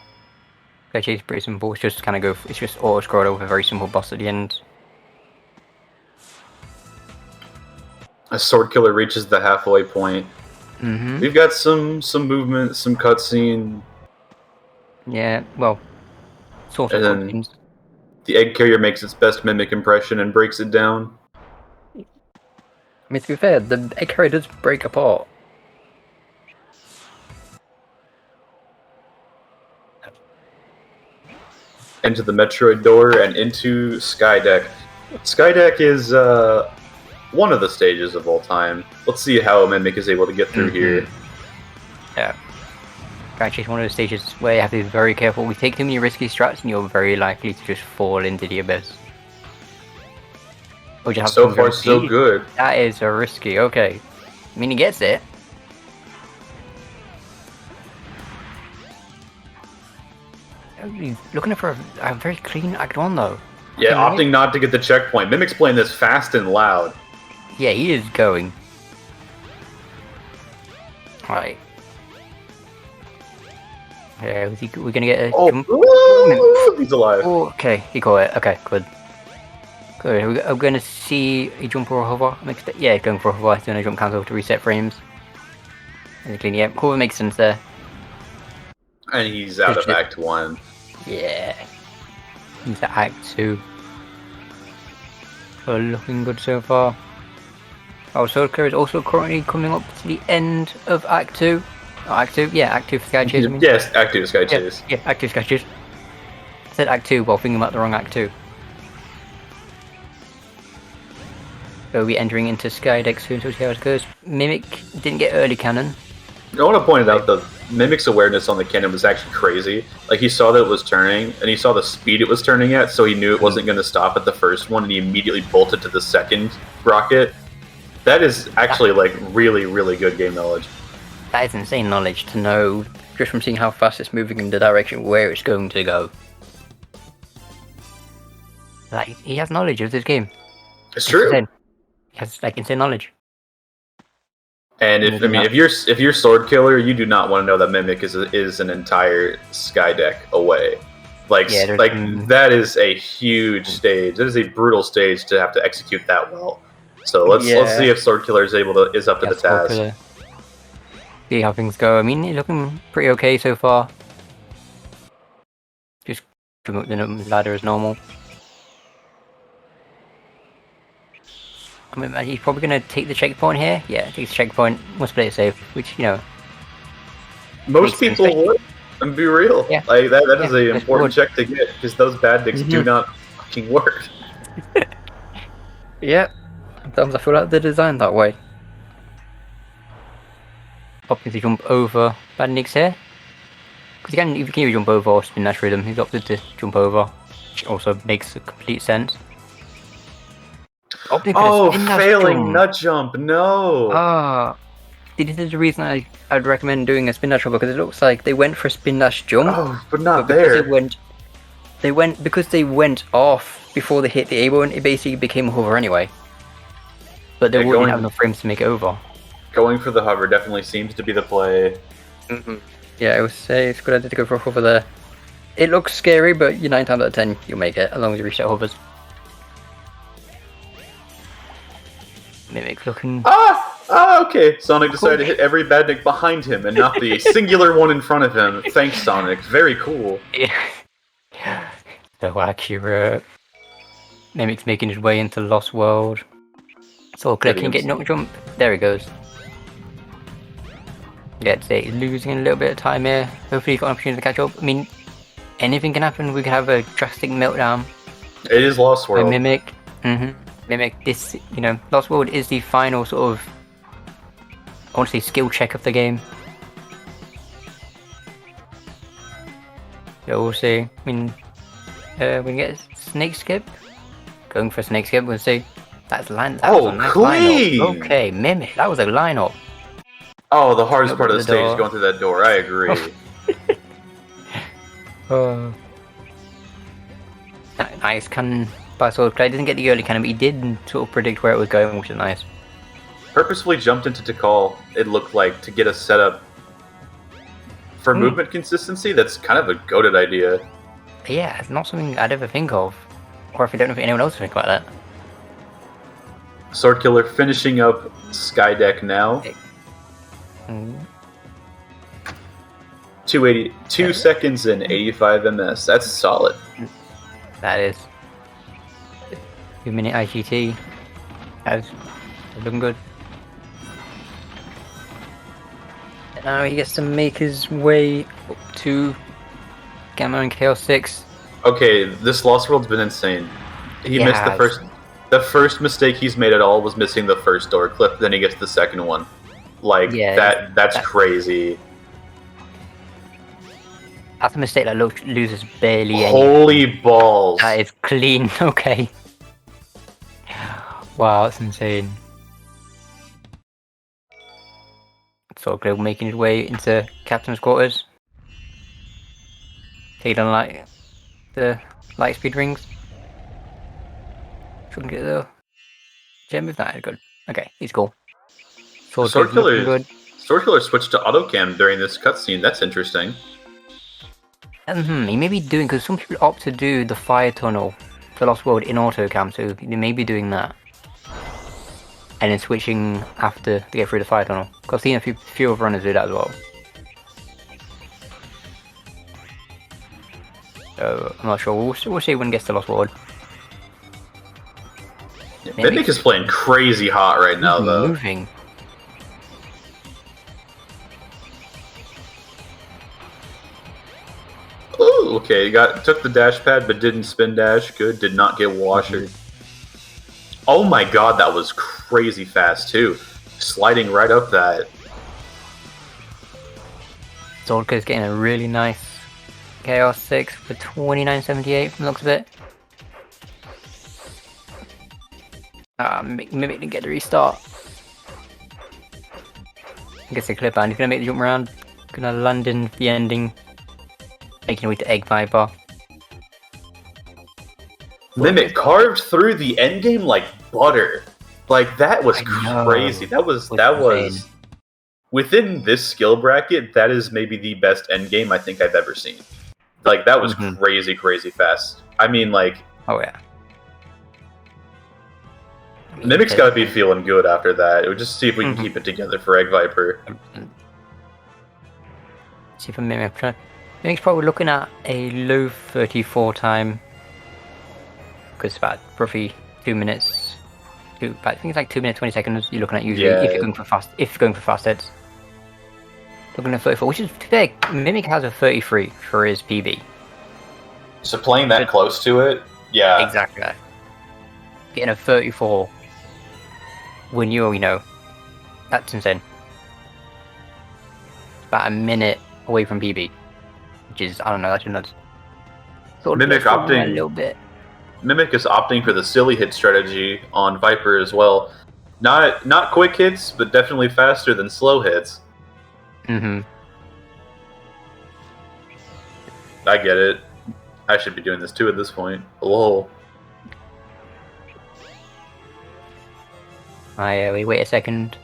Sky Chase is pretty simple. It's just kind of go. It's just auto scroll with a very simple boss at the end. A sword killer reaches the halfway point. We've got some movement, some cutscene. Yeah, well, sort of. And then the egg carrier makes its best Mimic impression and breaks it down. I mean, to be fair, the egg carrier does break apart. Into the Metroid door and into Skydeck. Skydeck is one of the stages of all time. Let's see how Mimic is able to get through here. Yeah. Actually, it's one of those stages where you have to be very careful. We take too many risky strats and you're very likely to just fall into the abyss. Or you have so far, so good. That is a risky, okay. I mean, he gets it. Looking for a very clean Act 1 though. Yeah, opting not to get the checkpoint. Mimic's playing this fast and loud. Yeah, he is going. Alright. Yeah, we're gonna get a he's alive. Oh, okay, he got it. Okay, good. Good. I'm gonna see a jump or a hover. Yeah, going for a hover. Doing a jump cancel to reset frames. Clean. Yeah, hover makes sense there. And he's out of Act 1. Yeah. Into Act 2. So looking good so far. Oh, Soulcare is also currently coming up to the end of Act 2. Oh, Act 2? Yeah, Act 2 for Sky Chase. Yes, Act 2 Sky Chase. Yeah, Act 2 Sky Chase. I said Act 2 while thinking about the wrong Act 2. We'll be entering into SkyDeck soon to see how it goes. Mimic didn't get early cannon. I want to point out the Mimic's awareness on the cannon was actually crazy. Like, he saw that it was turning, and he saw the speed it was turning at, so he knew it wasn't going to stop at the first one, and he immediately bolted to the second rocket. That is actually, like, really, really good game knowledge. That is insane knowledge to know, just from seeing how fast it's moving in the direction where it's going to go. Like, he has knowledge of this game. It's true. Insane. He has, like, insane knowledge. And if you're Sword Killer, you do not want to know that Mimic is an entire sky deck away. Like, that is a huge stage. That is a brutal stage to have to execute that well. So let's see if Sword Killer is up to the task. See how things go. I mean, it's looking pretty okay so far. Just promote the ladder as normal. I mean, he's probably going to take the checkpoint here. Yeah, take the checkpoint. Must play it safe, which, you know. Most people would, and be real. Yeah. Like, that is an important check to get, because those bad dicks do not fucking work. Yeah. Sometimes I feel like they're designed that way. Opting to jump over bad nicks here. Because you can either jump over or spin dash rhythm. He's opted to jump over, which also makes complete sense. Failing nut jump, no! This is the reason I'd recommend doing a spin dash over, because it looks like they went for a spin dash jump. But not there. Because they went off before they hit the A button, it basically became a hover anyway. But they wouldn't have enough frames to make it over. Going for the hover definitely seems to be the play. Yeah, I would say it's a good idea to go for a hover there. It looks scary, but 9 times out of 10 you'll make it, as long as you reset hovers. Mimic looking... Okay. Sonic decided to hit every bad nick behind him and not the singular one in front of him. Thanks, Sonic. Very cool. Yeah. So accurate. Mimic's making his way into Lost World. So can he get knock jump? There he goes. Yeah, I'd say losing a little bit of time here. Hopefully he's got an opportunity to catch up. I mean, anything can happen. We could have a drastic meltdown. It is Lost World. Mimic. Mimic, this, Lost World is the final sort of, I want to say, skill check of the game. So we'll see. I mean, we can get a snake skip. Going for a snake skip, we'll see. That's line. That was a nice clean! Lineup. Okay, Mimic, that was a lineup. Oh, the hardest part of the stage is going through that door. I agree. Nice cannon by Sword Clay. Didn't get the early cannon, but he did sort of predict where it was going, which is nice. Purposefully jumped into Tikal, it looked like, to get a setup for movement consistency. That's kind of a goated idea. Yeah, it's not something I'd ever think of. Or if I don't know if anyone else would think about that. Sword Killer finishing up Skydeck now. 2 seconds and 85 ms. That's solid. That is. 2-minute IGT. That's looking good. And now he gets to make his way up to Gamma and Chaos 6. Okay, this Lost World's been insane. He missed the first. The first mistake he's made at all was missing the first door clip. Then he gets the second one. Like that's crazy. That's a mistake that loses barely any. Holy balls! That is clean. Okay. Wow, that's insane. So Glow making his way into Captain's quarters. Taking on the light speed rings. Trying to get the gem with that. Good. Okay, he's cool. Sword Killer switched to autocam during this cutscene. That's interesting. He may be doing, because some people opt to do the fire tunnel for Lost World in autocam, so they may be doing that. And then switching after to get through the fire tunnel. Because I've seen a few of runners do that as well. So, I'm not sure. We'll see when it gets to Lost World. Mimic is playing crazy hot right now, though. Moving. Ooh, okay, took the dash pad but didn't spin dash. Good, did not get washered. Oh my god, that was crazy fast too. Sliding right up that. Zorka's getting a really nice Chaos 6 for 29.78 from the looks of it. Mimic didn't get the restart. Gets a clip and he's gonna make the jump around. Gonna land in the ending. Making way to Egg Viper. Mimic carved through the endgame like butter. Like that was crazy. That was within this skill bracket, that is maybe the best endgame I think I've ever seen. Like that was crazy fast. I mean like oh yeah. Mimic's gotta be feeling good after that. We'll just see if we can keep it together for Egg Viper. See for Mimic. Mimic's probably looking at a low 34 time. Because about roughly 2 minutes. I think it's like 2 minutes 20 seconds you're looking at usually if you're going for fast hits. Looking at 34, which is big. Mimic has a 33 for his PB. So playing that close to it, yeah. Exactly. Getting a 34 when you know, that's insane. About a minute away from PB, which is, I don't know, that's nuts. Sort of Mimic opting a little bit. Mimic is opting for the silly hit strategy on Viper as well. Not quick hits, but definitely faster than slow hits. I get it. I should be doing this too at this point. Lol. We wait a second.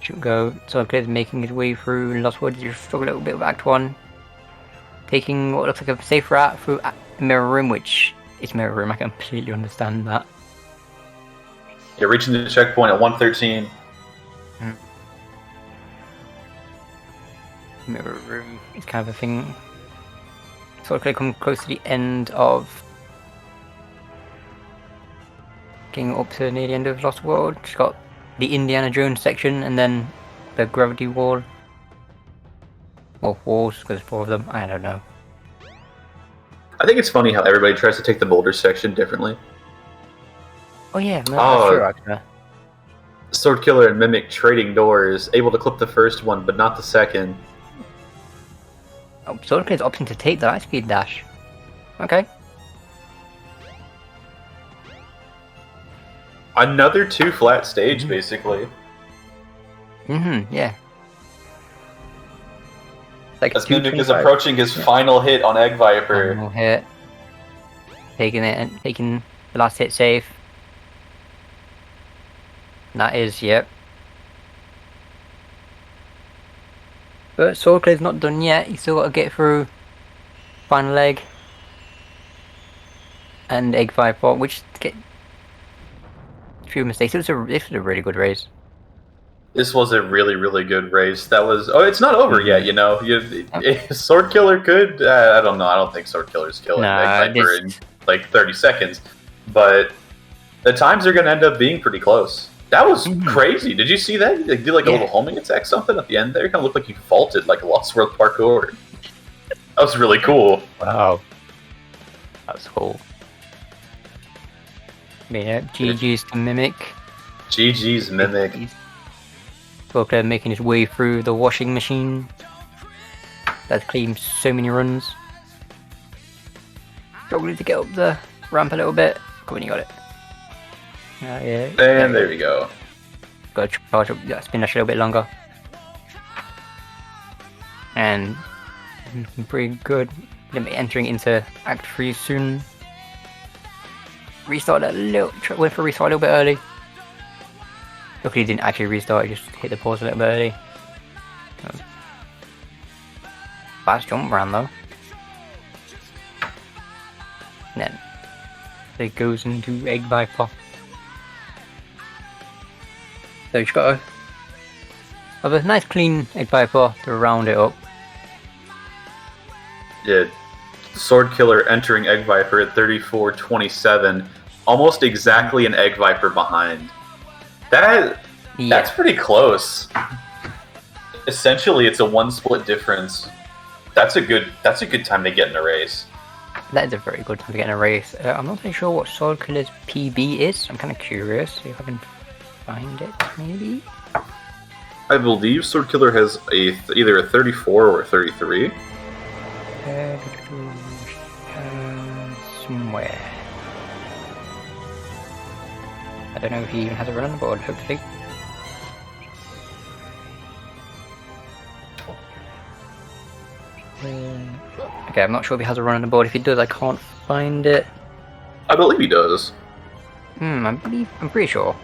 Should go. So Claire's making his way through Lost Woods. You struggle a little bit with Act 1. Taking what looks like a safe route through Mirror Room, which is Mirror Room. I completely understand that. You're reaching the checkpoint at 113. Mirror Room is kind of a thing. Sort of come close to the end of getting up to near the end of Lost World. She's got the Indiana Jones section and then the gravity wall. Or walls, because there's 4 of them. I don't know. I think it's funny how everybody tries to take the boulder section differently. Oh yeah, no, that's true actually. Sword Killer and Mimic trading doors, able to clip the first one, but not the second. Oh, Sword Killer's opting to take the high speed dash. Okay. Another 2 flat stage, basically. Yeah. Like as Mimic is approaching his final hit on Egg Viper. Final hit. Taking it and taking the last hit safe. And that is, yep. But Sword Killer's not done yet. He's still got to get through final egg and Egg Viper, which get a few mistakes. This was a really good race. This was a really good race. That was. Oh, it's not over yet. You know, Sword Killer could. I don't know. I don't think Sword Killer's killing Egg Viper in like 30 seconds, but the times are going to end up being pretty close. That was crazy. Did you see that? They did like a little homing attack, something at the end there. It kind of looked like you faulted like a Lost World parkour. That was really cool. Wow, that was cool. Yeah, GG's to Mimic. GG's Mimic. Sword making his way through the washing machine. That's cleaned so many runs. Struggling to get up the ramp a little bit. Come on, you got it. Yeah. And there we go. Got to charge up that spin dash a little bit longer. And pretty good. Gonna be entering into Act 3 soon. Restart went for restart a little bit early. Luckily he didn't actually restart, he just hit the pause a little bit early. Fast jump around though. And then it goes into Egg Viper. So you've got a nice clean Egg Viper to round it up. Yeah, Sword Killer entering Egg Viper at 34.27, almost exactly an Egg Viper behind. That's pretty close. Essentially, it's a 1 split difference. That's a good time to get in a race. That is a very good time to get in a race. I'm not really sure what Sword Killer's PB is. I'm kind of curious. See if I can find it, maybe. I believe Sword Killer has either a 34 or a 33. Somewhere. I don't know if he even has a run on the board, hopefully. Okay, I'm not sure if he has a run on the board. If he does, I can't find it. I believe he does. I'm pretty sure.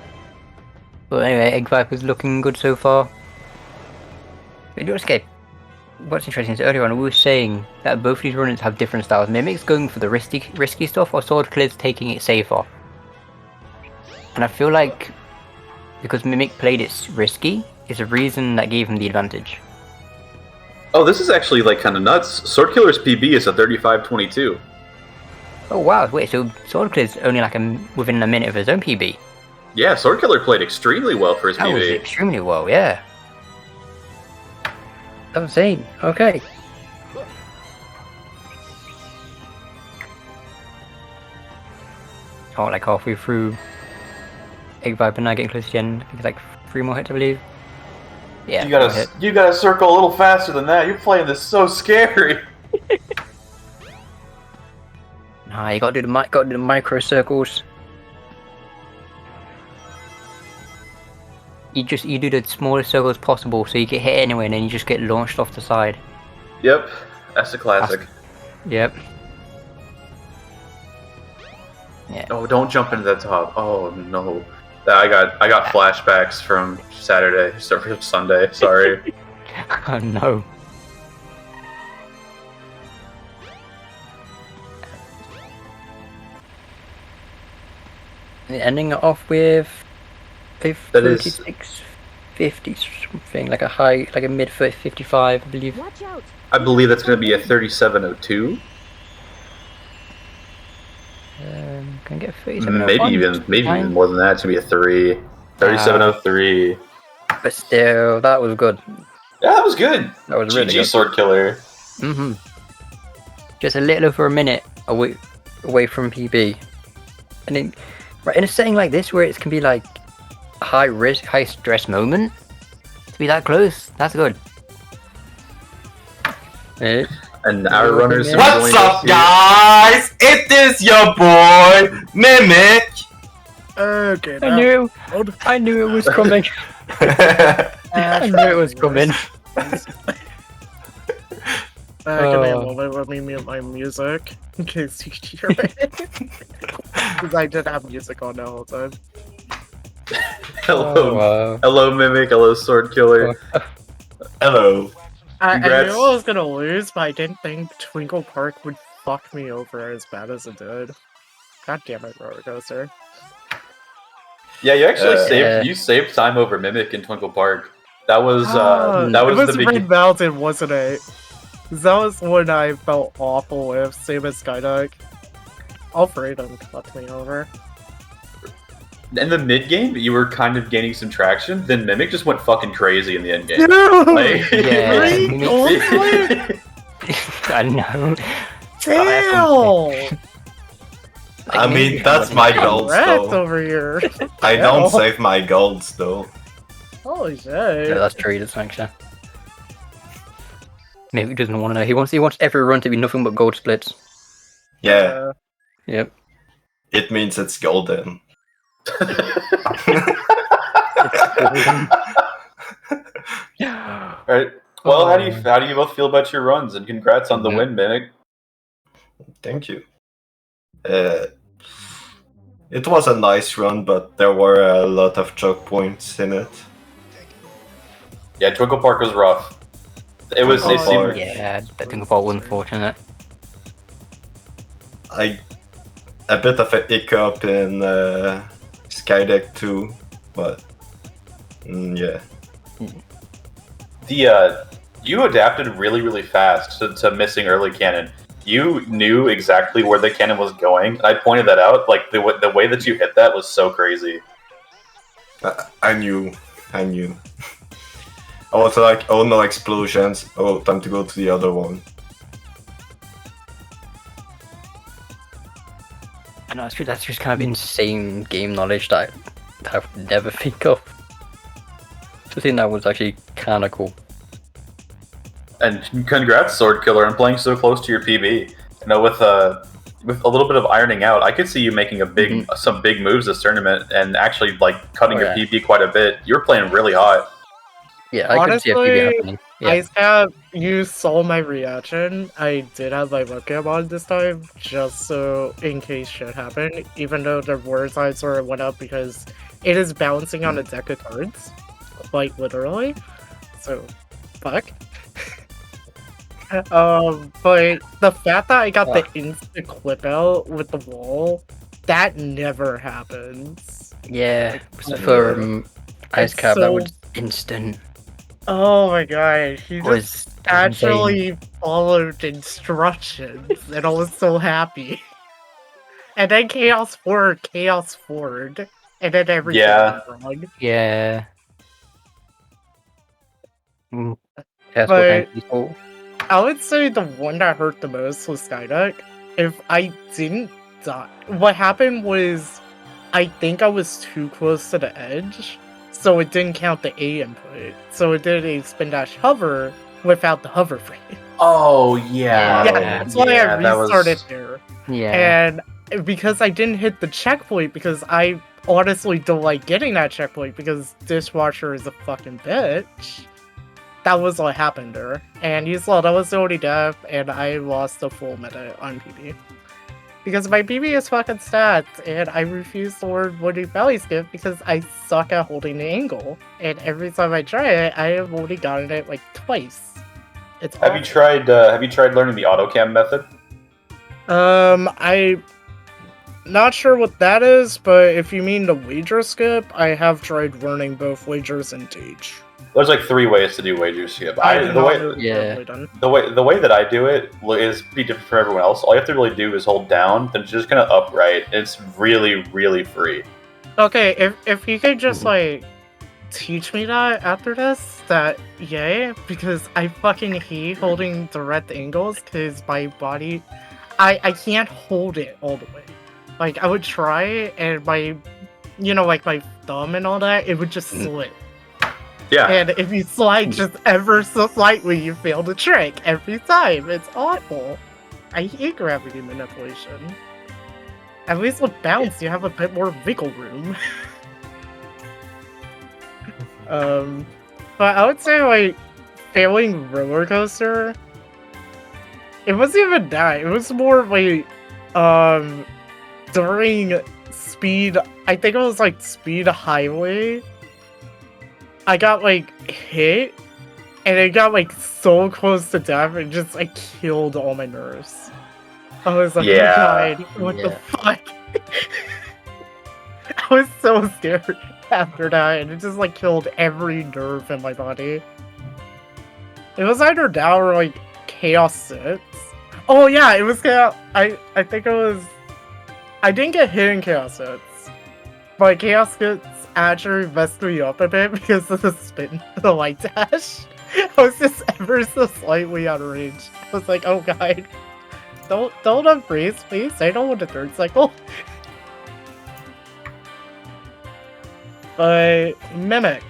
But anyway, Egg Viper's looking good so far. Okay, what's interesting is earlier on we were saying that both these runners have different styles. Mimic's going for the risky stuff, or Sword Killer's taking it safer. And I feel like because Mimic played it risky, is a reason that gave him the advantage. Oh, this is actually like kind of nuts. Sword Killer's PB is a 35-22. Oh wow! Wait, so Sword Killer's only like within a minute of his own PB. Yeah, Sword Killer played extremely well for his That PB. was extremely well, yeah. I'm saying, okay. Oh, like halfway through Egg Viper now getting close to the end. I think it's like 3 more hits, I believe. Yeah, You gotta circle a little faster than that. You're playing this so scary. Nah, you gotta do the micro circles. You do the smallest circles possible, so you get hit anyway, and then you just get launched off the side. Yep, that's a classic. Yep. Yeah. Oh, don't jump into the top. Oh no, I got flashbacks from Saturday, Sunday. Sorry. Oh no. Ending it off with a 36-50 something, like a mid 55, I believe. Watch out. I believe that's going to be a 3702. Can I get a 37? Maybe even more than that. It's going to be a 3. 3703. But still, that was good. Yeah, that was good. That was really GG good. Sword Killer. Just a little over a minute away from PB. And then, right, in a setting like this where it can be like a high risk, high stress moment, to be that close, that's good. And our runners. What's up, guys? It is your boy Mimic. Okay. I knew it was coming. I knew it was coming. Can I let me mute my music in case you hear it? Because I did have music on the whole time. Hello, Mimic. Hello, Sword Killer. Hello. I knew Congrats. I was gonna lose, but I didn't think Twinkle Park would fuck me over as bad as it did. God damn it, Roller Coaster. Yeah, you actually saved time over Mimic in Twinkle Park. That was it was the Red beginning. Mountain, wasn't it? That was when I felt awful with, same as Skyduck. All three of them fucked me over. In the mid game, you were kind of gaining some traction. Then Mimic just went fucking crazy in the end game. I know. Damn! I mean, that's my golds Wrecked though. over here. I don't save my golds though. Holy shit. Yeah, that's true, that's actually. Maybe he doesn't want to know. He wants every run to be nothing but gold splits. Yeah. Yep. It means it's golden. Alright. Well, how do you both feel about your runs? And congrats on the win, Mimic. Thank you. It was a nice run, but there were a lot of choke points in it. Yeah, Twinkle Park was rough. It was. It seemed, yeah, that Twinkle Park was unfortunate. A bit of a hiccup in Skydeck too, but yeah. You adapted really fast to missing early cannon. You knew exactly where the cannon was going. I pointed that out. Like the way that you hit that was so crazy. I knew. I was like, oh no, explosions. Oh, time to go to the other one. know, that's just kind of insane game knowledge that I would never think of. I think that was actually kind of cool. And congrats, Sword Killer, on playing so close to your PB. You know, with a little bit of ironing out, I could see you making some big moves this tournament and actually like cutting your PB quite a bit. You were playing really hot. Yeah, I could see a PB happening. Yeah. You saw my reaction. I did have my webcam on this time, just so in case shit happened. Even though the word size sort of went up because it is bouncing on a deck of cards, like literally. So, fuck. But the fact that I got the instant clip out with the wall, that never happens. Yeah, for Ice Cap, that was instant. Oh my god, he Was just actually followed instructions, and I was so happy. And then Chaos Forward, and then everything went wrong. Yeah. But I would say the one that hurt the most was Skydeck. If I didn't die, what happened was I think I was too close to the edge, so it didn't count the A input. So it did a spin dash hover without the hover frame. Oh yeah. Yeah, that's why I restarted there. Yeah. And because I didn't hit the checkpoint, because I honestly don't like getting that checkpoint because Dishwasher is a fucking bitch. That was what happened there. And you saw that was already death, and I lost the full meta on PB. Because my PB is fucking stats, and I refuse the word woody belly skip because I suck at holding the angle. And every time I try it, I have only gotten it like twice. It's Have you tried learning the autocam method? I'm not sure what that is, but if you mean the wager skip, I have tried learning both wagers and Tage. There's like 3 ways to do wager skip. The way that I do it is pretty different from everyone else. All you have to really do is hold down, then just kind of upright. It's really, really free. Okay, if you could just like teach me that after this, that yay, because I fucking hate holding direct angles because my body, I can't hold it all the way. Like I would try and my, like my thumb and all that, it would just slip. Yeah. And if you slide just ever so slightly, you fail the trick every time. It's awful. I hate gravity manipulation. At least with bounce, you have a bit more wiggle room. But I would say, like, failing roller coaster, it wasn't even that. It was more like, during speed, I think it was like speed highway, I got like hit, and it got like so close to death, and just like killed all my nerves. I was like, oh god, what the fuck? I was so scared after that, and it just like killed every nerve in my body. It was either that or like Chaos 6. Oh yeah, it was Chaos. I think it was. I didn't get hit in Chaos 6, but Chaos 6 actually messed me up a bit because of the spin, the light dash. I was just ever so slightly out of range. I was like, oh god, don't unfreeze, please. I don't want a third cycle. But Mimic,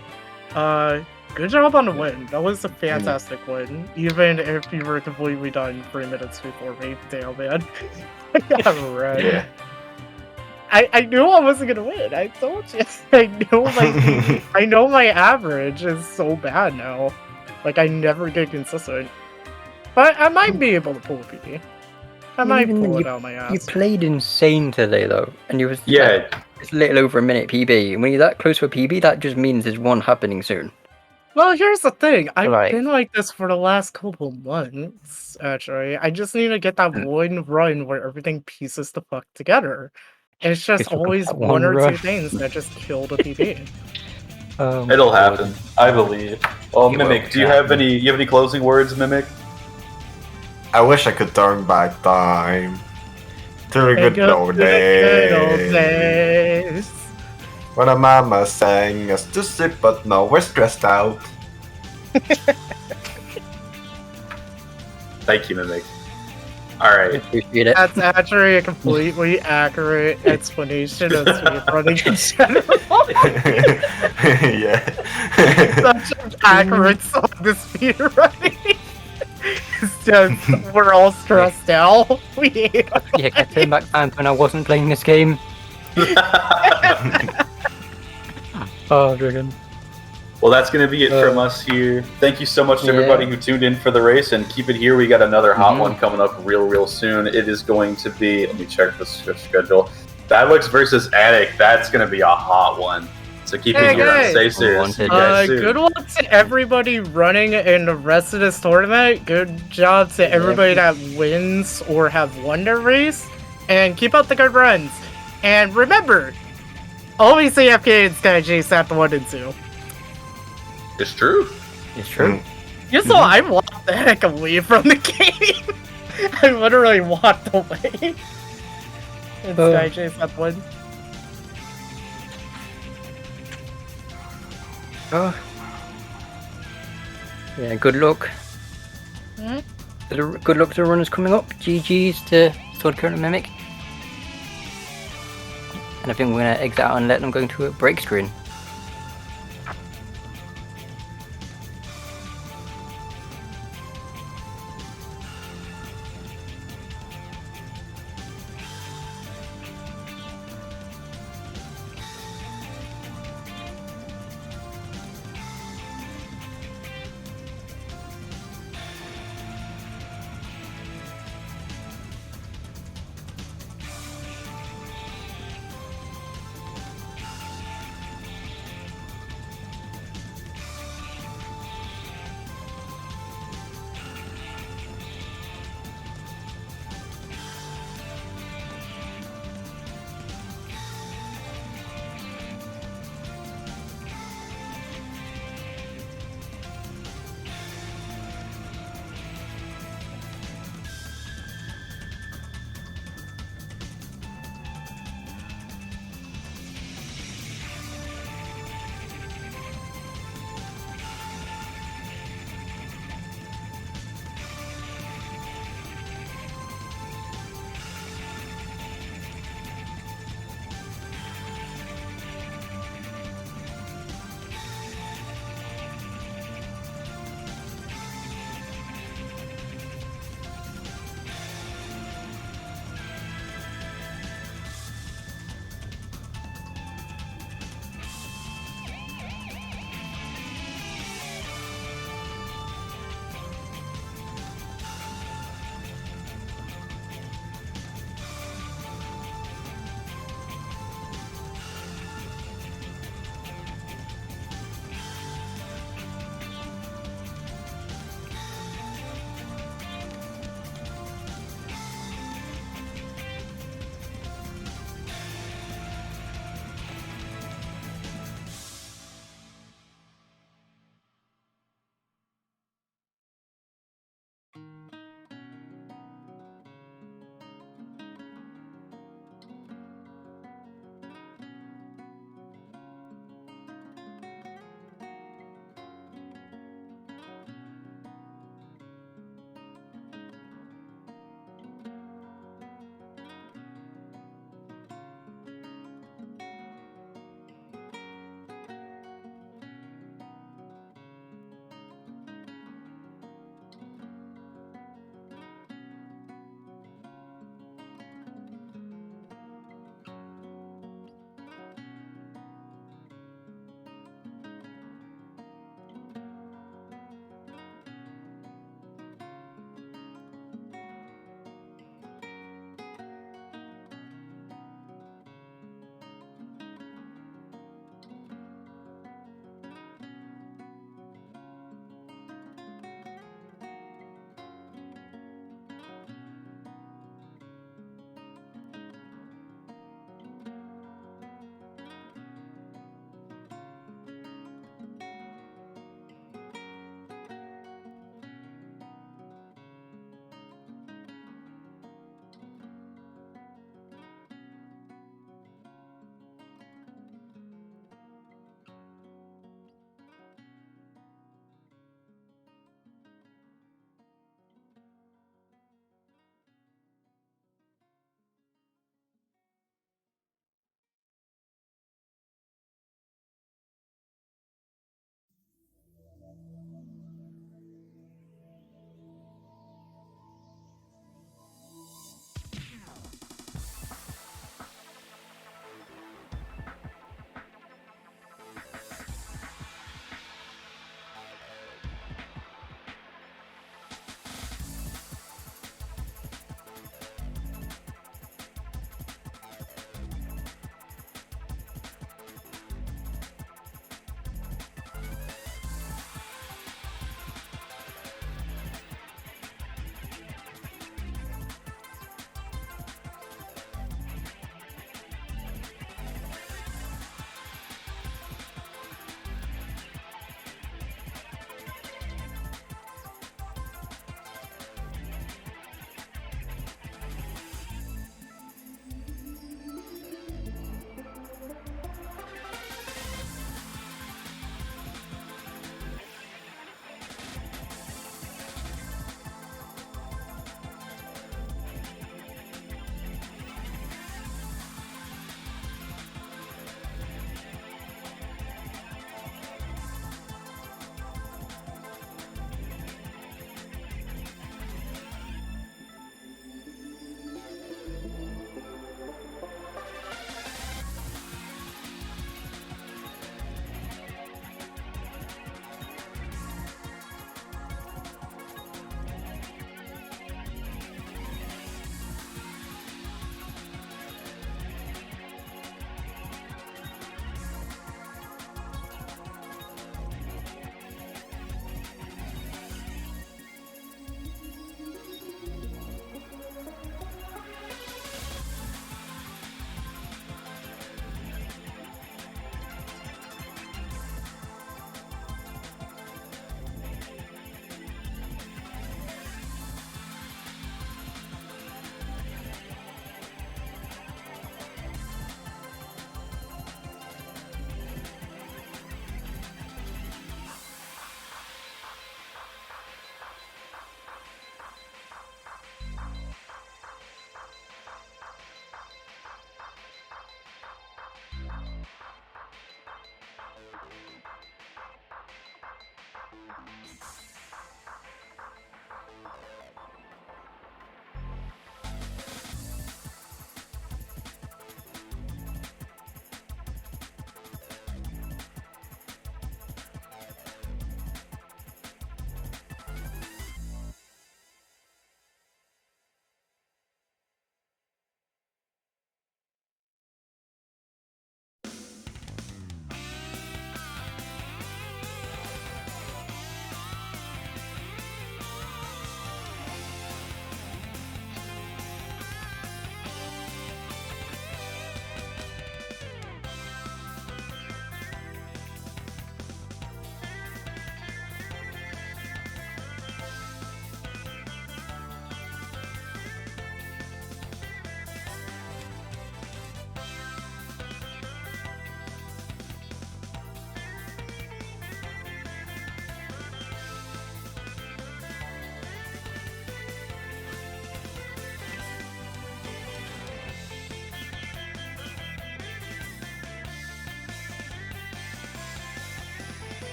good job on the win. That was a fantastic win, even if you were completely done 3 minutes before me. Damn, man. I got right. Yeah. I knew I wasn't gonna win. I told you. I know my average is so bad now. Like I never get consistent. But I might be able to pull a PB. I might pull it out my ass. You played insane today though, and you was it's a little over a minute PB. And when you're that close to a PB, that just means there's one happening soon. Well, here's the thing. I've been like this for the last couple months. Actually, I just need to get that one run where everything pieces the fuck together. It's just always one or two things that just kill the PB. It'll happen, I believe. Well, Mimic, do you have any closing words, Mimic? I wish I could turn back time to the good old days. When a mama sang us to sleep, but now we're stressed out. Thank you, Mimic. All right. Appreciate it. That's actually a completely accurate explanation of speedrunning in general. Yeah. Such an accurate song to speedrunning. It's just, we're all stressed out. We hate Yeah, I turn back times when I wasn't playing this game. Oh, Dragon. Well, that's going to be it from us here. Thank you so much to everybody who tuned in for the race, and keep it here. We got another hot one coming up real soon. It is going to be, let me check the schedule. SADX versus SADX. That's going to be a hot one. So keep it here on Stay Serious. Good luck to everybody running in the rest of this tournament. Good job to everybody that wins or have won their race. And keep up the good runs. And remember, always AFK and Sky Chase at the 1 and 2. It's true. It's true. Just so I walked the heck away from the game. I literally walked away. And Sky Chase at 1. Oh. Yeah, good luck. Hmm? Good luck to the runners coming up. GG's to Sword Current and Mimic. And I think we're going to exit out and let them go into a break screen.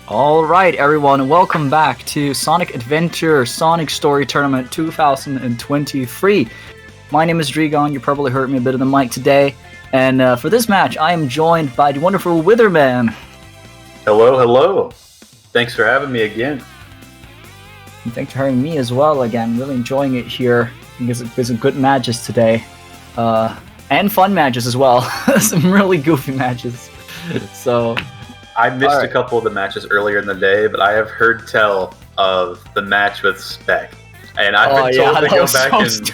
Alright everyone, welcome back to Sonic Adventure Sonic Story Tournament 2023. My name is Dregon, you probably heard me a bit of the mic today, and for this match I am joined by the wonderful Witherman. Hello, hello. Thanks for having me again. And thanks for having me as well again, really enjoying it here. There's some good matches today, and fun matches as well, some really goofy matches. So I missed a couple of the matches earlier in the day, but I have heard tell of the match with Spec, and I've been told to go back and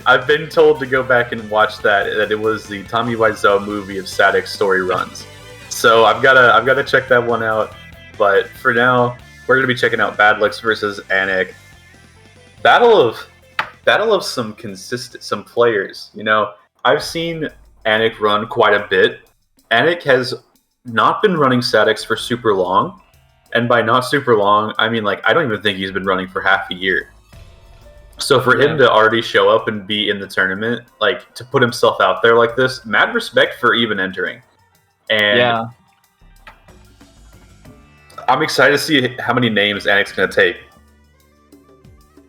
I've been told to go back and watch that. That it was the Tommy Wiseau movie of SADX story runs. So I've gotta check that one out. But for now, we're gonna be checking out Badlix versus Anik. Battle of some players. You know, I've seen Anik run quite a bit. Anik has not been running SADX for super long, and by not super long, I mean like I don't even think he's been running for half a year. So for him to already show up and be in the tournament, like to put himself out there like this, mad respect for even entering. And I'm excited to see how many names Anik's gonna take.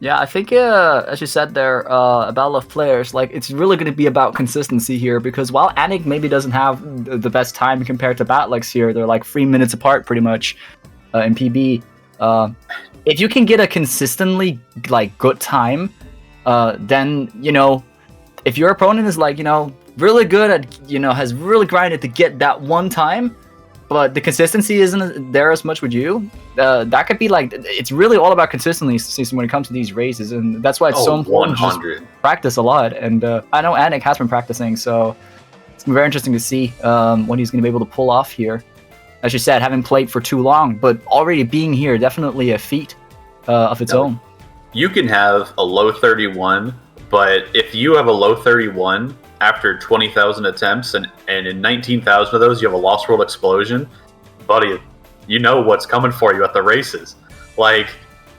Yeah, I think, as you said there, a battle of players, like, it's really going to be about consistency here, because while Anik maybe doesn't have the best time compared to Batlex here, they're like 3 minutes apart pretty much in PB. If you can get a consistently, like, good time, then, you know, if your opponent is, like, you know, really good at, you know, has really grinded to get that one time, but the consistency isn't there as much with you, that could be like, it's really all about consistency when it comes to these races, and that's why it's so important to just practice a lot. And I know Anik has been practicing, so it's very interesting to see what he's going to be able to pull off here. As you said, having played for too long, but already being here, definitely a feat of its own. You can have a low 31, but if you have a low 31 after 20,000 attempts, and in 19,000 of those you have a Lost World Explosion, buddy, you know what's coming for you at the races. Like,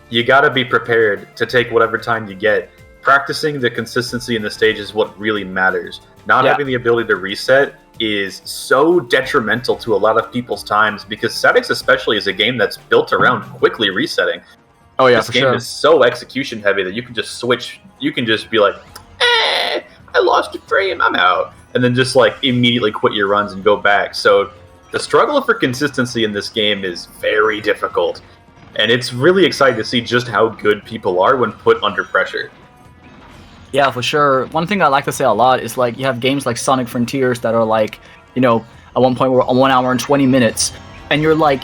you gotta be prepared to take whatever time you get. Practicing the consistency in the stage is what really matters. Not having the ability to reset is so detrimental to a lot of people's times, because SADX especially is a game that's built around quickly resetting. Oh yeah, this game is so execution heavy that you can just switch, you can just be like, I lost a frame, I'm out. And then just like immediately quit your runs and go back. So the struggle for consistency in this game is very difficult. And it's really exciting to see just how good people are when put under pressure. Yeah, for sure. One thing I like to say a lot is like you have games like Sonic Frontiers that are like, you know, at one point we're on 1 hour and 20 minutes. And you're like,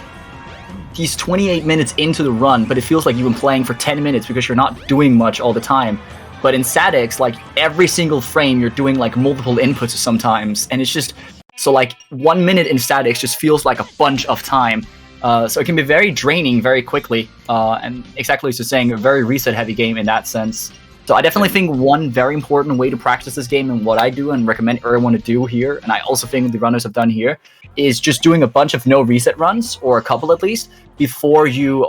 he's 28 minutes into the run, but it feels like you've been playing for 10 minutes because you're not doing much all the time. But in SADX, like, every single frame, you're doing, like, multiple inputs sometimes. And it's just... So, like, 1 minute in SADX just feels like a bunch of time. So it can be very draining very quickly. And exactly as you're saying, a very reset-heavy game in that sense. So I definitely think one very important way to practice this game, and what I do and recommend everyone to do here, and I also think the runners have done here, is just doing a bunch of no-reset runs, or a couple at least, before you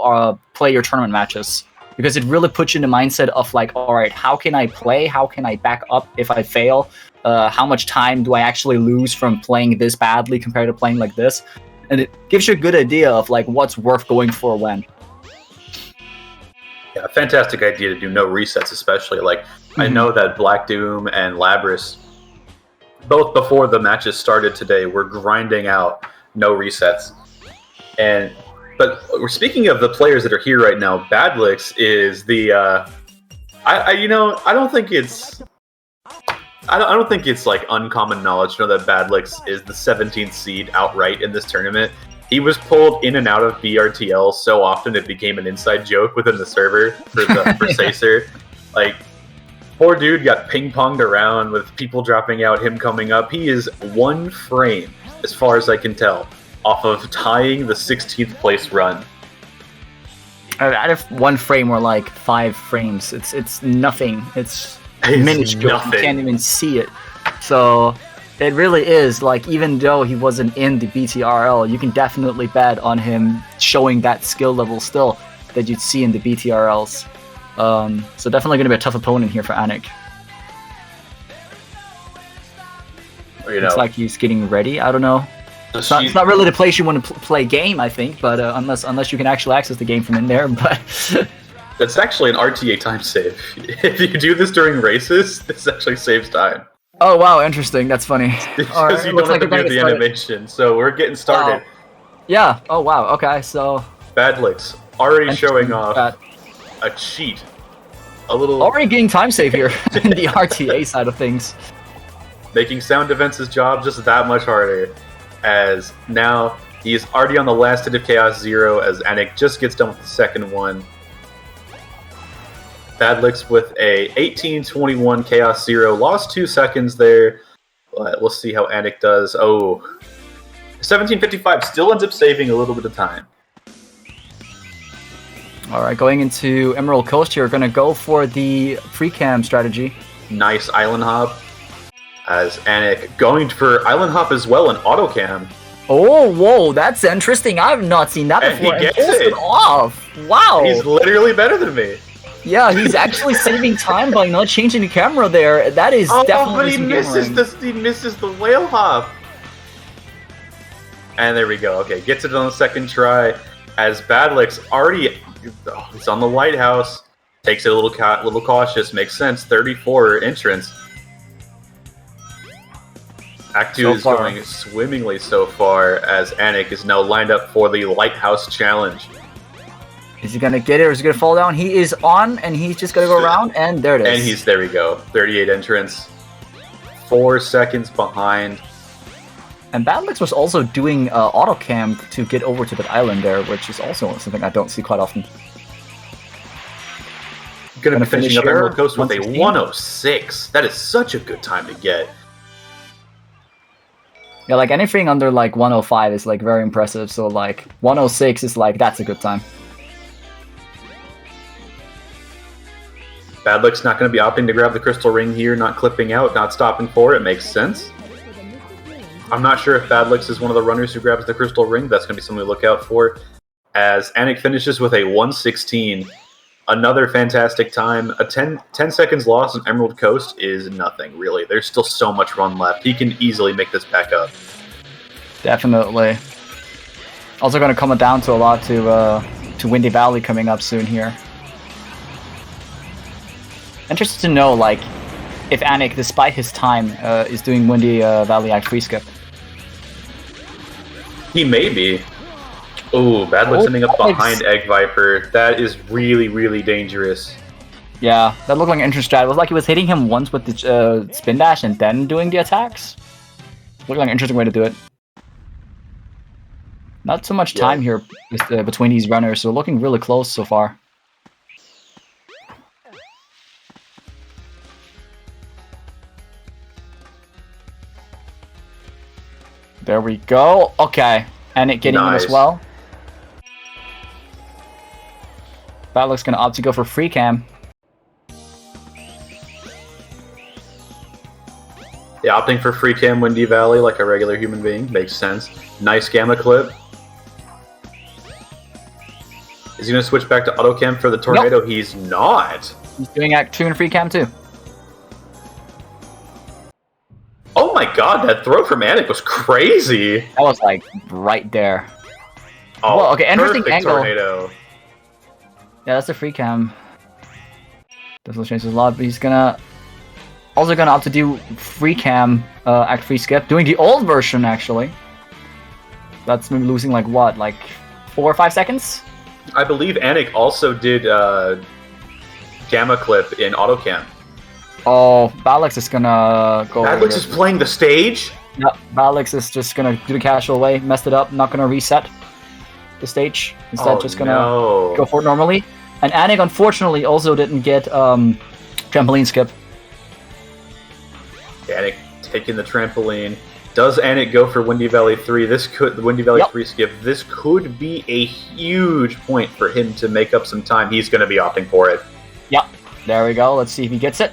play your tournament matches. Because it really puts you in the mindset of like, all right, how can I play? How can I back up if I fail? How much time do I actually lose from playing this badly compared to playing like this? And it gives you a good idea of like what's worth going for when. Yeah, fantastic idea to do no resets, especially. Like, I know that Black Doom and Labris, both before the matches started today, were grinding out no resets. But we're speaking of the players that are here right now. Badlix is the, I don't think it's like uncommon knowledge to know that Badlix is the 17th seed outright in this tournament. He was pulled in and out of BRTL so often it became an inside joke within the server for Sacer. Like, poor dude got ping-ponged around with people dropping out, him coming up. He is 1 frame, as far as I can tell, off of tying the 16th place run. Out of 1 frame or like 5 frames, it's nothing. It's minuscule. Nothing. You can't even see it. So it really is like, even though he wasn't in the BTRL, you can definitely bet on him showing that skill level still that you'd see in the BTRLs. So definitely going to be a tough opponent here for Anik. You know, Looks like he's getting ready. I don't know. It's not really the place you want to play game, I think, but unless you can actually access the game from in there. But it's actually an RTA time save. If you do this during races, this actually saves time. Oh wow, interesting. That's funny. Because you don't have to do the animation. So we're getting started. Yeah. Oh wow. Okay. So Badlicks already showing off a cheat. A little already getting time save here in the RTA side of things. Making Sound Defense's job just that much harder. As now he is already on the last hit of Chaos Zero as Anik just gets done with the second one. Badlicks with a 18-21 Chaos Zero. Lost 2 seconds there. But we'll see how Anik does. Oh, 1755 still ends up saving a little bit of time. Alright, going into Emerald Coast here, gonna go for the free cam strategy. Nice island hop. As Anik going for island hop as well in auto cam. Oh, whoa, that's interesting. I've not seen that before. And he gets it off. Wow. He's literally better than me. Yeah, he's actually saving time by not changing the camera there. That is definitely. But he misses the whale hop. And there we go. Okay, gets it on the second try. As Badlicks already, it's on the lighthouse. Takes it a little cautious. Makes sense. 34 entrance. Act 2 is going swimmingly so far as Anik is now lined up for the Lighthouse Challenge. Is he gonna get it or is he gonna fall down? He is on and he's just gonna go around and there it is. And there we go. 38 entrance. 4 seconds behind. And Badlicks was also doing auto cam to get over to that island there, which is also something I don't see quite often. Gonna be finishing up Emerald Coast with a 106. That is such a good time to get. Yeah, like anything under like 105 is like very impressive. So like 106 is like that's a good time. Badlick's not going to be opting to grab the crystal ring here, not clipping out, not stopping for it. Makes sense. I'm not sure if Badlicks is one of the runners who grabs the crystal ring. That's going to be something to look out for. As Anik finishes with a 116. Another fantastic time. A 10 seconds loss on Emerald Coast is nothing, really. There's still so much run left. He can easily make this back up. Definitely. Also going to come down to a lot to Windy Valley coming up soon here. Interested to know, like, if Anik, despite his time, is doing Windy Valley Act free skip. He may be. Ooh, Badlicks ending up behind Egg Viper. That is really, really dangerous. Yeah, that looked like an interesting strat. It was like he was hitting him once with the spin dash and then doing the attacks. Looked like an interesting way to do it. Not so much time here between these runners, so looking really close so far. There we go. Okay. And it getting him as well. Badlick's gonna opt to go for free cam. Yeah, opting for free cam Windy Valley like a regular human being. Makes sense. Nice gamma clip. Is he gonna switch back to auto cam for the tornado? Nope. He's not. He's doing Act 2 and free cam too. Oh my god, that throw from Anik was crazy. That was like right there. Oh, well, okay, interesting angle. Tornado. Yeah, that's a free cam. Definitely changes a lot, but he's gonna also gonna opt to do free cam Act 3 skip, doing the old version actually. That's maybe losing like what, like 4 or 5 seconds? I believe Anik also did gamma clip in auto cam. Oh, Badlicks is gonna go. Badlicks is playing the stage? Yep, Badlicks is just gonna do the casual way, messed it up, not gonna reset the stage. Instead, just gonna go for it normally. And Anik, unfortunately, also didn't get trampoline skip. Anik taking the trampoline. Does Anik go for Windy Valley 3? The Windy Valley 3 skip. This could be a huge point for him to make up some time. He's gonna be opting for it. Yep, there we go. Let's see if he gets it.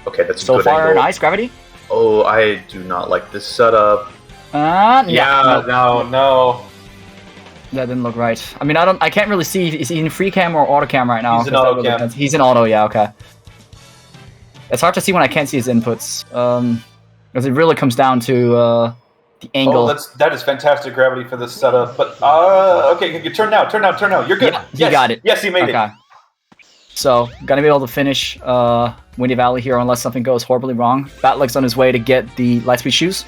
Okay, that's so good far. angle. Nice gravity. Oh, I do not like this setup. No. That didn't look right. I mean, I can't really see. Is he in free cam or auto cam right now? He's in auto cam. He's in auto. Yeah. Okay. It's hard to see when I can't see his inputs. Because it really comes down to The angle. Oh, that is fantastic gravity for this setup. But okay, turn now. You're good. Yeah, you got it. Yes, you made it. So, gonna be able to finish Windy Valley here unless something goes horribly wrong. Batleg's on his way to get the Lightspeed shoes.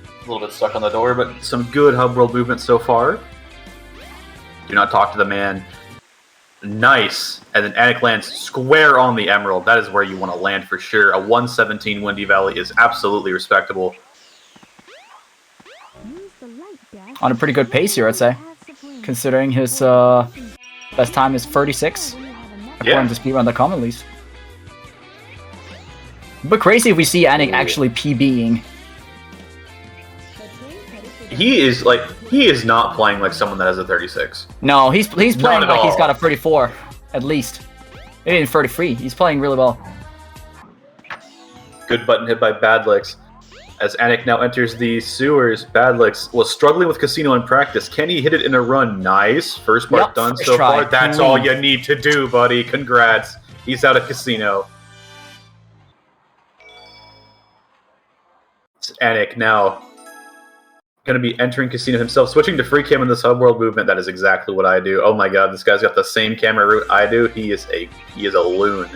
A little bit stuck on the door, but some good hub world movement so far. Do not talk to the man. Nice. And then Anik lands square on the Emerald. That is where you want to land for sure. A 117 Windy Valley is absolutely respectable. On a pretty good pace here, I'd say. Considering his best time is 36. According to speedrun.com at least. But crazy if we see Anik actually PBing. He is not playing like someone that has a 36. No, he's playing like all. he's got a 34, at least. Maybe even 33. He's playing really well. Good button hit by Badlix. As Anik now enters the sewers, Badlix was struggling with Casino in practice. Can he hit it in a run? Nice. First part done so far. That's all you need to do, buddy. Congrats. He's out of Casino. It's Anik now going to be entering Casino himself, switching to free cam in this hub world movement. That is exactly what I do. Oh my god, this guy's got the same camera route I do. He is a loon.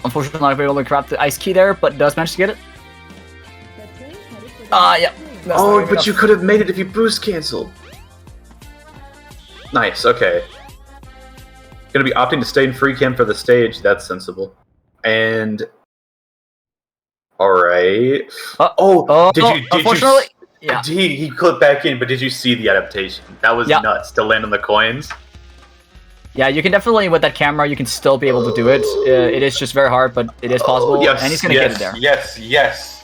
Unfortunately, not able to grab the ice key there, but does manage to get it. Yeah. Oh, but you could have made it if you boost canceled. Nice, okay. Gonna be opting to stay in free cam for the stage. That's sensible. And alright. Unfortunately, yeah. He clipped back in, but did you see the adaptation? That was nuts to land on the coins. Yeah, you can definitely, with that camera, you can still be able to do it. It is just very hard, but it is possible, Yes, and he's going to get it there. Yes.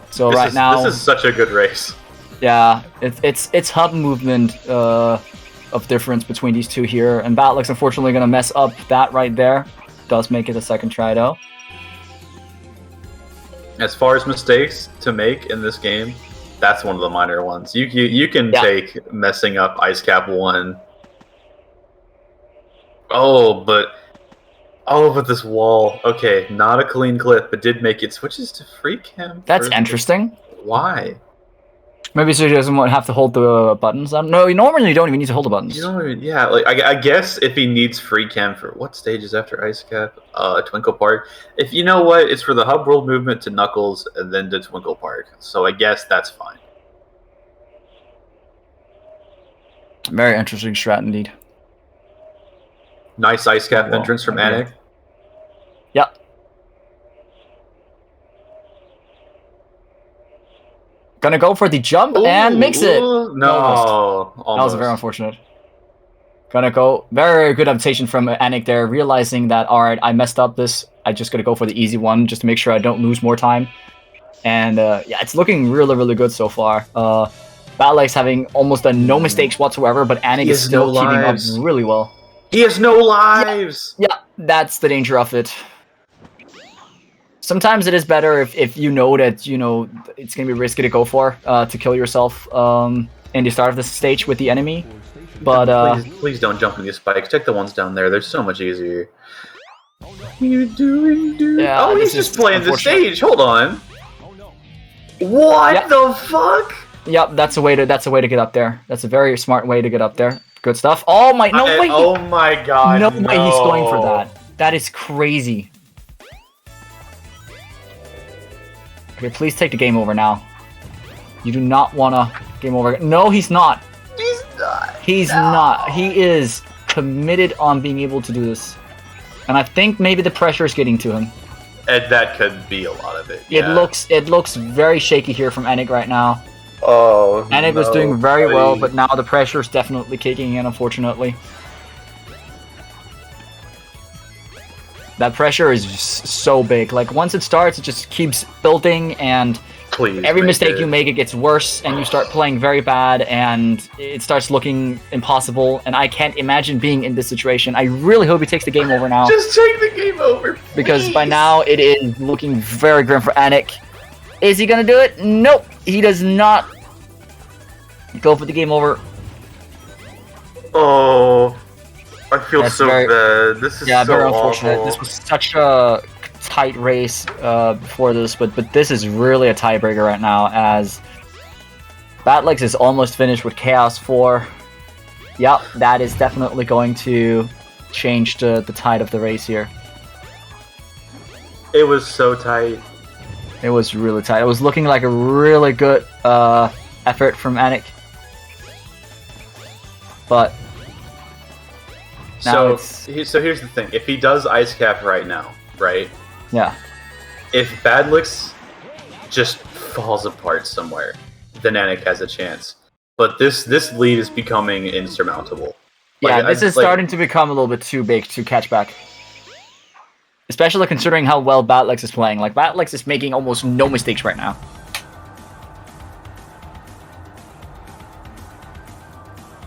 So right now, this is such a good race. Yeah, it's hub movement of difference between these two here, and Batlex's unfortunately going to mess up that right there. Does make it a second try though. As far as mistakes to make in this game, that's one of the minor ones. You can take messing up Ice Cap 1. Oh, but this wall. Okay, not a clean clip, but did make it switches to free cam. That's interesting. Why? Maybe so he doesn't have to hold the buttons on. No, normally you don't even need to hold the buttons. You don't even, yeah, like I guess if he needs free cam for what stages after Ice Cap? Twinkle Park. If you know what, it's for the hub world movement to Knuckles and then to Twinkle Park. So I guess that's fine. Very interesting strat indeed. Nice Ice Cap entrance from Anik. Yep. Gonna go for the jump and makes it. No, almost. That was very unfortunate. Gonna go. Very good adaptation from Anik there, realizing that, alright, I messed up this. I just gotta go for the easy one just to make sure I don't lose more time. And yeah, it's looking really, really good so far. Batleg's having almost no mistakes whatsoever, but Anik is still keeping up really well. He has no lives! Yeah, that's the danger of it. Sometimes it is better if you know that, it's going to be risky to go for, to kill yourself in the start of the stage with the enemy. But please don't jump in these spikes. Take the ones down there. They're so much easier. You doing, dude? Yeah, oh, he's just playing the stage. Hold on. What the fuck? Yep, that's a way to get up there. That's a very smart way to get up there. Good stuff. Oh my! No way! Oh my god! No way! He's going for that. That is crazy. Okay, please take the game over now. You do not want to game over. No, he's not. He's not. He's not. He is committed on being able to do this. And I think maybe the pressure is getting to him. And that could be a lot of it. It looks very shaky here from Anik right now. Oh, Anik was doing very well, but now the pressure is definitely kicking in, unfortunately. That pressure is just so big. Like, once it starts, it just keeps building, and every mistake you make, it gets worse, and you start playing very bad, and it starts looking impossible, and I can't imagine being in this situation. I really hope he takes the game over now. Just take the game over, please. Because by now, it is looking very grim for Anik. Is he gonna do it? Nope, he does not. Go for the game over. Oh. I feel That's so very- bad. This is Yeah, so very unfortunate. awful. This was such a tight race before this, but this is really a tiebreaker right now as Batlex is almost finished with Chaos 4. Yep, that is definitely going to change the tide of the race here. It was so tight. It was really tight. It was looking like a really good effort from Anik. But now So here's the thing. If he does Ice Cap right now, right? Yeah. If Badlix just falls apart somewhere, then Anik has a chance. But this lead is becoming insurmountable. Yeah, this is starting to become a little bit too big to catch back. Especially considering how well Batlex is playing. Like, Batlex is making almost no mistakes right now.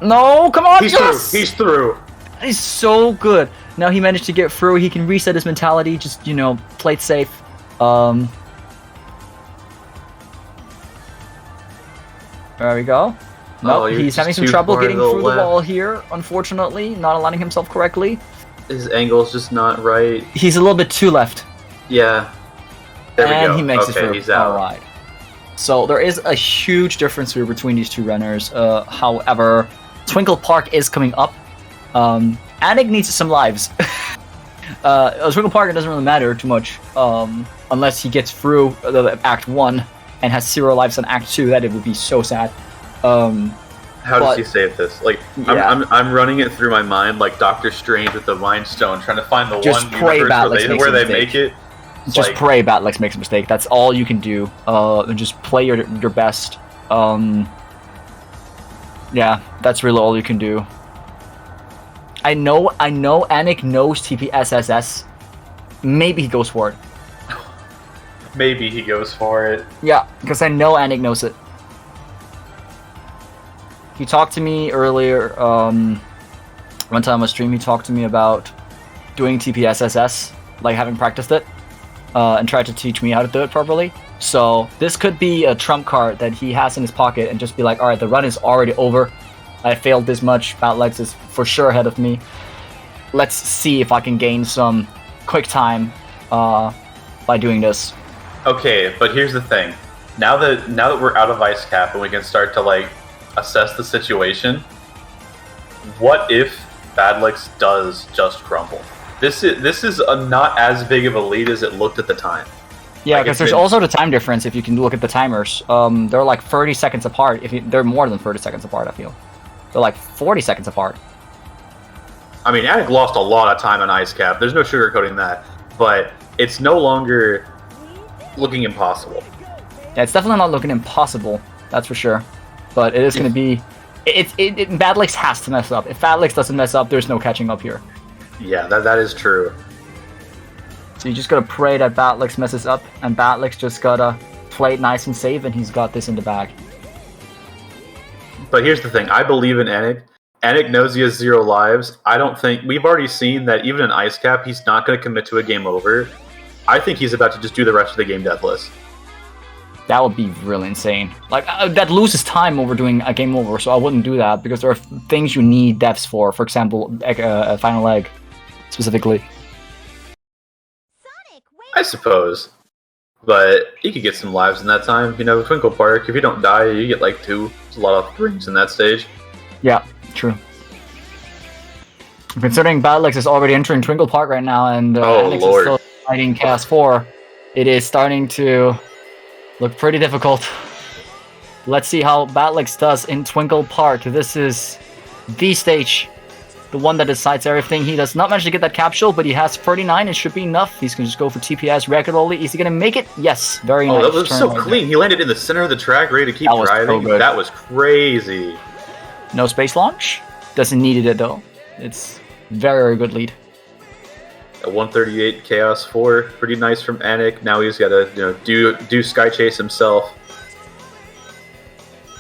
No, come on, yes! He's through. That is so good. Now he managed to get through. He can reset his mentality. Just, you know, play it safe. There we go. Oh, Nope, he's having some trouble getting through the wall here, unfortunately. Not aligning himself correctly. His angle's just not right. He's a little bit too left. Yeah. There we And go. he makes it Okay, through. he's out. Alright. So there is a huge difference here between these two runners. However, Twinkle Park is coming up. Anik needs some lives. Twinkle Park, it doesn't really matter too much. Unless he gets through Act 1 and has 0 lives on Act 2. That it would be so sad. How does he save this? Like, Yeah. I'm running it through my mind like Doctor Strange with the Mind Stone, trying to find the Just one pray universe Batlex where they makes a make it. Just Like, pray Batlex makes a mistake. That's all you can do. And just play your best. Yeah, that's really all you can do. I know Anik knows TPSSS. Maybe he goes for it. maybe he goes for it. Yeah, because I know Anik knows it. He talked to me earlier, one time on stream, he talked to me about doing TPSSS, like having practiced it, and tried to teach me how to do it properly. So this could be a trump card that he has in his pocket and just be like, alright, the run is already over. I failed this much, Batlex is for sure ahead of me. Let's see if I can gain some quick time by doing this. Okay, but here's the thing. Now that we're out of Ice Cap and we can start to like assess the situation, what if Badlex does just crumble? This is a not as big of a lead as it looked at the time. Yeah, Like, because it's there's been- also the time difference if you can look at the timers. They're like 30 seconds apart. They're more than 30 seconds apart, I feel. They're like 40 seconds apart. I mean, Anik lost a lot of time on Ice Cap. There's no sugarcoating that, but it's no longer looking impossible. Yeah, it's definitely not looking impossible, that's for sure. But it is going to be... Badlex has to mess up. If Badlex doesn't mess up, there's no catching up here. Yeah, that is true. So you just gotta pray that Batlex messes up, and Batlex just gotta play it nice and safe, and he's got this in the bag. But here's the thing. I believe in Anik. Anik knows he has 0 lives. I don't think... We've already seen that even in Ice Cap, he's not going to commit to a game over. I think he's about to just do the rest of the game deathless. That would be really insane. Like, that loses time over doing a game over, so I wouldn't do that, because there are things you need deaths for example, a final egg, specifically. I suppose. But he could get some lives in that time. You know, Twinkle Park, if you don't die, you get like 2. There's a lot of rings in that stage. Yeah, true. Considering Batlex is already entering Twinkle Park right now, and Alex is Lord. still fighting Chaos 4, it is starting to look pretty difficult. Let's see how Batlex does in Twinkle Park. This is the stage, the one that decides everything. He does not manage to get that capsule, but he has 39. It should be enough. He's going to just go for TPS regularly. Is he going to make it? Yes, very nice. Oh, that was turn so right clean. He landed in the center of the track, ready to keep That was so driving. good. That was crazy. there. No space launch. Doesn't need it though. It's very good lead. At 138 Chaos 4, pretty nice from Anik. Now he's got to do Sky Chase himself.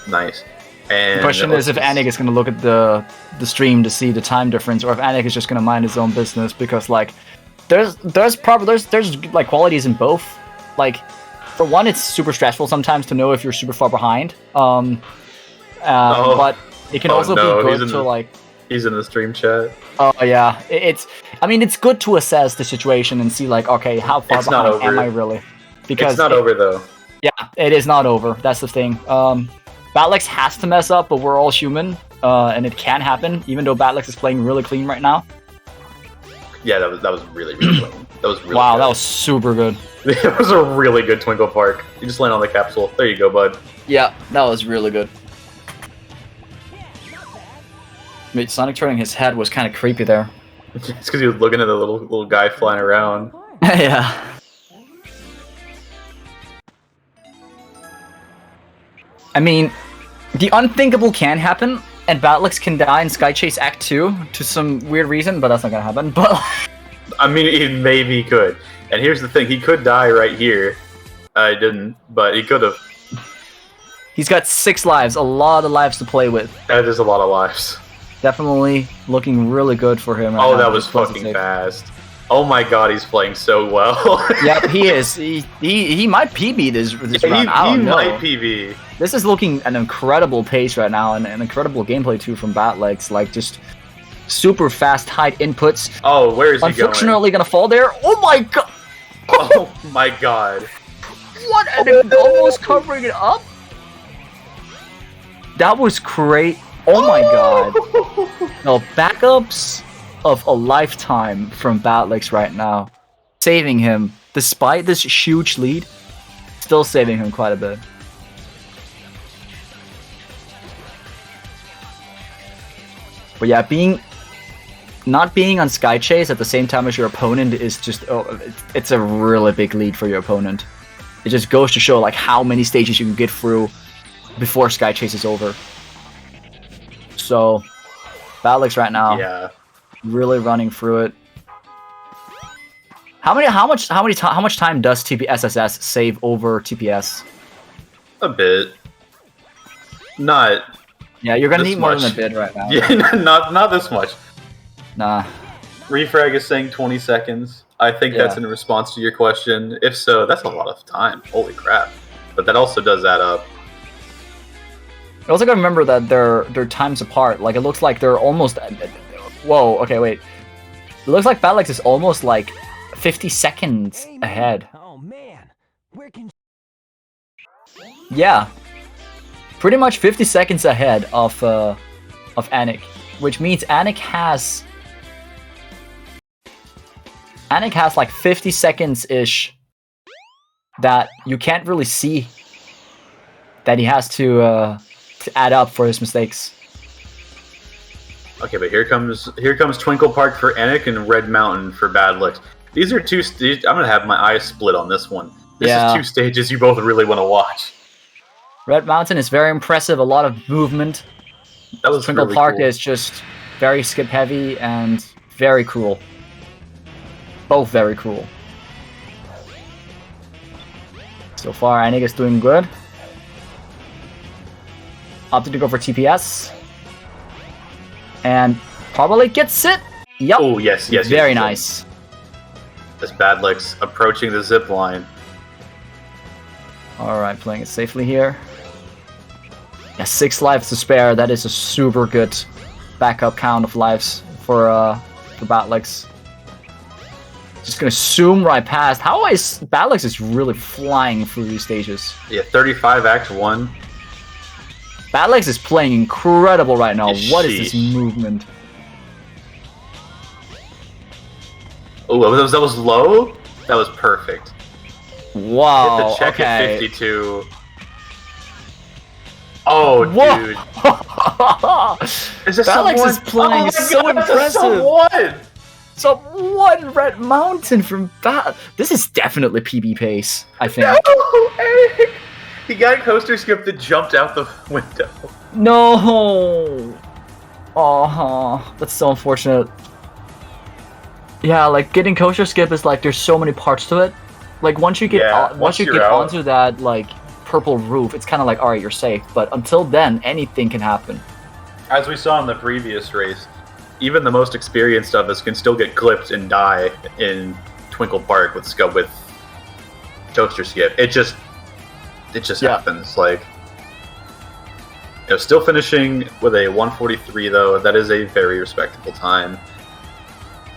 Nice. And The question is if Anik is going to look at the stream to see the time difference, or if Anik is just going to mind his own business, because like there's like qualities in both. Like for one, it's super stressful sometimes to know if you're super far behind. But it can also be good to like. He's in the stream chat. Oh yeah, I mean, it's good to assess the situation and see like, okay, how far It's not behind am over. I really? Because It's not over though. Yeah, it is not over. That's the thing. Batlex has to mess up, but we're all human, and it can happen. Even though Batlex is playing really clean right now. Yeah, that was really clean. That was really Wow, good. that was super good. It was a really good Twinkle Park. You just land on the capsule. There you go, bud. Yeah, that was really good. Wait, Sonic turning his head was kind of creepy there. It's because he was looking at the little guy flying around. Yeah. I mean, the unthinkable can happen, and Batlex can die in Sky Chase Act 2 to some weird reason, but that's not gonna happen. But I mean, he maybe could. And here's the thing: he could die right here. I didn't, but he could have. He's got 6 lives, a lot of lives to play with. That is a lot of lives. Definitely looking really good for him. Right Oh, now. that was fucking fast. Oh my god, he's playing so well. Yep, he is. He might PB this round. I don't he know. might PB. This is looking an incredible pace right now, and an incredible gameplay too from Batlex. Like just super fast hide inputs. Oh, where is he going? Unfortunately, gonna fall there. Oh my god! Oh my god! What? And almost covering it up. That was great. Oh my god! No backups of a lifetime from Batlex right now, saving him despite this huge lead. Still saving him quite a bit. But yeah, not being on Sky Chase at the same time as your opponent is just it's a really big lead for your opponent. It just goes to show like how many stages you can get through before Sky Chase is over. So, Batlex right now, really running through it. How much time does TPSSS save over TPS? A bit. Not. Yeah, you're gonna this need more much. than a bit right now. Yeah, not this much. Nah. Refrag is saying 20 seconds. I think that's in response to your question. If so, that's a lot of time. Holy crap! But that also does add up. I also gotta remember that they're times apart. Like it looks like they're almost. Whoa. Okay, wait. It looks like Batlex is almost like 50 seconds ahead. Oh man, where can? Yeah. Pretty much 50 seconds ahead of Anik, which means Anik has like 50 seconds ish that you can't really see that he has to add up for his mistakes. Okay, but here comes Twinkle Park for Anik and Red Mountain for Batlex. These are two stages. I'm gonna have my eyes split on this one. This is 2 stages you both really want to watch. Red Mountain is very impressive, a lot of movement. That was Twinkle really Park cool. is just very skip heavy and very cool. Both very cool. So far, Anik is doing good. Opted to go for TPS. And probably gets it. Yep. Oh, yes. Very nice. This Batlex approaching the zip line. Alright, playing it safely here. Yeah, 6 lives to spare. That is a super good backup count of lives for Batlex. Just gonna zoom right past. Batlex is really flying through these stages. Yeah, 35 Act 1. Batlex is playing incredible right now. What is this Sheesh. movement? Oh, that was low? That was perfect. Wow, Hit the check okay. at 52. Oh, Whoa. dude. Is this Batlex is playing Oh my so God, that's a impressive. sub 1! Sub 1 Red Mountain from Bat. This is definitely PB pace, I think. No, Eric! He got a coaster skip that jumped out the window. No. Oh, that's so unfortunate. Yeah, like getting coaster skip is like there's so many parts to it. Like once you get once you you're get out. onto that like purple roof, it's kind of like all right, you're safe. But until then, anything can happen. As we saw in the previous race, even the most experienced of us can still get clipped and die in Twinkle Park with coaster skip. It just happens. Like Still finishing with a 143 though. That is a very respectable time.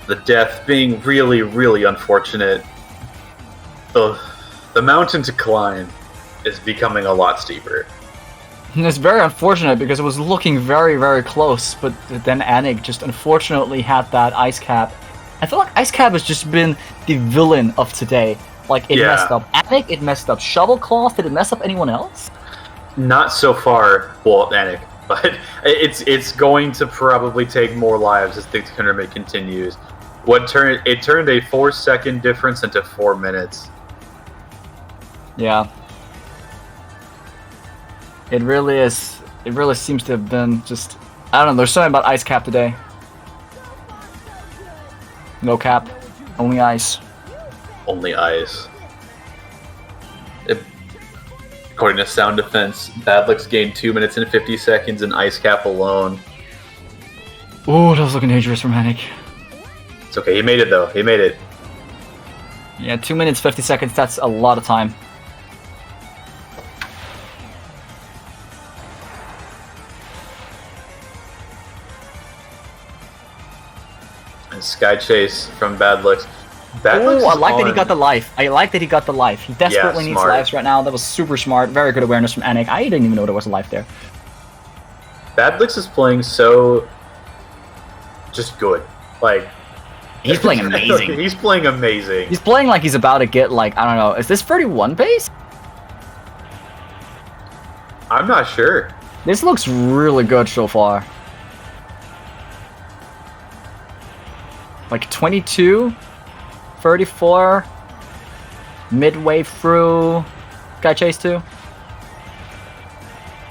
The death being really, really unfortunate. The mountain to climb is becoming a lot steeper. And it's very unfortunate because it was looking very, very close, but then Anik just unfortunately had that ice cap. I feel like ice cap has just been the villain of today. Like, it messed up Anik, it messed up Shovelcloth. Did it mess up anyone else? Not so far, well, Anik, but it's going to probably take more lives as the tournament continues. It turned a 4-second difference into 4 minutes. Yeah. It really is. It really seems to have been just... I don't know, there's something about ice cap today. No cap. Only ice. Only ice. According to Sound Defense, Badlix gained 2 minutes and 50 seconds in ice cap alone. Ooh, that was looking dangerous for Manic. It's okay, he made it though. He made it. Yeah, 2 minutes, 50 seconds, that's a lot of time. And Sky Chase from Badlix. Oh, I like that he got the life. I like that he got the life. He desperately needs smart. lives right now. That was super smart. Very good awareness from Anik. I didn't even know there was a life there. Badlix is playing so... just good. Like... He's playing amazing. He's playing amazing. He's playing like he's about to get, like, I don't know. Is this 31 pace? I'm not sure. This looks really good so far. Like 22, 34, midway through Sky Chase 2.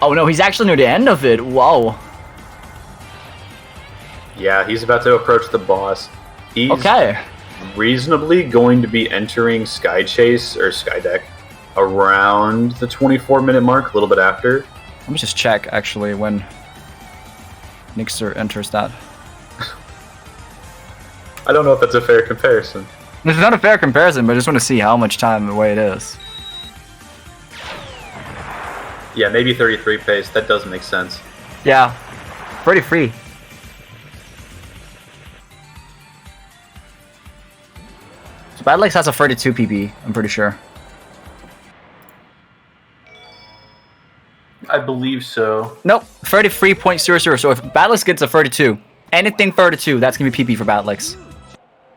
Oh no, he's actually near the end of it. Whoa. Yeah, he's about to approach the boss. He's reasonably going to be entering Sky Chase or Sky Deck around the 24-minute mark, a little bit after. Let me just check actually when Nixer enters that. I don't know if that's a fair comparison. It's not a fair comparison, but I just want to see how much time away it is. Yeah, maybe 33 pace. That does make sense. Yeah, pretty free. So Badlex has a 32 PB, I'm pretty sure. I believe so. Nope, 33.00. So if Badlex gets a 32, anything 32, that's gonna be PP for Badlex.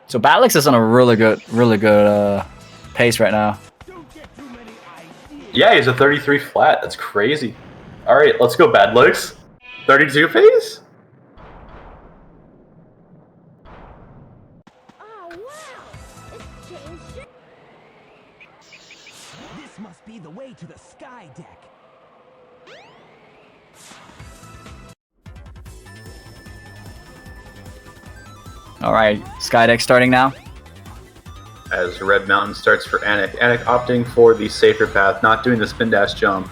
So Badlex is on a really good pace right now. Yeah, he's a 33 flat. That's crazy. All right, let's go, Badlex. 32 pace? This must be the way to the Sky Deck. Alright, Skydeck starting now. As Red Mountain starts for Anik. Anik opting for the safer path, not doing the spin dash jump.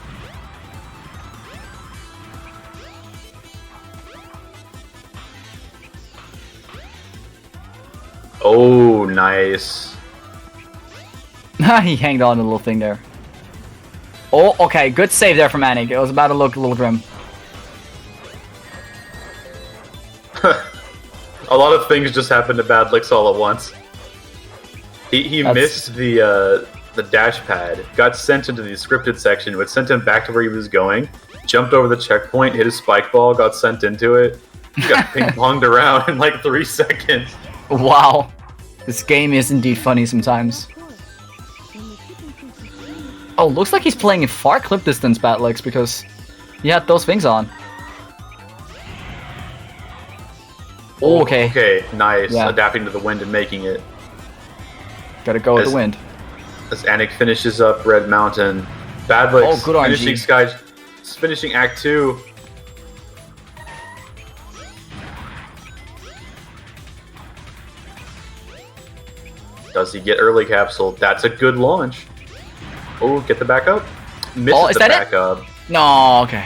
Oh, nice. He hanged on to the little thing there. Oh, okay, good save there from Anik. It was about to look a little grim. A lot of things just happened to Badlix all at once. He missed the dash pad, got sent into the scripted section, which sent him back to where he was going, jumped over the checkpoint, hit his spike ball, got sent into it, got ping-ponged around in like 3 seconds. Wow. This game is indeed funny sometimes. Oh, looks like he's playing in far clip distance Badlex because he had those things on. Oh, okay. Okay, nice. Yeah. Adapting to the wind and making it. Gotta go with the wind. As Anik finishes up Red Mountain. Badlex good RNG. finishing Act 2. Does he get early capsule? That's a good launch. Oh, get the back up. Misses is the that back up. No, okay.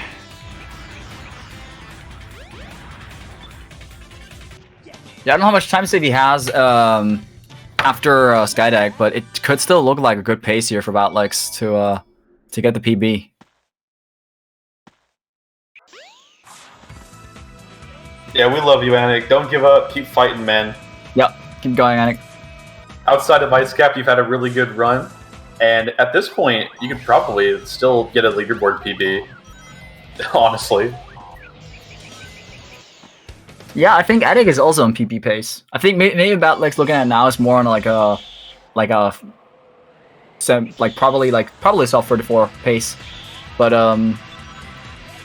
Yeah, I don't know how much time save he has after Skydeck, but it could still look like a good pace here for Badlex to get the PB. Yeah, we love you, Anik. Don't give up. Keep fighting, man. Yep, keep going, Anik. Outside of Ice Cap, you've had a really good run. And at this point, you could probably still get a leaderboard PB. Honestly. Yeah, I think Anik is also on PP pace. I think maybe Batlex looking at it now is more on probably soft 34 pace. But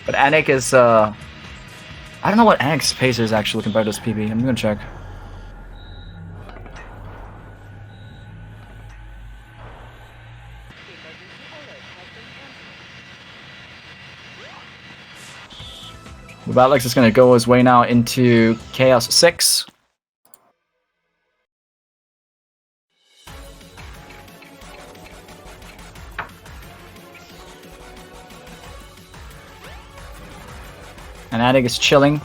Anik is I don't know what Anik's pace is actually compared to his PB. I'm gonna check. Batlex is going to go his way now into Chaos 6. And Anik is chilling.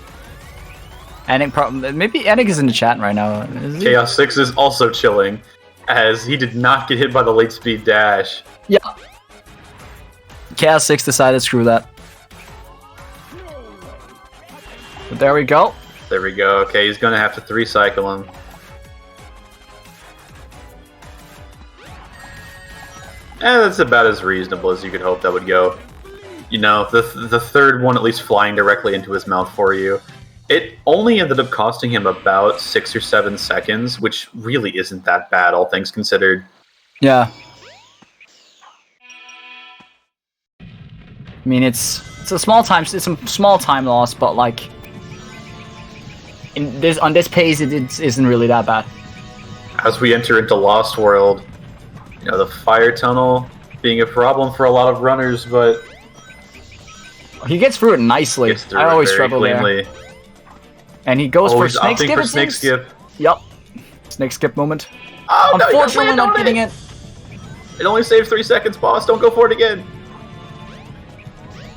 Maybe Anik is in the chat right now. Chaos 6 is also chilling, as he did not get hit by the late speed dash. Yeah. Chaos 6 decided screw that. But there we go. There we go. Okay, he's gonna have to 3-cycle him. That's about as reasonable as you could hope that would go. You know, the third one at least flying directly into his mouth for you. It only ended up costing him about 6 or 7 seconds, which really isn't that bad, all things considered. Yeah. I mean, it's a small time loss, but like on this pace, it isn't really that bad. As we enter into Lost World, you know, the fire tunnel being a problem for a lot of runners, but he gets through it nicely. I always struggle there. And he goes for snake skip. For snake skip. Yep. Snake skip moment. Oh, unfortunately, not getting it. It only saves 3 seconds, boss. Don't go for it again.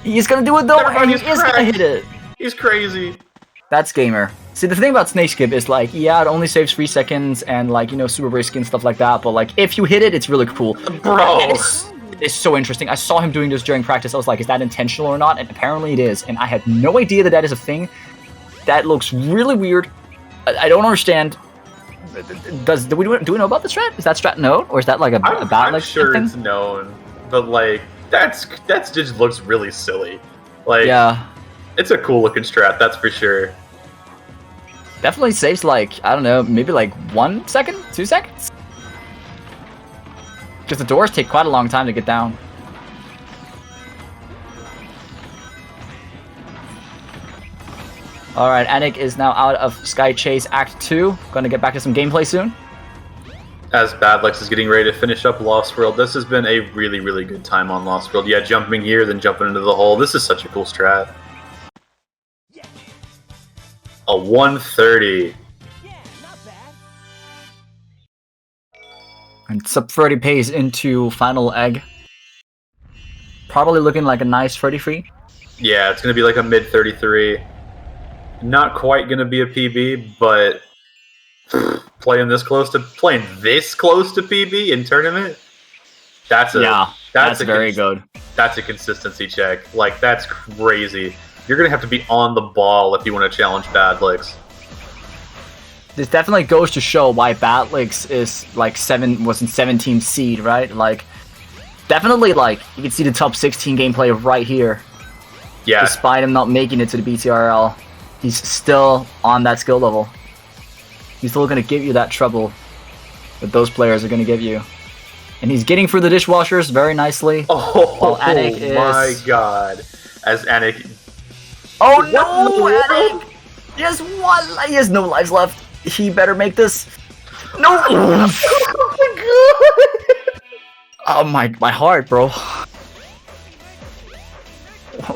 He's gonna do it though, and he is gonna hit it. He's crazy. That's gamer. See, the thing about snake skip is like, yeah, it only saves 3 seconds and like, you know, super risky and stuff like that. But like, if you hit it, it's really cool. Bro. It's so interesting. I saw him doing this during practice. I was like, is that intentional or not? And apparently it is. And I had no idea that is a thing. That looks really weird. I don't understand. Do we know about the strat? Is that strat known, or is that like a bad I'm like sure thing? It's known, but like that's just looks really silly. Like, yeah, it's a cool looking strat, that's for sure. Definitely saves like, I don't know, maybe like 1 second, 2 seconds. Because the doors take quite a long time to get down. Alright, Anik is now out of Sky Chase Act 2. Gonna get back to some gameplay soon. As Badlex is getting ready to finish up Lost World, this has been a really, really good time on Lost World. Yeah, jumping here, then jumping into the hole. This is such a cool strat. A 130. And sub 30 pays into Final Egg. Probably looking like a nice 33. Yeah, it's going to be like a mid 33. Not quite going to be a PB, but playing this close to PB in tournament, that's very good. That's a consistency check. Like, that's crazy. You're going to have to be on the ball if you want to challenge Badlex. This definitely goes to show why Badlex is like was in 17th seed, right? Like, definitely, like, you can see the top 16 gameplay right here. Yeah. Despite him not making it to the BTRL, he's still on that skill level. He's still going to give you that trouble that those players are going to give you. And he's getting through the dishwashers very nicely. Oh my god. As Anik... Oh no, Anik! He has no lives left. He better make this. No! Oh my god! Oh my heart, bro.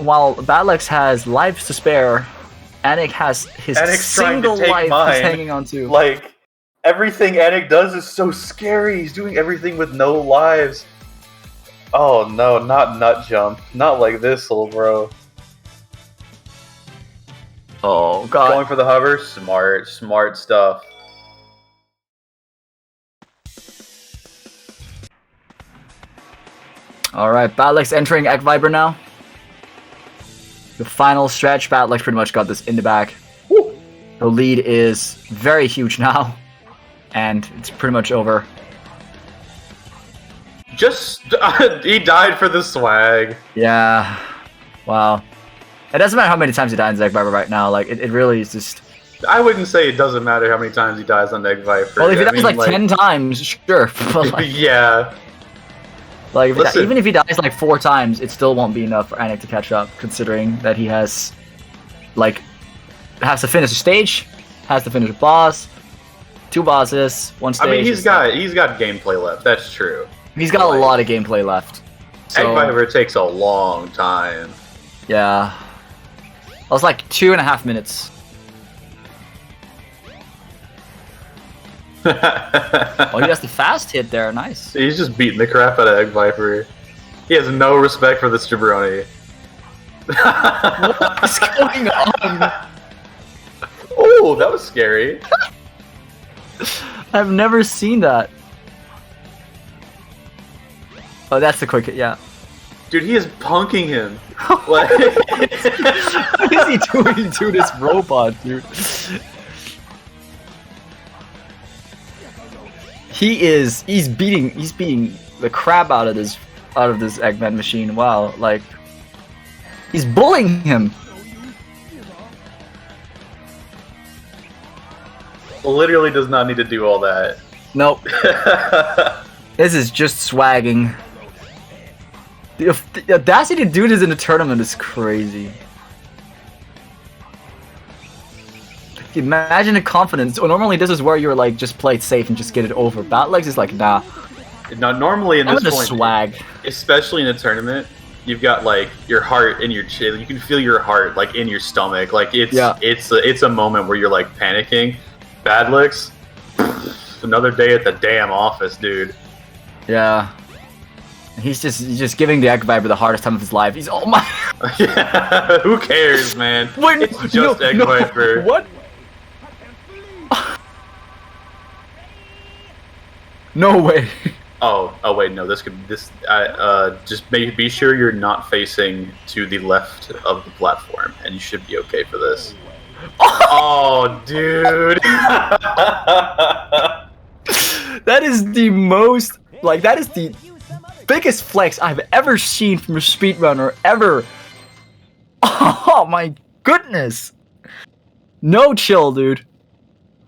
While Badlex has lives to spare, Anik has his single life he's hanging on to. Like, everything Anik does is so scary. He's doing everything with no lives. Oh no, not nut jump. Not like this, little bro. Oh god. Going for the hover? Smart stuff. Alright, Badlex entering Egg Viper now. The final stretch, Badlex pretty much got this in the bag. Woo. The lead is very huge now, and it's pretty much over. Just he died for the swag. Yeah. Wow. It doesn't matter how many times he dies on Egg Viper right now. Like it really is just. I wouldn't say it doesn't matter how many times he dies on Egg Viper. Well, if he dies like 10 times, sure. But, like, yeah. Like even if he dies like 4 times, it still won't be enough for Anik to catch up, considering that he has to finish a stage, has to finish a boss, 2 bosses, 1 stage. I mean, he's got gameplay left. That's true. He's got a lot of gameplay left. So, Egg Viper takes a long time. Yeah. That was like 2.5 minutes. Oh, he has the fast hit there. Nice. He's just beating the crap out of Egg Viper. He has no respect for this jabroni. What is going on? Oh, that was scary. I've never seen that. Oh, that's the quick hit, yeah. Dude, he is punking him. What is he doing to this robot, dude? He's beating the crap out of this Eggman machine. Wow, like he's bullying him. Literally does not need to do all that. Nope. This is just swagging. The audacity to do this in a tournament is crazy. Imagine the confidence. Oh, normally this is where you're like, just play it safe and just get it over. Batlegs is like, nah. No, normally in I'm this gonna point, swag. Especially in a tournament, you've got like your heart in your chin. You can feel your heart like in your stomach. Like it's a moment where you're like panicking. Bad licks. Another day at the damn office, dude. Yeah. He's just giving the Egg Viper the hardest time of his life. He's oh my. Yeah, who cares, man? Wait, it's just Egg Viper. What? No way. Oh wait, no. Just be sure you're not facing to the left of the platform, and you should be okay for this. Oh, dude. That is the most that is the biggest flex I've ever seen from a speedrunner ever. Oh my goodness. No chill, dude.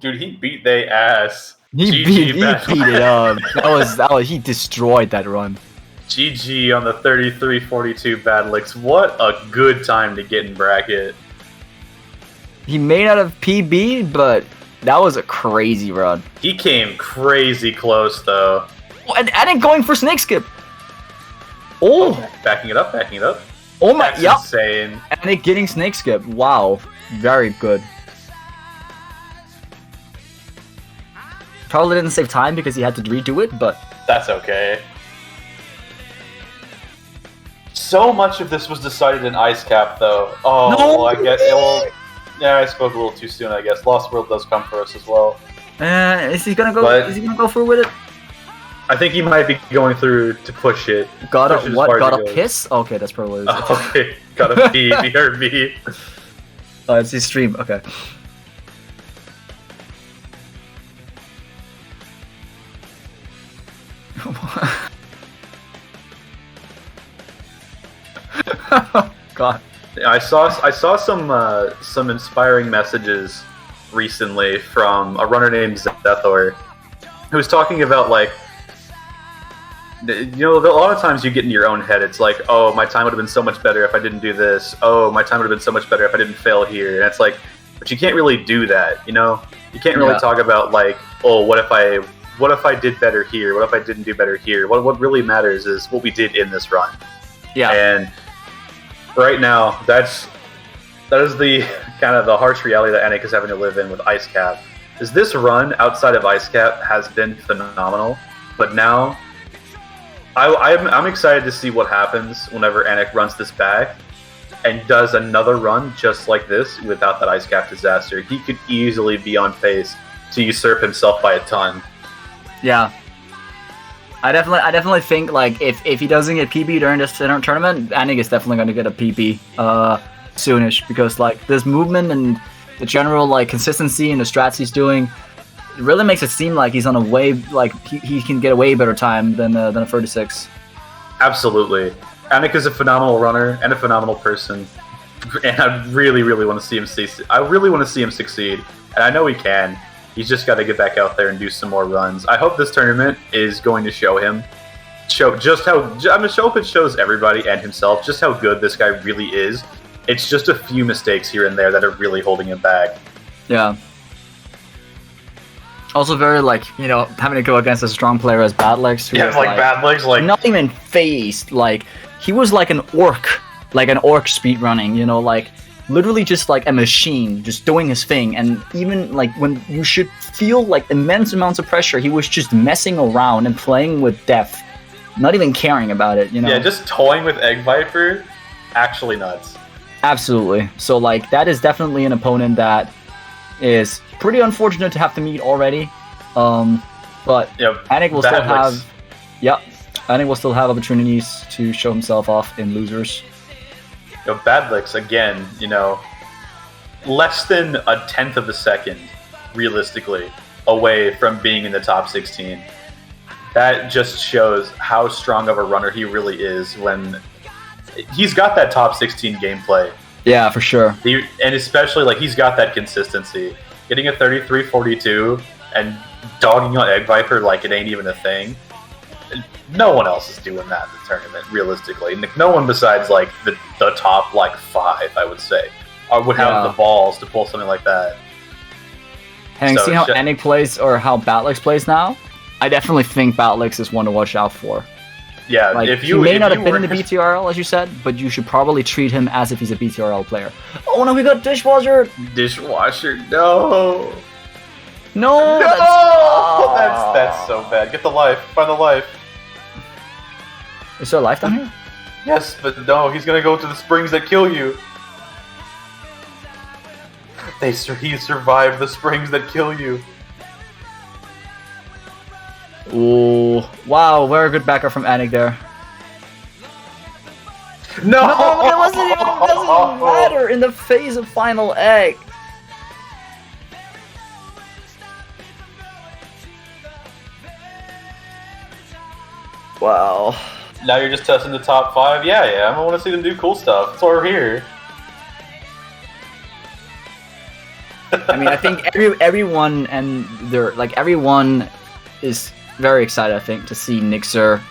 Dude, he beat they ass. He beat it up. That was he destroyed that run. GG on the 33-42 bad licks. What a good time to get in bracket. He may not have PB'd, but that was a crazy run. He came crazy close though. Oh, and Anik going for snake skip. Oh, backing it up. Oh my, That's yep. insane. Anik getting snake skip. Wow, very good. Probably didn't save time because he had to redo it, but that's okay. So much of this was decided in Ice Cap, though. Oh, no! Well, I guess. Well, yeah, I spoke a little too soon. I guess Lost World does come for us as well. Is he gonna go? Is he gonna go through with it? I think he might be going through to push it. Gotta piss? Okay, that's probably what it is. Okay, gotta pee. BRB. Oh, it's his stream. Okay. God. I saw some inspiring messages recently from a runner named Zethor, who was talking about like, you know, a lot of times you get in your own head. It's like, oh, my time would have been so much better if I didn't do this. Oh, my time would have been so much better if I didn't fail here. And it's like, but you can't really do that, you know? You can't really talk about like, oh, what if I did better here? What if I didn't do better here? What really matters is what we did in this run. Yeah. And right now, that is the kind of the harsh reality that Anik is having to live in with Ice Cap. Is this run outside of Ice Cap has been phenomenal, but now I'm excited to see what happens whenever Anik runs this back and does another run just like this without that Ice Cap disaster. He could easily be on pace to usurp himself by a ton. Yeah. I definitely think like if he doesn't get PB during this tournament, Anik is definitely going to get a PB soonish, because like this movement and the general like consistency and the strats he's doing, it really makes it seem like he's on a way like he can get a way better time than a 36. Absolutely. Anik is a phenomenal runner and a phenomenal person, and I really, really want to see him succeed. And I know he can. He's just got to get back out there and do some more runs. I hope this tournament is going to show him, hope it shows everybody and himself just how good this guy really is. It's just a few mistakes here and there that are really holding him back. Yeah. Also very, like, you know, having to go against a strong player as Badlex. Yeah, like Badlex, like... Not even phased, like, he was like an orc speedrunning, you know, like, literally just like a machine, just doing his thing, and even, like, when you should feel, like, immense amounts of pressure, he was just messing around and playing with depth, not even caring about it, you know? Yeah, just toying with Egg Viper, actually nuts. Absolutely. So, like, that is definitely an opponent that is pretty unfortunate to have to meet already. But Anik will still have... Yep. Anik will still have opportunities to show himself off in losers. Badlix, again, you know, less than a tenth of a second, realistically, away from being in the top 16. That just shows how strong of a runner he really is when... He's got that top 16 gameplay. Yeah, for sure. And especially, like, he's got that consistency. Getting a 33-42 and dogging on Egg Viper like it ain't even a thing. No one else is doing that in the tournament, realistically. No one besides, like, the top, like, 5, I would say, would have the balls to pull something like that. Having seen how Anik plays, or how Batlix plays now, I definitely think Batlix is one to watch out for. Yeah, like, he may not have been in the BTRL, as you said, but you should probably treat him as if he's a BTRL player. Oh no, we got Dishwasher! Dishwasher, no! No! That's so bad. Get the life. Find the life. Is there a life down here? Yes, but no, he's gonna go to the springs that kill you. He survived the springs that kill you. Ooh, wow, very good backer from Anik there. No, it doesn't matter in the phase of final egg. Wow. Now you're just testing the top 5? Yeah, I want to see them do cool stuff. That's why we're here. I mean, I think everyone is very excited, I think, to see Nixer,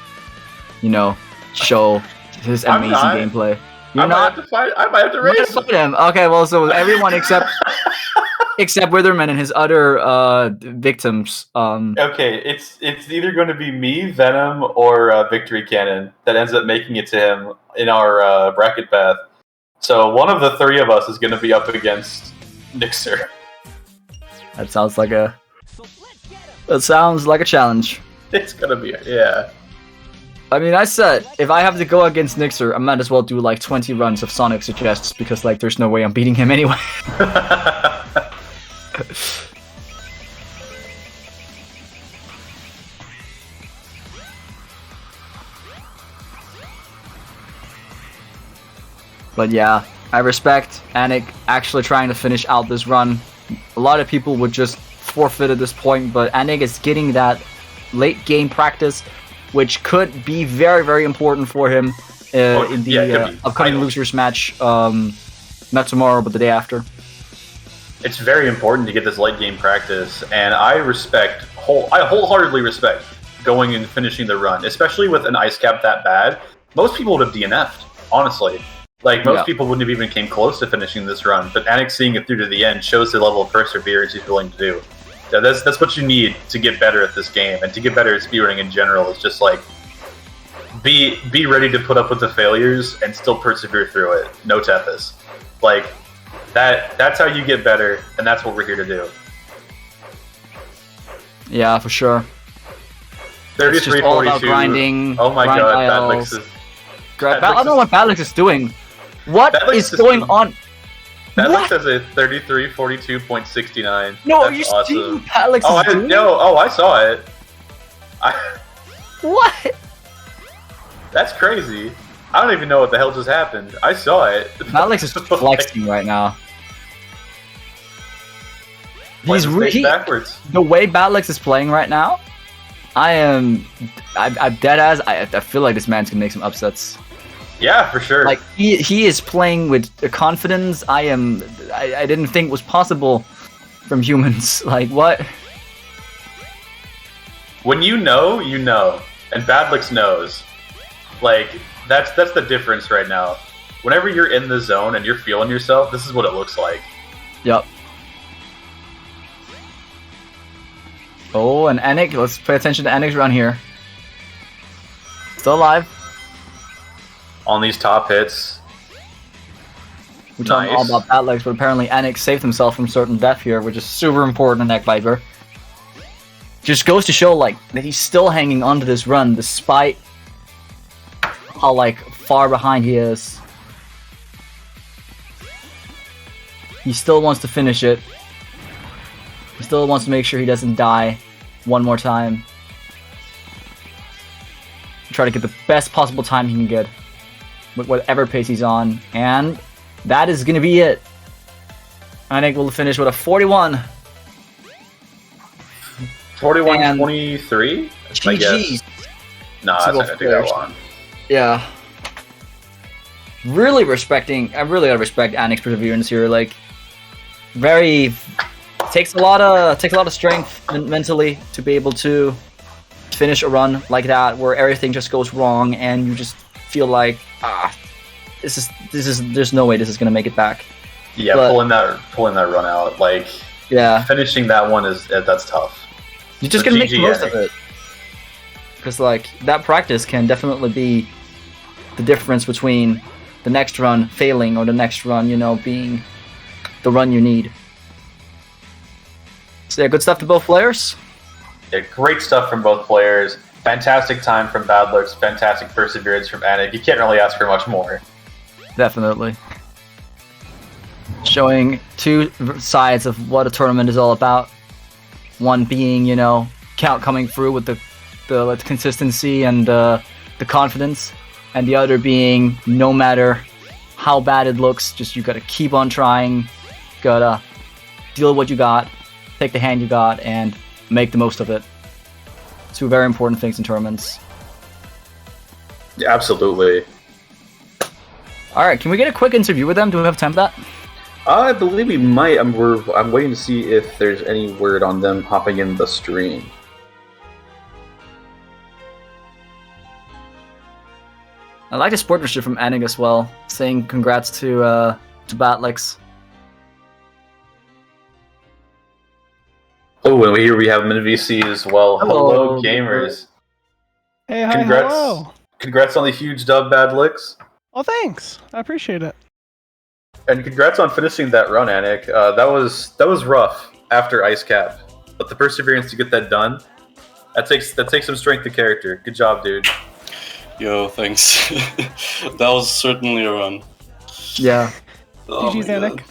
you know, show his amazing gameplay. I might have to race him. Okay, well, so everyone except Witherman and his other victims. Okay, it's either going to be me, Venom, or Victory Cannon that ends up making it to him in our bracket path. So one of the 3 of us is going to be up against Nixer. That sounds like a challenge. It's gonna be, yeah. I mean, I said, if I have to go against Nixer, I might as well do like 20 runs of Sonic Suggests, because like there's no way I'm beating him anyway. But yeah, I respect Anik actually trying to finish out this run. A lot of people would just forfeit at this point, but Anik is getting that late game practice, which could be very, very important for him in the upcoming losers match. Not tomorrow, but the day after. It's very important to get this late game practice, and I wholeheartedly respect going and finishing the run, especially with an ice cap that bad. Most people would have DNF'd, honestly. Like, most people wouldn't have even came close to finishing this run, but Anik seeing it through to the end shows the level of perseverance he's willing to do. Yeah, that's what you need to get better at this game, and to get better at speedrunning in general is just like be ready to put up with the failures and still persevere through it. No tethys. Like that's how you get better, and that's what we're here to do. Yeah, for sure. 33-42. It's just all about grinding. Oh my god, Badlix is... I don't know what Badlix is doing. What is going on? Badlix has a 33-42.69. No, that's you awesome. see Badlix is doing? I saw it. What? That's crazy. I don't even know what the hell just happened. I saw it. Badlix is flexing right now. backwards. The way Batlix is playing right now, I'm dead as I feel like this man's gonna make some upsets. Yeah, for sure. Like he is playing with a confidence I didn't think was possible from humans. Like what? When you know, and Badlix knows. Like that's the difference right now. Whenever you're in the zone and you're feeling yourself, this is what it looks like. Yep. Oh, and Anik, let's pay attention to Anik's run here. Still alive. On these top hits. We're talking all about Batlix, but apparently Anik saved himself from certain death here, which is super important in Neck Viper. Just goes to show like that he's still hanging on to this run despite how like far behind he is. He still wants to finish it. He still wants to make sure he doesn't die one more time. Try to get the best possible time he can get with whatever pace he's on. And that is going to be it. I think we'll finish with a 41. 41-23? That's my guess. No, that's not going to take that long. Yeah. Really respecting, I really gotta respect Anik's perseverance here. Like, takes a lot of strength mentally to be able to finish a run like that where everything just goes wrong and you just feel like there's no way this is gonna make it back. Yeah, but pulling that run out, like finishing that one that's tough. You're just gonna make the most of it because like that practice can definitely be the difference between the next run failing or the next run, being the run you need. So yeah, good stuff to both players. Yeah, great stuff from both players. Fantastic time from Badlix. Fantastic perseverance from Anik. You can't really ask for much more. Definitely. Showing two sides of what a tournament is all about. One being, Count coming through with the consistency and the confidence. And the other being, no matter how bad it looks, just you gotta keep on trying. Gotta deal with what you got. Take the hand you got and make the most of it. Two very important things in tournaments. Yeah, absolutely. Alright, can we get a quick interview with them? Do we have time for that? I believe we might. I'm waiting to see if there's any word on them hopping in the stream. I like the sportsmanship from Anik as well, saying congrats to Batlix. Oh, and here we have MinVC as well. Hello gamers. Hey, hi, hello. Congrats on the huge dub, Badlix. Oh, thanks. I appreciate it. And congrats on finishing that run, Anik. That was rough after Ice Cap, but the perseverance to get that done, that takes some strength to character. Good job, dude. Yo, thanks. That was certainly a run. Yeah. Oh GG's, Anik.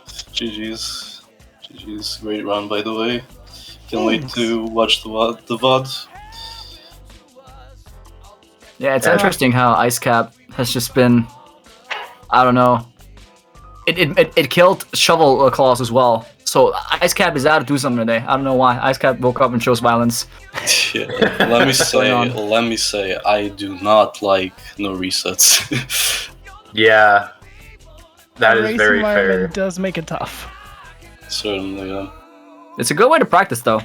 GG's. Great run, by the way. Can't wait to watch the VOD. Yeah, it's interesting how Ice Cap has just been, I don't know. It killed Shovel Claws as well. So Ice Cap is out to do something today. I don't know why. Ice Cap woke up and chose violence. Yeah. Let me say, I do not like no resets. Yeah, that The is race very fair. environment does make it tough. Certainly, yeah. It's a good way to practice though,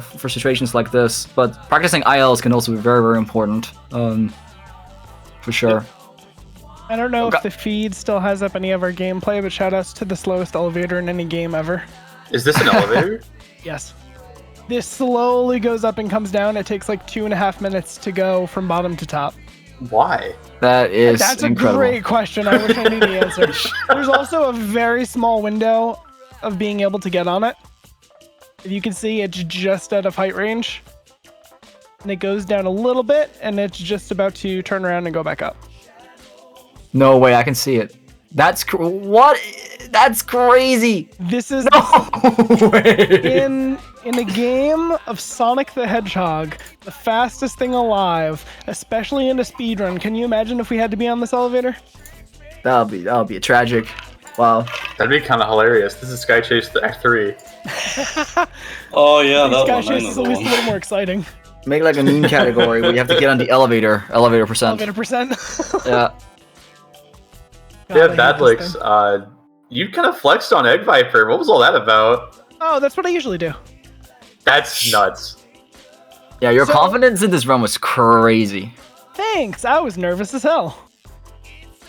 for situations like this. But practicing ILs can also be very, very important, for sure. I don't know if the feed still has up any of our gameplay, but shoutouts to the slowest elevator in any game ever. Is this an elevator? Yes. This slowly goes up and comes down. It takes like 2.5 minutes to go from bottom to top. Why? That is That's incredible. a great question. I wish I knew the answer. There's also a very small window of being able to get on it. If you can see, it's just out of height range. And it goes down a little bit, and it's just about to turn around and go back up. No way, I can see it. That's what? That's crazy. This is no way. In a game of Sonic the Hedgehog, the fastest thing alive, especially in a speedrun. Can you imagine if we had to be on this elevator? That'll be a tragic. Wow. That'd be kind of hilarious. This is Sky Chase Act 3. Oh yeah, that Sky one. I Chase know is that always a one. little more exciting. Make like a meme category where you have to get on the elevator percent. Elevator percent. Yeah. Yeah, Badlix, you kind of flexed on Egg Viper. What was all that about? Oh, that's what I usually do. That's nuts. Yeah, your So- confidence in this run was crazy. Thanks. I was nervous as hell.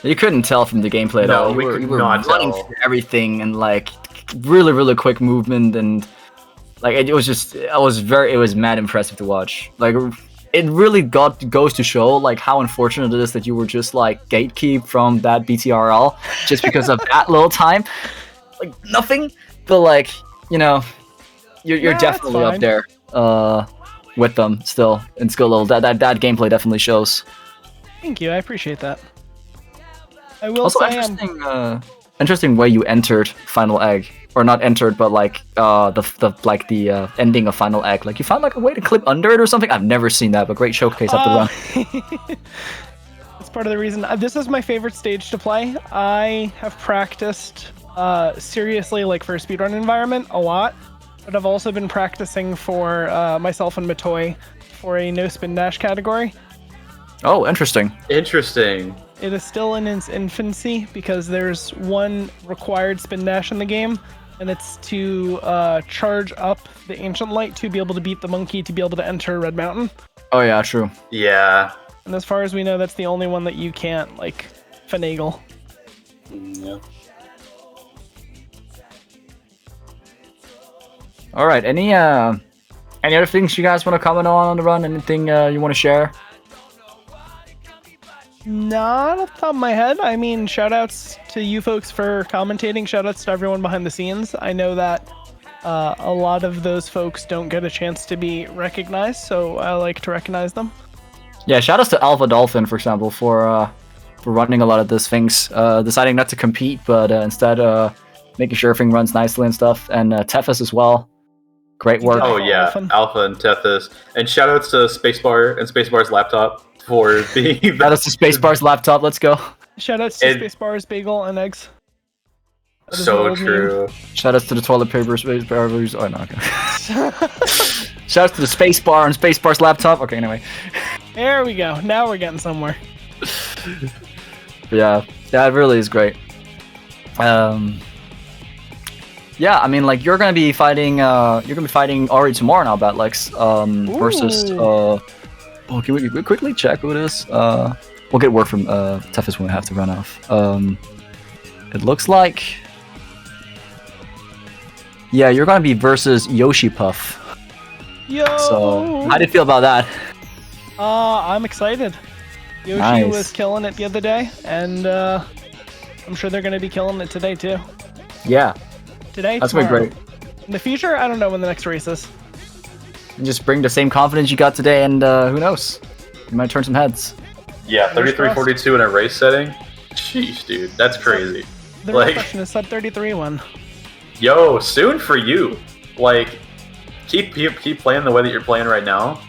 You couldn't tell from the gameplay at No, all. we You could were not running tell. through everything and like really, really quick movement and like it was mad impressive to watch. Like it really goes to show like how unfortunate it is that you were just like gatekeep from that BTRL just because of that little time. Like nothing, but like you're Yeah, that's definitely up fine. there with them still in skill level. That gameplay definitely shows. Thank you. I appreciate that. I will Also, say interesting way you entered Final Egg, or not entered, but like the ending of Final Egg. Like you found like a way to clip under it or something. I've never seen that, but great showcase up the run. That's part of the reason. This is my favorite stage to play. I have practiced seriously, like for a speedrun environment, a lot, but I've also been practicing for myself and Matoy for a no spin dash category. Oh, interesting. Interesting. It is still in its infancy because there's one required spin dash in the game, and it's to charge up the Ancient Light to be able to beat the monkey to be able to enter Red Mountain. Oh yeah, true. Yeah. And as far as we know, that's the only one that you can't like finagle. Yeah. All right. Any other things you guys want to comment on the run? Anything you want to share? Not off the top of my head. I mean, shoutouts to you folks for commentating. Shoutouts to everyone behind the scenes. I know that a lot of those folks don't get a chance to be recognized, so I like to recognize them. Yeah, shoutouts to Alpha Dolphin, for example, for running a lot of these things, deciding not to compete, but instead making sure everything runs nicely and stuff. And Tethys as well. Great work. Oh yeah, Alpha and Tethys. And shoutouts to Spacebar and Spacebar's laptop for being Shoutouts to Spacebar's laptop. Let's go. Shoutouts to Spacebar's Bagel and Eggs. That is an So old true. Shoutouts to the toilet paper Spacebar. Oh no. Okay. Shoutouts to the Spacebar and Spacebar's laptop. Okay, anyway. There we go. Now we're getting somewhere. Yeah, it really is great. Yeah, I mean, like you're gonna be fighting Ari tomorrow now, Batlex, versus oh, can we quickly check who it is? We'll get word from Tethys when we have to run off. It looks like, yeah, you're gonna be versus Yoshi Puff. Yo. So, how do you feel about that? I'm excited. Yoshi Nice. was killing it the other day, and I'm sure they're gonna be killing it today too. Yeah, Today, that's gonna be tomorrow. great. In the future, I don't know when the next race is. And just bring the same confidence you got today, and who knows, you might turn some heads. Yeah, 33-42 in a race setting. Jeez, dude, that's crazy. The real Like, question is sub 33 one. yo, soon for you. Like, keep playing the way that you're playing right now.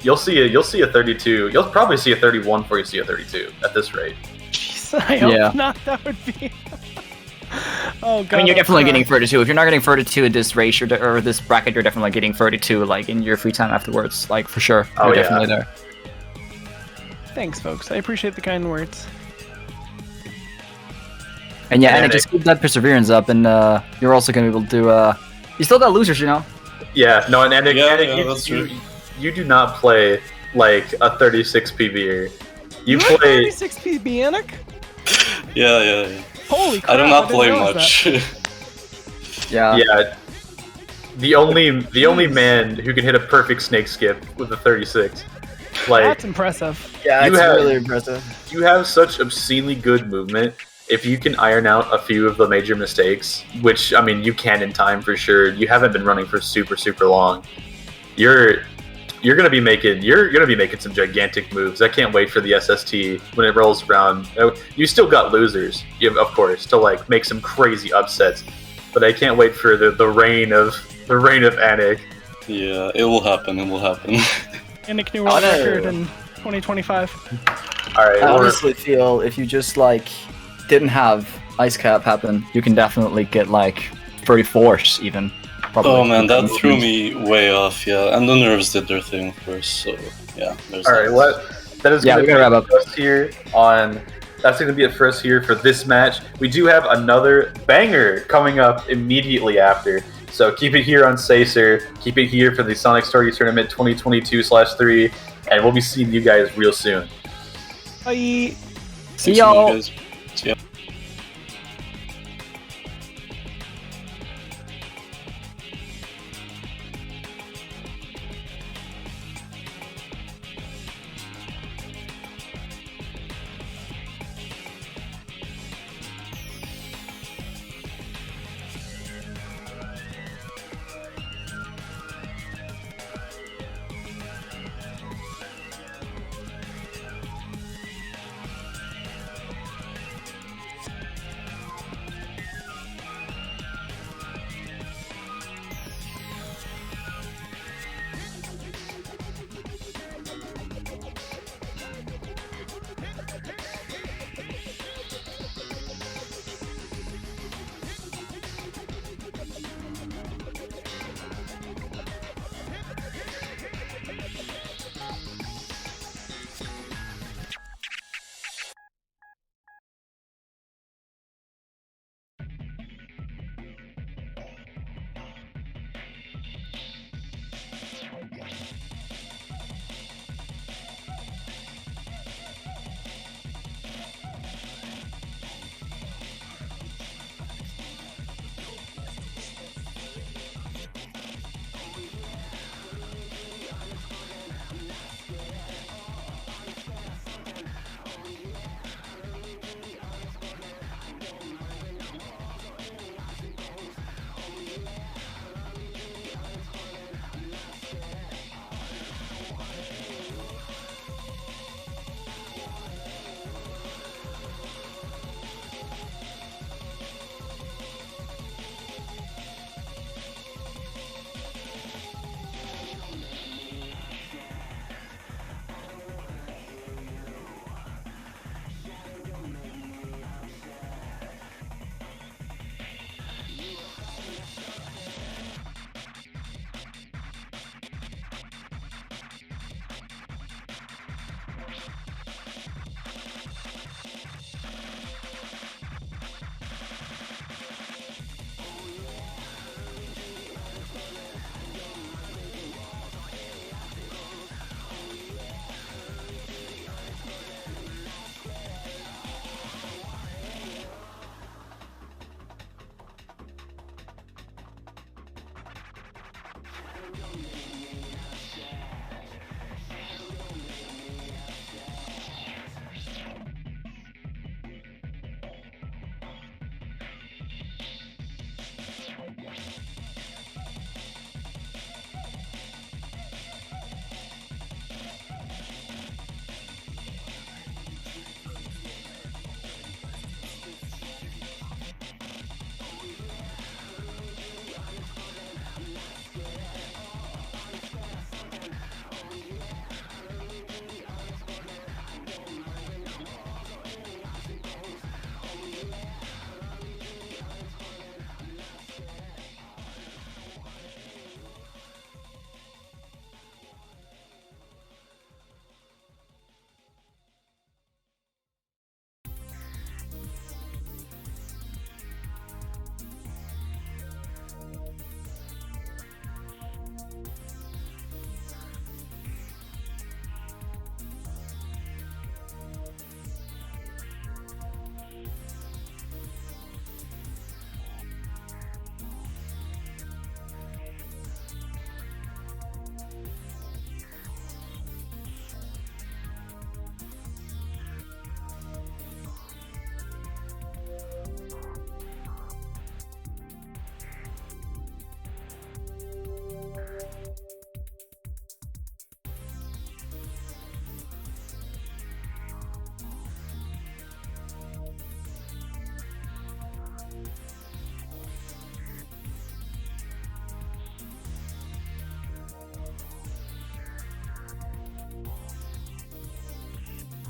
You'll see a 32. You'll probably see a 31 before you see a 32 at this rate. Jeez, I hope Yeah. not. That would be. Oh god. I mean, you're I'm definitely crying. getting 32. If you're not getting 32 at this race or this bracket, you're definitely getting 32, like in your free time afterwards, like for sure. Oh, You're yeah. definitely there. Thanks, folks. I appreciate the kind words. And yeah, And and just keep that perseverance up, and you're also gonna be able to. You still got losers, you know. Yeah, no, and Yeah, you, that's true. you do not play like a 36 PB'er. You You had play 36 PB, Anik? Yeah. Holy crap! I do not didn't play realize much. Yeah. yeah. The only man who can hit a perfect snake skip with a 36. Like, That's impressive. Yeah, You it's have- really impressive. you have such obscenely good movement. If you can iron out a few of the major mistakes, which I mean you can in time for sure. You haven't been running for super long. You're gonna be making some gigantic moves. I can't wait for the SST when it rolls around. You still got losers, of course, to like make some crazy upsets. But I can't wait for the reign of Anik. Yeah, it will happen. It will happen. Anik new world record in 2025. All right, I honestly feel if you just like didn't have Ice Cap happen, you can definitely get like 34s even. Probably. Oh man, that threw me way off. Yeah, and the nerves did their thing first. So yeah, there's All right, what? That is going to be wrap up. us here on. That's going to be it for us here for this match. We do have another banger coming up immediately after. So keep it here on Sacer. Keep it here for the Sonic Story Tournament 2022/3, and we'll be seeing you guys real soon. Bye. See y'all. See ya.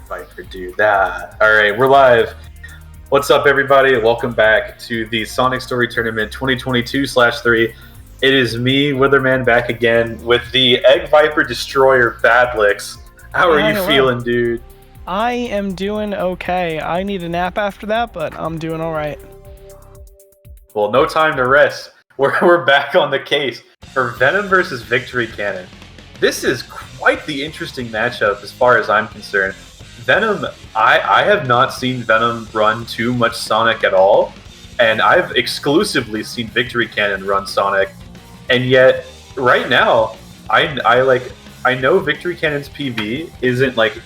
Viper do that. All right, we're live. What's up, everybody? Welcome back to the Sonic Story Tournament 2022/3. It is me, Witherman, back again with the Egg Viper Destroyer Badlix. How are you feeling, dude? I am doing okay. I need a nap after that, but I'm doing all right. Well, no time to rest. We're back on the case for Venom versus Victory Cannon. This is quite the interesting matchup as far as I'm concerned. Venom, I have not seen Venom run too much Sonic at all, and I've exclusively seen Victory Cannon run Sonic. And yet, right now, I know Victory Cannon's PV isn't like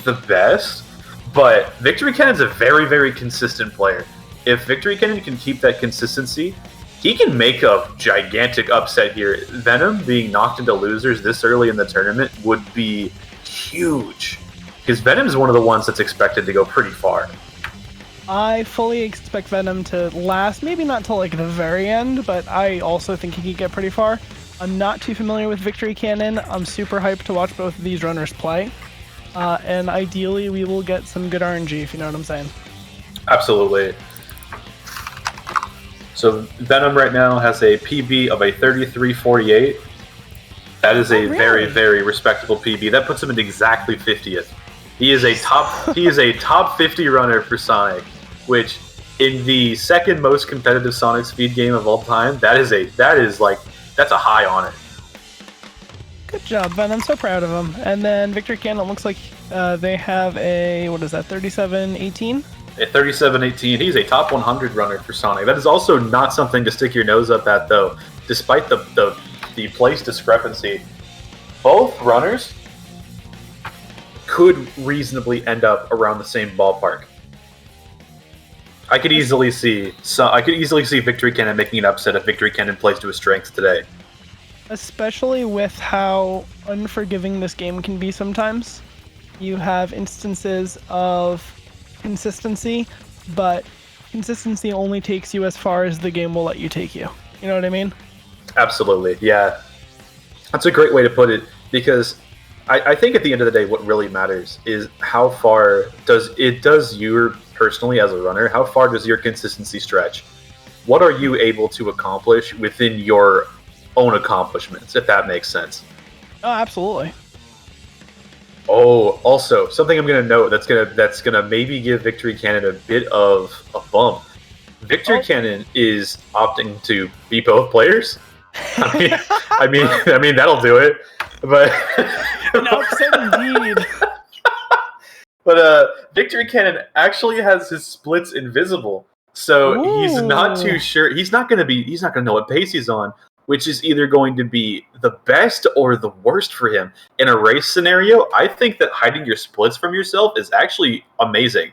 the best, but Victory Cannon's a very, very consistent player. If Victory Cannon can keep that consistency, he can make a gigantic upset here. Venom being knocked into losers this early in the tournament would be huge, because Venom's one of the ones that's expected to go pretty far. I fully expect Venom to last, maybe not till like the very end, but I also think he could get pretty far. I'm not too familiar with Victory Cannon. I'm super hyped to watch both of these runners play. And ideally, we will get some good RNG, if you know what I'm saying. Absolutely. So Venom right now has a PB of a 33.48. That is a very, very respectable PB. That puts him at exactly 50th. He is a top 50 runner for Sonic, which in the second most competitive Sonic speed game of all time, that's a high honor. Good job, Ben. I'm so proud of him. And then Victory Cannon looks like they have a, what is that, 37-18? A 37-18. He's a top 100 runner for Sonic. That is also not something to stick your nose up at, though. Despite the place discrepancy, both runners could reasonably end up around the same ballpark. I could easily see Victory Cannon making an upset if Victory Cannon plays to his strengths today. Especially with how unforgiving this game can be sometimes. You have instances of consistency, but consistency only takes you as far as the game will let you take you. You know what I mean? Absolutely, yeah. That's a great way to put it, because I think at the end of the day, what really matters is how far does you personally as a runner, how far does your consistency stretch? What are you able to accomplish within your own accomplishments, if that makes sense? Oh, absolutely. Oh, also, something I'm going to note that's gonna maybe give Victory Cannon a bit of a bump. Victory Cannon is opting to be both players. I mean that'll do it. But an upset indeed. But Victory Cannon actually has his splits invisible, so he's not too sure. He's not gonna know what pace he's on, which is either going to be the best or the worst for him in a race scenario. I think that hiding your splits from yourself is actually amazing.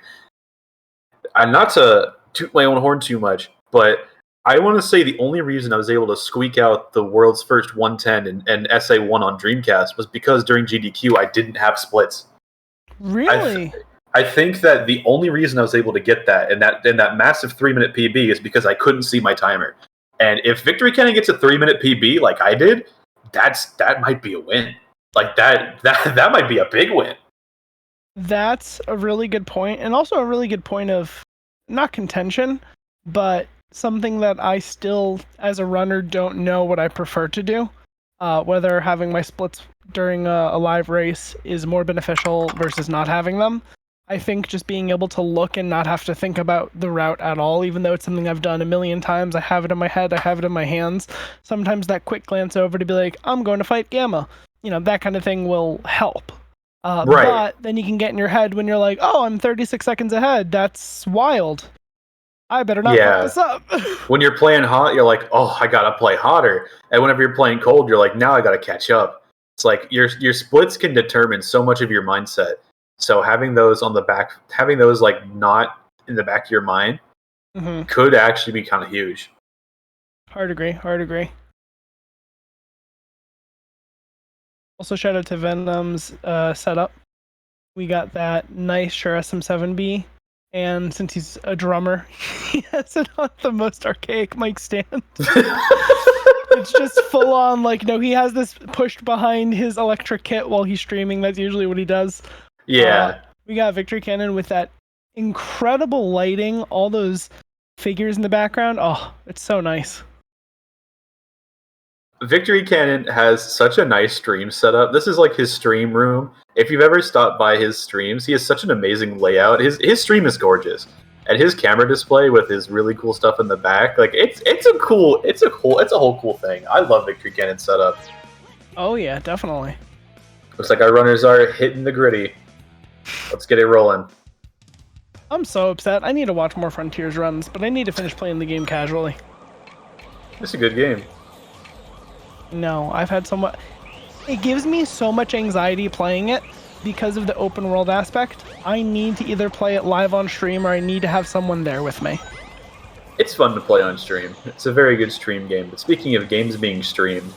And not to toot my own horn too much, but I want to say the only reason I was able to squeak out the world's first 110 and SA1 on Dreamcast was because during GDQ I didn't have splits. Really? I think that the only reason I was able to get that in that massive 3-minute PB is because I couldn't see my timer. And if Victory Cannon gets a 3-minute PB like I did, that might be a win. Like that might be a big win. That's a really good point, and also a really good point of not contention, but something that I still, as a runner, don't know what I prefer to do. Whether having my splits during a live race is more beneficial versus not having them. I think just being able to look and not have to think about the route at all, even though it's something I've done a million times, I have it in my head, I have it in my hands. Sometimes that quick glance over to be like, I'm going to fight Gamma. You know, that kind of thing will help. Right. But then you can get in your head when you're like, oh, I'm 36 seconds ahead. That's wild. I better not fuck this up. When you're playing hot, you're like, oh, I gotta play hotter. And whenever you're playing cold, you're like, now I gotta catch up. It's like your splits can determine so much of your mindset. So having those like not in the back of your mind could actually be kind of huge. Hard agree. Also, shout out to Venom's setup. We got that nice Shure SM7B, and since he's a drummer, he has it on the most archaic mic stand. It's just full on, like, no, he has this pushed behind his electric kit while he's streaming. That's usually what he does. Yeah. We got Victory Cannon with that incredible lighting, all those figures in the background. Oh, it's so nice. Victory Cannon has such a nice stream setup. This is like his stream room. If you've ever stopped by his streams, he has such an amazing layout. His stream is gorgeous. And his camera display with his really cool stuff in the back, like it's a whole cool thing. I love Victory Cannon setup. Oh yeah, definitely. Looks like our runners are hitting the gritty. Let's get it rolling. I'm so upset. I need to watch more Frontiers runs, but I need to finish playing the game casually. It's a good game. No, I've had so much. It gives me so much anxiety playing it because of the open world aspect. I need to either play it live on stream or I need to have someone there with me. It's fun to play on stream. It's a very good stream game. But speaking of games being streamed,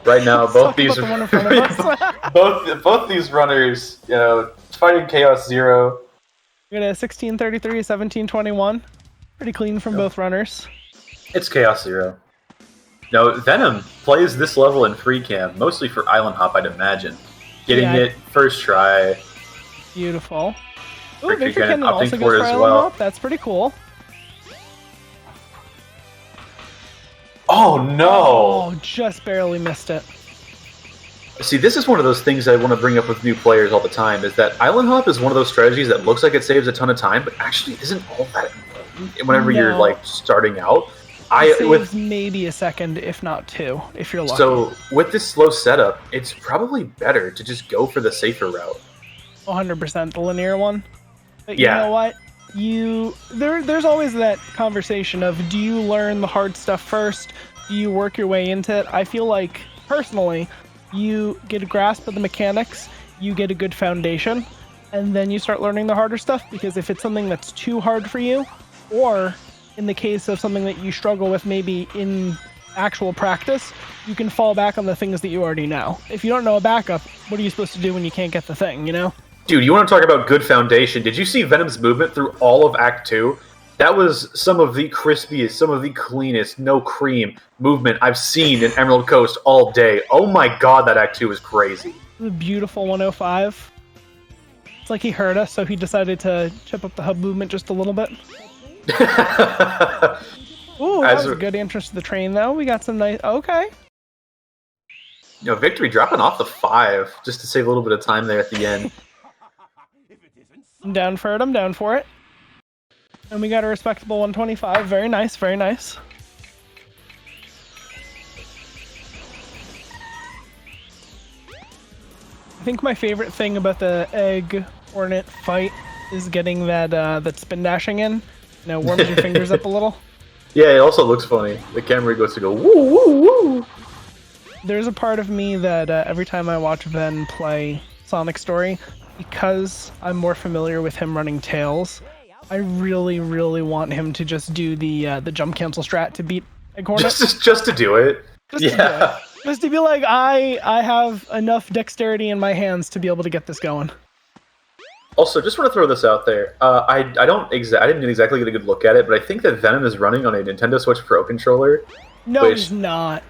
right now both these both these runners, you know, fighting Chaos Zero. We got a 1633, 1721. Pretty clean from both runners. It's Chaos Zero. No, Venom plays this level in free cam, mostly for Island Hop, I'd imagine. Getting it first try. Beautiful. Ooh, Victory Victory Cannon opting also for goes it for as Island well. Hop. That's pretty cool. Oh no! Oh, just barely missed it. See, this is one of those things I want to bring up with new players all the time, is that Island Hop is one of those strategies that looks like it saves a ton of time, but actually isn't all that important whenever you're, like, starting out. It saves maybe a second, if not two, if you're lucky. So, with this slow setup, it's probably better to just go for the safer route. 100% the linear one. But Yeah. you know what? There's always that conversation of, do you learn the hard stuff first? Do you work your way into it? I feel like, personally, you get a grasp of the mechanics, you get a good foundation, and then you start learning the harder stuff, because if it's something that's too hard for you, or in the case of something that you struggle with maybe in actual practice, you can fall back on the things that you already know. If you don't know a backup, what are you supposed to do when you can't get the thing, you know? Dude, you want to talk about good foundation? Did you see Venom's movement through all of Act 2? That was some of the crispiest, some of the cleanest, no cream movement I've seen in Emerald Coast all day. Oh my god, that Act 2 is crazy. The beautiful 105. It's like he heard us, so he decided to chip up the hub movement just a little bit. Ooh, that was a good entrance to the train, though. We got some nice... Okay. You know, Victory dropping off the 5 just to save a little bit of time there at the end. I'm down for it. I'm down for it. And we got a respectable 125. Very nice. Very nice. I think my favorite thing about the Egg Hornet fight is getting that spin dashing in. You know, warms your fingers up a little. Yeah, it also looks funny. The camera goes to go woo woo woo. There's a part of me that every time I watch Ven play Sonic Story, because I'm more familiar with him running Tails, I really, really want him to just do the jump cancel strat to beat Egg Hornet. Just to do it. Just to be like, I have enough dexterity in my hands to be able to get this going. Also, just want to throw this out there. I didn't exactly get a good look at it, but I think that Venom is running on a Nintendo Switch Pro controller. No, he's not.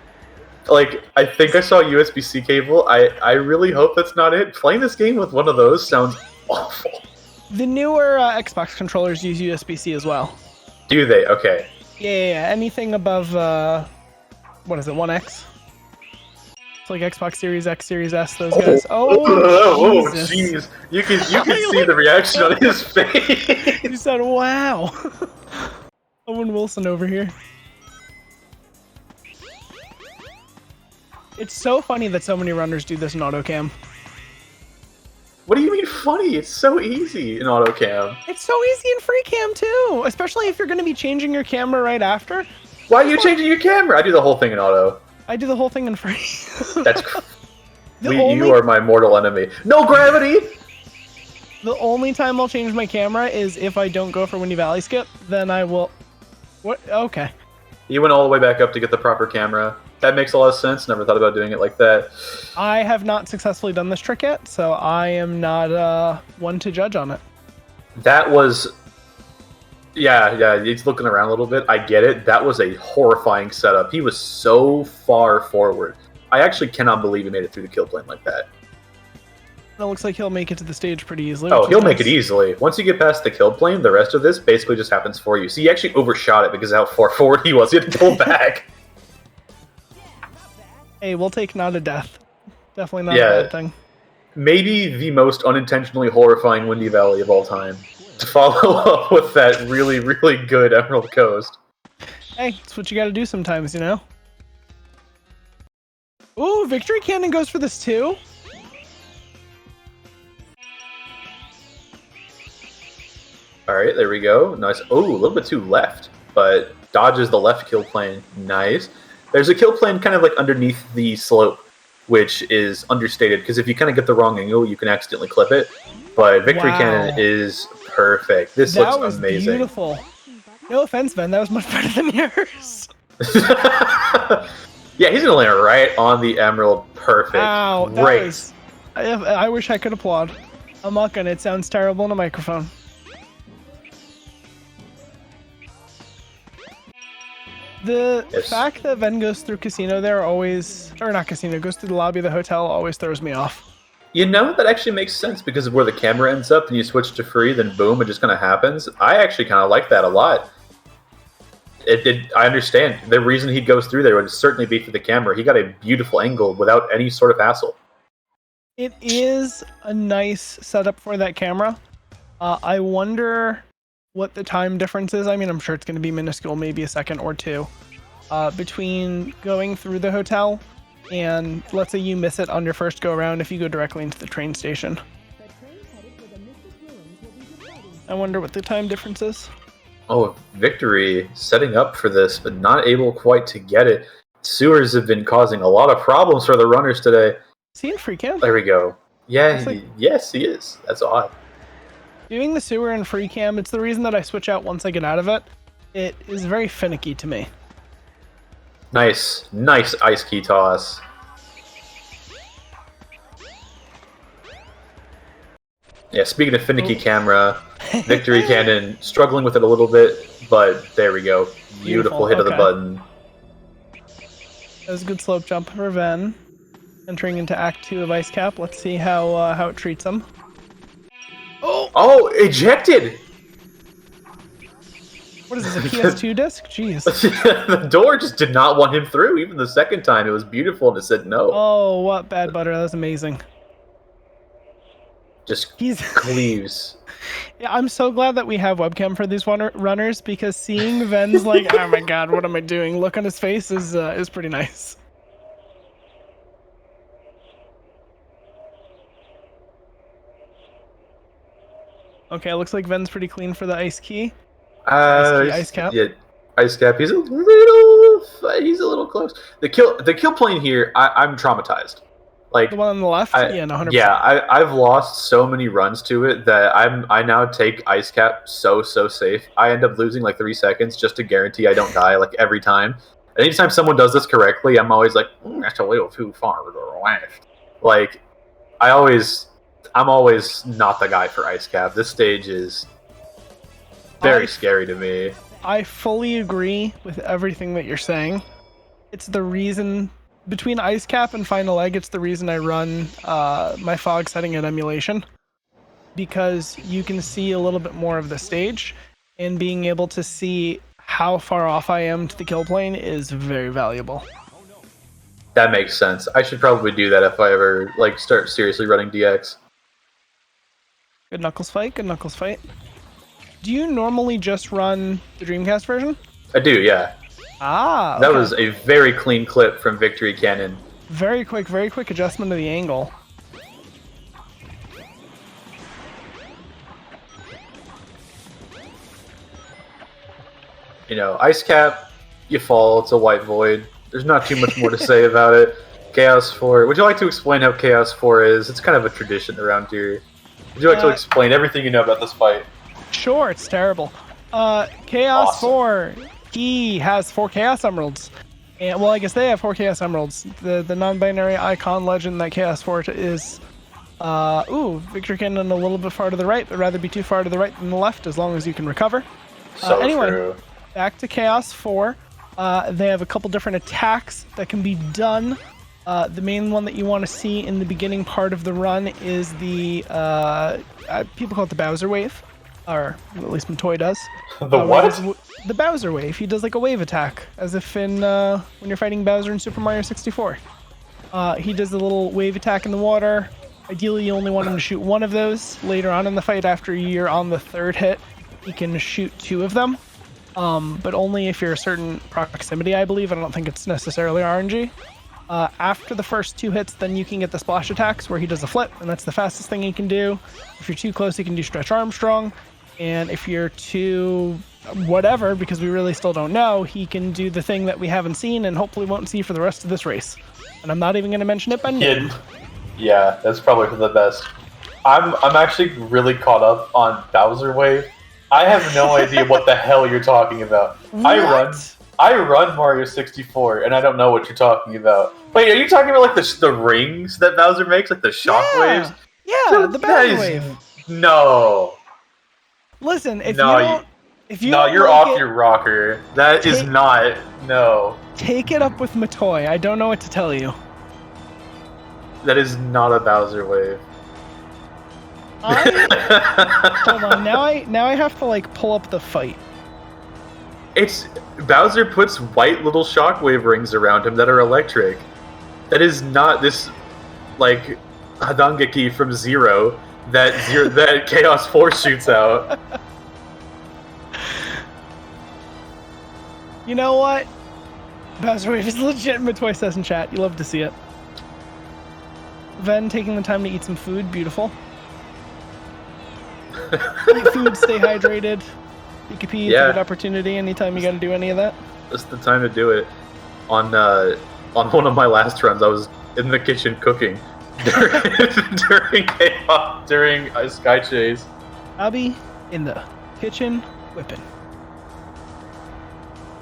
Like, I think I saw a USB-C cable. I really hope that's not it. Playing this game with one of those sounds awful. The newer Xbox controllers use USB-C as well. Do they? Okay. Yeah. Anything above, what is it, 1X? It's like Xbox Series X, Series S, those guys. Oh, jeez. You can see the reaction on his face. He said, wow. Owen Wilson over here. It's so funny that so many runners do this in autocam. What do you mean funny? It's so easy in autocam. It's so easy in free cam too, especially if you're going to be changing your camera right after. Why are you changing your camera? I do the whole thing in auto. I do the whole thing in free. That's you are my mortal enemy. No gravity! The only time I'll change my camera is if I don't go for Windy Valley skip, then I will... What? Okay. You went all the way back up to get the proper camera. That makes a lot of sense. Never thought about doing it like that. I have not successfully done this trick yet, so I am not one to judge on it. That was... Yeah, he's looking around a little bit. I get it. That was a horrifying setup. He was so far forward. I actually cannot believe he made it through the kill plane like that. It looks like he'll make it to the stage pretty easily. Oh, he'll make it easily. Once you get past the kill plane, the rest of this basically just happens for you. So he actually overshot it because of how far forward he was. He had to pull back. Hey, we'll take not a death. Definitely not Yeah. a bad thing. Maybe the most unintentionally horrifying Windy Valley of all time. To follow up with that really, really good Emerald Coast. Hey, it's what you gotta do sometimes, you know? Ooh, Victory Cannon goes for this too? Alright, there we go. Nice. Oh, a little bit too left, but dodges the left kill plane. Nice. There's a kill plane kind of like underneath the slope, which is understated, because if you kind of get the wrong angle, you can accidentally clip it. But Victory Wow. Cannon is perfect. This That looks was amazing. beautiful. No offense, Ben, that was much better than yours. Yeah, he's gonna land right on the emerald. Perfect. Wow, that Great. was... I wish I could applaud. I'm not gonna, it sounds terrible in a microphone. The fact that Ven goes through casino there always, or not casino, goes through the lobby of the hotel always throws me off. You know, that actually makes sense because of where the camera ends up and you switch to free, then boom, it just kind of happens. I actually kind of like that a lot. I understand. The reason he goes through there would certainly be for the camera. He got a beautiful angle without any sort of hassle. It is a nice setup for that camera. I wonder what the time difference is. I mean, I'm sure it's going to be minuscule, maybe a second or two, between going through the hotel and let's say you miss it on your first go around if you go directly into the train station. I wonder what the time difference is. Oh, Victory setting up for this, but not able quite to get it. Sewers have been causing a lot of problems for the runners today. Is he in free cam? There we go. Yeah, Like, yes, he is. That's odd. doing the sewer in free cam, it's the reason that I switch out once I get out of it. It is very finicky to me. Nice, nice ice key toss. Yeah, speaking of finicky camera, Victory Cannon struggling with it a little bit, but there we go. Beautiful hit of the okay. button. That was a good slope jump for Ven. Entering into Act 2 of Ice Cap. Let's see how it treats him. Oh, ejected! What is this, a PS2 disc? Jeez. The door just did not want him through. Even the second time, it was beautiful and it said no. Oh, what bad butter. That was amazing. Just cleaves. Yeah, I'm so glad that we have webcam for these runners because seeing Ven's like, oh my god, what am I doing? Look on his face is pretty nice. Okay, looks like Ven's pretty clean for the ice key. Ice cap. Yeah, ice cap. He's a little close. The kill plane here. I'm traumatized. Like the one on the left. Yeah, no, 100%. Yeah, I've lost so many runs to it that I now take ice cap so safe. I end up losing like 3 seconds just to guarantee I don't die like every time. And anytime someone does this correctly, I'm always like, that's a little too far to the left. Like I'm always not the guy for ice cap. This stage is very scary to me. I fully agree with everything that you're saying. It's the reason, between ice cap and final egg, it's the reason I run my fog setting at emulation. Because you can see a little bit more of the stage, and being able to see how far off I am to the kill plane is very valuable. That makes sense. I should probably do that if I ever like start seriously running DX. Good Knuckles fight, good Knuckles fight. Do you normally just run the Dreamcast version? I do, yeah. Ah, That okay. was a very clean clip from Victory Cannon. Very quick adjustment of the angle. You know, Ice Cap, you fall, it's a white void. There's not too much more to say about it. Chaos 4. Would you like to explain how Chaos 4 is? It's kind of a tradition around here. Would you like to explain everything you know about this fight? Sure, it's terrible. Chaos Awesome. 4, he has 4 Chaos Emeralds. And, well, I guess they have 4 Chaos Emeralds. The non-binary icon legend that Chaos 4 is... Victory Cannon a little bit far to the right, but rather be too far to the right than the left as long as you can recover. So anyway, true. back to Chaos 4. They have a couple different attacks that can be done. The main one that you want to see in the beginning part of the run is the, people call it the Bowser Wave. Or at least Matoy does. The what? The Bowser Wave. He does like a wave attack, as if in when you're fighting Bowser in Super Mario 64. He does a little wave attack in the water. Ideally, you only want him to shoot one of those. Later on in the fight, after you're on the third hit, he can shoot 2 of them. But only if you're a certain proximity, I believe. I don't think it's necessarily RNG. After the first 2 hits, then you can get the splash attacks where he does a flip, and that's the fastest thing he can do. If you're too close, he can do Stretch Armstrong. And if you're too whatever, because we really still don't know, he can do the thing that we haven't seen and hopefully won't see for the rest of this race. And I'm not even going to mention it by name. Yeah, that's probably for the best. I'm actually really caught up on Bowser Wave. I have no idea what the hell you're talking about. What? I run Mario 64, and I don't know what you're talking about. Wait, are you talking about like the rings that Bowser makes, like the shock waves? Yeah, the Bowser Wave. No. Listen, if No, you don't, if you No, don't you're like off it, your rocker. That is not. No. take it up with Matoy. I don't know what to tell you. That is not a Bowser Wave. Hold on, now I have to like pull up the fight. It's Bowser puts white little shockwave rings around him that are electric. That is not this like Hadangeki from Zero that Chaos Force shoots out. You know what? Bowser Wave is legit. Matoy says in chat. You love to see it. Ven taking the time to eat some food. Beautiful. Eat food, stay hydrated. PKP, it's a good opportunity anytime you gotta do any of that. That's the time to do it. On one of my last runs, I was in the kitchen cooking during a Sky Chase. I'll be in the kitchen whipping.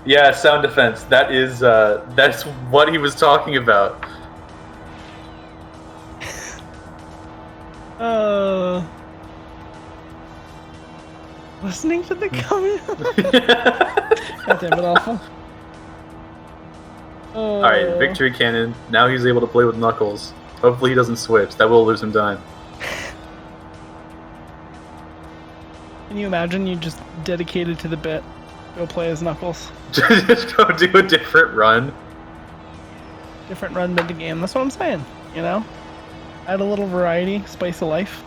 Yeah, sound defense. That's what he was talking about. Listening to the comment. God damn it, awful. Alright, Victory Cannon. Now he's able to play with Knuckles. Hopefully he doesn't switch. That will lose him time. Can you imagine you just dedicated to the bit? Go play as Knuckles. Just go do a different run. Different run mid the game. That's what I'm saying. You know? Add a little variety, spice of life.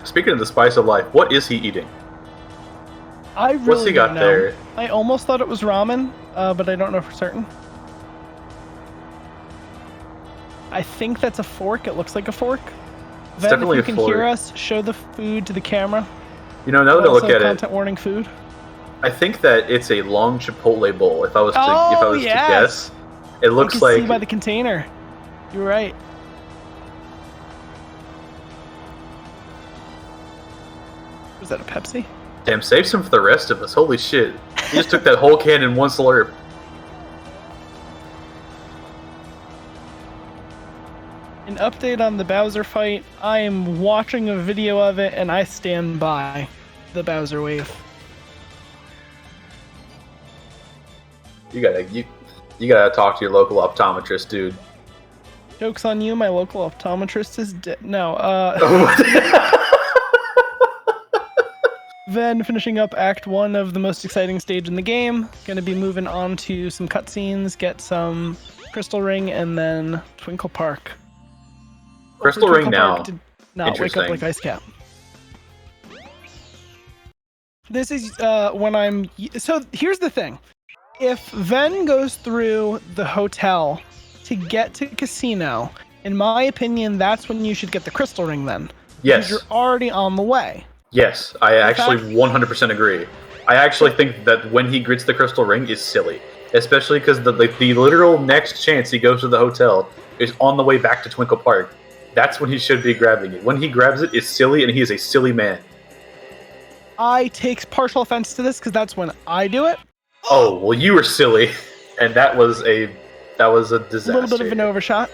Speaking of the spice of life, what is he eating? I really What's he got don't know. there? I almost thought it was ramen, but I don't know for certain. I think that's a fork. It looks like a fork. It's Ven, definitely if you a can hear fork. us, show the food to the camera. You know, now that I look at content it, warning food. I think that it's a long Chipotle bowl. If I was to Yes. guess, it looks I can like see by the container. You're right. Was that a Pepsi? damn. Save some for the rest of us. Holy shit! He just took that whole can in one slurp. An update on the Bowser fight. I am watching a video of it, and I stand by the Bowser Wave. You gotta talk to your local optometrist, dude. Joke's on you, my local optometrist is dead. No, Then finishing up Act 1 of the most exciting stage in the game. Gonna be moving on to some cutscenes, get some Crystal Ring, and then Twinkle Park. Crystal Hopefully Ring Twinkle Park now. did not wake up like Ice Cap. This is when I'm... So here's the thing. If Ven goes through the hotel to get to Casino, in my opinion, that's when you should get the Crystal Ring then. Yes. Because you're already on the way. Yes, I actually 100% agree. I actually think that when he grits the Crystal Ring is silly. Especially because the literal next chance he goes to the hotel is on the way back to Twinkle Park. That's when he should be grabbing it. When he grabs it, it's silly, and he is a silly man. I take partial offense to this because that's when I do it. Oh, well, you were silly, and that was a disaster. A little bit of an overshot.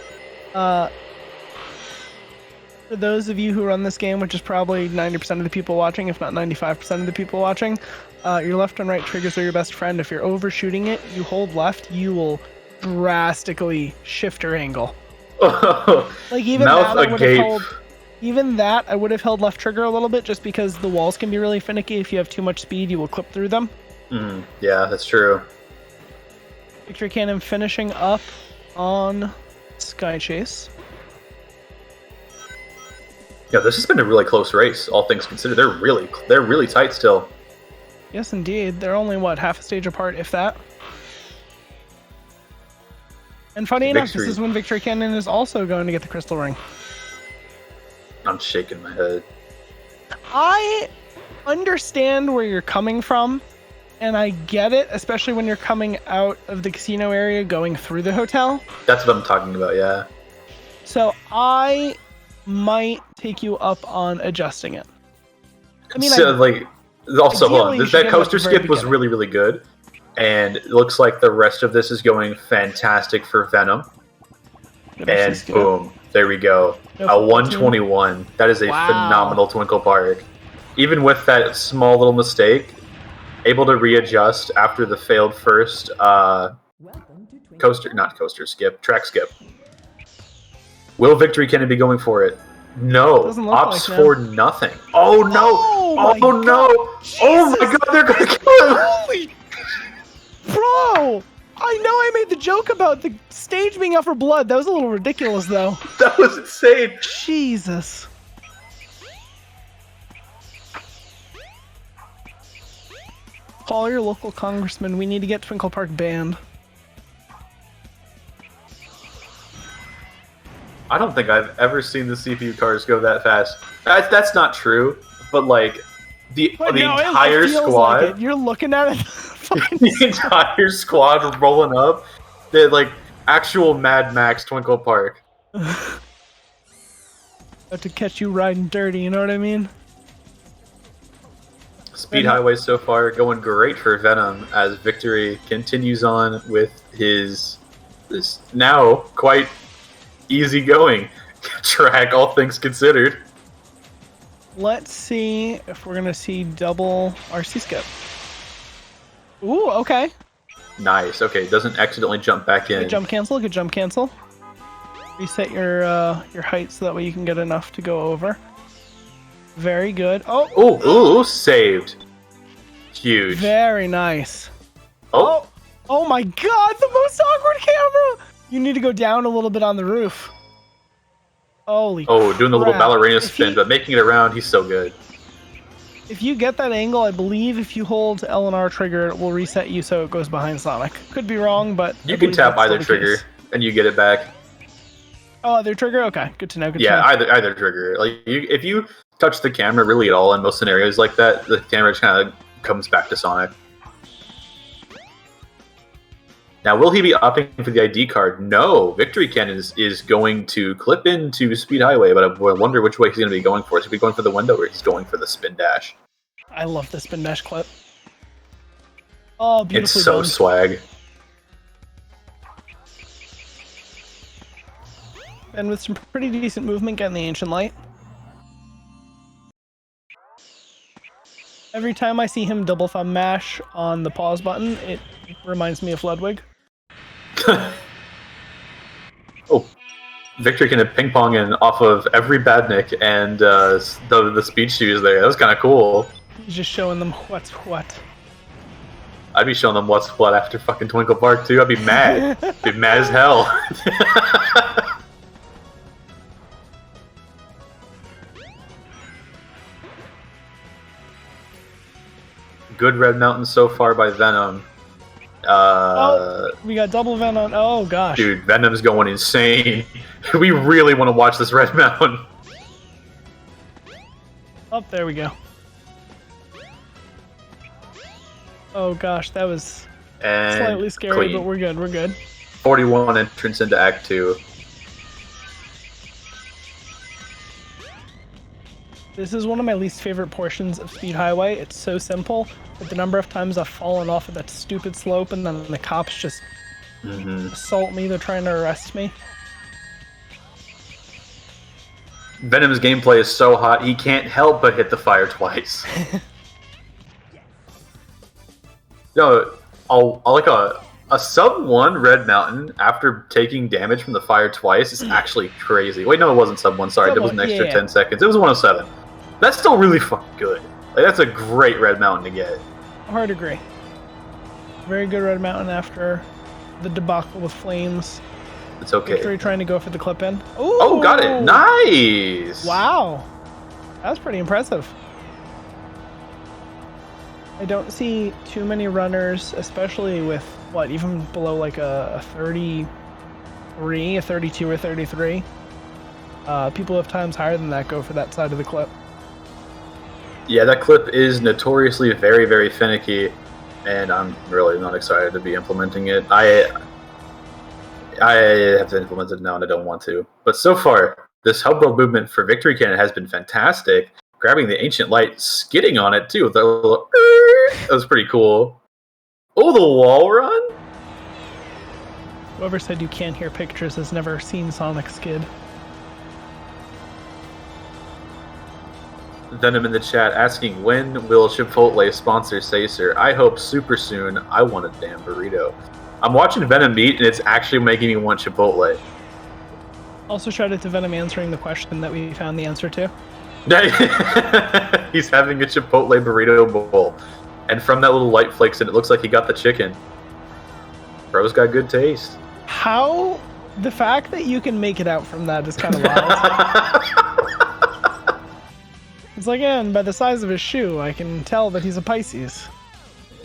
For those of you who run this game, which is probably 90% of the people watching, if not 95% of the people watching, your left and right triggers are your best friend. If you're overshooting it, you hold left, you will drastically shift your angle. Like even Mouth that, I would agape. have held. Even that, I would have held left trigger a little bit, just because the walls can be really finicky. If you have too much speed, you will clip through them. Yeah, that's true. Victory Cannon finishing up on Sky Chase. Yeah, this has been a really close race, all things considered. They're really tight still. Yes, indeed. They're only, what, half a stage apart, if that? And funny enough, this is when Victory Cannon is also going to get the Crystal Ring. I'm shaking my head. I understand where you're coming from, and I get it, especially when you're coming out of the casino area going through the hotel. That's what I'm talking about, yeah. So I might take you up on adjusting it. I mean, so, also, hold on. That coaster skip was beginning. really, really good. And it looks like the rest of this is going fantastic for Venom. And boom, there we go. A 121. That is a phenomenal Twinkle Park. Even with that small little mistake, able to readjust after the failed first track skip. Will Victory Cannon be going for it? No. Opts for nothing. Oh no! Oh no! Oh my god, they're gonna kill him! Holy... Bro! I know I made the joke about the stage being out for blood. That was a little ridiculous, though. That was insane. Jesus. Call your local congressman. We need to get Twinkle Park banned. I don't think I've ever seen the CPU cars go that fast. That's not true, but like the entire squad. Like you're looking at it. The entire squad rolling up. They're like actual Mad Max Twinkle Park. About to catch you riding dirty, you know what I mean? Speed Highway so far going great for Venom as Victory continues on with this now quite easygoing track, all things considered. Let's see if we're gonna see double RC skip. Ooh, okay. Nice. Okay, doesn't accidentally jump back in. Good jump cancel. Good jump cancel. Reset your height so that way you can get enough to go over. Very good. Oh. Ooh, saved. Huge. Very nice. Oh. Oh my god, the most awkward camera! You need to go down a little bit on the roof. Holy doing the little crap. ballerina spin, but making it around, he's so good. If you get that angle, I believe if you hold L and R trigger, it will reset you so it goes behind Sonic. Could be wrong, but you can tap either trigger and you get it back. Oh, other trigger? Okay, good to know. Either trigger. Like if you touch the camera really at all in most scenarios like that, the camera just kind of comes back to Sonic. Now, will he be opting for the ID card? No. Victory Cannon is going to clip into Speed Highway, but I wonder which way he's going to be going for. Is he going for the window or he's going for the spin dash? I love the spin dash clip. Oh, beautifully It's so done. swag. And with some pretty decent movement, getting the Ancient Light. Every time I see him double thumb mash on the pause button, it reminds me of Ludwig. Victory can ping pong in off of every Badnik and the speed shoes there. That was kind of cool. He's just showing them what's what. I'd be showing them what's what after fucking Twinkle Park too. I'd be mad. Be mad as hell. Good Red Mountain so far by Venom. We got double Venom. Oh gosh. Dude, Venom's going insane. We really want to watch this Red Mountain. Oh, there we go. Oh gosh, that was slightly scary, clean. but we're good. We're good. 41 entrance into Act 2. This is one of my least favorite portions of Speed Highway. It's so simple, but the number of times I've fallen off of that stupid slope and then the cops just assault me. They're trying to arrest me. Venom's gameplay is so hot, he can't help but hit the fire twice. Yo, like a sub 1 Red Mountain after taking damage from the fire twice is actually crazy. Wait, no, it wasn't sub 1. Sorry, that was an extra 10 seconds. It was 107. That's still really fucking good. Like, that's a great Red Mountain to get. Hard to agree. Very good Red Mountain after the debacle with flames. It's okay. Victory trying to go for the clip in. Oh, got it. Nice. Wow. That was pretty impressive. I don't see too many runners, especially with, what, even below like a 33, a 32 or 33. People with times higher than that go for that side of the clip. Yeah, that clip is notoriously very, very finicky, and I'm really not excited to be implementing it. I have to implement it now, and I don't want to. But so far, this hub world movement for Victory Cannon has been fantastic. Grabbing the Ancient Light, skidding on it, too. With that little... That was pretty cool. Oh, the wall run? Whoever said you can't hear pictures has never seen Sonic skid. Venom in the chat asking, when will Chipotle sponsor Sacer? I hope super soon. I want a damn burrito. I'm watching Venom eat, and it's actually making me want Chipotle. Also, shout out to Venom answering the question that we found the answer to. He's having a Chipotle burrito bowl. And from that little light flakes, and it looks like he got the chicken. Bro's got good taste. How? The fact that you can make it out from that is kind of wild. It's like, and by the size of his shoe, I can tell that he's a Pisces.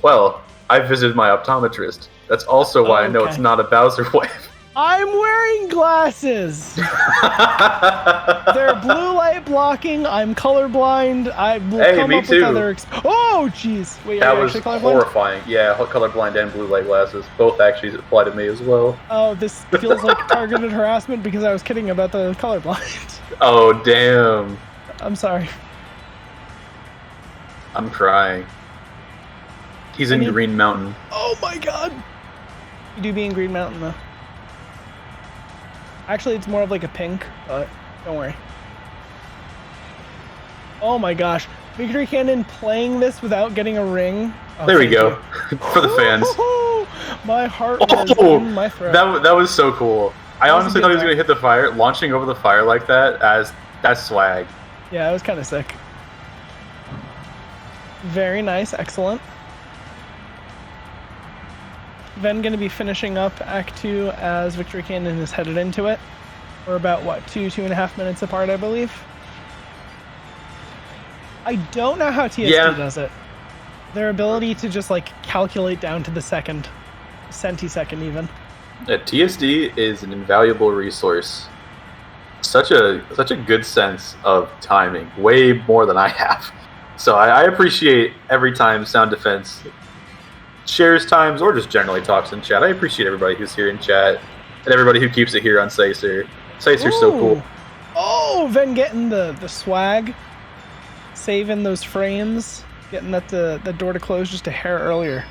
Well, I visited my optometrist. That's also why I know it's not a Bowser wave. I'm wearing glasses! They're blue light blocking, I'm colorblind, I will come up with other... Oh, jeez! Wait, that are you was actually colorblind? horrifying. Yeah, colorblind and blue light glasses. Both actually apply to me as well. Oh, this feels like targeted harassment because I was kidding about the colorblind. Oh, damn. I'm sorry. I'm crying. He's in Green Mountain. Oh my god! You do be in Green Mountain, though. Actually, it's more of like a pink, but don't worry. Oh my gosh. Victory Cannon playing this without getting a ring. Oh, there we go. For the fans. My heart was in my throat. That was so cool. I honestly thought he was going to hit the fire. Launching over the fire like that, that's swag. Yeah, it was kind of sick. Very nice. Excellent. Ven going to be finishing up Act 2 as Victory Cannon is headed into it. We're about, what, 2.5 minutes apart, I believe? I don't know how TSD does it. Their ability to just, like, calculate down to the second. Centisecond, even. Yeah, TSD is an invaluable resource. Such a good sense of timing. Way more than I have. So I appreciate every time Sound Defense shares times or just generally talks in chat. I appreciate everybody who's here in chat and everybody who keeps it here on Sacer. Sacer's so cool. Oh, Ven getting the swag. Saving those frames. Getting the door to close just a hair earlier.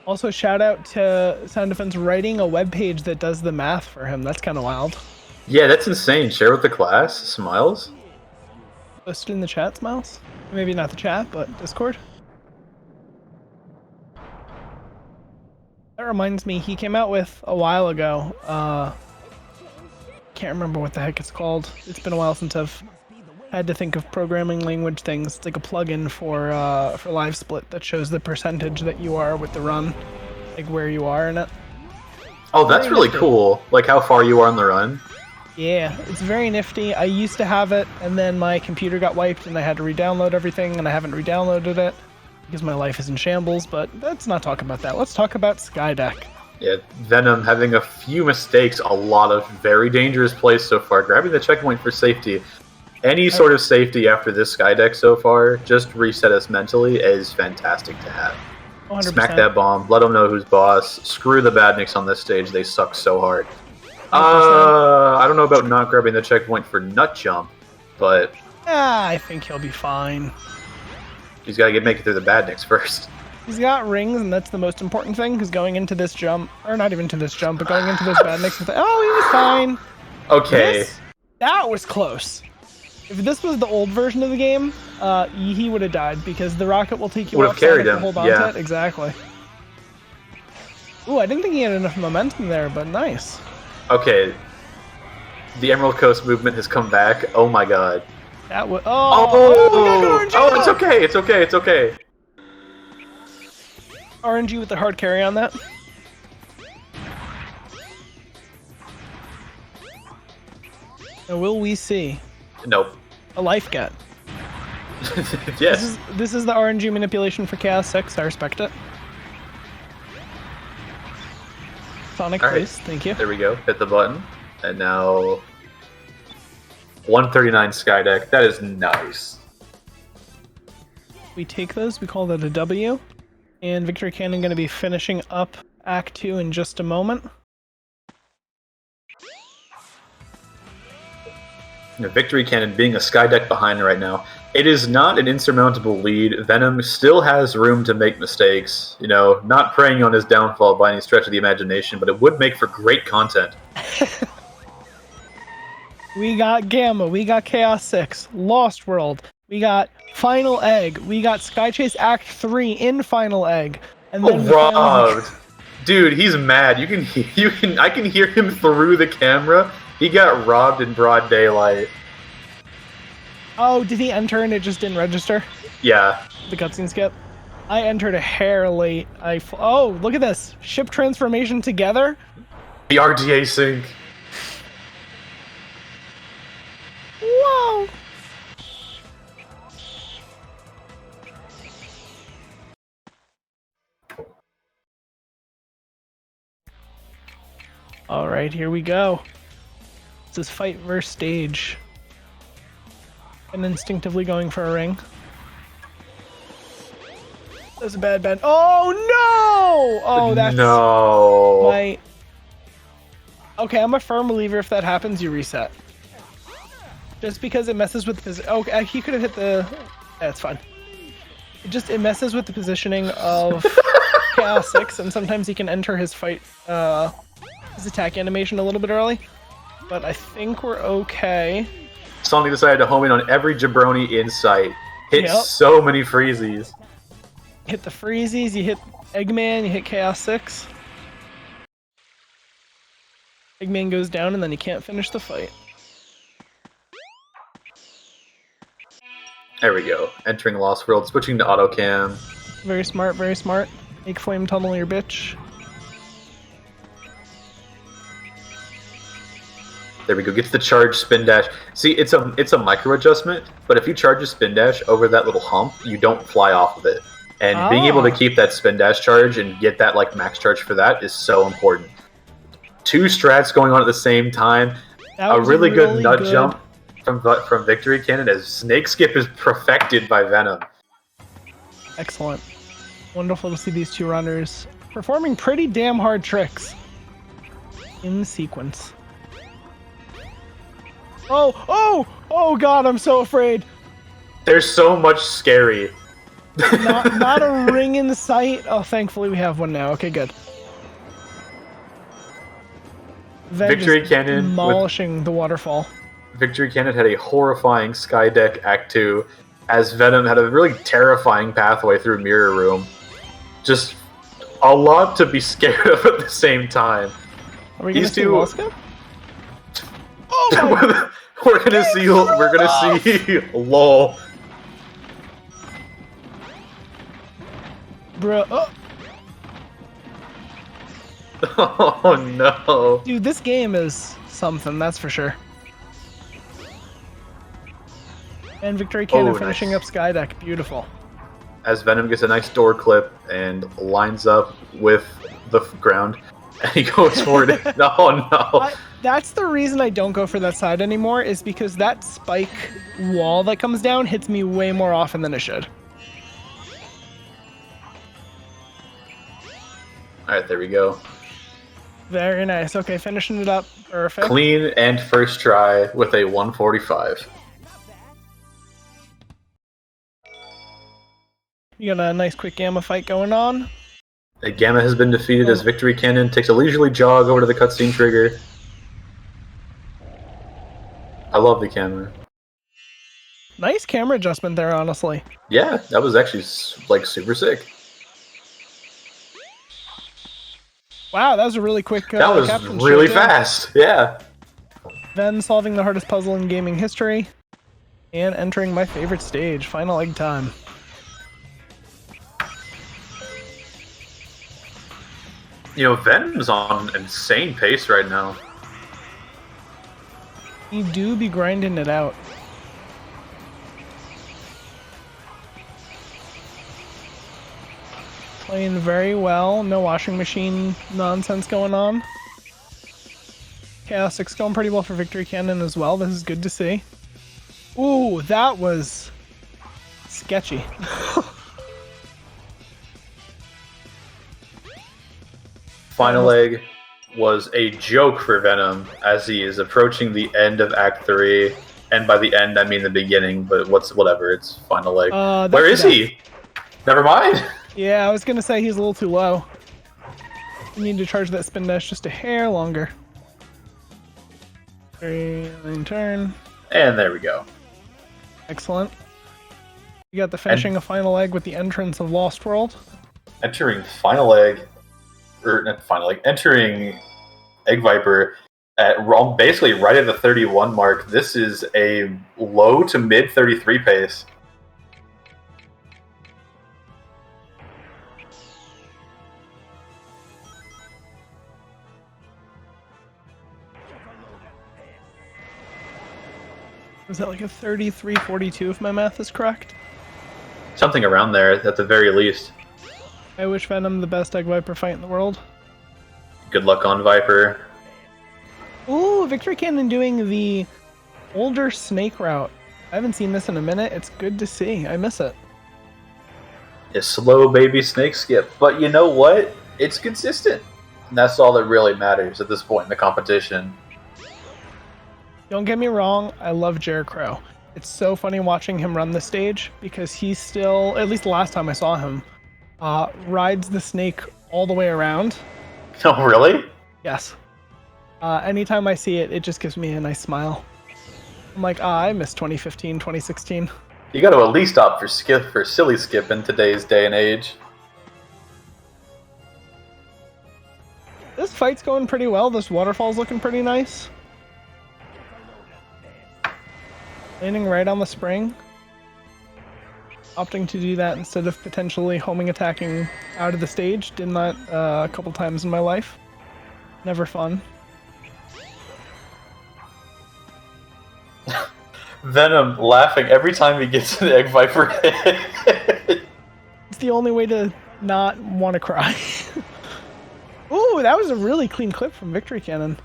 Also, shout out to Sound Defense writing a webpage that does the math for him. That's kind of wild. Yeah, that's insane. Share with the class. Smiles. Posted in the chat, Smiles? Maybe not the chat, but Discord. That reminds me, he came out with a while ago. Can't remember what the heck it's called. It's been a while since I've had to think of programming language things. It's like a plugin for Live Split that shows the percentage that you are with the run, like where you are in it. Oh, that's really cool. Like how far you are on the run. Yeah, it's very nifty. I used to have it, and then my computer got wiped, and I had to re-download everything, and I haven't re-downloaded it because my life is in shambles, but let's not talk about that. Let's talk about Skydeck. Yeah, Venom having a few mistakes, a lot of very dangerous plays so far. Grabbing the checkpoint for safety. Any sort of safety after this Skydeck so far, just reset us mentally, is fantastic to have. 100%. Smack that bomb, let them know who's boss. Screw the badniks on this stage, they suck so hard. I don't know about not grabbing the checkpoint for Nut Jump, but I think he'll be fine. He's got to make it through the badniks first. He's got rings, and that's the most important thing, because going into this jump, or not even to this jump, but going into this badniks, oh, he was fine. Okay. That was close. If this was the old version of the game, he would have died, because the rocket will take you would have carried him. Hold on to it. Exactly. Ooh, I didn't think he had enough momentum there, but nice. Okay, the Emerald Coast movement has come back. Oh my god. That was. Oh, it's okay. It's okay. It's okay. RNG with the hard carry on that. Now, will we see Nope. a life get? Yes. This is the RNG manipulation for Chaos 6. I respect it. Sonic, All right. please. Thank you. There we go. Hit the button. And now 139 Sky Deck. That is nice. We take those. We call that a W. And Victory Cannon going to be finishing up Act 2 in just a moment. Victory Cannon being a Sky Deck behind right now. It is not an insurmountable lead. Venom still has room to make mistakes. You know, not preying on his downfall by any stretch of the imagination, but it would make for great content. We got Gamma. We got Chaos 6. Lost World. We got Final Egg. We got Sky Chase Act 3 in Final Egg. And then robbed. Dude, he's mad. I can hear him through the camera. He got robbed in broad daylight. Oh, did he enter and it just didn't register? Yeah. The cutscene skip? I entered a hair late. Oh, look at this. Ship transformation together? The RTA sync. Whoa! Alright, here we go. This is fight versus stage. And instinctively going for a ring. That's a bad. Oh no! Oh, that's no. My. Okay, I'm a firm believer. If that happens, you reset. Just because it messes with the okay, he could have hit the. That's fine. It messes with the positioning of Chaos 6, and sometimes he can enter his fight, his attack animation a little bit early. But I think we're okay. Sonic decided to home in on every jabroni in sight. Hit so many freezies. Hit the freezies, you hit Eggman, you hit Chaos 6. Eggman goes down and then he can't finish the fight. There we go. Entering Lost World, switching to auto cam. Very smart, very smart. Make flame tunnel your bitch. There we go. Gets the charge spin dash. See, it's a micro adjustment, but if you charge a spin dash over that little hump, you don't fly off of it. And being able to keep that spin dash charge and get that like max charge for that is so important. Two strats going on at the same time. A really good nut jump from Victory Cannon as Snake Skip is perfected by Venom. Excellent. Wonderful to see these two runners performing pretty damn hard tricks in sequence. Oh god, I'm so afraid. There's so much scary. not a ring in sight. Oh, thankfully we have one now. Okay, good. Victory Cannon demolishing the waterfall. Victory Cannon had a horrifying Sky Deck Act 2, as Venom had a really terrifying pathway through Mirror Room. Just a lot to be scared of at the same time. Are we gonna see Waska? Oh my! We're gonna see LOL. Bro. Oh no. Dude, this game is something, that's for sure. And Victory Cannon finishing up Sky Deck. Beautiful. As Venom gets a nice door clip and lines up with the ground, and he goes for it. Oh no. That's the reason I don't go for that side anymore, is because that spike wall that comes down hits me way more often than it should. Alright, there we go. Very nice. Okay, finishing it up. Perfect. Clean and first try with a 145. You got a nice quick Gamma fight going on. A Gamma has been defeated as Victory Cannon takes a leisurely jog over to the cutscene trigger. I love the camera. Nice camera adjustment there, honestly. Yeah, that was actually like super sick. Wow, that was a really quick that was really fast, yeah. Then solving the hardest puzzle in gaming history. And entering my favorite stage, Final Egg time. Venom's on an insane pace right now. You do be grinding it out. Playing very well. No washing machine nonsense going on. Chaos 6 going pretty well for Victory Cannon as well. This is good to see. Ooh, that was sketchy. Final egg was a joke for Venom as he is approaching the end of Act 3. And by the end, I mean the beginning, but whatever, it's final egg. Where is he? Never mind. Yeah, I was gonna say he's a little too low. You need to charge that spin dash just a hair longer. Turn. And there we go. Excellent. You got the finishing of final egg with the entrance of Lost World. Entering final egg, or not final egg, entering Egg Viper at basically right at the 31 mark. This is a low to mid 33 pace. Is that like a 33-42 if my math is correct? Something around there at the very least. I wish Venom the best Egg Viper fight in the world. Good luck on Viper. Ooh, Victory Cannon doing the older snake route. I haven't seen this in a minute. It's good to see. I miss it. A slow baby snake skip. But you know what? It's consistent. And that's all that really matters at this point in the competition. Don't get me wrong, I love Jared Crow. It's so funny watching him run the stage because he still, at least the last time I saw him, rides the snake all the way around. Oh, really? Yes. Anytime I see it, it just gives me a nice smile. I'm like, I miss 2015, 2016. You got to at least opt for silly skip in today's day and age. This fight's going pretty well. This waterfall's looking pretty nice. Landing right on the spring. Opting to do that instead of potentially homing attacking out of the stage. Did that a couple times in my life. Never fun. Venom laughing every time he gets an Egg Viper hit. It's the only way to not want to cry. Ooh, that was a really clean clip from Victory Cannon.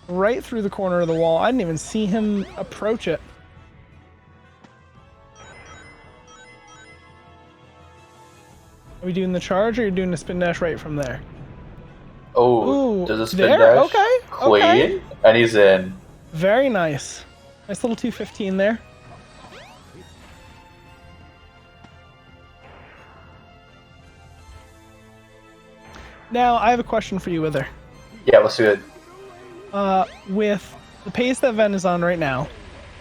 Right through the corner of the wall. I didn't even see him approach it. Are we doing the charge or are you doing the spin dash right from there? Oh, does a spin there? dash? Okay, Clean. okay. And he's in. Very nice. Nice little 215 there. Now, I have a question for you, Wither. Yeah, let's do it. With the pace that Ven is on right now,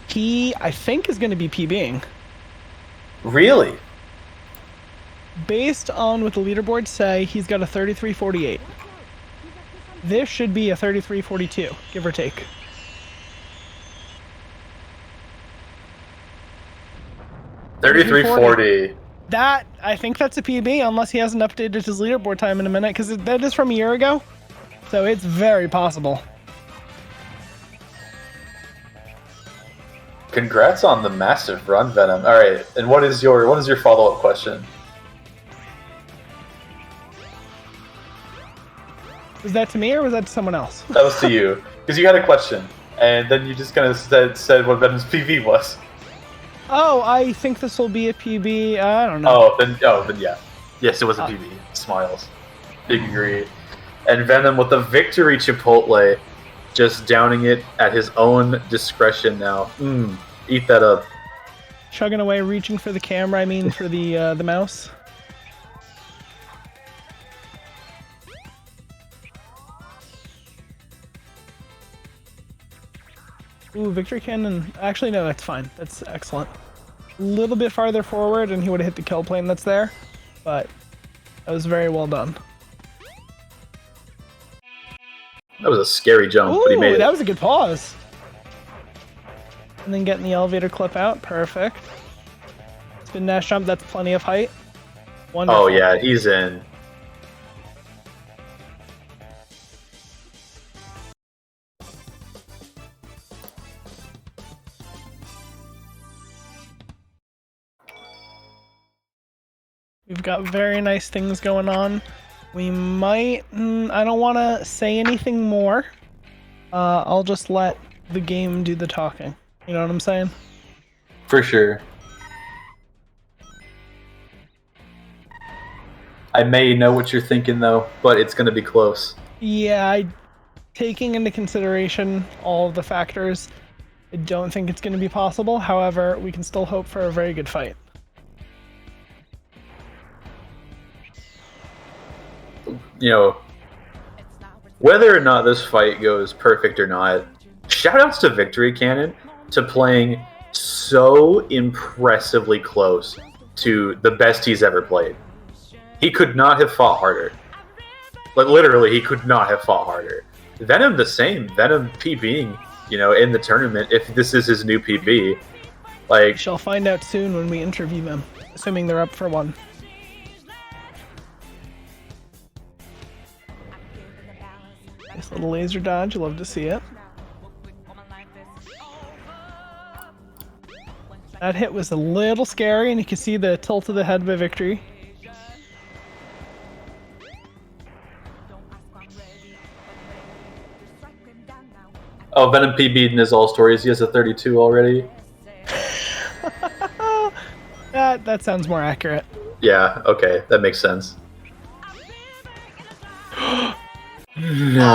he, I think, is going to be PBing. Really? Based on what the leaderboards say, he's got a 33.48. This should be a 33.42, give or take. $33.40. That, I think that's a PB, unless he hasn't updated his leaderboard time in a minute, because that is from a year ago. So it's very possible. Congrats on the massive run, Venom. All right, and what is your follow-up question? Was that to me or was that to someone else? That was to you, because you had a question, and then you just kind of said what Venom's PV was. Oh, I think this will be a PB. I don't know. Oh, then yeah. Yes, it was a PV. Smiles. Big agree. And Venom with the victory Chipotle, just downing it at his own discretion now. Eat that up. Chugging away, reaching for the camera, I mean for the mouse. Ooh, Victory Cannon. Actually, no, that's fine. That's excellent. A little bit farther forward and he would have hit the kill plane that's there, but that was very well done. That was a scary jump, but he made it. That was a good pause. And then getting the elevator clip out. Perfect. Spin dash jump, that's plenty of height. Wonderful. Oh, yeah, he's in. We've got very nice things going on. We might... I don't want to say anything more. I'll just let the game do the talking. You know what I'm saying? For sure. I may know what you're thinking though, but it's gonna be close. Yeah, taking into consideration all of the factors, I don't think it's going to be possible. However, we can still hope for a very good fight. You know, whether or not this fight goes perfect or not, shoutouts to Victory Cannon to playing so impressively close to the best he's ever played. He could not have fought harder. Like, literally, he could not have fought harder. Venom the same. Venom PBing, you know, in the tournament, if this is his new PB. Like, we shall find out soon when we interview them, assuming they're up for one. Nice little laser dodge, you love to see it. That hit was a little scary, and you can see the tilt of the head by Victory. oh, Venom PB'd in his all stories. He has a 32 already. That sounds more accurate. Yeah, okay, that makes sense. No,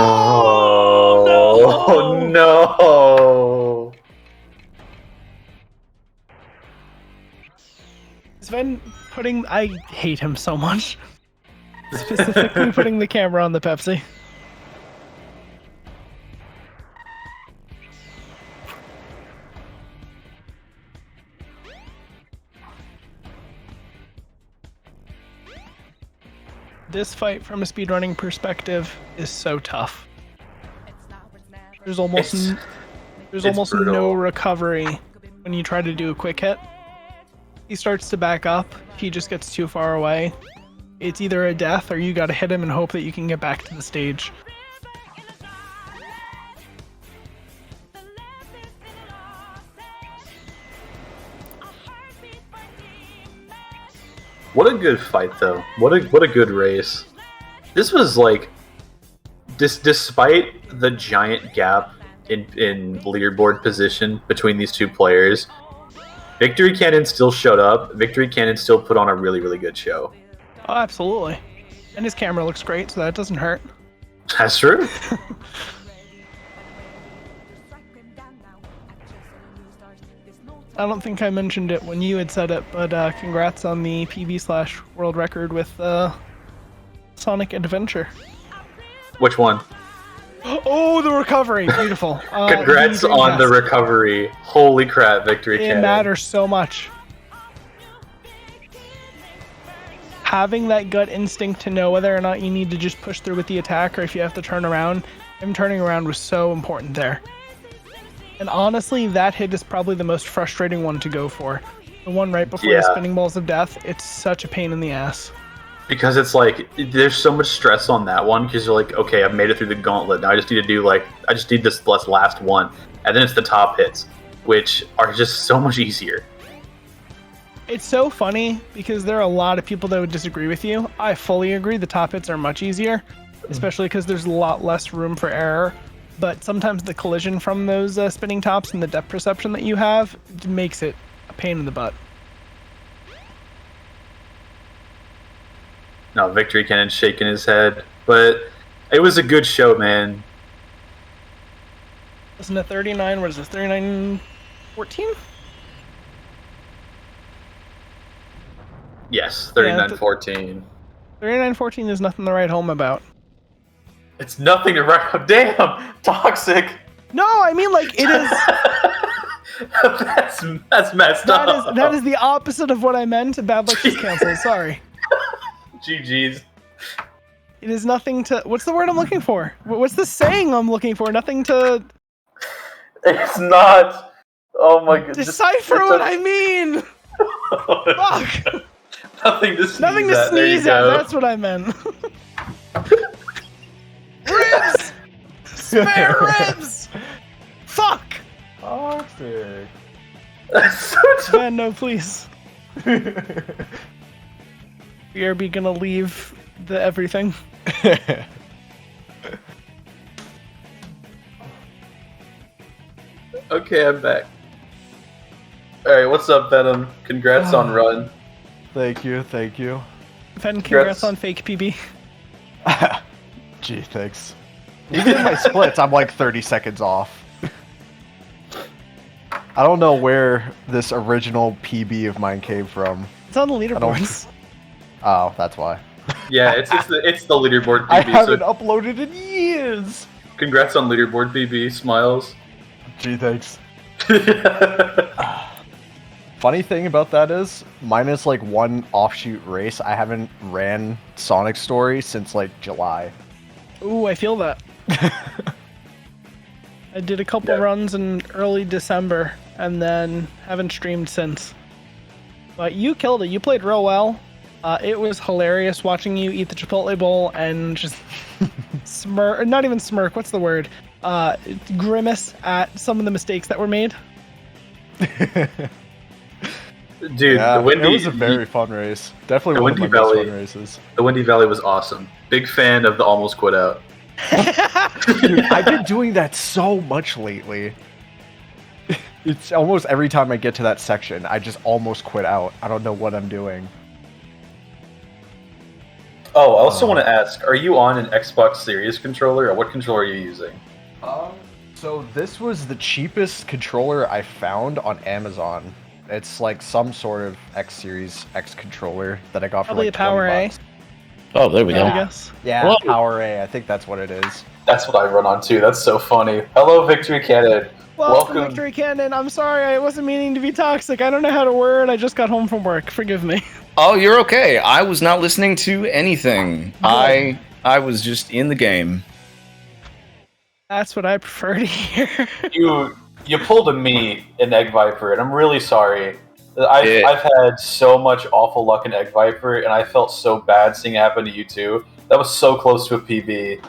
no. Sven putting... I hate him so much. Specifically putting the camera on the Pepsi. This fight from a speedrunning perspective is so tough. There's almost no recovery when you try to do a quick hit. He starts to back up, he just gets too far away. It's either a death or you gotta hit him and hope that you can get back to the stage. What a good fight, though. What a good race. This was like, despite the giant gap in leaderboard position between these two players, Victory Cannon still showed up. Victory Cannon still put on a really, really good show. Oh, absolutely. And his camera looks great, so that doesn't hurt. That's true. I don't think I mentioned it when you had said it, but congrats on the PB/world record with Sonic Adventure. Which one? Oh, the recovery! Beautiful. Congrats on the recovery. Holy crap, Victory Cannon. It matters so much. Having that gut instinct to know whether or not you need to just push through with the attack or if you have to turn around, him turning around was so important there. And honestly, that hit is probably the most frustrating one to go for. The one right before the spinning balls of death, it's such a pain in the ass. Because it's like, there's so much stress on that one, because you're like, okay, I've made it through the gauntlet, now I just need to do I just need this last one. And then it's the top hits, which are just so much easier. It's so funny, because there are a lot of people that would disagree with you. I fully agree, the top hits are much easier, especially because there's a lot less room for error. But sometimes the collision from those spinning tops and the depth perception that you have makes it a pain in the butt. No, Victory Cannon shaking his head, but it was a good show, man. Wasn't it 39? What is this? 39-14? Yes, 39-14. 39-14 is nothing to write home about. It's nothing to write. Damn, toxic. No, I mean it is. that's messed up. That is the opposite of what I meant. Bad luck is canceled. Sorry. GG's. It is nothing to. What's the word I'm looking for? What's the saying I'm looking for? Nothing to. It's not. Oh my god. Decipher what I mean. Fuck. Nothing to sneeze Nothing to sneeze at. That's what I meant. Ribs! Spare ribs! Fuck! Toxic. That's so Man, no, please. BRB gonna leave the everything. Okay, I'm back. Alright, what's up, Venom? Congrats on run. Thank you, thank you. Ven, congrats on fake PB. Gee, thanks. Even in my splits, I'm like 30 seconds off. I don't know where this original PB of mine came from. It's on the leaderboards. Oh, that's why. Yeah, it's the leaderboard PB. I haven't uploaded in years. Congrats on leaderboard PB, Smiles. Gee, thanks. Funny thing about that is, minus like one offshoot race, I haven't ran Sonic Story since like July. Ooh, I feel that. I did a couple runs in early December, and then haven't streamed since. But you killed it. You played real well. It was hilarious watching you eat the Chipotle bowl and just smirk, not even smirk, what's the word? Grimace at some of the mistakes that were made. Dude, yeah, the Windy... It was a very fun race. Definitely one of my most fun races. The Windy Valley was awesome. Big fan of the almost quit out. Dude, I've been doing that so much lately. It's almost every time I get to that section, I just almost quit out. I don't know what I'm doing. Oh, I also want to ask, are you on an Xbox Series controller, or what controller are you using? So this was the cheapest controller I found on Amazon. It's like some sort of X Series X controller that I got for Probably like a Power A. $20. Oh, there we I guess. Yeah, Whoa. Power A. I think that's what it is. That's what I run on too. That's so funny. Hello, Victory Cannon. Welcome, Victory Cannon. I'm sorry, I wasn't meaning to be toxic. I don't know how to word. I just got home from work. Forgive me. Oh, you're okay. I was not listening to anything. I was just in the game. That's what I prefer to hear. You pulled a me in Egg Viper, and I'm really sorry. I've had so much awful luck in Egg Viper, and I felt so bad seeing it happen to you too. That was so close to a PB.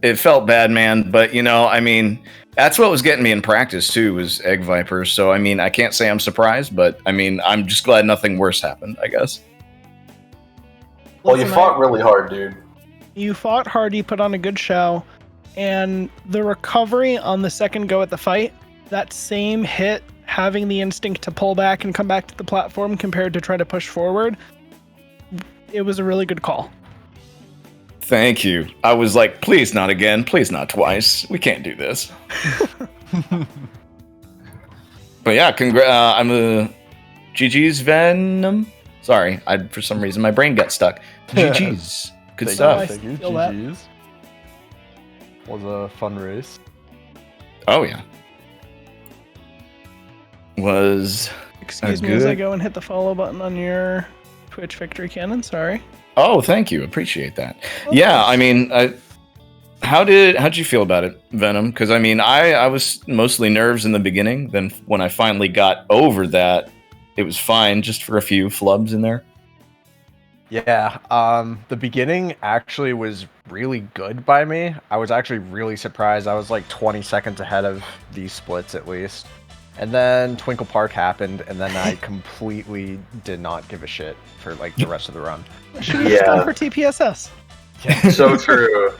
It felt bad, man. But I mean, that's what was getting me in practice too, was Egg Viper. So I mean, I can't say I'm surprised, but I mean, I'm just glad nothing worse happened, I guess. Well, you fought really hard, dude. You fought hard, you put on a good show, and the recovery on the second go at the fight, that same hit, having the instinct to pull back and come back to the platform compared to try to push forward, it was a really good call. Thank you. I was like, please not again, please not twice. We can't do this. But yeah, I'm a GG's Venom. Sorry, for some reason my brain got stuck. GG's. Good stuff. Thank you. GG's. Was a fun race. Oh yeah. Was Excuse me as I go and hit the follow button on your Twitch, Victory Cannon. Sorry. Oh, thank you. Appreciate that. Yeah, I mean, how'd you feel about it, Venom? Because I mean, I was mostly nerves in the beginning. Then when I finally got over that, it was fine, just for a few flubs in there. Yeah, the beginning actually was really good by me. I was actually really surprised. I was like 20 seconds ahead of these splits at least. And then Twinkle Park happened, and then I completely did not give a shit for like the rest of the run. Should we just done for TPSS? Yeah. So true.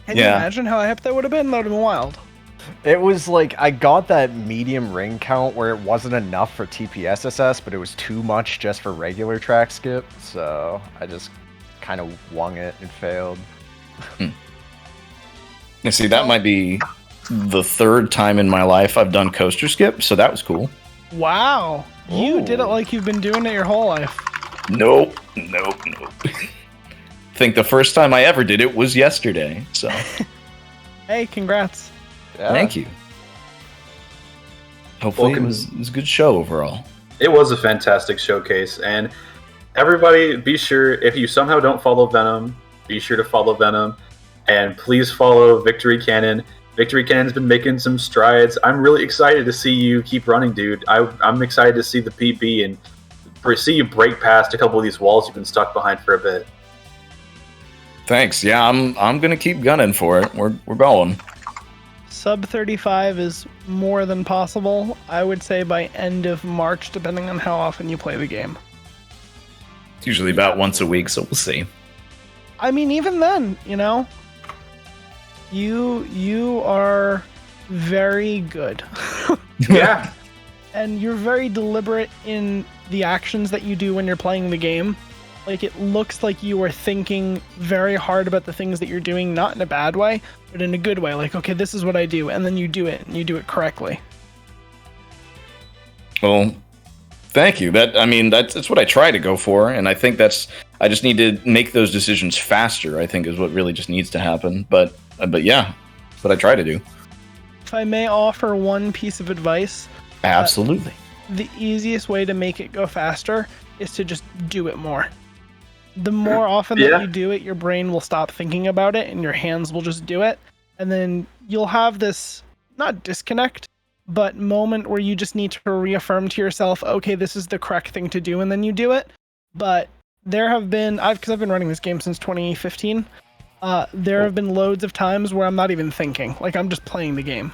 Can you imagine how hyped that would have been? That would have been wild. It was like, I got that medium ring count where it wasn't enough for TPSSS, but it was too much just for regular track skip, so I just kind of wung it and failed. You see, that might be the third time in my life I've done coaster skip, so that was cool. Wow. You did it like you've been doing it your whole life. Nope. Think the first time I ever did it was yesterday, so. Hey, congrats. Yeah. Thank you. Hopefully it was a good show overall. It was a fantastic showcase, and everybody be sure, if you somehow don't follow Venom, be sure to follow Venom, and please follow Victory Cannon. Victory Cannon's been making some strides. I'm really excited to see you keep running, dude. I'm excited to see the PB and see you break past a couple of these walls you've been stuck behind for a bit. Thanks. Yeah, I'm gonna keep gunning for it. We're going. Sub 35 is more than possible. I would say by end of March, depending on how often you play the game. It's usually about once a week, so we'll see. I mean, even then, you know, you are very good. Yeah. And you're very deliberate in the actions that you do when you're playing the game. Like, it looks like you are thinking very hard about the things that you're doing, not in a bad way, but in a good way. Like, okay, this is what I do, and then you do it, and you do it correctly. Well, thank you. That's what I try to go for, and I think I just need to make those decisions faster, I think is what really just needs to happen. But yeah, that's what I try to do. If I may offer one piece of advice. Absolutely. The easiest way to make it go faster is to just do it more. The more often that you do it, your brain will stop thinking about it and your hands will just do it. And then you'll have this, not disconnect, but moment where you just need to reaffirm to yourself, okay, this is the correct thing to do, and then you do it. But there have been, because I've been running this game since 2015, there have been loads of times where I'm not even thinking. Like, I'm just playing the game.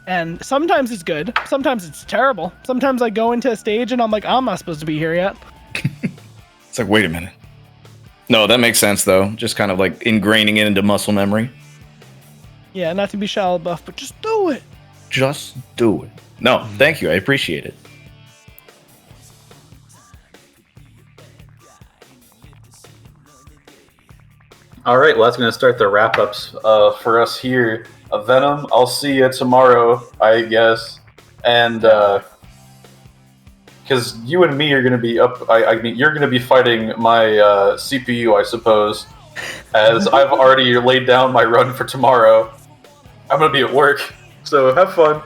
And sometimes it's good, sometimes it's terrible. Sometimes I go into a stage and I'm like, I'm not supposed to be here yet. It's like, wait a minute. No, that makes sense, though. Just kind of like ingraining it into muscle memory. Yeah, not to be shallow buff, but just do it. Just do it. No, thank you. I appreciate it. All right, well, that's going to start the wrap-ups for us here. Venom, I'll see you tomorrow, I guess. And because you and me are going to be up, I mean, you're going to be fighting my CPU, I suppose, as I've already laid down my run for tomorrow. I'm going to be at work, so have fun.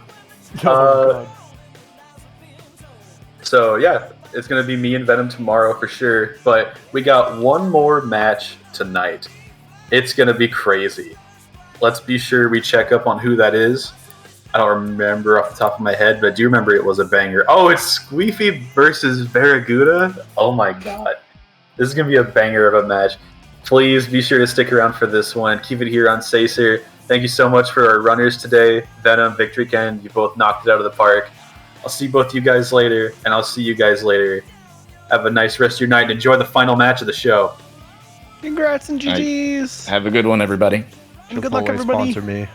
So yeah, it's going to be me and Venom tomorrow for sure, but we got one more match tonight. It's going to be crazy. Let's be sure we check up on who that is. I don't remember off the top of my head, but I do remember it was a banger. Oh, it's Squeefy versus Veraguda? Oh my god. This is going to be a banger of a match. Please be sure to stick around for this one. Keep it here on Sacer. Thank you so much for our runners today. Venom, Victory Ken, you both knocked it out of the park. I'll see both you guys later, and I'll see you guys later. Have a nice rest of your night and enjoy the final match of the show. Congrats and GG's. Have a good one, everybody. And good luck, everybody. Sponsor me.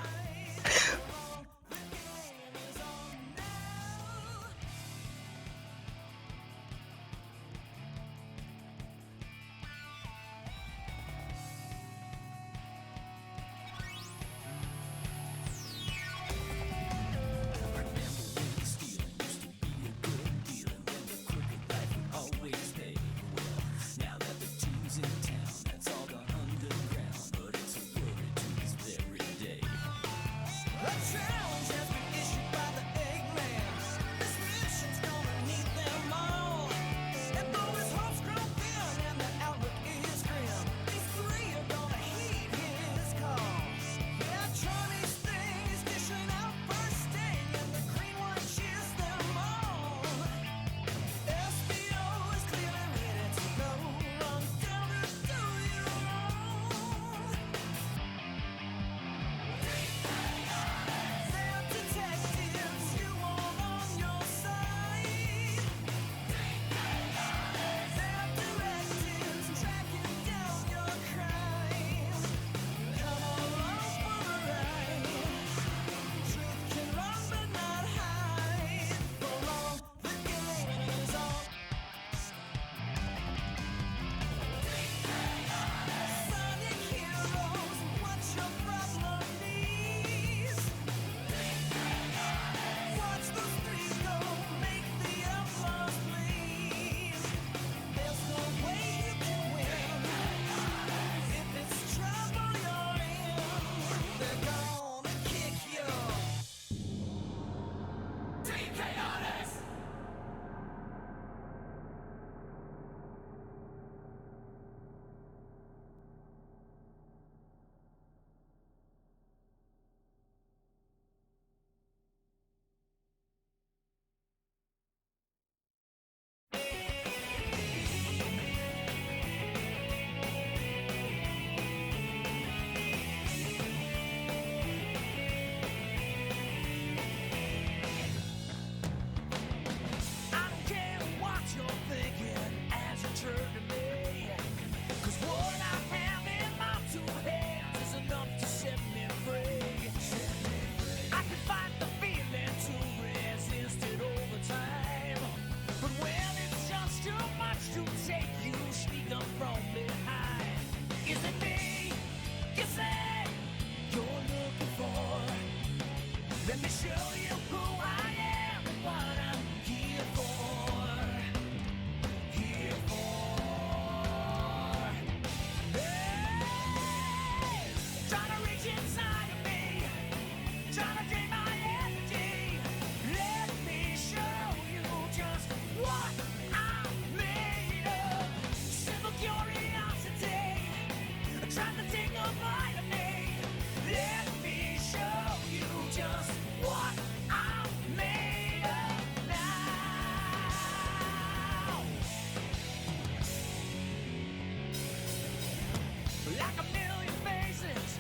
Like a million faces,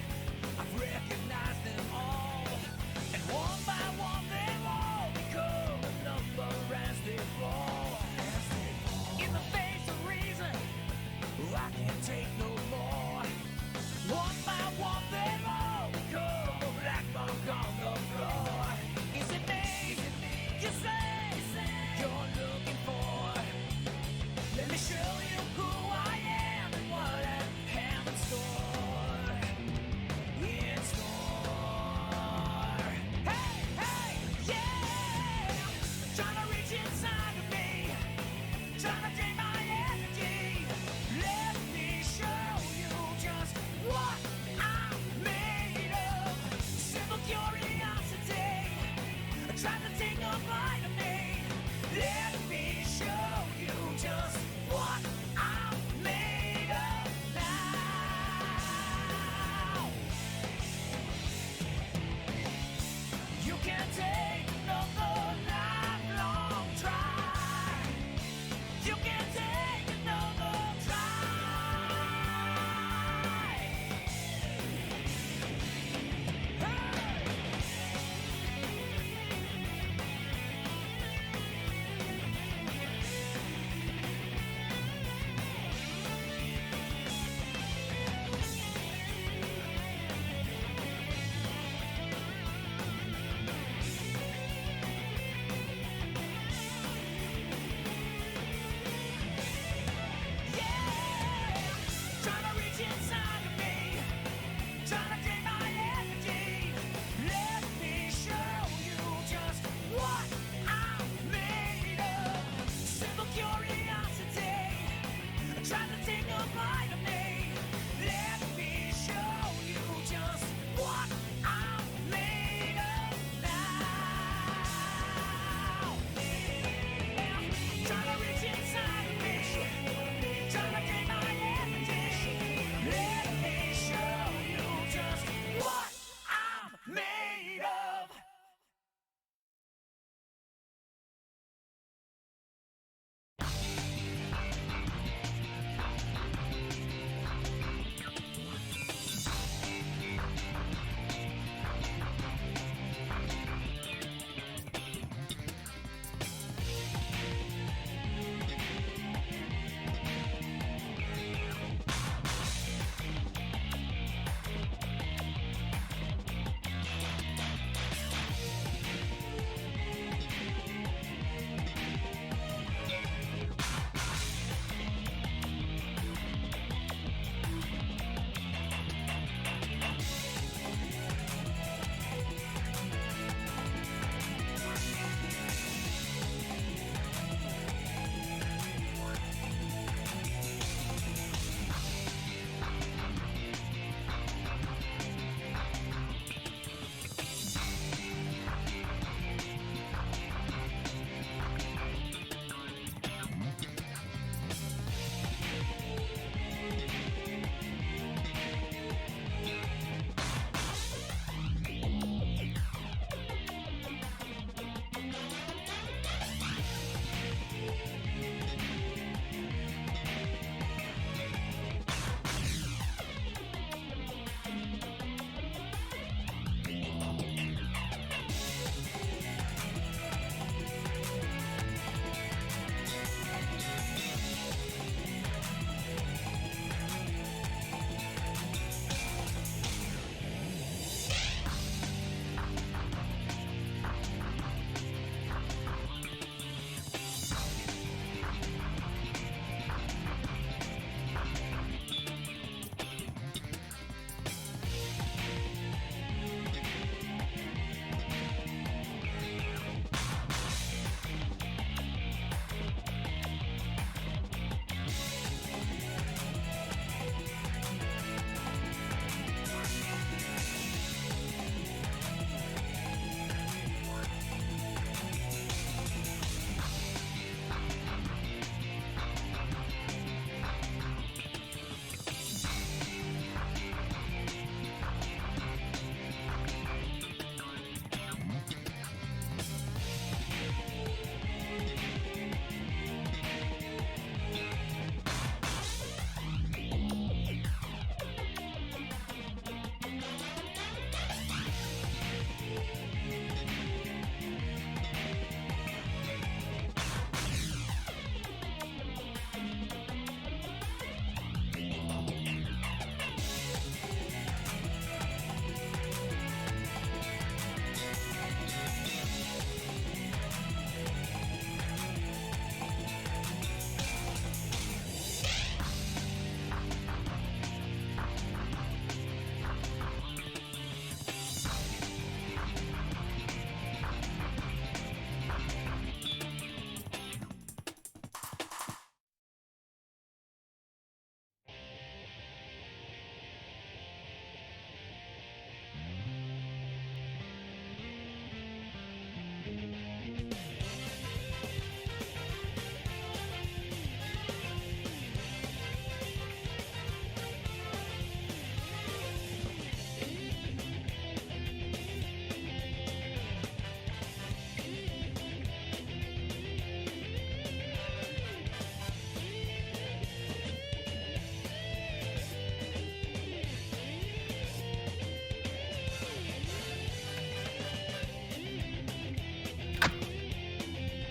I've recognized them all. And one by one they've all become a number as they fall. In the face of reason, I can't take no more. One by one they've all become a black mark on the floor. Is it me? You say you're looking for? Let me show you who I am and what I have in store. In store. Hey, hey, yeah! Trying to reach inside of me, trying to drain my energy. Let me show you just what I'm made of. Simple curiosity, trying to take a bite of me. Let me show you just what I'm made of now. You can take another lifelong try. You can take another try. Hey!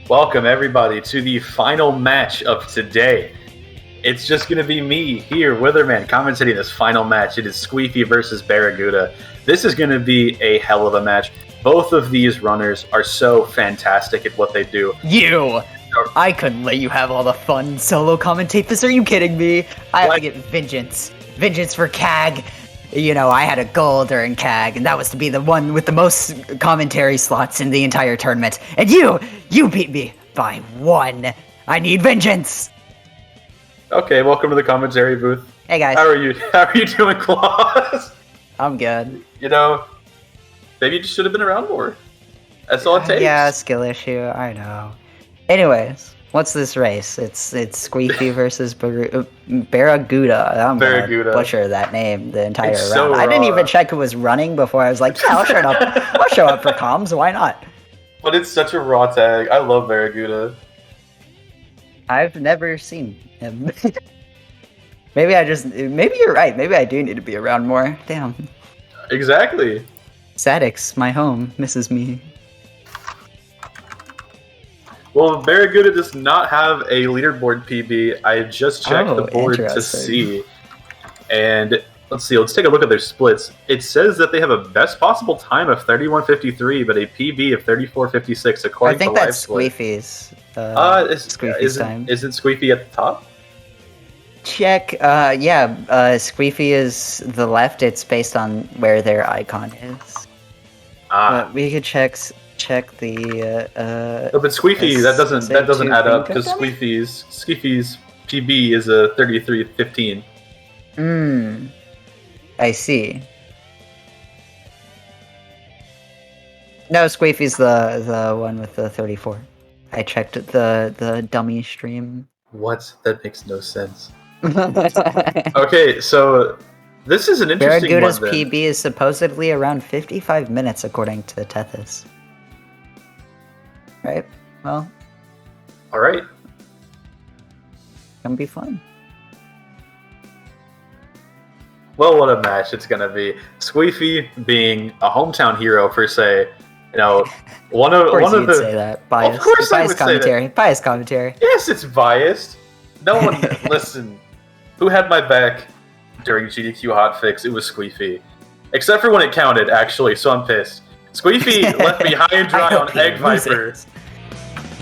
Welcome everybody to the final match of today. It's just going to be me here, Witherman, commentating this final match. It is Squeefy versus Barraguda. This is going to be a hell of a match. Both of these runners are so fantastic at what they do. I couldn't let you have all the fun solo commentate this. Are you kidding me? I have to get vengeance. Vengeance for CAG. You know, I had a goal during CAG, and that was to be the one with the most commentary slots in the entire tournament. And you beat me by 1. I need vengeance. Okay, welcome to the commentary booth. Hey guys. How are you doing, Claus? I'm good. You know, maybe you just should have been around more. That's all it takes. Yeah, skill issue. I know. Anyways, what's this race? It's Squeefy versus Barraguda. I'm gonna butcher that name the entire round. So I didn't even check who was running before. I was like, yeah, I'll show up for comms. Why not? But it's such a raw tag. I love Barraguda. I've never seen him. Maybe you're right. Maybe I do need to be around more. Damn. Exactly. SADX, my home, misses me. Well, Barraguda does not have a leaderboard PB. I just checked the board to see. And let's see, let's take a look at their splits. It says that they have a best possible time of 31:53, but a PB of 34:56 according to I think that's Squeefy's. Squeefy's time. Isn't Squeefy at the top? Check. Squeefy is the left. It's based on where their icon is. But we could check the. No, but Squeefy that doesn't add up because Squeefy's PB is a 33:15. I see. No, Squeefy's the one with the 34. I checked the dummy stream. What? That makes no sense. Okay, so this is an interesting Barraguda's one. PB is supposedly around 55 minutes according to the Tethys. Right? Well. Alright. Gonna be fun. Well, what a match it's gonna be. Squeefy being a hometown hero per se, you know, one of the. Say that. Biased. Of course, I would commentary. say that. Biased commentary. Yes, it's biased. No one listen. Who had my back during GDQ hotfix? It was Squeefy, except for when it counted, actually. So I'm pissed. Squeefy left me high and dry on Egg Viper.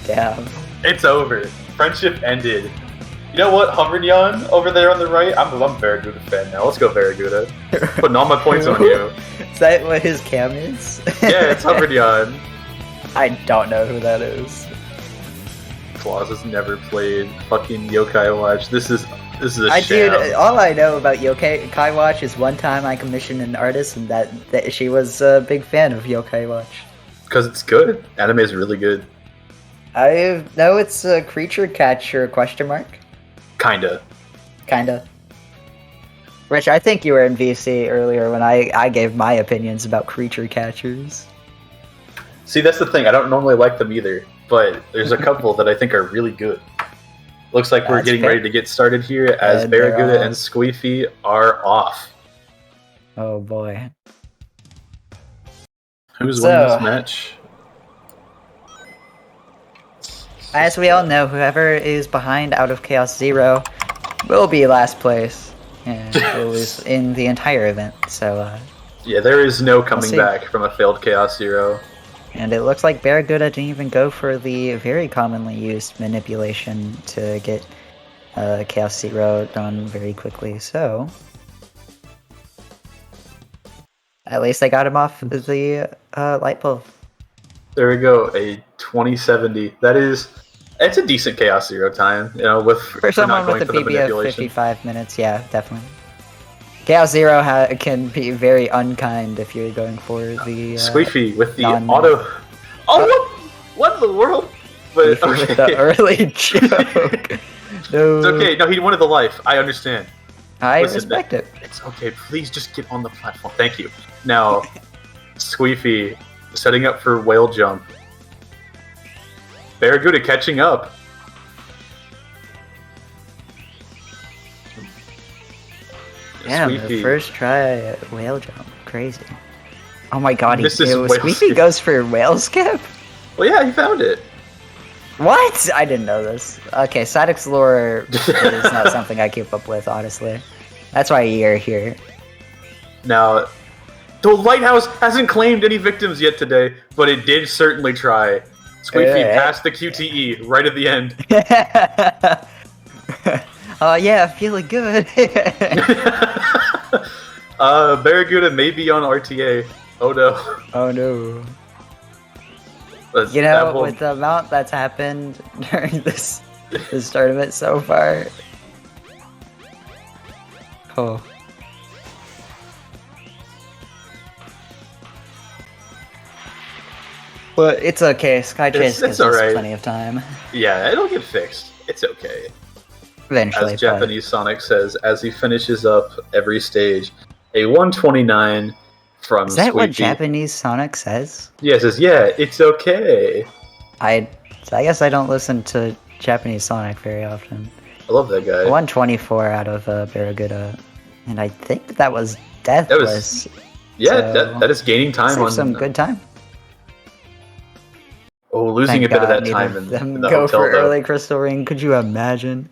Damn. It's over. Friendship ended. You know what, Humberdion over there on the right? I'm a Barraguda fan now. Let's go Barraguda. Putting all my points on you. Is that what his cam is? Yeah, it's Humberdion. I don't know who that is. Claus has never played fucking Yokai Watch. This is a sham. Dude, all I know about Yokai Watch is one time I commissioned an artist and that she was a big fan of Yokai Watch. Because it's good. Anime is really good. I know it's a creature catcher ? Kinda. Rich, I think you were in VC earlier when I gave my opinions about creature catchers. See, that's the thing. I don't normally like them either, but there's a couple that I think are really good. Looks like we're getting ready to get started here as Barraguda and Squeefy are off. Oh boy. Who's winning this match? As we all know, whoever is behind out of Chaos Zero will be last place and will lose in the entire event. So yeah, there is no coming back from a failed Chaos Zero. And it looks like Barraguda didn't even go for the very commonly used manipulation to get Chaos Zero done very quickly. So at least I got him off the light bulb. There we go, a 2070. It's a decent Chaos Zero time, you know, for someone with a PB of 55 minutes. Yeah, definitely. Chaos Zero can be very unkind if you're going for the Squeefy with the auto. Oh, what in the world? But okay. With the early joke. No. It's okay. No, he wanted the life. I understand. I respect it. It's okay. Please just get on the platform. Thank you. Now, Squeefy setting up for whale jump. Barraguda catching up. Yeah, the first try whale jump. Crazy. Oh my god, Squeefy Squeefy goes for whale skip? Well, yeah, he found it. What? I didn't know this. Okay, SADX lore is not something I keep up with, honestly. That's why you're here. Now, the lighthouse hasn't claimed any victims yet today, but it did certainly try. Squeefy passed the QTE right at the end. Yeah, feeling good. Barracuda may be on RTA. Oh no. Oh no. You know, with the amount that's happened during this tournament so far. Oh. But it's okay. Sky Chase gives us plenty of time. Yeah, it'll get fixed. It's okay. Eventually. As Japanese Sonic says, as he finishes up every stage, a 129 from Is that Squeaky. what Japanese Sonic says? Yeah, it says, yeah, it's okay. I guess I don't listen to Japanese Sonic very often. I love that guy. 124 out of Barracuda. And I think that was deathless. That is gaining time on some good time. Oh, losing a bit of that time in the go hotel, for though. early Crystal Ring. Could you imagine?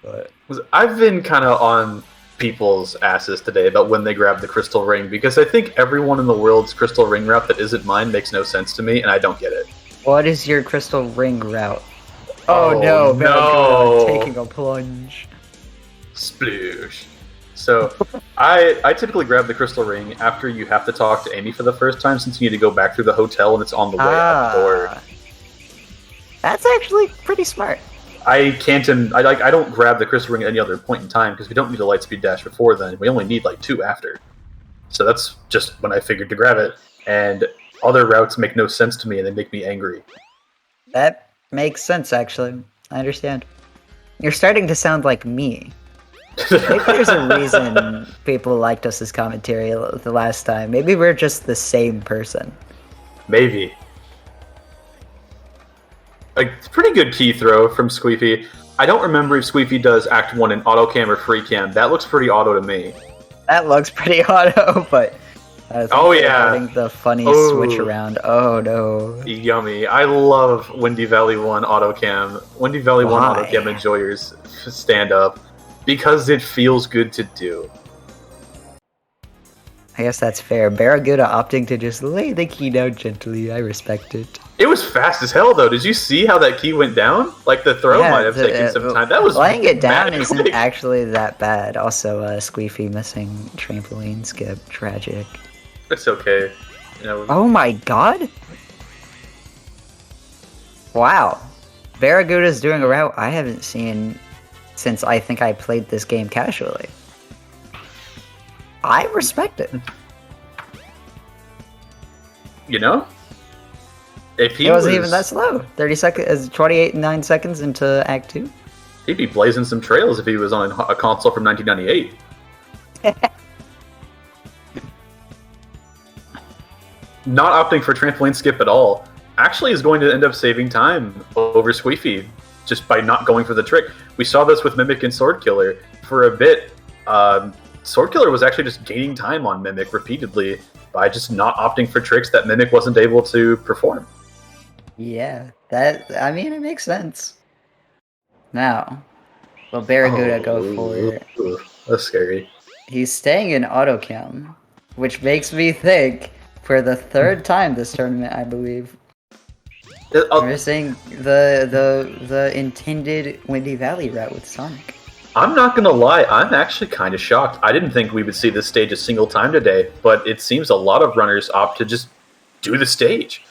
But I've been kind of on people's asses today about when they grab the Crystal Ring, because I think everyone in the world's Crystal Ring route that isn't mine makes no sense to me, and I don't get it. What is your Crystal Ring route? Oh no, no. Taking a plunge. Sploosh. So, I typically grab the Crystal Ring after you have to talk to Amy for the first time, since you need to go back through the hotel and it's on the way out the door. That's actually pretty smart. I don't grab the Crystal Ring at any other point in time, because we don't need a Lightspeed Dash before then. We only need like 2 after. So that's just when I figured to grab it. And other routes make no sense to me, and they make me angry. That makes sense, actually. I understand. You're starting to sound like me. Maybe there's a reason people liked us as commentary the last time. Maybe we're just the same person. Maybe. A pretty good key throw from Squeefy. I don't remember if Squeefy does Act 1 in auto cam or free cam. That looks pretty auto to me. That looks pretty auto, but... oh yeah, having the funny switch around. Oh no. Yummy. I love Windy Valley 1 auto cam. Windy Valley 1 auto cam enjoyers stand up. Because it feels good to do. I guess that's fair. Barracuda opting to just lay the key down gently. I respect it. It was fast as hell, though. Did you see how that key went down? Like, the throw might have taken some time. That was laying it down isn't actually that bad. Also, Squeefy missing trampoline skip. Tragic. It's okay. You know, oh my god! Wow. Barracuda's doing a route I haven't seen since I think I played this game casually. I respect it. You know? If he it wasn't even that slow. 30 seconds, 28 and 9 seconds into Act 2. He'd be blazing some trails if he was on a console from 1998. Not opting for trampoline skip at all. Actually is going to end up saving time over Squeefy just by not going for the trick. We saw this with Mimic and Sword Killer. For a bit, Sword Killer was actually just gaining time on Mimic repeatedly by just not opting for tricks that Mimic wasn't able to perform. Yeah, I mean, it makes sense. Now, will Barracuda go for it? That's scary. He's staying in autocam, which makes me think, for the 3rd time this tournament, I believe, we're seeing the intended Windy Valley route with Sonic. I'm not gonna lie, I'm actually kind of shocked. I didn't think we would see this stage a single time today, but it seems a lot of runners opt to just do the stage.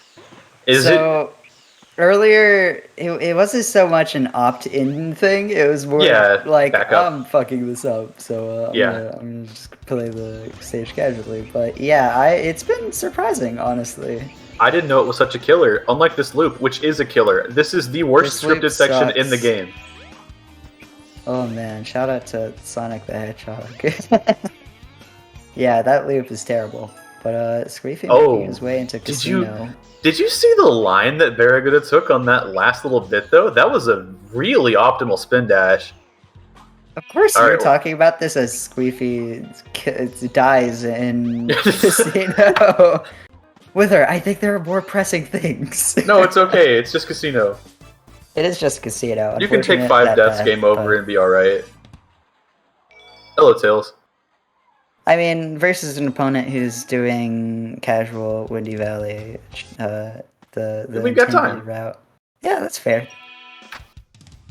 Earlier, it wasn't so much an opt-in thing, it was more like, I'm fucking this up, so I'm gonna just play the stage casually. But yeah, it's been surprising, honestly. I didn't know it was such a killer. Unlike this loop, which is a killer, this is the worst scripted section in the game. Oh man, shout out to Sonic the Hedgehog. Yeah, that loop is terrible. But Squeefy making his way into Casino. Did you see the line that Barracuda took on that last little bit, though? That was a really optimal spin dash. Of course you're talking about this as Squeefy dies in Casino. Wither, I think there are more pressing things. No, it's okay. It's just casino. It is just casino. You can take Unfortunate 5 that deaths death, game over but- and be alright. Hello, Tails. I mean, versus an opponent who's doing casual Windy Valley, the We've got time. intended route. Yeah, that's fair.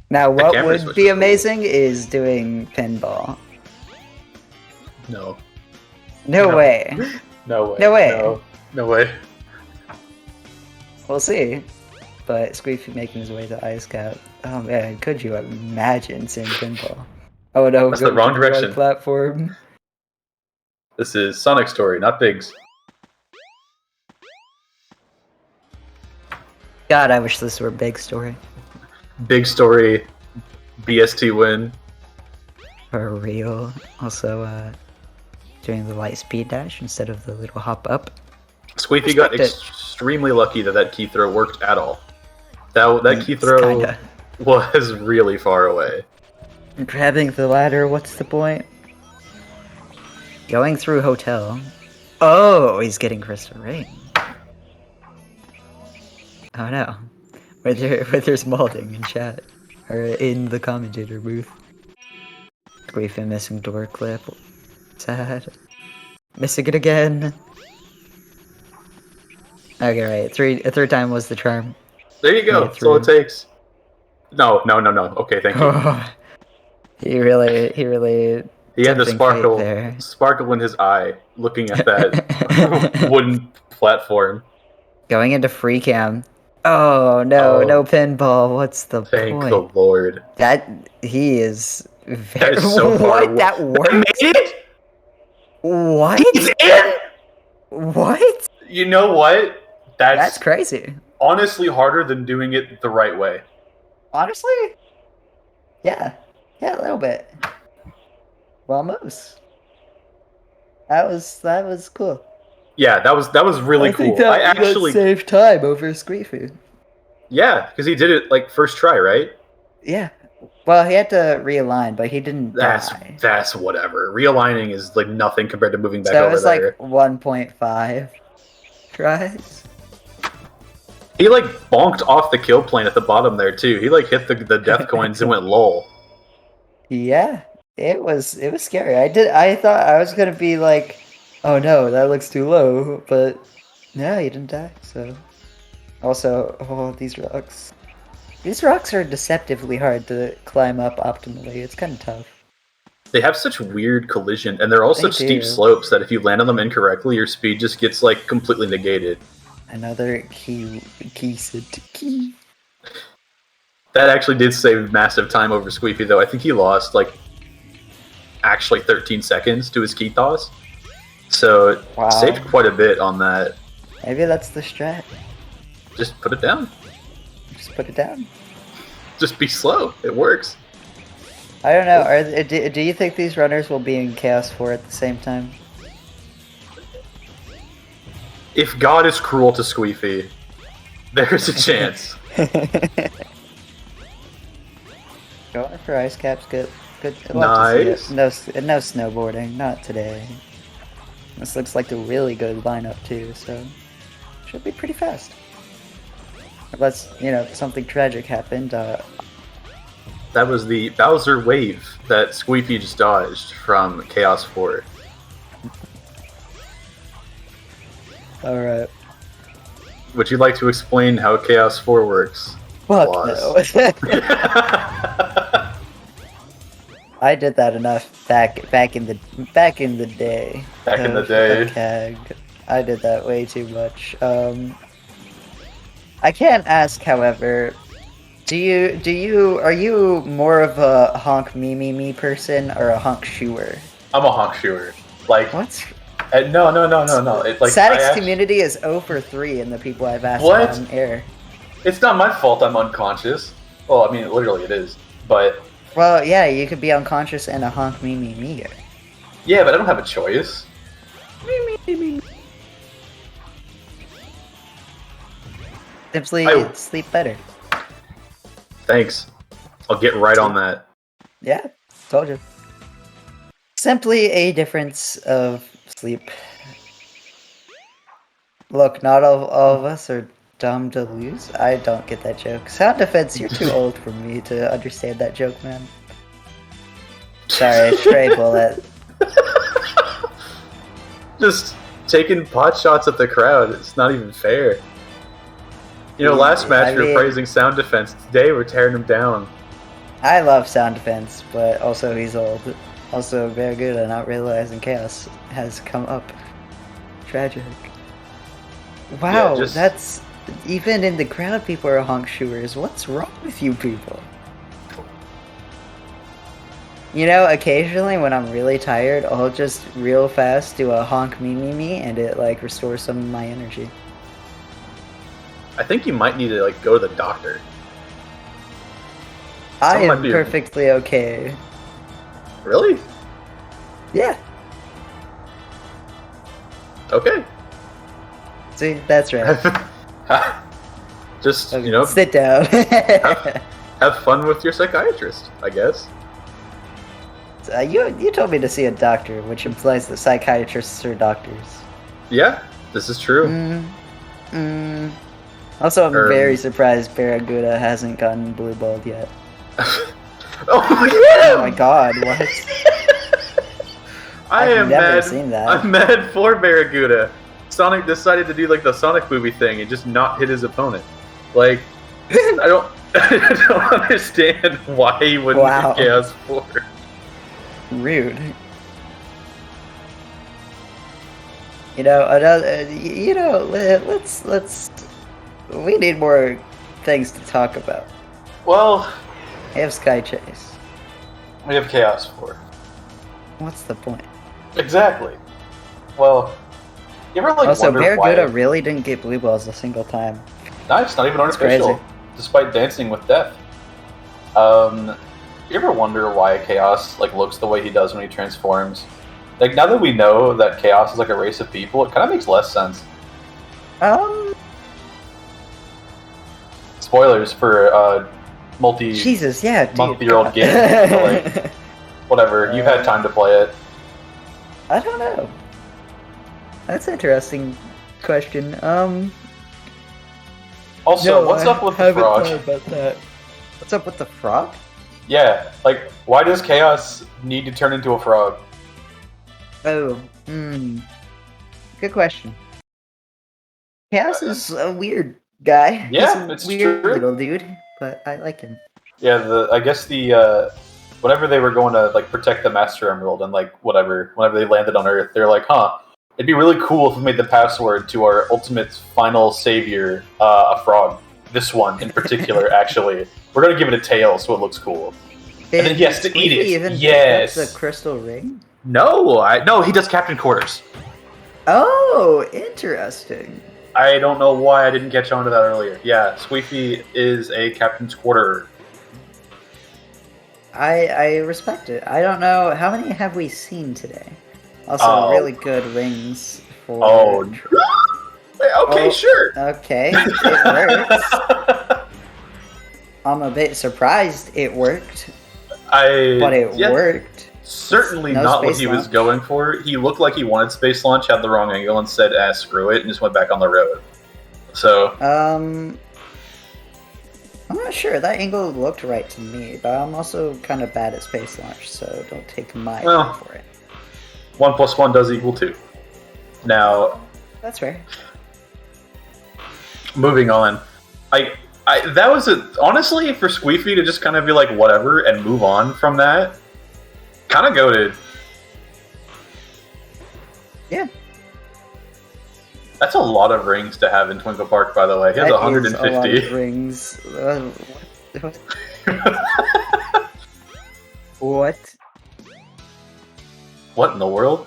Now, what camera would be amazing is doing pinball. No. No way. No way. No way. No way. We'll see. But Squeefy making his way to Ice Cap. Oh man, could you imagine seeing pinball? Oh no, That's the go wrong to the direction. platform. This is Sonic Story, not Biggs. God, I wish this were a big story. Big Story, BST win. For real. Also, doing the light speed dash instead of the little hop up. Squeefy got Respect it. extremely lucky that key throw worked at all. That key throw kinda. was really far away. Grabbing the ladder, what's the point? Going through hotel. Oh, he's getting Crystal Rain. Oh no. Whether's Malding in chat. Or in the commentator booth. Squeefy missing door clip. Sad. Missing it again. Okay, right. A third time was the charm. There you go. Made it That's all it through. takes. No. Okay, thank you. He really He had the tempting fate sparkle there. in his eye, looking at that wooden platform. Going into free cam. Oh no, Oh. no pinball. What's the Thank point? the Lord. That he is very That is so far what away. that worked? Made it? What? He's in? What? You know what? That's crazy. Honestly harder than doing it the right way. Honestly? Yeah. Yeah, a little bit. Well, almost. That was cool. Yeah, that was really cool. Think that, I actually that saved time over Squeefy. Yeah, because he did it like first try, right? Yeah. Well, he had to realign, but he didn't die. That's whatever. Realigning is like nothing compared to moving back So it over was there. like 1.5 tries. He like bonked off the kill plane at the bottom there too. He like hit the death coins and went lol. Yeah, it was scary. I thought I was gonna be like, oh no, that looks too low, but no, he didn't die. So also, oh, these rocks. These rocks are deceptively hard to climb up optimally. It's kind of tough. They have such weird collision, and they're all They such steep do. slopes that if you land on them incorrectly, your speed just gets like completely negated. Another key. That actually did save massive time over Squeefy, though. I think he lost like actually 13 seconds to his key toss, so it Wow. saved quite a bit on that. Maybe that's the strat. Just put it down. Just put it down. Just be slow. It works. I don't know. Do you think these runners will be in Chaos 4 at the same time? If God is cruel to Squeefy, there's a chance. Going for ice caps, good. Nice. No snowboarding, not today. This looks like a really good lineup too, so should be pretty fast. Unless something tragic happened. That was the Bowser wave that Squeefy just dodged from Chaos 4. All right. Would you like to explain how Chaos 4 works? Fuck Applause. no. I did that enough back in the day. Back in the day. of CAG. I did that way too much. I can't ask, however. Are you more of a honk me person or a honk shoer? I'm a honk shoer. Like what? No. It's like SADX community is 0 for 3 in the people I've asked What? on air. It's not my fault I'm unconscious. Well, I mean, literally it is. But Well, yeah, you could be unconscious and a honk me. yeah, but I don't have a choice. Simply I- sleep better. Thanks. I'll get right on that. Yeah, told you. Simply a difference of sleep. Look, not all of us are dumb to lose. I don't get that joke. Sound defense, you're too old for me to understand that joke, man. Sorry, stray bullet. Just taking pot shots at the crowd. It's not even fair. You know, last match we were praising sound defense. Today we're tearing him down. I love sound defense, but also he's old. Also very good at not realizing chaos has come up. Tragic. Wow, Yeah, that's... Even in the crowd people are honk shoers. What's wrong with you people? You know, occasionally when I'm really tired, I'll just real fast do a honk me, and it like restores some of my energy. I think you might need to like go to the doctor. I Some might am be- perfectly okay. Really? Yeah. Okay. See, that's right. Just, you know, sit down. have fun with your psychiatrist, I guess. You told me to see a doctor, which implies that psychiatrists are doctors. Yeah, this is true. Also, I'm very surprised Barracuda hasn't gotten blue balled yet. Oh my god, what? I've never seen that. I'm mad for Barracuda. Sonic decided to do like the Sonic movie thing and just not hit his opponent. Like, I don't understand why he wouldn't Wow. get Chaos 4. Rude. You know, let's. We need more things to talk about. Well, we have Sky Chase. We have Chaos 4. What's the point? Exactly. Well, you ever like Also, wonder Barracuda why? really didn't get blue balls a single time. Nice, not even That's artificial, crazy. despite dancing with death. You ever wonder why Chaos like looks the way he does when he transforms? Like now that we know that Chaos is like a race of people, it kind of makes less sense. Spoilers for Jesus, yeah, dude, multi-year-old God. game. So, like, whatever, you've had time to play it. I don't know. That's an interesting question. Also, no, what's I up with the haven't frog? thought about that. What's up with the frog? Yeah, like why does Chaos need to turn into a frog? Oh, good question. Chaos is a weird guy. Yeah, He's a it's weird true. little dude, but I like him. Yeah, I guess the whenever they were going to like protect the Master Emerald and like whatever, whenever they landed on Earth, they're like, huh, it'd be really cool if we made the password to our ultimate final savior a frog. This one in particular, actually. We're gonna give it a tail so it looks cool. And then he has to eat Squeaky it. even pick Yes. up the crystal ring? No, he does Captain Quarters. Oh, interesting. I don't know why I didn't catch on to that earlier. Yeah, Squeefy is a Captain's Quarter. I respect it. I don't know, how many have we seen today? Also, really good rings for... Okay, sure. Okay, it works. I'm a bit surprised it worked. But it worked. Certainly No not what space he was launch. going for. He looked like he wanted space launch, had the wrong angle, and said, screw it, and just went back on the road. So, I'm not sure. That angle looked right to me, but I'm also kind of bad at space launch, so don't take my Well. word for it. 1 + 1 does equal 2. Now, That's fair. moving on. That was honestly, for Squeefy to just kind of be like, whatever, and move on from that, kind of goated. Yeah. That's a lot of rings to have in Twinkle Park, by the way. He has That is a lot 150. of rings. What? What in the world?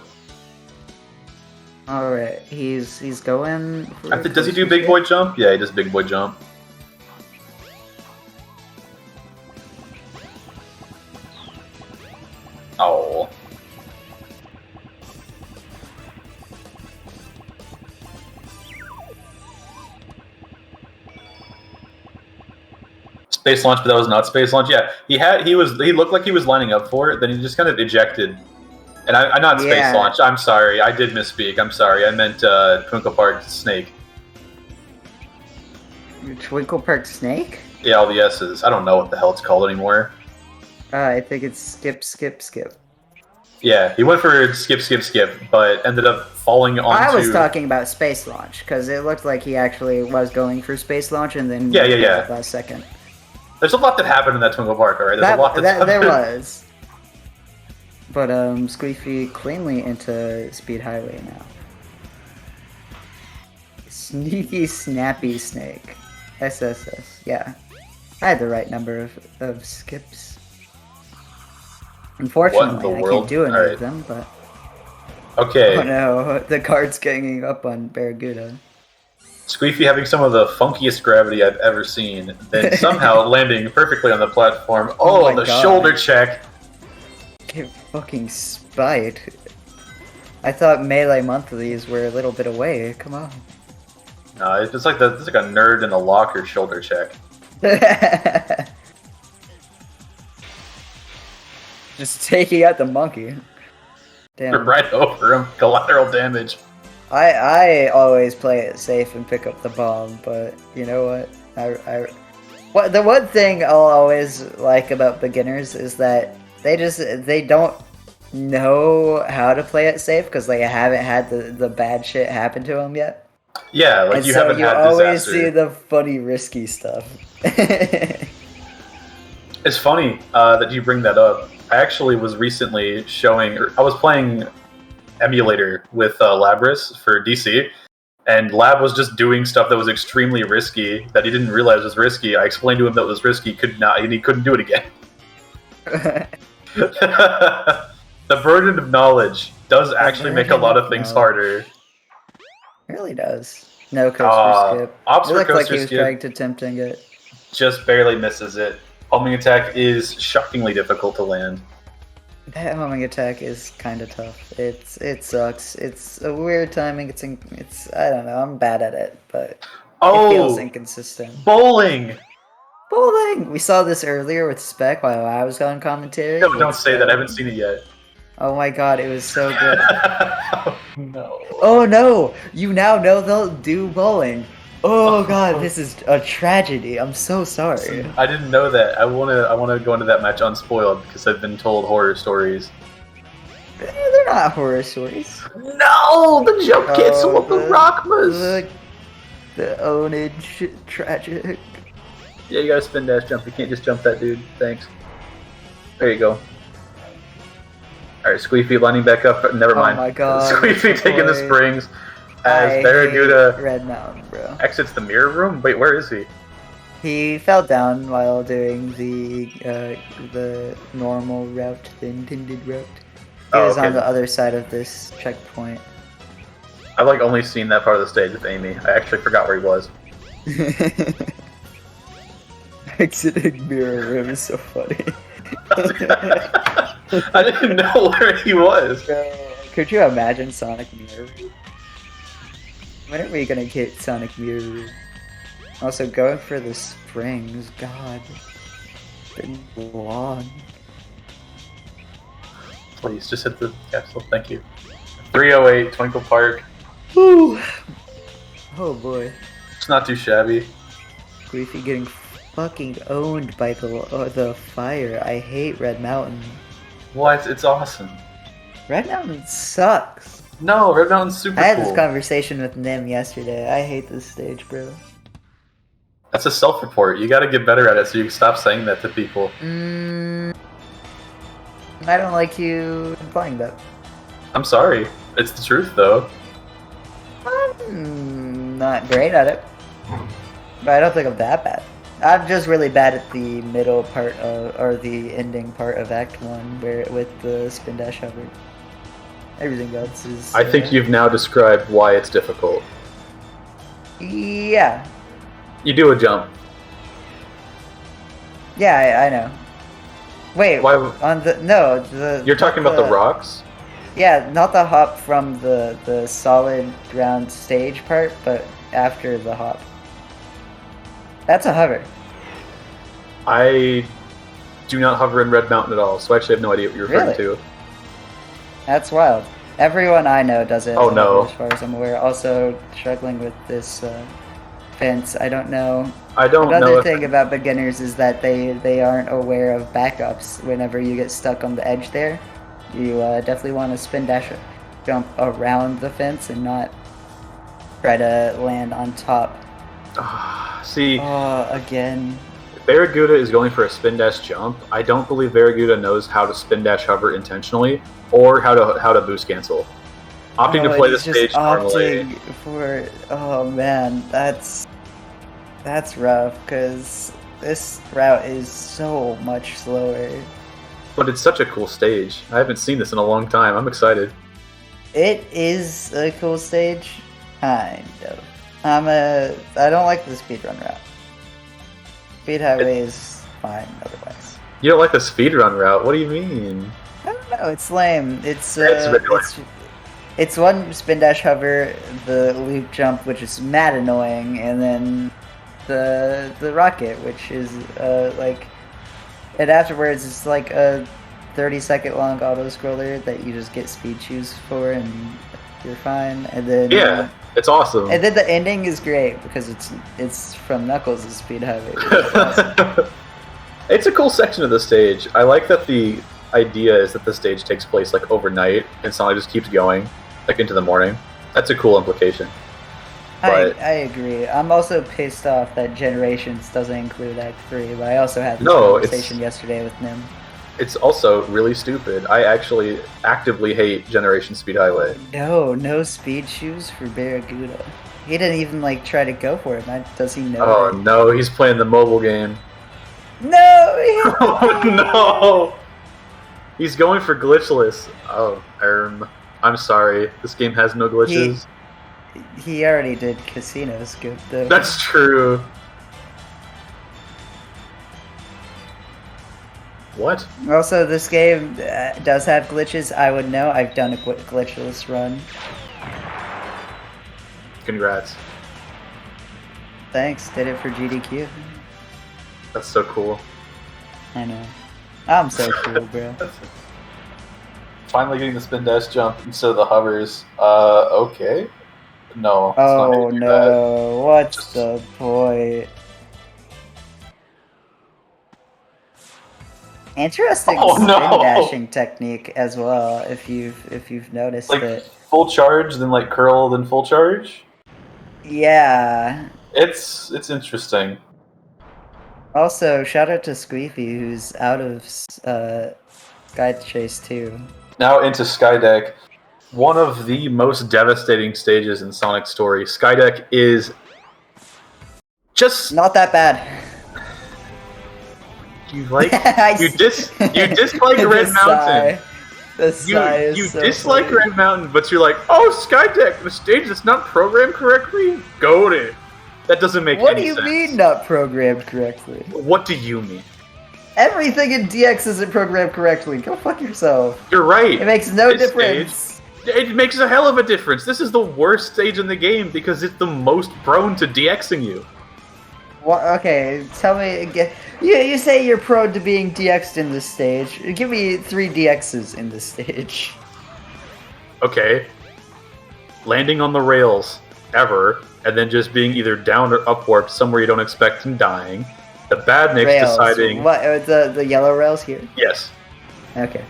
Alright, he's going... for Does he do Big Boy Jump? Yeah, he does Big Boy Jump. Oh. Space launch, but that was not space launch. Yeah, he looked like he was lining up for it. Then he just kind of ejected, And I'm not Space Yeah. Launch. I'm sorry. I did misspeak. I'm sorry. I meant Twinkle Park Snake. Twinkle Park Snake? Yeah, all the S's. I don't know what the hell it's called anymore. I think it's skip, skip, skip. Yeah, he went for skip, skip, skip, but ended up falling onto... I was talking about space launch, because it looked like he actually was going for space launch and then Yeah. last second. There's a lot that happened in that Twinkle Park, alright? There's a lot that's there happened. was. But Squeefy cleanly into Speed Highway now. Sneaky Snappy Snake. SSS, yeah. I had the right number of skips. Unfortunately, I can't do any of them, but... Okay. Oh no, the card's ganging up on Barracuda. Squeefy having some of the funkiest gravity I've ever seen, then somehow landing perfectly on the platform. Oh, my the God. shoulder check! Get fucking spite. I thought Melee Monthlies were a little bit away, come on. No, it's like it's like a nerd in a locker shoulder check. Just taking out the monkey. Damn. Right over him. Collateral damage. I always play it safe and pick up the bomb, but you know what? The one thing I'll always like about beginners is that they don't know how to play it safe because they haven't had the bad shit happen to them yet. Yeah, like and you so haven't you had always disaster. see the funny, risky stuff. It's funny that you bring that up. I actually was recently I was playing emulator with Labris for DC, and Lab was just doing stuff that was extremely risky that he didn't realize was risky. I explained to him that it was risky, and he couldn't do it again. The burden of knowledge does actually make a lot of things harder. It really does. No coaster skip. Ops It for looked like coaster he was skip. trying to tempting it. Just barely misses it. Homing attack is shockingly difficult to land. That homing attack is kind of tough. It sucks. It's a weird timing. It's I don't know. I'm bad at it, but it feels inconsistent. Bowling. Bowling. We saw this earlier with Spec while I was on commentary. No, don't say that. I haven't seen it yet. Oh my god, it was so good. No. Oh no! You now know they'll do bowling. Oh god, this is a tragedy. I'm so sorry. I didn't know that. I wanna go into that match unspoiled because I've been told horror stories. They're not horror stories. No, the jump kits with the Rockmas. The ownage tragic. Yeah, you gotta spin dash jump. You can't just jump that dude. Thanks. There you go. Alright, Squeefy lining back up. Never mind. Oh my god. Squeefy taking the boy. springs as I Barracuda hate Red Mountain, bro. exits the mirror room. Wait, where is he? He fell down while doing the normal route, the intended route. He Oh, was okay. on the other side of this checkpoint. I've like only seen that part of the stage with Amy. I actually forgot where he was. Exiting mirror room is so funny. I didn't know where he was. Could you imagine Sonic Mirror Room? When are we gonna get Sonic Mirror Room? Also, going for the springs, god. Been long. Please, just hit the capsule. Thank you. 308 Twinkle Park. Woo! Oh boy. It's not too shabby. Griefy getting fucking owned by the fire. I hate Red Mountain. What? It's awesome. Red Mountain sucks. No, Red Mountain's super I had cool. this conversation with Nim yesterday. I hate this stage, bro. That's a self-report. You gotta get better at it so you can stop saying that to people. I don't like you implying that. I'm sorry. It's the truth, though. I'm not great at it. But I don't think I'm that bad. I'm just really bad at the middle part of, or the ending part of Act 1, where with the spin dash hover. Everything else is... I think you've now described why it's difficult. Yeah. You do a jump. Yeah, I know. Wait, Why- on the... No, the... You're talking about the rocks? Yeah, not the hop from the solid ground stage part, but after the hop. That's a hover. I do not hover in Red Mountain at all, so I actually have no idea what you're referring to. That's wild. Everyone I know does it. Oh, no. As far as I'm aware. Also struggling with this fence. I don't know. I don't know. Another thing about beginners is that they aren't aware of backups. Whenever you get stuck on the edge there, you definitely want to spin dash jump around the fence and not try to land on top. See, again. Barraguda is going for a spin dash jump. I don't believe Barraguda knows how to spin dash hover intentionally or how to boost cancel. Opting to play the stage normally. For oh man, that's rough because this route is so much slower. But it's such a cool stage. I haven't seen this in a long time. I'm excited. It is a cool stage, kind of. I don't like the speedrun route. Speed highway is fine otherwise. You don't like the speedrun route? What do you mean? I don't know. It's lame. It's one spin dash hover, the loop jump, which is mad annoying, and then the rocket, which is like, and afterwards it's like a 30-second long auto scroller that you just get speed shoes for, and you're fine. And then it's awesome. And then the ending is great because it's from Knuckles' speed highway. Awesome. It's a cool section of the stage. I like that the idea is that the stage takes place like overnight and Sonic just keeps going like into the morning. That's a cool implication. But I agree. I'm also pissed off that Generations doesn't include Act 3, but I also had this conversation yesterday with Nim. It's also really stupid. I actually actively hate Generation Speed Highway. No speed shoes for Barraguda. He didn't even like try to go for it. Does he know? Oh no, he's playing the mobile game. No! Oh no! He's going for glitchless. Oh, I'm sorry. This game has no glitches. He already did Casino Scoop though. That's true. What? Also, this game does have glitches. I would know. I've done a glitchless run. Congrats. Thanks. Did it for GDQ. That's so cool. I know. I'm so cool, bro. Finally getting the spin dash jump instead of the hovers. Okay. No. Oh no. What's the point? Interesting spin dashing technique as well. If you've noticed like it. Full charge, then like curl, then full charge. Yeah. It's interesting. Also, shout out to Squeefy, who's out of Sky Chase 2. Now into Skydeck. One of the most devastating stages in Sonic's story. Skydeck is just not that bad. You like you dislike Red Mountain. You dislike Red Mountain, but you're like, oh, Skydeck, the stage that's not programmed correctly. Go to it. That doesn't make any sense. What do you mean not programmed correctly? What do you mean? Everything in DX isn't programmed correctly. Go fuck yourself. You're right. It makes no difference. It makes a hell of a difference. This is the worst stage in the game because it's the most prone to DXing you. What? Okay, tell me again. You say you're prone to being DX'd in this stage. Give me 3 DXs in this stage. Okay. Landing on the rails ever, and then just being either down or up warped somewhere you don't expect and dying. The Badniks deciding... What, the yellow rails here? Yes. Okay.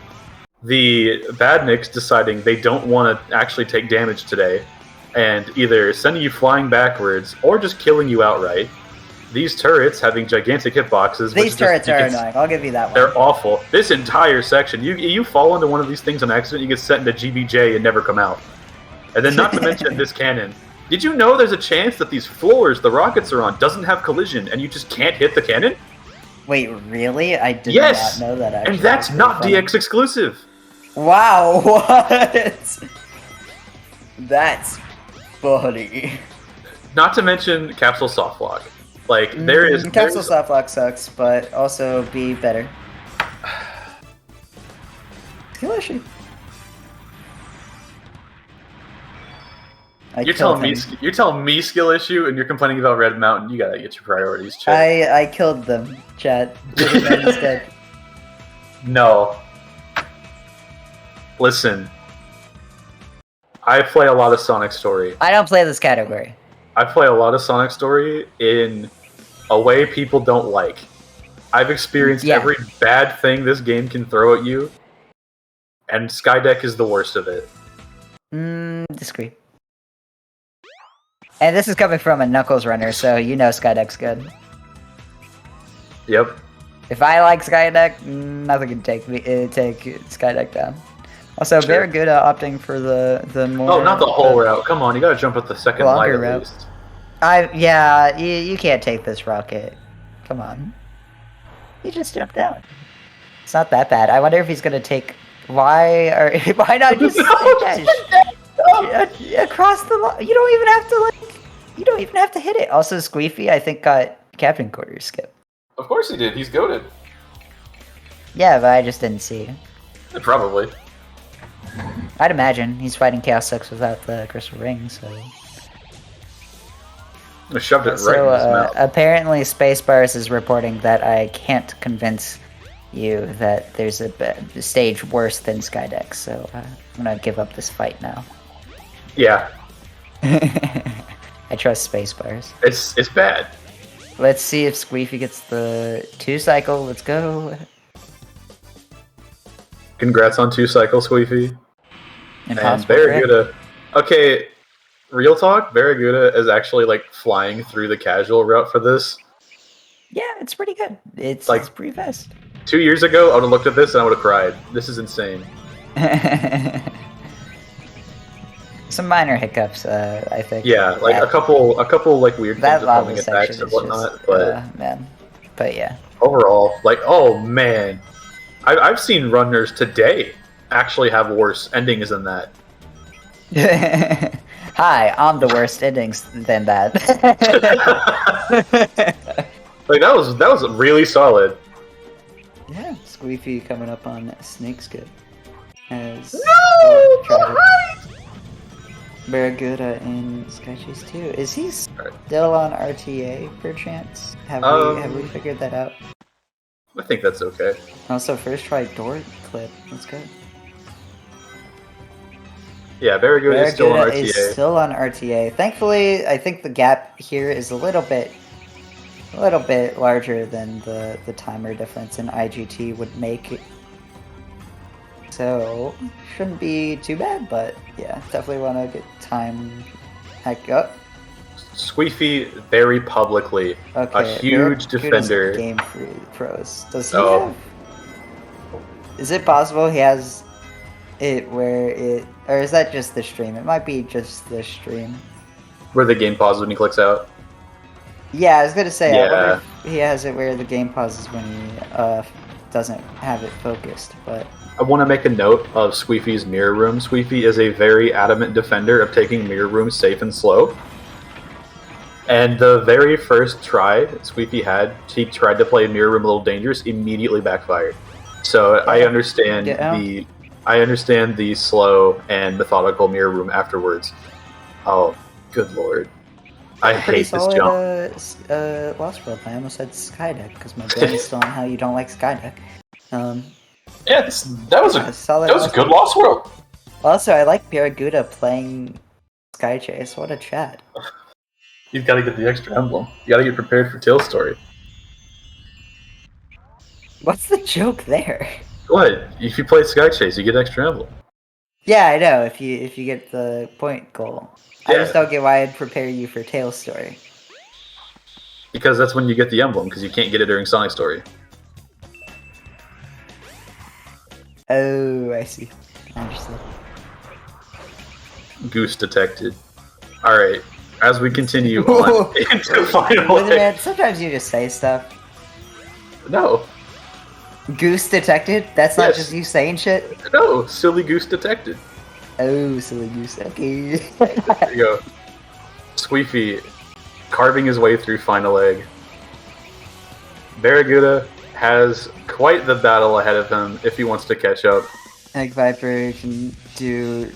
The Badniks deciding they don't want to actually take damage today, and either sending you flying backwards or just killing you outright. These turrets having gigantic hitboxes. These turrets are annoying. I'll give you that one. They're awful. This entire section, you fall into one of these things on accident, you get sent into GBJ and never come out. And then not to mention this cannon. Did you know there's a chance that these floors the rockets are on doesn't have collision and you just can't hit the cannon? Wait, really? I did not know that actually. And that's not DX exclusive. Wow, what? That's funny. Not to mention Capsule Softlock. Like, there is... Capsule Softlock sucks, but also be better. Skill issue. You're telling me skill issue, and you're complaining about Red Mountain. You gotta get your priorities checked. I killed them, chat. Instead. No. Listen, I play a lot of Sonic Story. I don't play this category. I play a lot of Sonic Story in a way people don't like. I've experienced every bad thing this game can throw at you, and Skydeck is the worst of it. Disagree. And this is coming from a Knuckles runner, so you know Skydeck's good. Yep. If I like Skydeck, nothing can take Skydeck down. Also, very good at opting for the more. Oh, not the whole route. Come on, you gotta jump at the second light at route. least. You can't take this rocket. Come on. He just jumped out. It's not that bad. I wonder if he's gonna take. Why not just across the line? You don't even have to You don't even have to hit it. Also, Squeefy, I think, got Captain Quarters skip. Of course he did. He's goated. Yeah, but I just didn't see. Probably. I'd imagine he's fighting Chaos 6 without the crystal ring, so. I shoved it right in his mouth. Apparently, Spacebars is reporting that I can't convince you that there's a stage worse than Skydeck, so I'm gonna give up this fight now. Yeah. I trust Spacebars. It's bad. Let's see if Squeefy gets the 2-cycle. Let's go. Congrats on 2-cycle, Squeefy. Impossible and Barraguda. Okay, real talk, Barraguda is actually like flying through the casual route for this. Yeah, it's pretty good. It's pretty fast. 2 years ago, I would have looked at this and I would have cried. This is insane. Some minor hiccups, I think. Yeah, like a couple like weird things with homing attacks and whatnot, but man. But yeah. Overall, like, oh man, I've seen runners today actually have worse endings than that. Hi, I'm the worst endings than that. Like that was really solid. Yeah, Squeefy coming up on Snake's good. As Barraguda in Sky Chase 2. Is he still on RTA perchance? Have we figured that out? I think that's okay. Also, first try door clip. Let's go. Yeah, Barraguda is still on RTA. Is still on RTA. Thankfully, I think the gap here is a little bit larger than the timer difference in IGT would make it. So shouldn't be too bad, but yeah, definitely want to get time heck up. Squeefy very publicly a huge defender. Game pros. Does he have? Is it possible he has it where it, or is that just the stream? It might be just the stream. Where the game pauses when he clicks out. Yeah, I was gonna say. I wonder if he has it where the game pauses when he doesn't have it focused, but. I want to make a note of Squeefy's mirror room. Squeefy is a very adamant defender of taking mirror rooms safe and slow. And the very first try Squeefy had, he tried to play mirror room a little dangerous, immediately backfired. So I understand the slow and methodical mirror room afterwards. Oh, good lord. I hate this jump. Lost World. I almost said Skydeck because my brain is still on how you don't like Skydeck. Yeah, that was a good Lost World. Also, I like Barraguda playing Sky Chase. What a chat. You've got to get the extra emblem. You got to get prepared for Tail Story. What's the joke there? What? If you play Sky Chase, you get extra emblem. Yeah, I know. If you get the point goal, I just don't get why I'd prepare you for Tail Story. Because that's when you get the emblem. Because you can't get it during Sonic Story. Oh, I see. I understand. Goose detected. Alright, as we continue on into Final Man, sometimes you just say stuff. No. Goose detected? That's not just you saying shit? No, silly goose detected. Oh, silly goose. Okay. There you go. Squeefy carving his way through Final Egg. Barraguda has quite the battle ahead of him if he wants to catch up. Egg Viper can do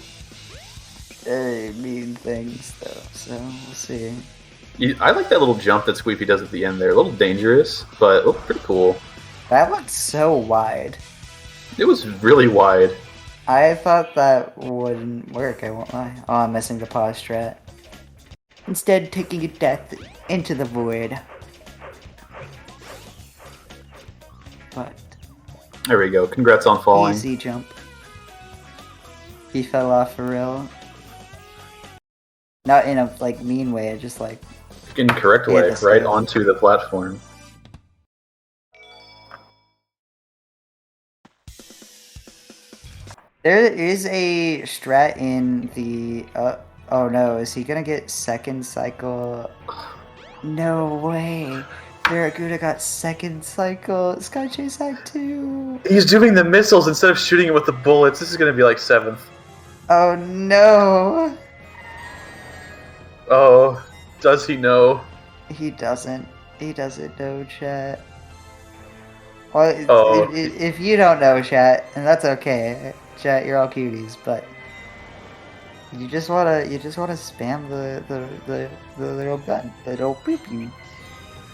very mean things, though, so we'll see. I like that little jump that Squeefy does at the end there. A little dangerous, but pretty cool. That looked so wide. It was really wide. I thought that wouldn't work, I won't lie. Oh, I'm missing the pause strat. Instead, taking a death into the void. But There we go. Congrats on falling. easy jump. He fell off for real. Not in a like mean way, just like In the correct Yeah, way, this right way. onto the platform. there is a strat in the oh no, is he gonna get second cycle? No way. Barracuda got second cycle. Sky Chase Act 2. He's doing the missiles instead of shooting it with the bullets. This is gonna be like 7th. Oh no. Oh, does he know? He doesn't. He doesn't know, chat. Well, Oh. if you don't know, chat, and that's okay, chat, you're all cuties, but you just wanna spam the little gun, the little pew pew,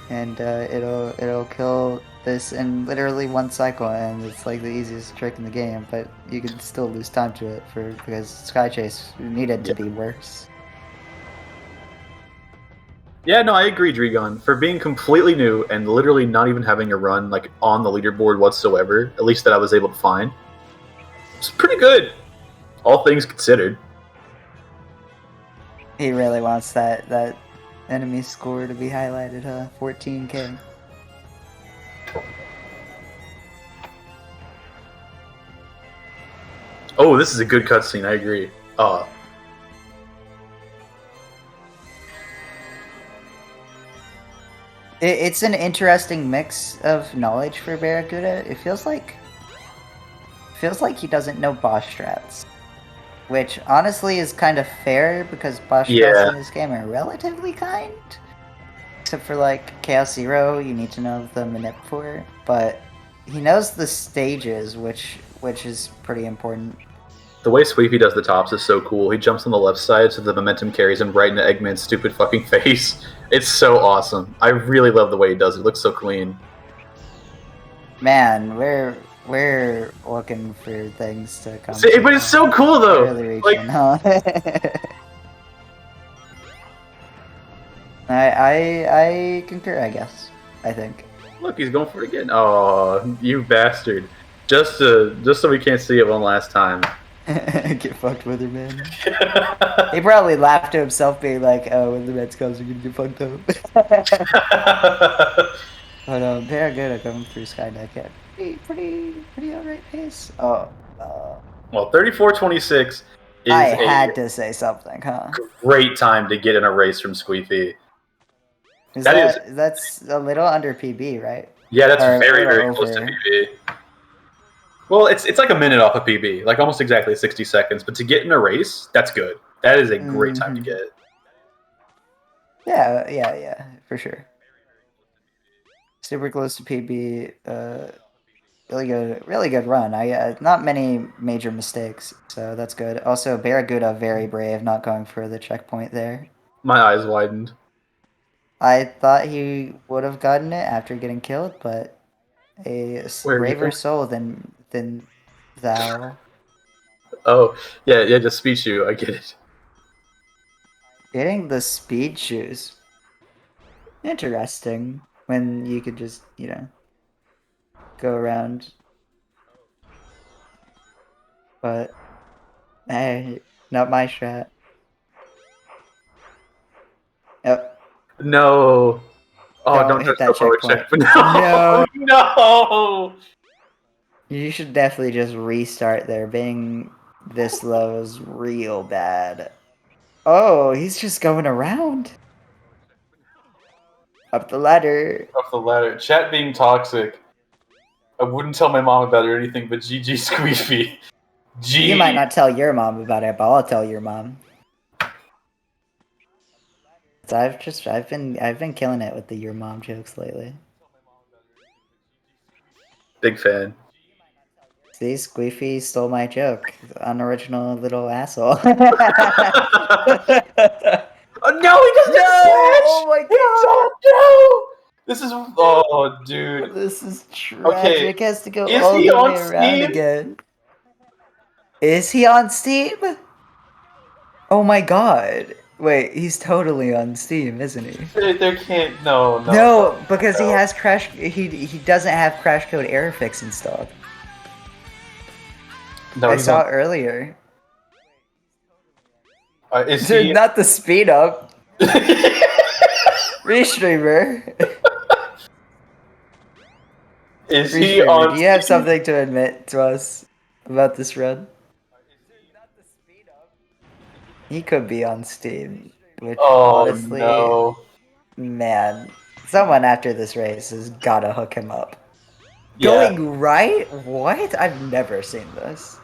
and it'll kill this in literally one cycle, and it's like the easiest trick in the game. But you can still lose time to it because Sky Chase needed to be worse. Yeah, no, I agree, Dregon. For being completely new and literally not even having a run like on the leaderboard whatsoever, at least that I was able to find, it's pretty good, all things considered. He really wants that enemy score to be highlighted, huh? 14K. Oh, this is a good cutscene. I agree. It's an interesting mix of knowledge for Barracuda. It feels like he doesn't know boss strats, which honestly is kind of fair because boss strats in this game are relatively kind. Except for like Chaos Zero, you need to know the manip for. But he knows the stages, which is pretty important. The way Sweepy does the tops is so cool. He jumps on the left side so the momentum carries him right into Eggman's stupid fucking face. It's so awesome. I really love the way he does it. It looks so clean. Man, we're looking for things to come. See, but it's so cool though. Really reaching, huh? I concur. I guess. I think. Look, he's going for it again. Oh, you bastard! Just so we can't see it one last time. Get fucked with her, man. He probably laughed to himself, being like, "Oh, when the Mets comes, you're gonna get fucked up." But Barracuda coming through Skydeck at pretty alright pace. Oh. Well, 34:26 is I had to say something, huh? great time to get in a race from Squeefy. That's a little under PB, right? Yeah, that's Or very close to PB. Well, it's like a minute off of PB, like almost exactly 60 seconds. But to get in a race, that's good. That is a great time to get. Yeah, for sure. Super close to PB. Really good run. Not many major mistakes, so that's good. Also, Barracuda very brave, not going for the checkpoint there. My eyes widened. I thought he would have gotten it after getting killed, but a braver soul than thou. Oh, yeah, just speed shoe. I get it. Getting the speed shoes. Interesting. When you could just, go around. But, hey, not my strat. Yep. No. Oh, don't hit touch that the checkpoint. No. No. You should definitely just restart there. Being this low is real bad. Oh, he's just going around. Up the ladder. Up the ladder. Chat being toxic. I wouldn't tell my mom about it or anything, but GG Squeefy. You might not tell your mom about it, but I'll tell your mom. So I've been killing it with the your mom jokes lately. Big fan. See, Squeefy stole my joke. Unoriginal little asshole. Oh, no, he doesn't flash! Oh my god! No! This is... Oh, dude. This is tragic. Okay. It has to go Is all he the on way around Steam? again. Is he on Steam? Oh my god. Wait, he's totally on Steam, isn't he? There can't. No. No, because he has Crash. He doesn't have Crash Code Error Fix installed. No, I he's saw on- it earlier. Is Dude, he? not the speed up. Restreamer. Is he Restreamer, on? do you have something to admit to us about this run? He could be on Steam, which Oh honestly, no. man, someone after this race has gotta hook him up. Yeah. Going right? What? I've never seen this.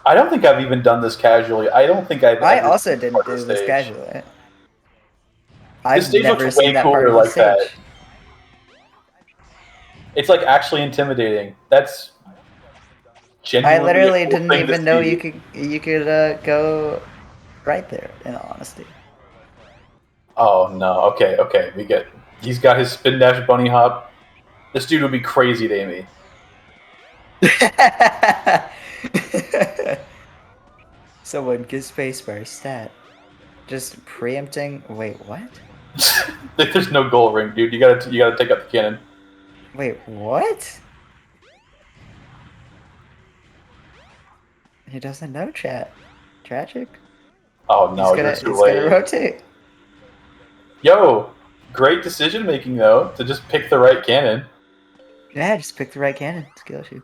I don't think I've even done this casually. I don't think I've. I ever also seen didn't part of do the this stage. casually. This I've stage never looks seen way that part cooler of the like stage. that. It's like actually intimidating. That's I genuinely literally a cool didn't thing to even know see. you could go right there. In all honesty. Oh no. Okay. We get. He's got his spin dash bunny hop. This dude would be crazy to me. Someone give spacebar stat. Just preempting. Wait, what? There's no goal ring, dude. You gotta take up the cannon. Wait, what? He doesn't know chat. Tragic. Oh no, you're He's too gonna late. rotate. Yo, great decision making though to just pick the right cannon. Yeah, just pick the right cannon. Skill issue.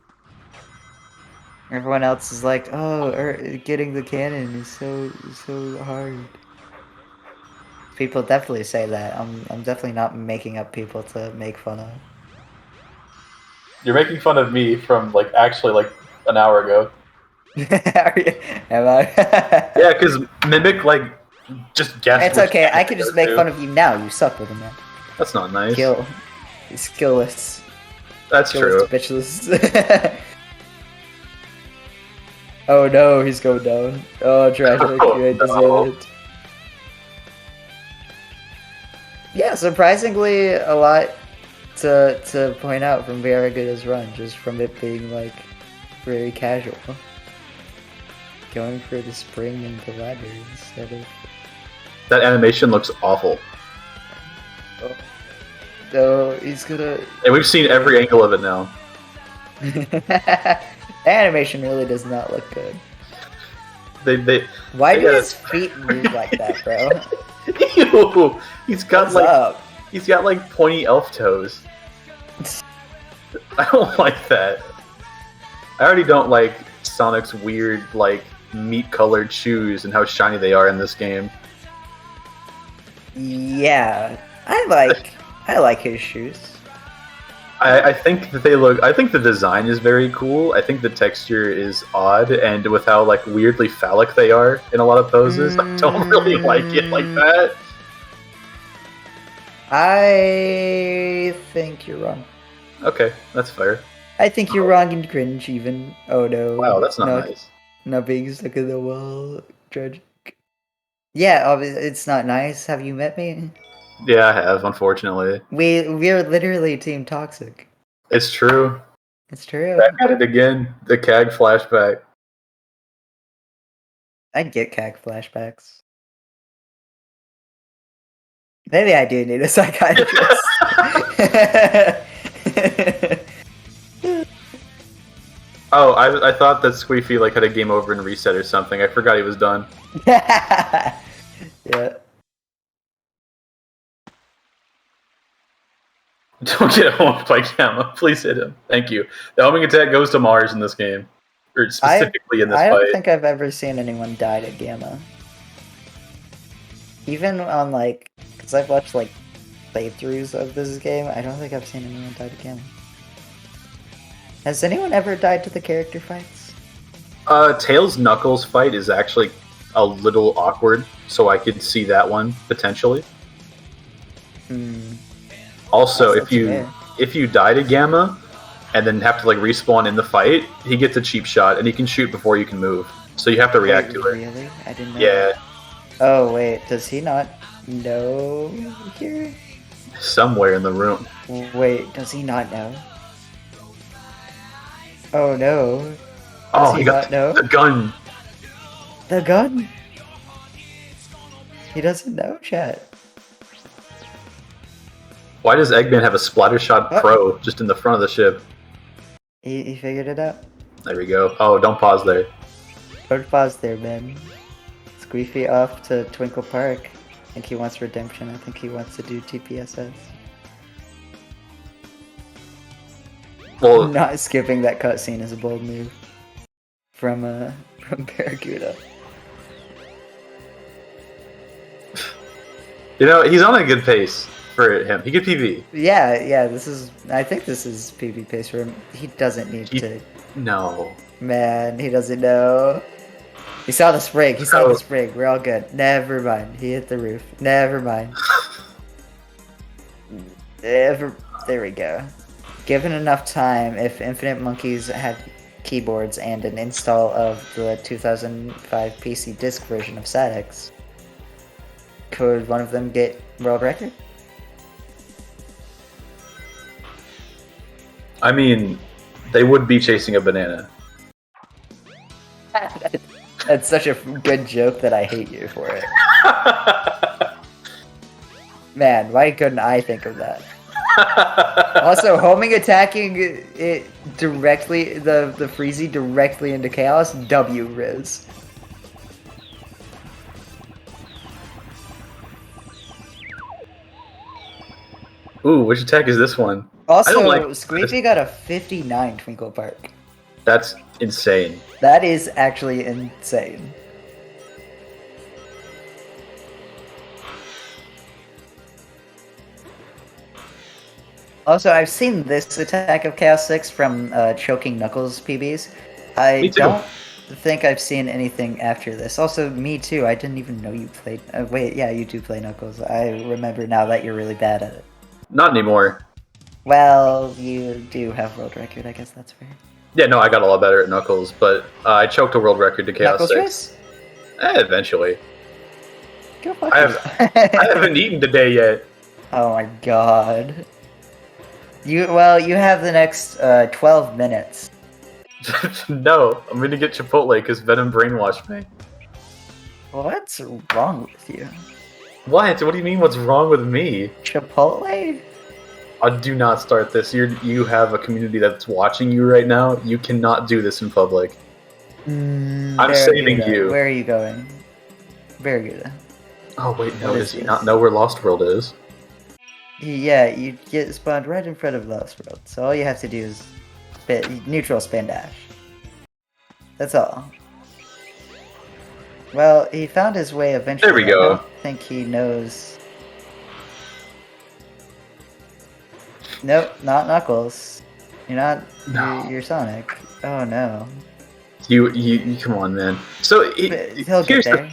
Everyone else is like, oh, getting the cannon is so hard. People definitely say that. I'm definitely not making up people to make fun of. You're making fun of me from like actually like an hour ago. Am I? Yeah, because Mimic like just guessed. It's okay. I can just make fun of you now. You suck with it, man. That's not nice. Skillless. That's true. Bitchless. Oh no, he's going down. Oh, tragic. Oh, You ain't no. deserve it. Yeah, surprisingly, a lot to point out from Varaga's run, just from it being like very casual. Going for the spring and the ladder instead of. That animation looks awful. No, he's gonna. And we've seen every angle of it now. The animation really does not look good. They Why they do gotta- his feet move like that, bro? Ew, he's got What's he's got like pointy elf toes. I don't like that. I already don't like Sonic's weird like meat colored shoes and how shiny they are in this game. Yeah, I like his shoes. I think that they look. I think the design is very cool. I think the texture is odd, and with how like weirdly phallic they are in a lot of poses, I don't really like it like that. I think you're wrong. Okay, that's fair. I think you're wrong and cringe even. Oh no. Wow, that's not nice. Not being stuck in the wall. Tragic. Yeah, it's not nice. Have you met me? Yeah, I have, unfortunately. We're literally Team Toxic. It's true. It's true. Back at it again. The CAG flashback. I get CAG flashbacks. Maybe I do need a psychiatrist. Oh, I thought that Squeefy like had a game over and reset or something. I forgot he was done. Yeah. Don't get homed by Gamma. Please hit him. Thank you. The homing attack goes to Mars in this game. Or specifically in this I fight. don't think I've ever seen anyone die to Gamma. Even on like, because I've watched like playthroughs of this game, I don't think I've seen anyone die to Gamma. Has anyone ever died to the character fights? Tails Knuckles fight is actually a little awkward, so I could see that one potentially. Also, That's if you die to Gamma and then have to like respawn in the fight, he gets a cheap shot and he can shoot before you can move. So you have to react to it. Really? I didn't know. Yeah, that. Oh wait, does he not know here? somewhere in the room. Wait, does he not know? Oh no. Oh, he he got not know? the gun. The gun? He doesn't know, chat. Why does Eggman have a Splattershot Pro just in the front of the ship? He figured it out. There we go. Oh, don't pause there. Don't pause there, man. Squeefy off to Twinkle Park. I think he wants redemption. I think he wants to do TPSS. Well, not skipping that cutscene is a bold move from Barracuda. You know, he's on a good pace for him. He could PV. Yeah. I think this is PV pace for him. He doesn't need to. No. Man, he doesn't know. He saw the spring. He saw the spring. We're all good. Never mind. He hit the roof. Never mind. There we go. Given enough time, if Infinite Monkeys had keyboards and an install of the 2005 PC disc version of SADX, could one of them get world record? I mean, they would be chasing a banana. That's such a good joke that I hate you for it. Man, why couldn't I think of that? Also, homing attacking it directly, the Freezy directly into Chaos, W Riz. Ooh, which attack is this one? Also, I don't like Squeefy got a 59 Twinkle Park. That's insane. That is actually insane. Also, I've seen this attack of Chaos 6 from Choking Knuckles PBs. I don't think I've seen anything after this. Also, me too. I didn't even know you played... wait, yeah, you do play Knuckles. I remember now that you're really bad at it. Not anymore. Well, you do have world record. I guess that's fair. Yeah, no, I got a lot better at Knuckles, but I choked a world record to Chaos Knuckles 6. race? Eventually. Go fuck I haven't eaten today yet. Oh my god. You have the next 12 minutes. No, I'm gonna get Chipotle because Venom brainwashed me. What's wrong with you? What? What do you mean? What's wrong with me? Chipotle? Do not start this. You have a community that's watching you right now. You cannot do this in public. I'm saving you. Where are you going? Very good. Oh wait, no. Does he not know where Lost World is? Yeah, you get spawned right in front of Lost World. So all you have to do is neutral spin dash. That's all. Well, he found his way eventually. There we go. I don't think he knows. Nope, not Knuckles. You're not. No. You're Sonic. Oh no. You come on, man. So he'll get there.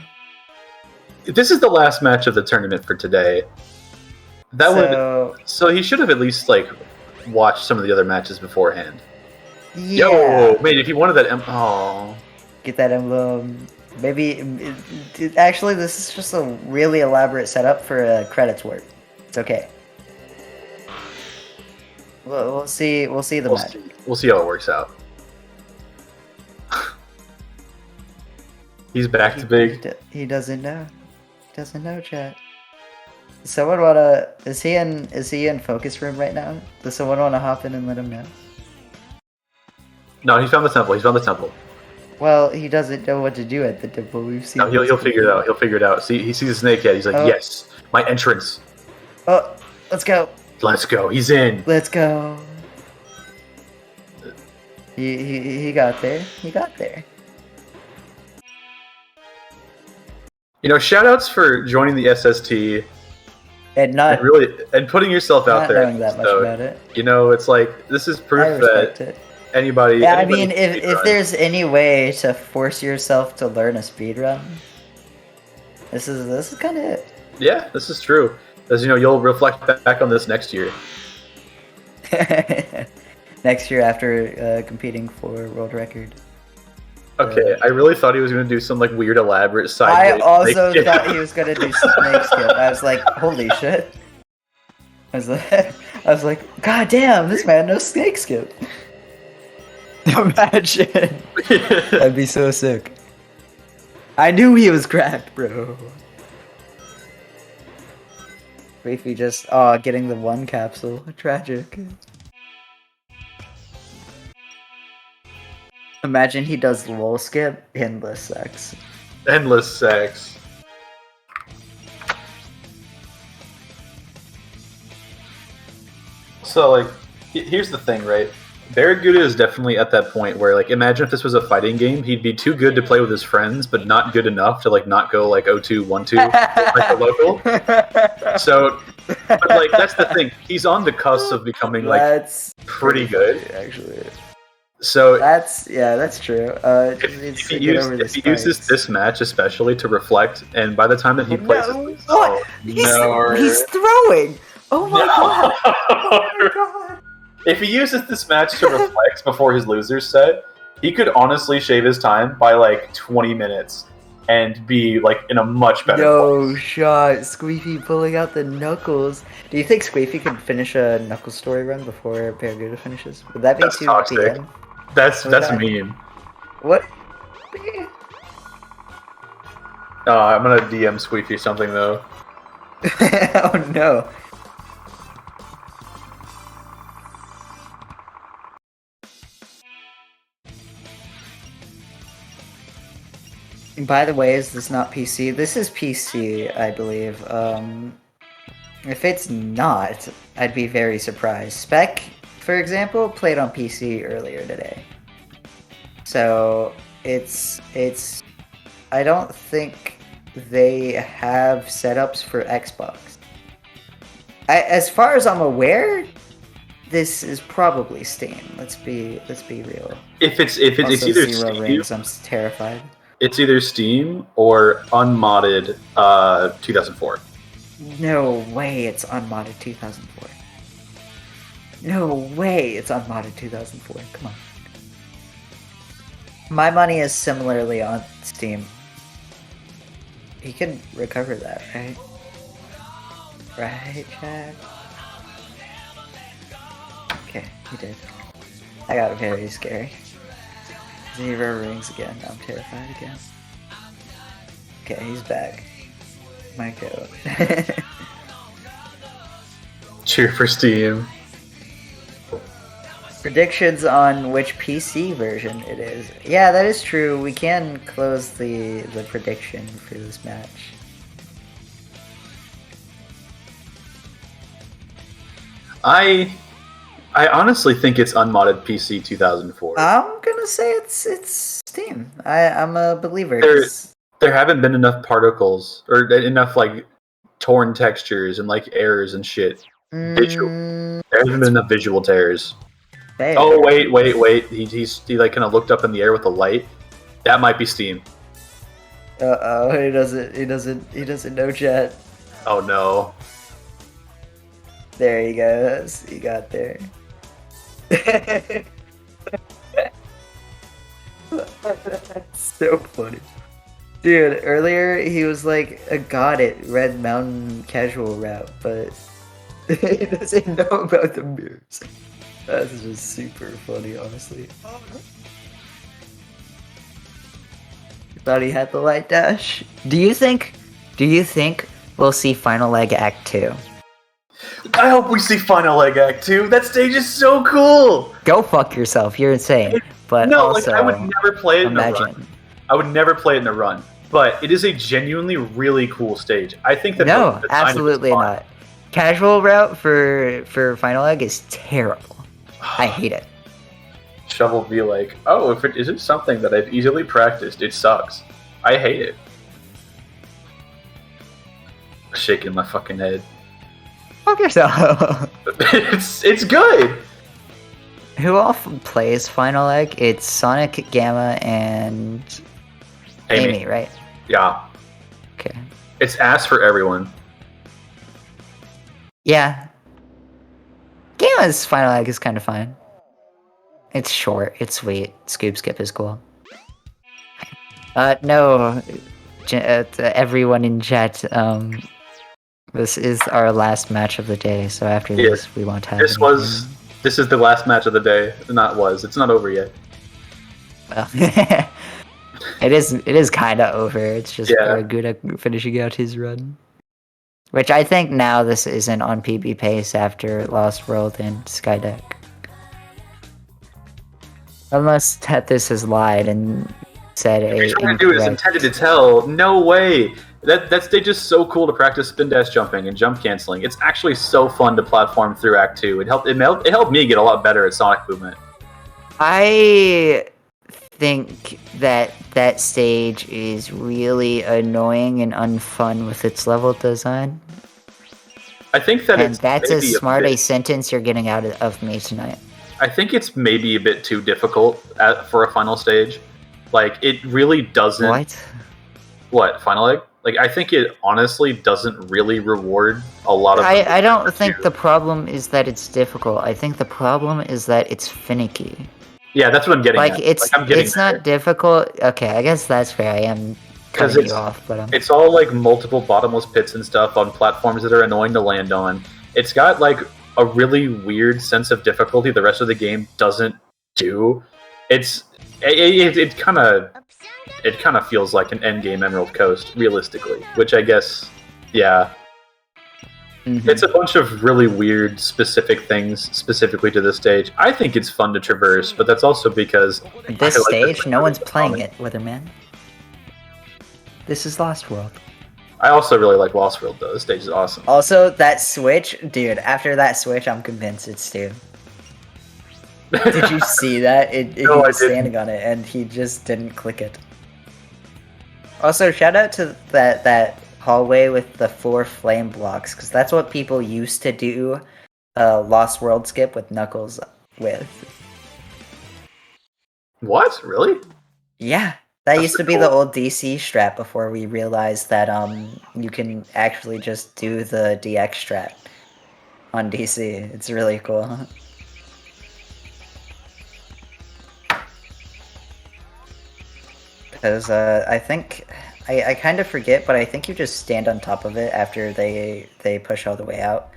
This is the last match of the tournament for today. So he should have at least like watched some of the other matches beforehand. Yeah. Yo, man, if he wanted that get that emblem. Maybe actually this is just a really elaborate setup for a credits work. It's okay. We'll see the match. We'll see how it works out. He's back to big. He doesn't know. He doesn't know, chat. Does someone wanna? Is he in focus room right now? Does someone wanna hop in and let him know? No, he found the temple. He's found the temple. Well, he doesn't know what to do at the temple. We've seen. No, he'll figure it out. He'll figure it out. See, he sees a snake head. He's like, yes, my entrance. Oh, let's go. Let's go. He's in. Let's go. He got there. He got there. You know, shoutouts for joining the SST and putting yourself out there. Not knowing that much about it. You know, it's like this is proof that anybody. Yeah, I mean, if there's any way to force yourself to learn a speedrun, this is kind of it. Yeah, this is true. As you know, you'll reflect back on this next year. Next year after competing for world record. Okay, I really thought he was going to do some like weird elaborate side. I also thought he was going to do snake skip. I was like, holy shit. I was like, god damn, this man knows snake skip. Imagine. That'd be so sick. I knew he was cracked, bro. Squeefy just getting the one capsule. Tragic. Imagine he does lol skip, endless sex. Endless sex. So, like, here's the thing, right? Barracuda is definitely at that point where, like, imagine if this was a fighting game, he'd be too good to play with his friends, but not good enough to, like, not go, like, 0-2, 1-2, like a local. So, but, like, that's the thing. He's on the cusp of becoming, like, pretty good. Actually. So that's true. If he uses this match especially to reflect, and by the time that he plays, He's throwing. Oh my god! Oh my god! If he uses this match to reflect before his losers set, he could honestly shave his time by like 20 minutes and be like in a much better place. Shot. Squeefy pulling out the knuckles. Do you think Squeefy can finish a Knuckles story run before Barracuda finishes? Would that be That's too toxic. PM? That's mean. What? I'm gonna DM Squeefy something though. Oh no. By the way, is this not PC? This is PC, I believe. If it's not, I'd be very surprised. Spec, for example, played on PC earlier today. So, it's I don't think they have setups for Xbox. As far as I'm aware, this is probably Steam. Let's be real. If it's Also, either Zero Steam, Rings, I'm terrified. it's either Steam or unmodded 2004. No way it's unmodded 2004. No way it's unmodded 2004. Come on. My money is similarly on Steam. He can recover that, right? Right, Chad? Okay, he did. I got very scary. Zero rings again. I'm terrified again. Okay, he's back. My code. Cheer for Steam. Predictions on which PC version it is. Yeah, that is true. We can close the prediction for this match. I honestly think it's unmodded PC 2004. I'm gonna say it's Steam. I'm a believer. There haven't been enough particles or enough like torn textures and like errors and shit. There hasn't been enough visual tears. Fair. Oh wait! He like kind of looked up in the air with a light. That might be Steam. He doesn't know chat. Oh no. There he goes. He got there. That's so funny. Dude, earlier he was like a god at Red Mountain casual route, but he doesn't know about the mirrors. That's just super funny, honestly. Thought he had the light dash. Do you think we'll see Final Leg Act 2? I hope we see Final Leg Act 2. That stage is so cool. Go fuck yourself. You're insane. But no, also, like I would never play it in a run. I would never play it in a run. But it is a genuinely really cool stage. I think that no, absolutely not. Casual route for Final Leg is terrible. I hate it. Shovel be like, oh, if it isn't something that I've easily practiced, it sucks. I hate it. Shaking my fucking head. Fuck yourself. it's good. Who often plays Final Leg? It's Sonic, Gamma, and Amy, right? Yeah. Okay. It's ass for everyone. Yeah. Gamma's Final Leg is kind of fine. It's short, it's sweet. Scoop Skip is cool. No, everyone in chat, this is our last match of the day, so after this we won't have This is the last match of the day. It's not over yet. Well, it is kind of over. It's just Yeah. Baraguda finishing out his run. Which I think now this isn't on PB pace after Lost World and Skydeck. Unless Tethys has lied and said What you're trying to do is intended to tell. No way. That stage is so cool to practice spin dash jumping and jump canceling. It's actually so fun to platform through Act 2. It helped me get a lot better at Sonic movement. I think that stage is really annoying and unfun with its level design. I think that and it's that's as maybe smart bit, a sentence you're getting out of me tonight. I think it's maybe a bit too difficult for a final stage. Like, it really doesn't... What? Final Egg? Like, I think it honestly doesn't really reward a lot of... I don't think the problem is that it's difficult. I think the problem is that it's finicky. Yeah, that's what I'm getting like, at. It's, like, I'm getting it's not difficult. Okay, I guess that's fair. I am cutting you off, but... It's all, like, multiple bottomless pits and stuff on platforms that are annoying to land on. It's got, like, a really weird sense of difficulty the rest of the game doesn't do. It kind of feels like an endgame Emerald Coast, realistically, which I guess, yeah. Mm-hmm. It's a bunch of really weird, specific things specifically to this stage. I think it's fun to traverse, but that's also because... This stage, no one's playing it, Witherman. This is Lost World. I also really like Lost World, though. This stage is awesome. Also, that switch, dude, after that switch, I'm convinced it's Stu. Did you see that? He was standing on it, and he just didn't click it. Also, shout out to that hallway with the 4 flame blocks, because that's what people used to do Lost World skip with Knuckles with. What? Really? Yeah. That used to be the old DC strat before we realized that you can actually just do the DX strat on DC. It's really cool. Because I think I kind of forget, but I think you just stand on top of it after they push all the way out,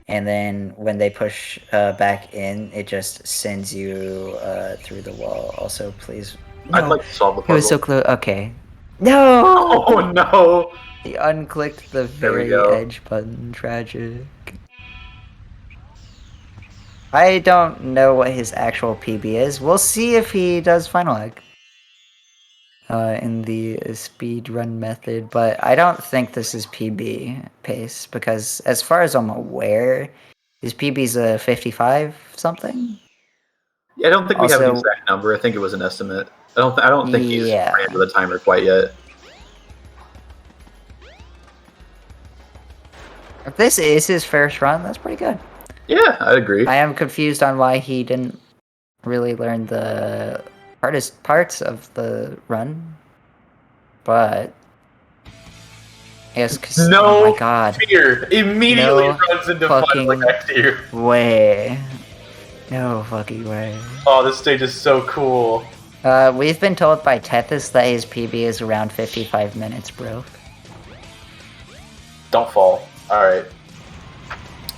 and then when they push back in, it just sends you through the wall. Also, please. No, I'd like to solve the puzzle. It was so close. Okay. No! Oh no! He unclicked the very edge button. Tragic. I don't know what his actual PB is. We'll see if he does Final Egg in the speed run method, but I don't think this is PB pace because, as far as I'm aware, his PB's a 55 something. Yeah, I don't think we have an exact number. I think it was an estimate. I don't think he's ran with a timer quite yet. If this is his first run, that's pretty good. Yeah, I agree. I am confused on why he didn't really learn the hardest parts of the run, but yes, no, oh my god, fear immediately runs into fucking fear. Way, no fucking way. Oh, this stage is so cool. We've been told by Tethys that his PB is around 55 minutes, bro. Don't fall. Alright.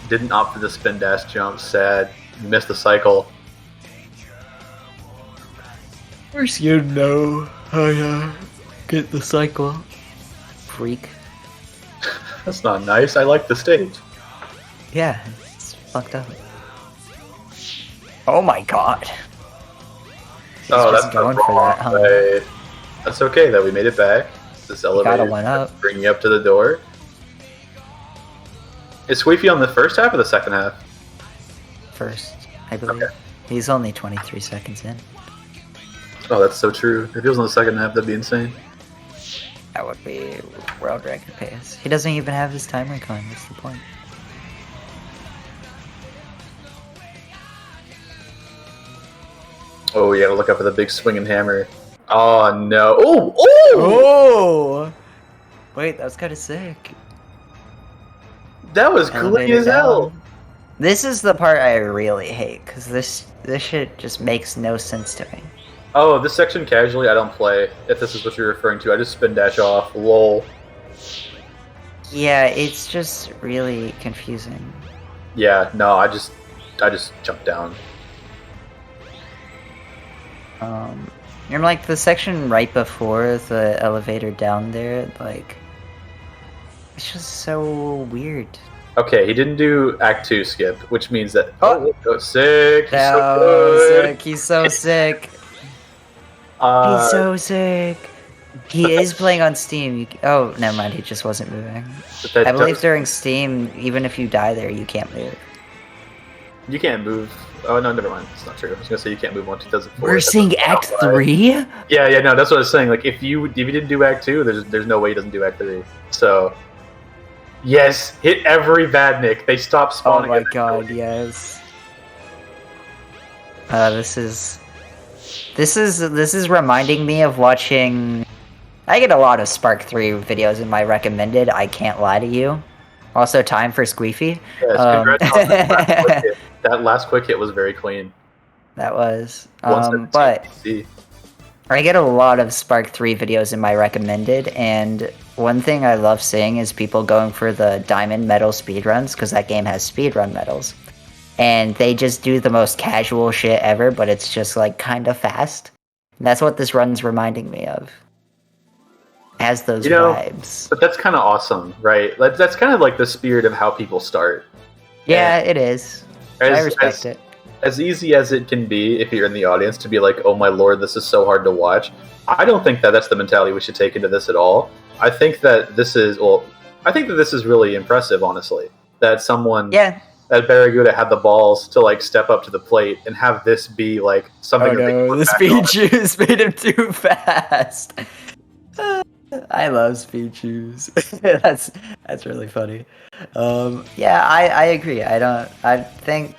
Didn't opt for the spin dash jump. Sad. Missed the cycle. Of course you know how get the cycle. Freak. That's not nice. I like the stage. Yeah, it's fucked up. Oh my god. He's that's going for that, way. That's okay that we made it back. This elevator went up. Bringing you up to the door. Is Sweefy on the first half or the second half? First, I believe. Okay. He's only 23 seconds in. Oh, that's so true. If he was on the second half, that'd be insane. That would be world record pace. He doesn't even have his timer going, that's the point. Oh, yeah, look out for the big swinging hammer. Oh, no. Oh! Oh! Wait, that was kind of sick. That was clean as hell. This is the part I really hate, because this shit just makes no sense to me. Oh, this section casually I don't play, if this is what you're referring to. I just spin dash off. Lol. Yeah, it's just really confusing. Yeah, no, I just jumped down. And like the section right before the elevator down there, like it's just so weird. Okay, he didn't do Act 2 skip, which means that sick. He's so No, good. sick. He's so sick. Uh, He's so sick. He is playing on Steam. Oh, never mind. He just wasn't moving. that I believe does- during Steam, even if you die there, you can't move. You can't move. Oh no, never mind. It's not true. I was gonna say you can't move once 2004. We're seeing Act 3? Yeah, no, that's what I was saying. Like if you didn't do Act 2, there's no way he doesn't do Act 3. So yes, hit every Vadnik. They stop Oh spawning. my god, yes. This is reminding me of watching. I get a lot of Spark 3 videos in my recommended. I can't lie to you. Also, time for Squeefy. Yes, congrats on that last quick hit. That last quick hit was very clean. That was. 117 But PC. I get a lot of Spark 3 videos in my recommended, and one thing I love seeing is people going for the Diamond Medal speedruns, because that game has speedrun medals. And they just do the most casual shit ever, but it's just like kind of fast. And that's what this run's reminding me of. Has those vibes. But that's kind of awesome, right? That's kind of like the spirit of how people start. Yeah, it is. I respect it. As easy as it can be, if you're in the audience, to be like, "Oh my lord, this is so hard to watch." I don't think that's the mentality we should take into this at all. I think that this is really impressive, honestly. That someone, that Barraguda had the balls to like step up to the plate and have this be like something. Oh no, the speed juice made him too fast. I love speed shoes. that's really funny. Yeah, I agree. I think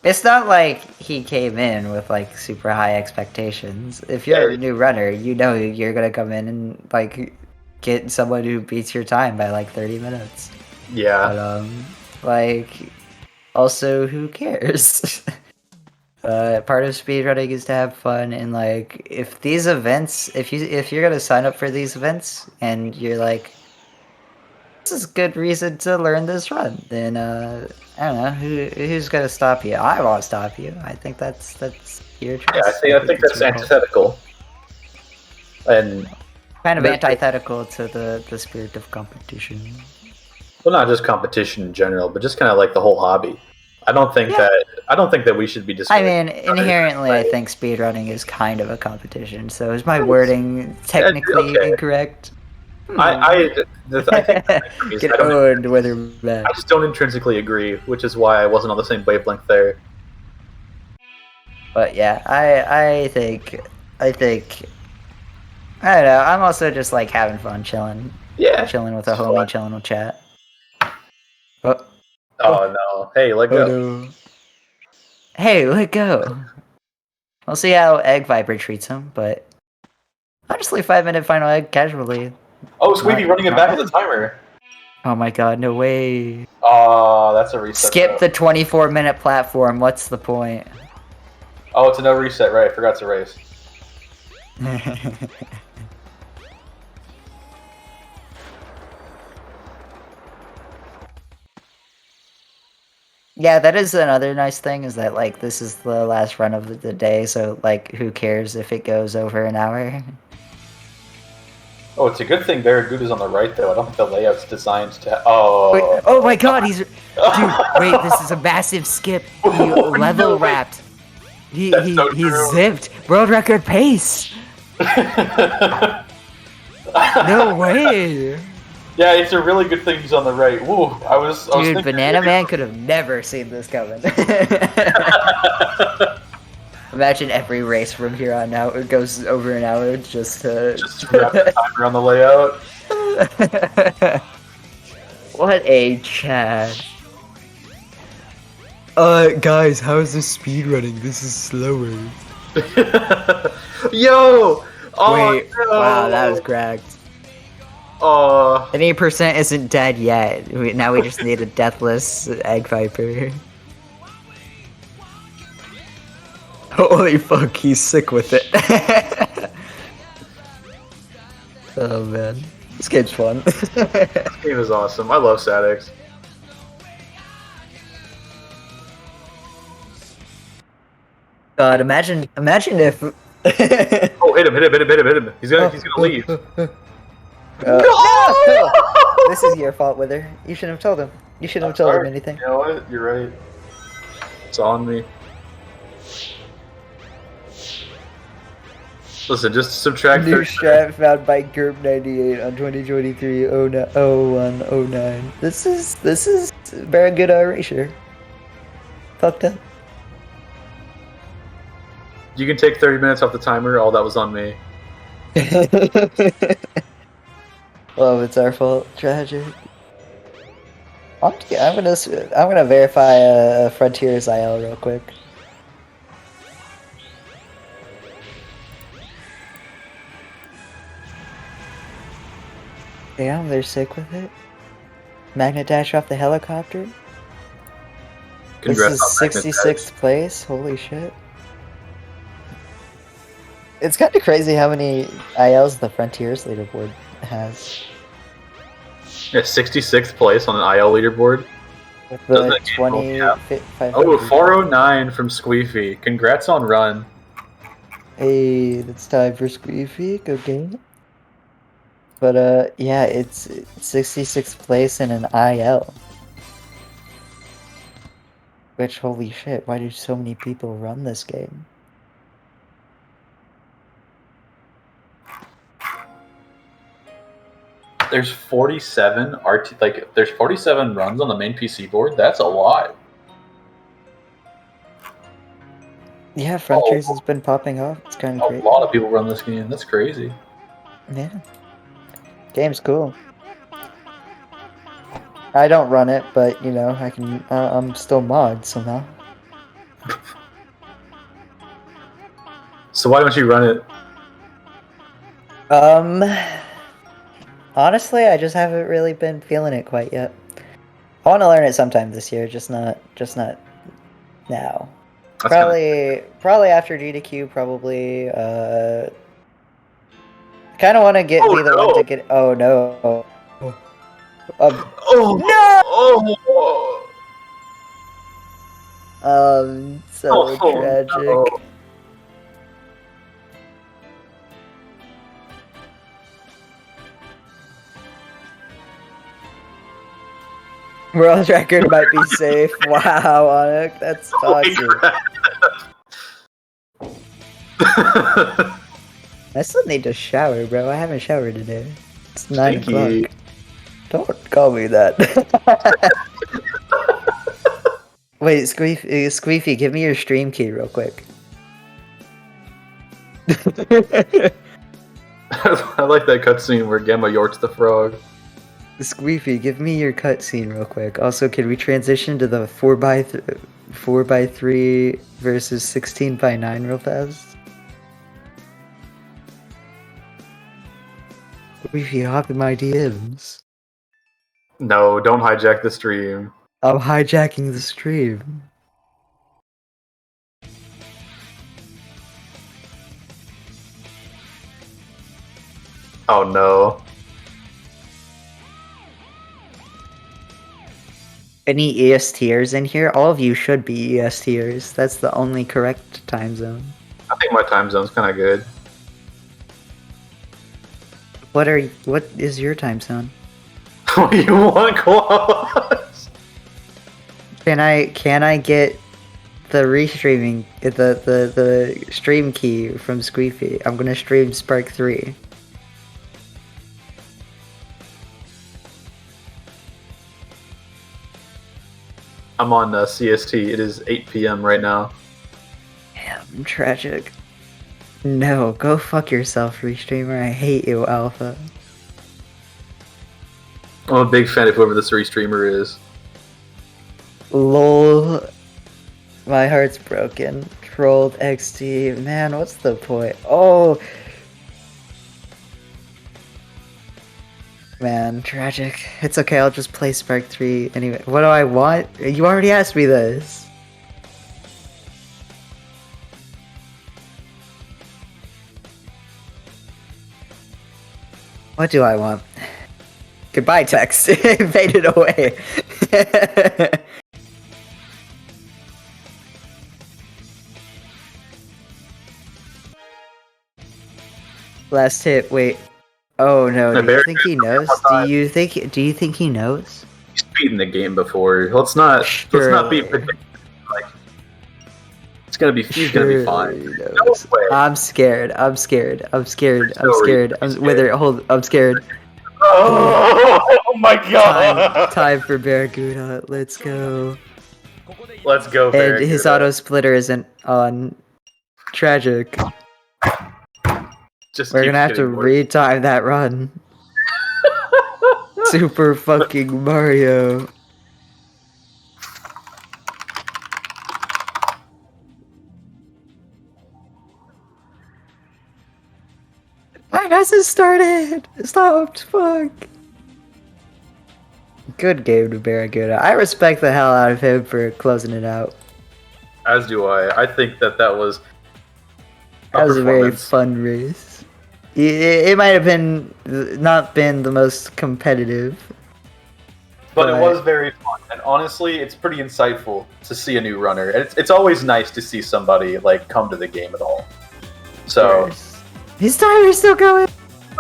it's not like he came in with like super high expectations. If you're a new runner, you know you're gonna come in and like get someone who beats your time by like 30 minutes. Yeah. But like also who cares? Part of speedrunning is to have fun, and like if these events, if you're gonna sign up for these events and you're like, this is good reason to learn this run, then I don't know who's gonna stop you. I won't stop you. I think that's your choice. Yeah, I think that's antithetical. And kind of antithetical to the spirit of competition. Well, not just competition in general, but just kind of like the whole hobby. I don't think that we should be I mean, inherently, I think speedrunning is kind of a competition. So is my wording technically incorrect? I think Get owned, whether bad. I just don't intrinsically agree, which is why I wasn't on the same wavelength there. But yeah, I think I don't know. I'm also just like having fun, chilling. Yeah, chilling with a homie, chilling with chat. Oh no! Hey, let go. No. Hey, let go. We'll see how Egg Viper treats him, but honestly, 5-minute final egg casually. Oh, Sweetie running it back on the timer. Oh my god, no way. Oh, that's a reset. Skip the 24-minute platform. What's the point? Oh, it's a no reset, right? I forgot to race. Yeah, that is another nice thing, is that like this is the last run of the day, so like who cares if it goes over an hour? Oh, it's a good thing Barraguda's on the right though. I don't think the layout's designed to. Oh. Wait, oh my god, he's dude. Wait, this is a massive skip. He level wrapped. He zipped world record pace. No way. Yeah, it's a really good thing he's on the right. Woo, I was Dude, Banana Man could have never seen this coming. Imagine every race from here on out, it goes over an hour just to wrap the timer on the layout. What a chat. Guys, how is this speed running? This is slower. Yo! Oh, wait, no. wow, that was cracked. Oh. 80% isn't dead yet. Now we just need a deathless Egg Viper. Holy fuck, he's sick with it. Oh man. This game's fun. This game is awesome. I love SADX. God, imagine if Oh, hit him. He's gonna leave. No! This is your fault, Wither. You shouldn't have told him. You shouldn't have told him anything. You know what? You're right. It's on me. Listen, just subtract. New strat found by GURP98 on 2023 0109. This is very good erasure. Fucked up. You can take 30 minutes off the timer. All that was on me. Oh, it's our fault. Tragic. I'm gonna verify Frontiers IL real quick. Damn, they're sick with it. Magnet dash off the helicopter. Congrats This is 66th place. Holy shit. It's kind of crazy how many ILs the Frontiers leaderboard has. Yeah, 66th place on an IL leaderboard. With the 20, Oh, 409 from Squeefy. Congrats on run. Hey, it's time for Squeefy. Go game. But yeah, it's 66th place in an IL. Which, holy shit, why do so many people run this game? There's 47 there's 47 runs on the main PC board. That's a lot. Yeah, Frontiers has been popping off. It's kind of A great. lot of people run this game. That's crazy. Yeah. Game's cool. I don't run it, but you know, I can. I'm still mod somehow. So why don't you run it? Honestly, I just haven't really been feeling it quite yet. I want to learn it sometime this year, just not now. Probably after GDQ, probably. Kind of want to be the one to get. Oh no. No. So tragic. No. World record might be safe. Wow, Onyx, that's toxic. I still need to shower, bro. I haven't showered today. It's 9 o'clock. Don't call me that. Wait, Squeefy, give me your stream key real quick. I like that cutscene where Gamma yorks the frog. Squeefy, give me your cutscene real quick. Also, can we transition to the 4x3 versus 16x9 real fast? Squeefy, hop in my DMs. No, don't hijack the stream. I'm hijacking the stream. Oh no. Any ESTers in here? All of you should be ESTers. That's the only correct time zone. I think my time zone's kind of good. What is your time zone? What do you want, Claus? Can I get the restreaming the stream key from Squeefy? I'm gonna stream Spark 3. I'm on CST. It is 8 p.m. right now. Damn, tragic. No, go fuck yourself, restreamer. I hate you, Alpha. I'm a big fan of whoever this restreamer is. LOL. My heart's broken. Trolled XD. Man, what's the point? Oh! Man, tragic. It's okay, I'll just play Spark 3 anyway. What do I want? You already asked me this. What do I want? Goodbye, text. Faded away. Last hit. Wait. Oh no. The Do you bear think he knows? Do you think he knows? He's beaten the game before. Let's not be predictive. Like, it's gonna be. He's gonna be fine. No way. I'm scared. I'm scared. I'm scared. I'm So scared. I'm scared. Oh my god! Time for Barracuda. Let's go. Let's go, And Barracuda. his auto splitter isn't on. Tragic. Just We're keeps gonna have to getting worse. retime that run. Super fucking Mario. My hasn't started. Stopped. Fuck. Good game to Barracuda. I respect the hell out of him for closing it out. As do I. I think that was. That was a very fun race. It might have not been the most competitive, But it was very fun, and honestly, it's pretty insightful to see a new runner. And it's always nice to see somebody like come to the game at all. So his timer's still going.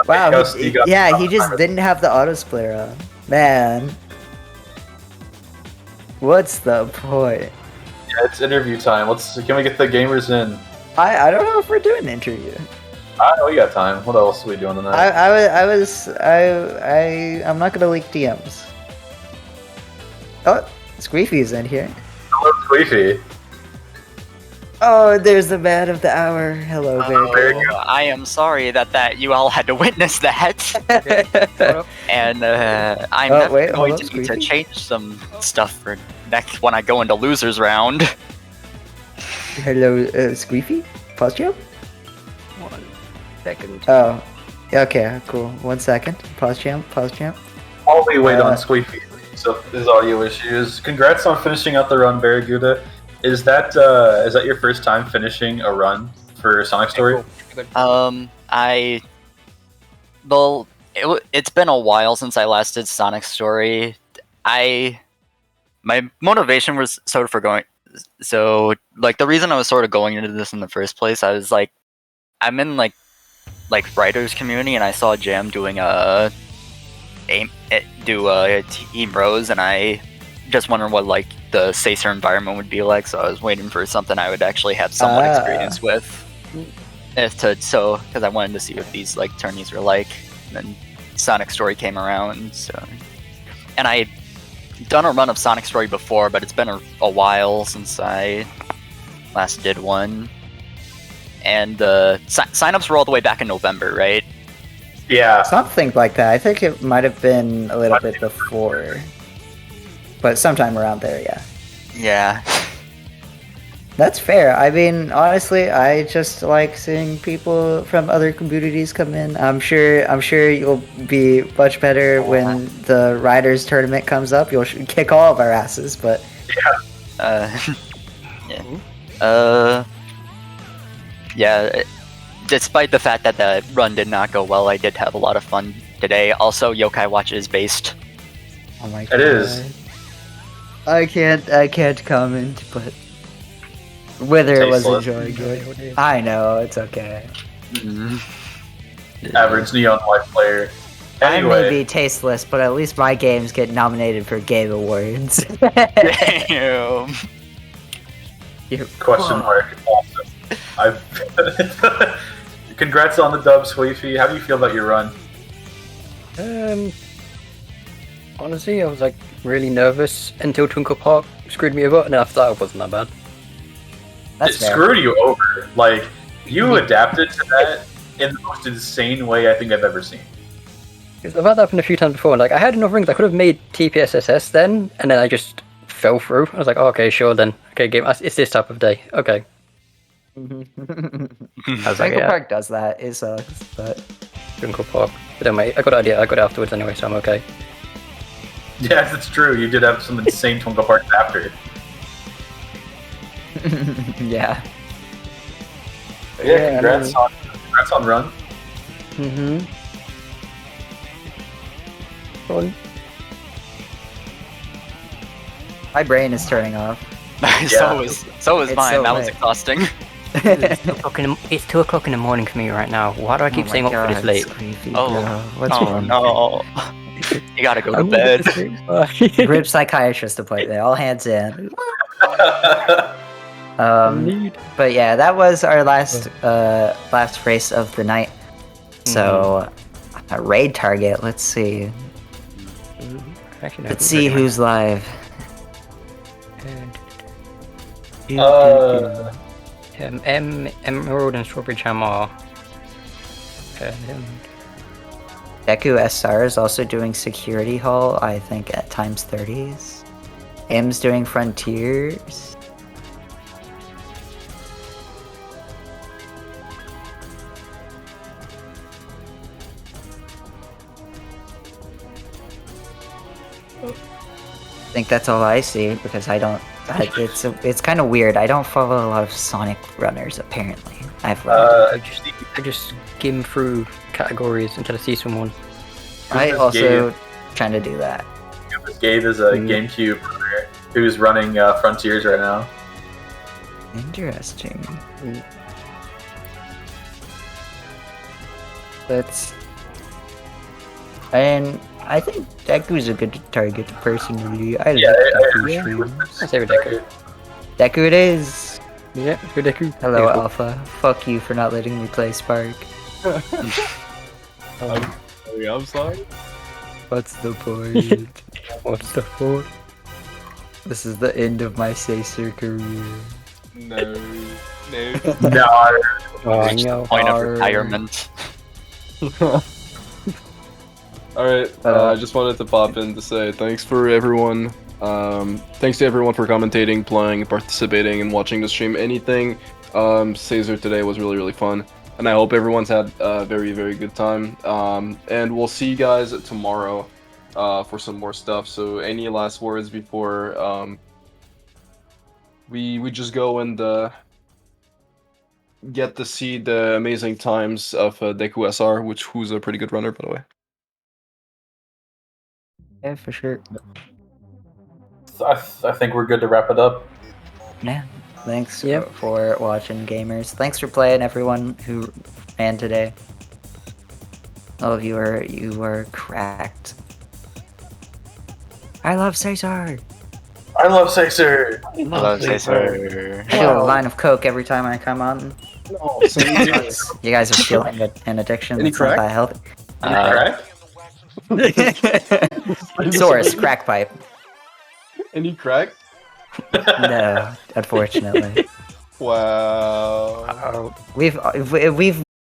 Wow. Ghost, you got He just didn't have the auto splitter on. Man, what's the point? Yeah, it's interview time. Can we get the gamers in? I don't know if we're doing an interview. I know we got time. What else are we doing tonight? I'm not gonna leak DMs. Oh, Squeefy's in here. Hello, Squeefy. Oh, there's the man of the hour. Hello, Barracuda. I am sorry that you all had to witness that. And I'm wait, going hold to on, need to Squeefy. change some stuff for next when I go into losers round. Hello, Squeefy? Pause jump? 1 second. Oh, okay, cool. 1 second. Pause jump. While we wait on Squeefy, so his audio issues. Congrats on finishing out the run, Barracuda. Is that your first time finishing a run for Sonic Story? It's been a while since I last did Sonic Story. My motivation was sort of for going. So, like, the reason I was sort of going into this in the first place, I was like, I'm in like writers community, and I saw Jam doing Team Rose, and I just wondered what like the Sacer environment would be like. So I was waiting for something I would actually have somewhat experience with, because I wanted to see what these like tourneys were like. And then Sonic Story came around, and I done a run of Sonic Story before, but it's been a while since I last did one. And signups were all the way back in November, right? Yeah. Something like that. I think it might have been a little bit before. But sometime around there, yeah. Yeah. That's fair. I mean, honestly, I just like seeing people from other communities come in. I'm sure you'll be much better when the Riders tournament comes up. You'll kick all of our asses, but yeah. Despite the fact that the run did not go well, I did have a lot of fun today. Also, Yokai Watch is based. Oh my god. It is. I can't comment, but Wither was Tasteless. enjoying it. I know, it's okay. Average Neon White player. I may Anyway, be tasteless, but at least my games get nominated for Game Awards. Damn. question mark. Awesome. Congrats on the dub, Sweefy. How do you feel about your run? Honestly, I was like really nervous until Twinkle Park screwed me over, and after that, it wasn't that bad. It screwed you over. Like, you adapted to that in the most insane way I think I've ever seen. Because I've had that happen a few times before. Like, I had enough rings, I could have made TPSSS then, and then I just fell through. I was like, oh, okay, sure then. Okay, game. It's this type of day. Okay. I was like, Twinkle yeah. Park does that. It sucks, but Twinkle Park. But then, mate, I got an idea. I got it afterwards anyway, so I'm okay. Yes, it's true. You did have some insane Twinkle Parks after. yeah. Yeah, congrats on run. My brain is turning off. So was mine. so That was late. exhausting. It's 2 o'clock in the morning for me right now. Why do I keep Oh staying my up for this God, late? it's creepy, Oh, bro. What's oh wrong? no. You gotta go to bed. Group psychiatrist appointment. All hands in. But yeah, that was our last race of the night. So, a raid target. Let's see. Let's see who's live. Emerald and Strawberry Jam are. Deku SR is also doing Security Hall, I think at times 30s. M's doing Frontiers. I think that's all I see because I don't. It's kind of weird. I don't follow a lot of Sonic runners apparently. I just skim through categories until I see someone. I also trying to do that. Gabe is a GameCube runner who's running Frontiers right now. Interesting. And I think Deku's a good target personally. I like Deku streams. I say Deku. Deku it is. Yeah, for Deku. Hello, Alpha. Fuck you for not letting me play Spark. I'm sorry. What's the point? What's the point? This is the end of my Sacer career. No. Reach the point of retirement. Alright, I just wanted to pop in to say thanks for everyone. Thanks to everyone for commentating, playing, participating, and watching the stream. Anything. Caesar today was really, really fun. And I hope everyone's had a very, very good time. And we'll see you guys tomorrow for some more stuff. So any last words before we just go and get to see the amazing times of Deku SR, who's a pretty good runner, by the way. Yeah, for sure. I think we're good to wrap it up. Yeah. Thanks for watching, gamers. Thanks for playing, everyone who ran today. All of you are cracked. I love Caesar. I love Caesar. I love Caesar. I feel a line of coke every time I come on. No, you guys are feeling an addiction. Any That's not crack? that healthy. Source, crack pipe. Any crack? No, unfortunately. Wow. We've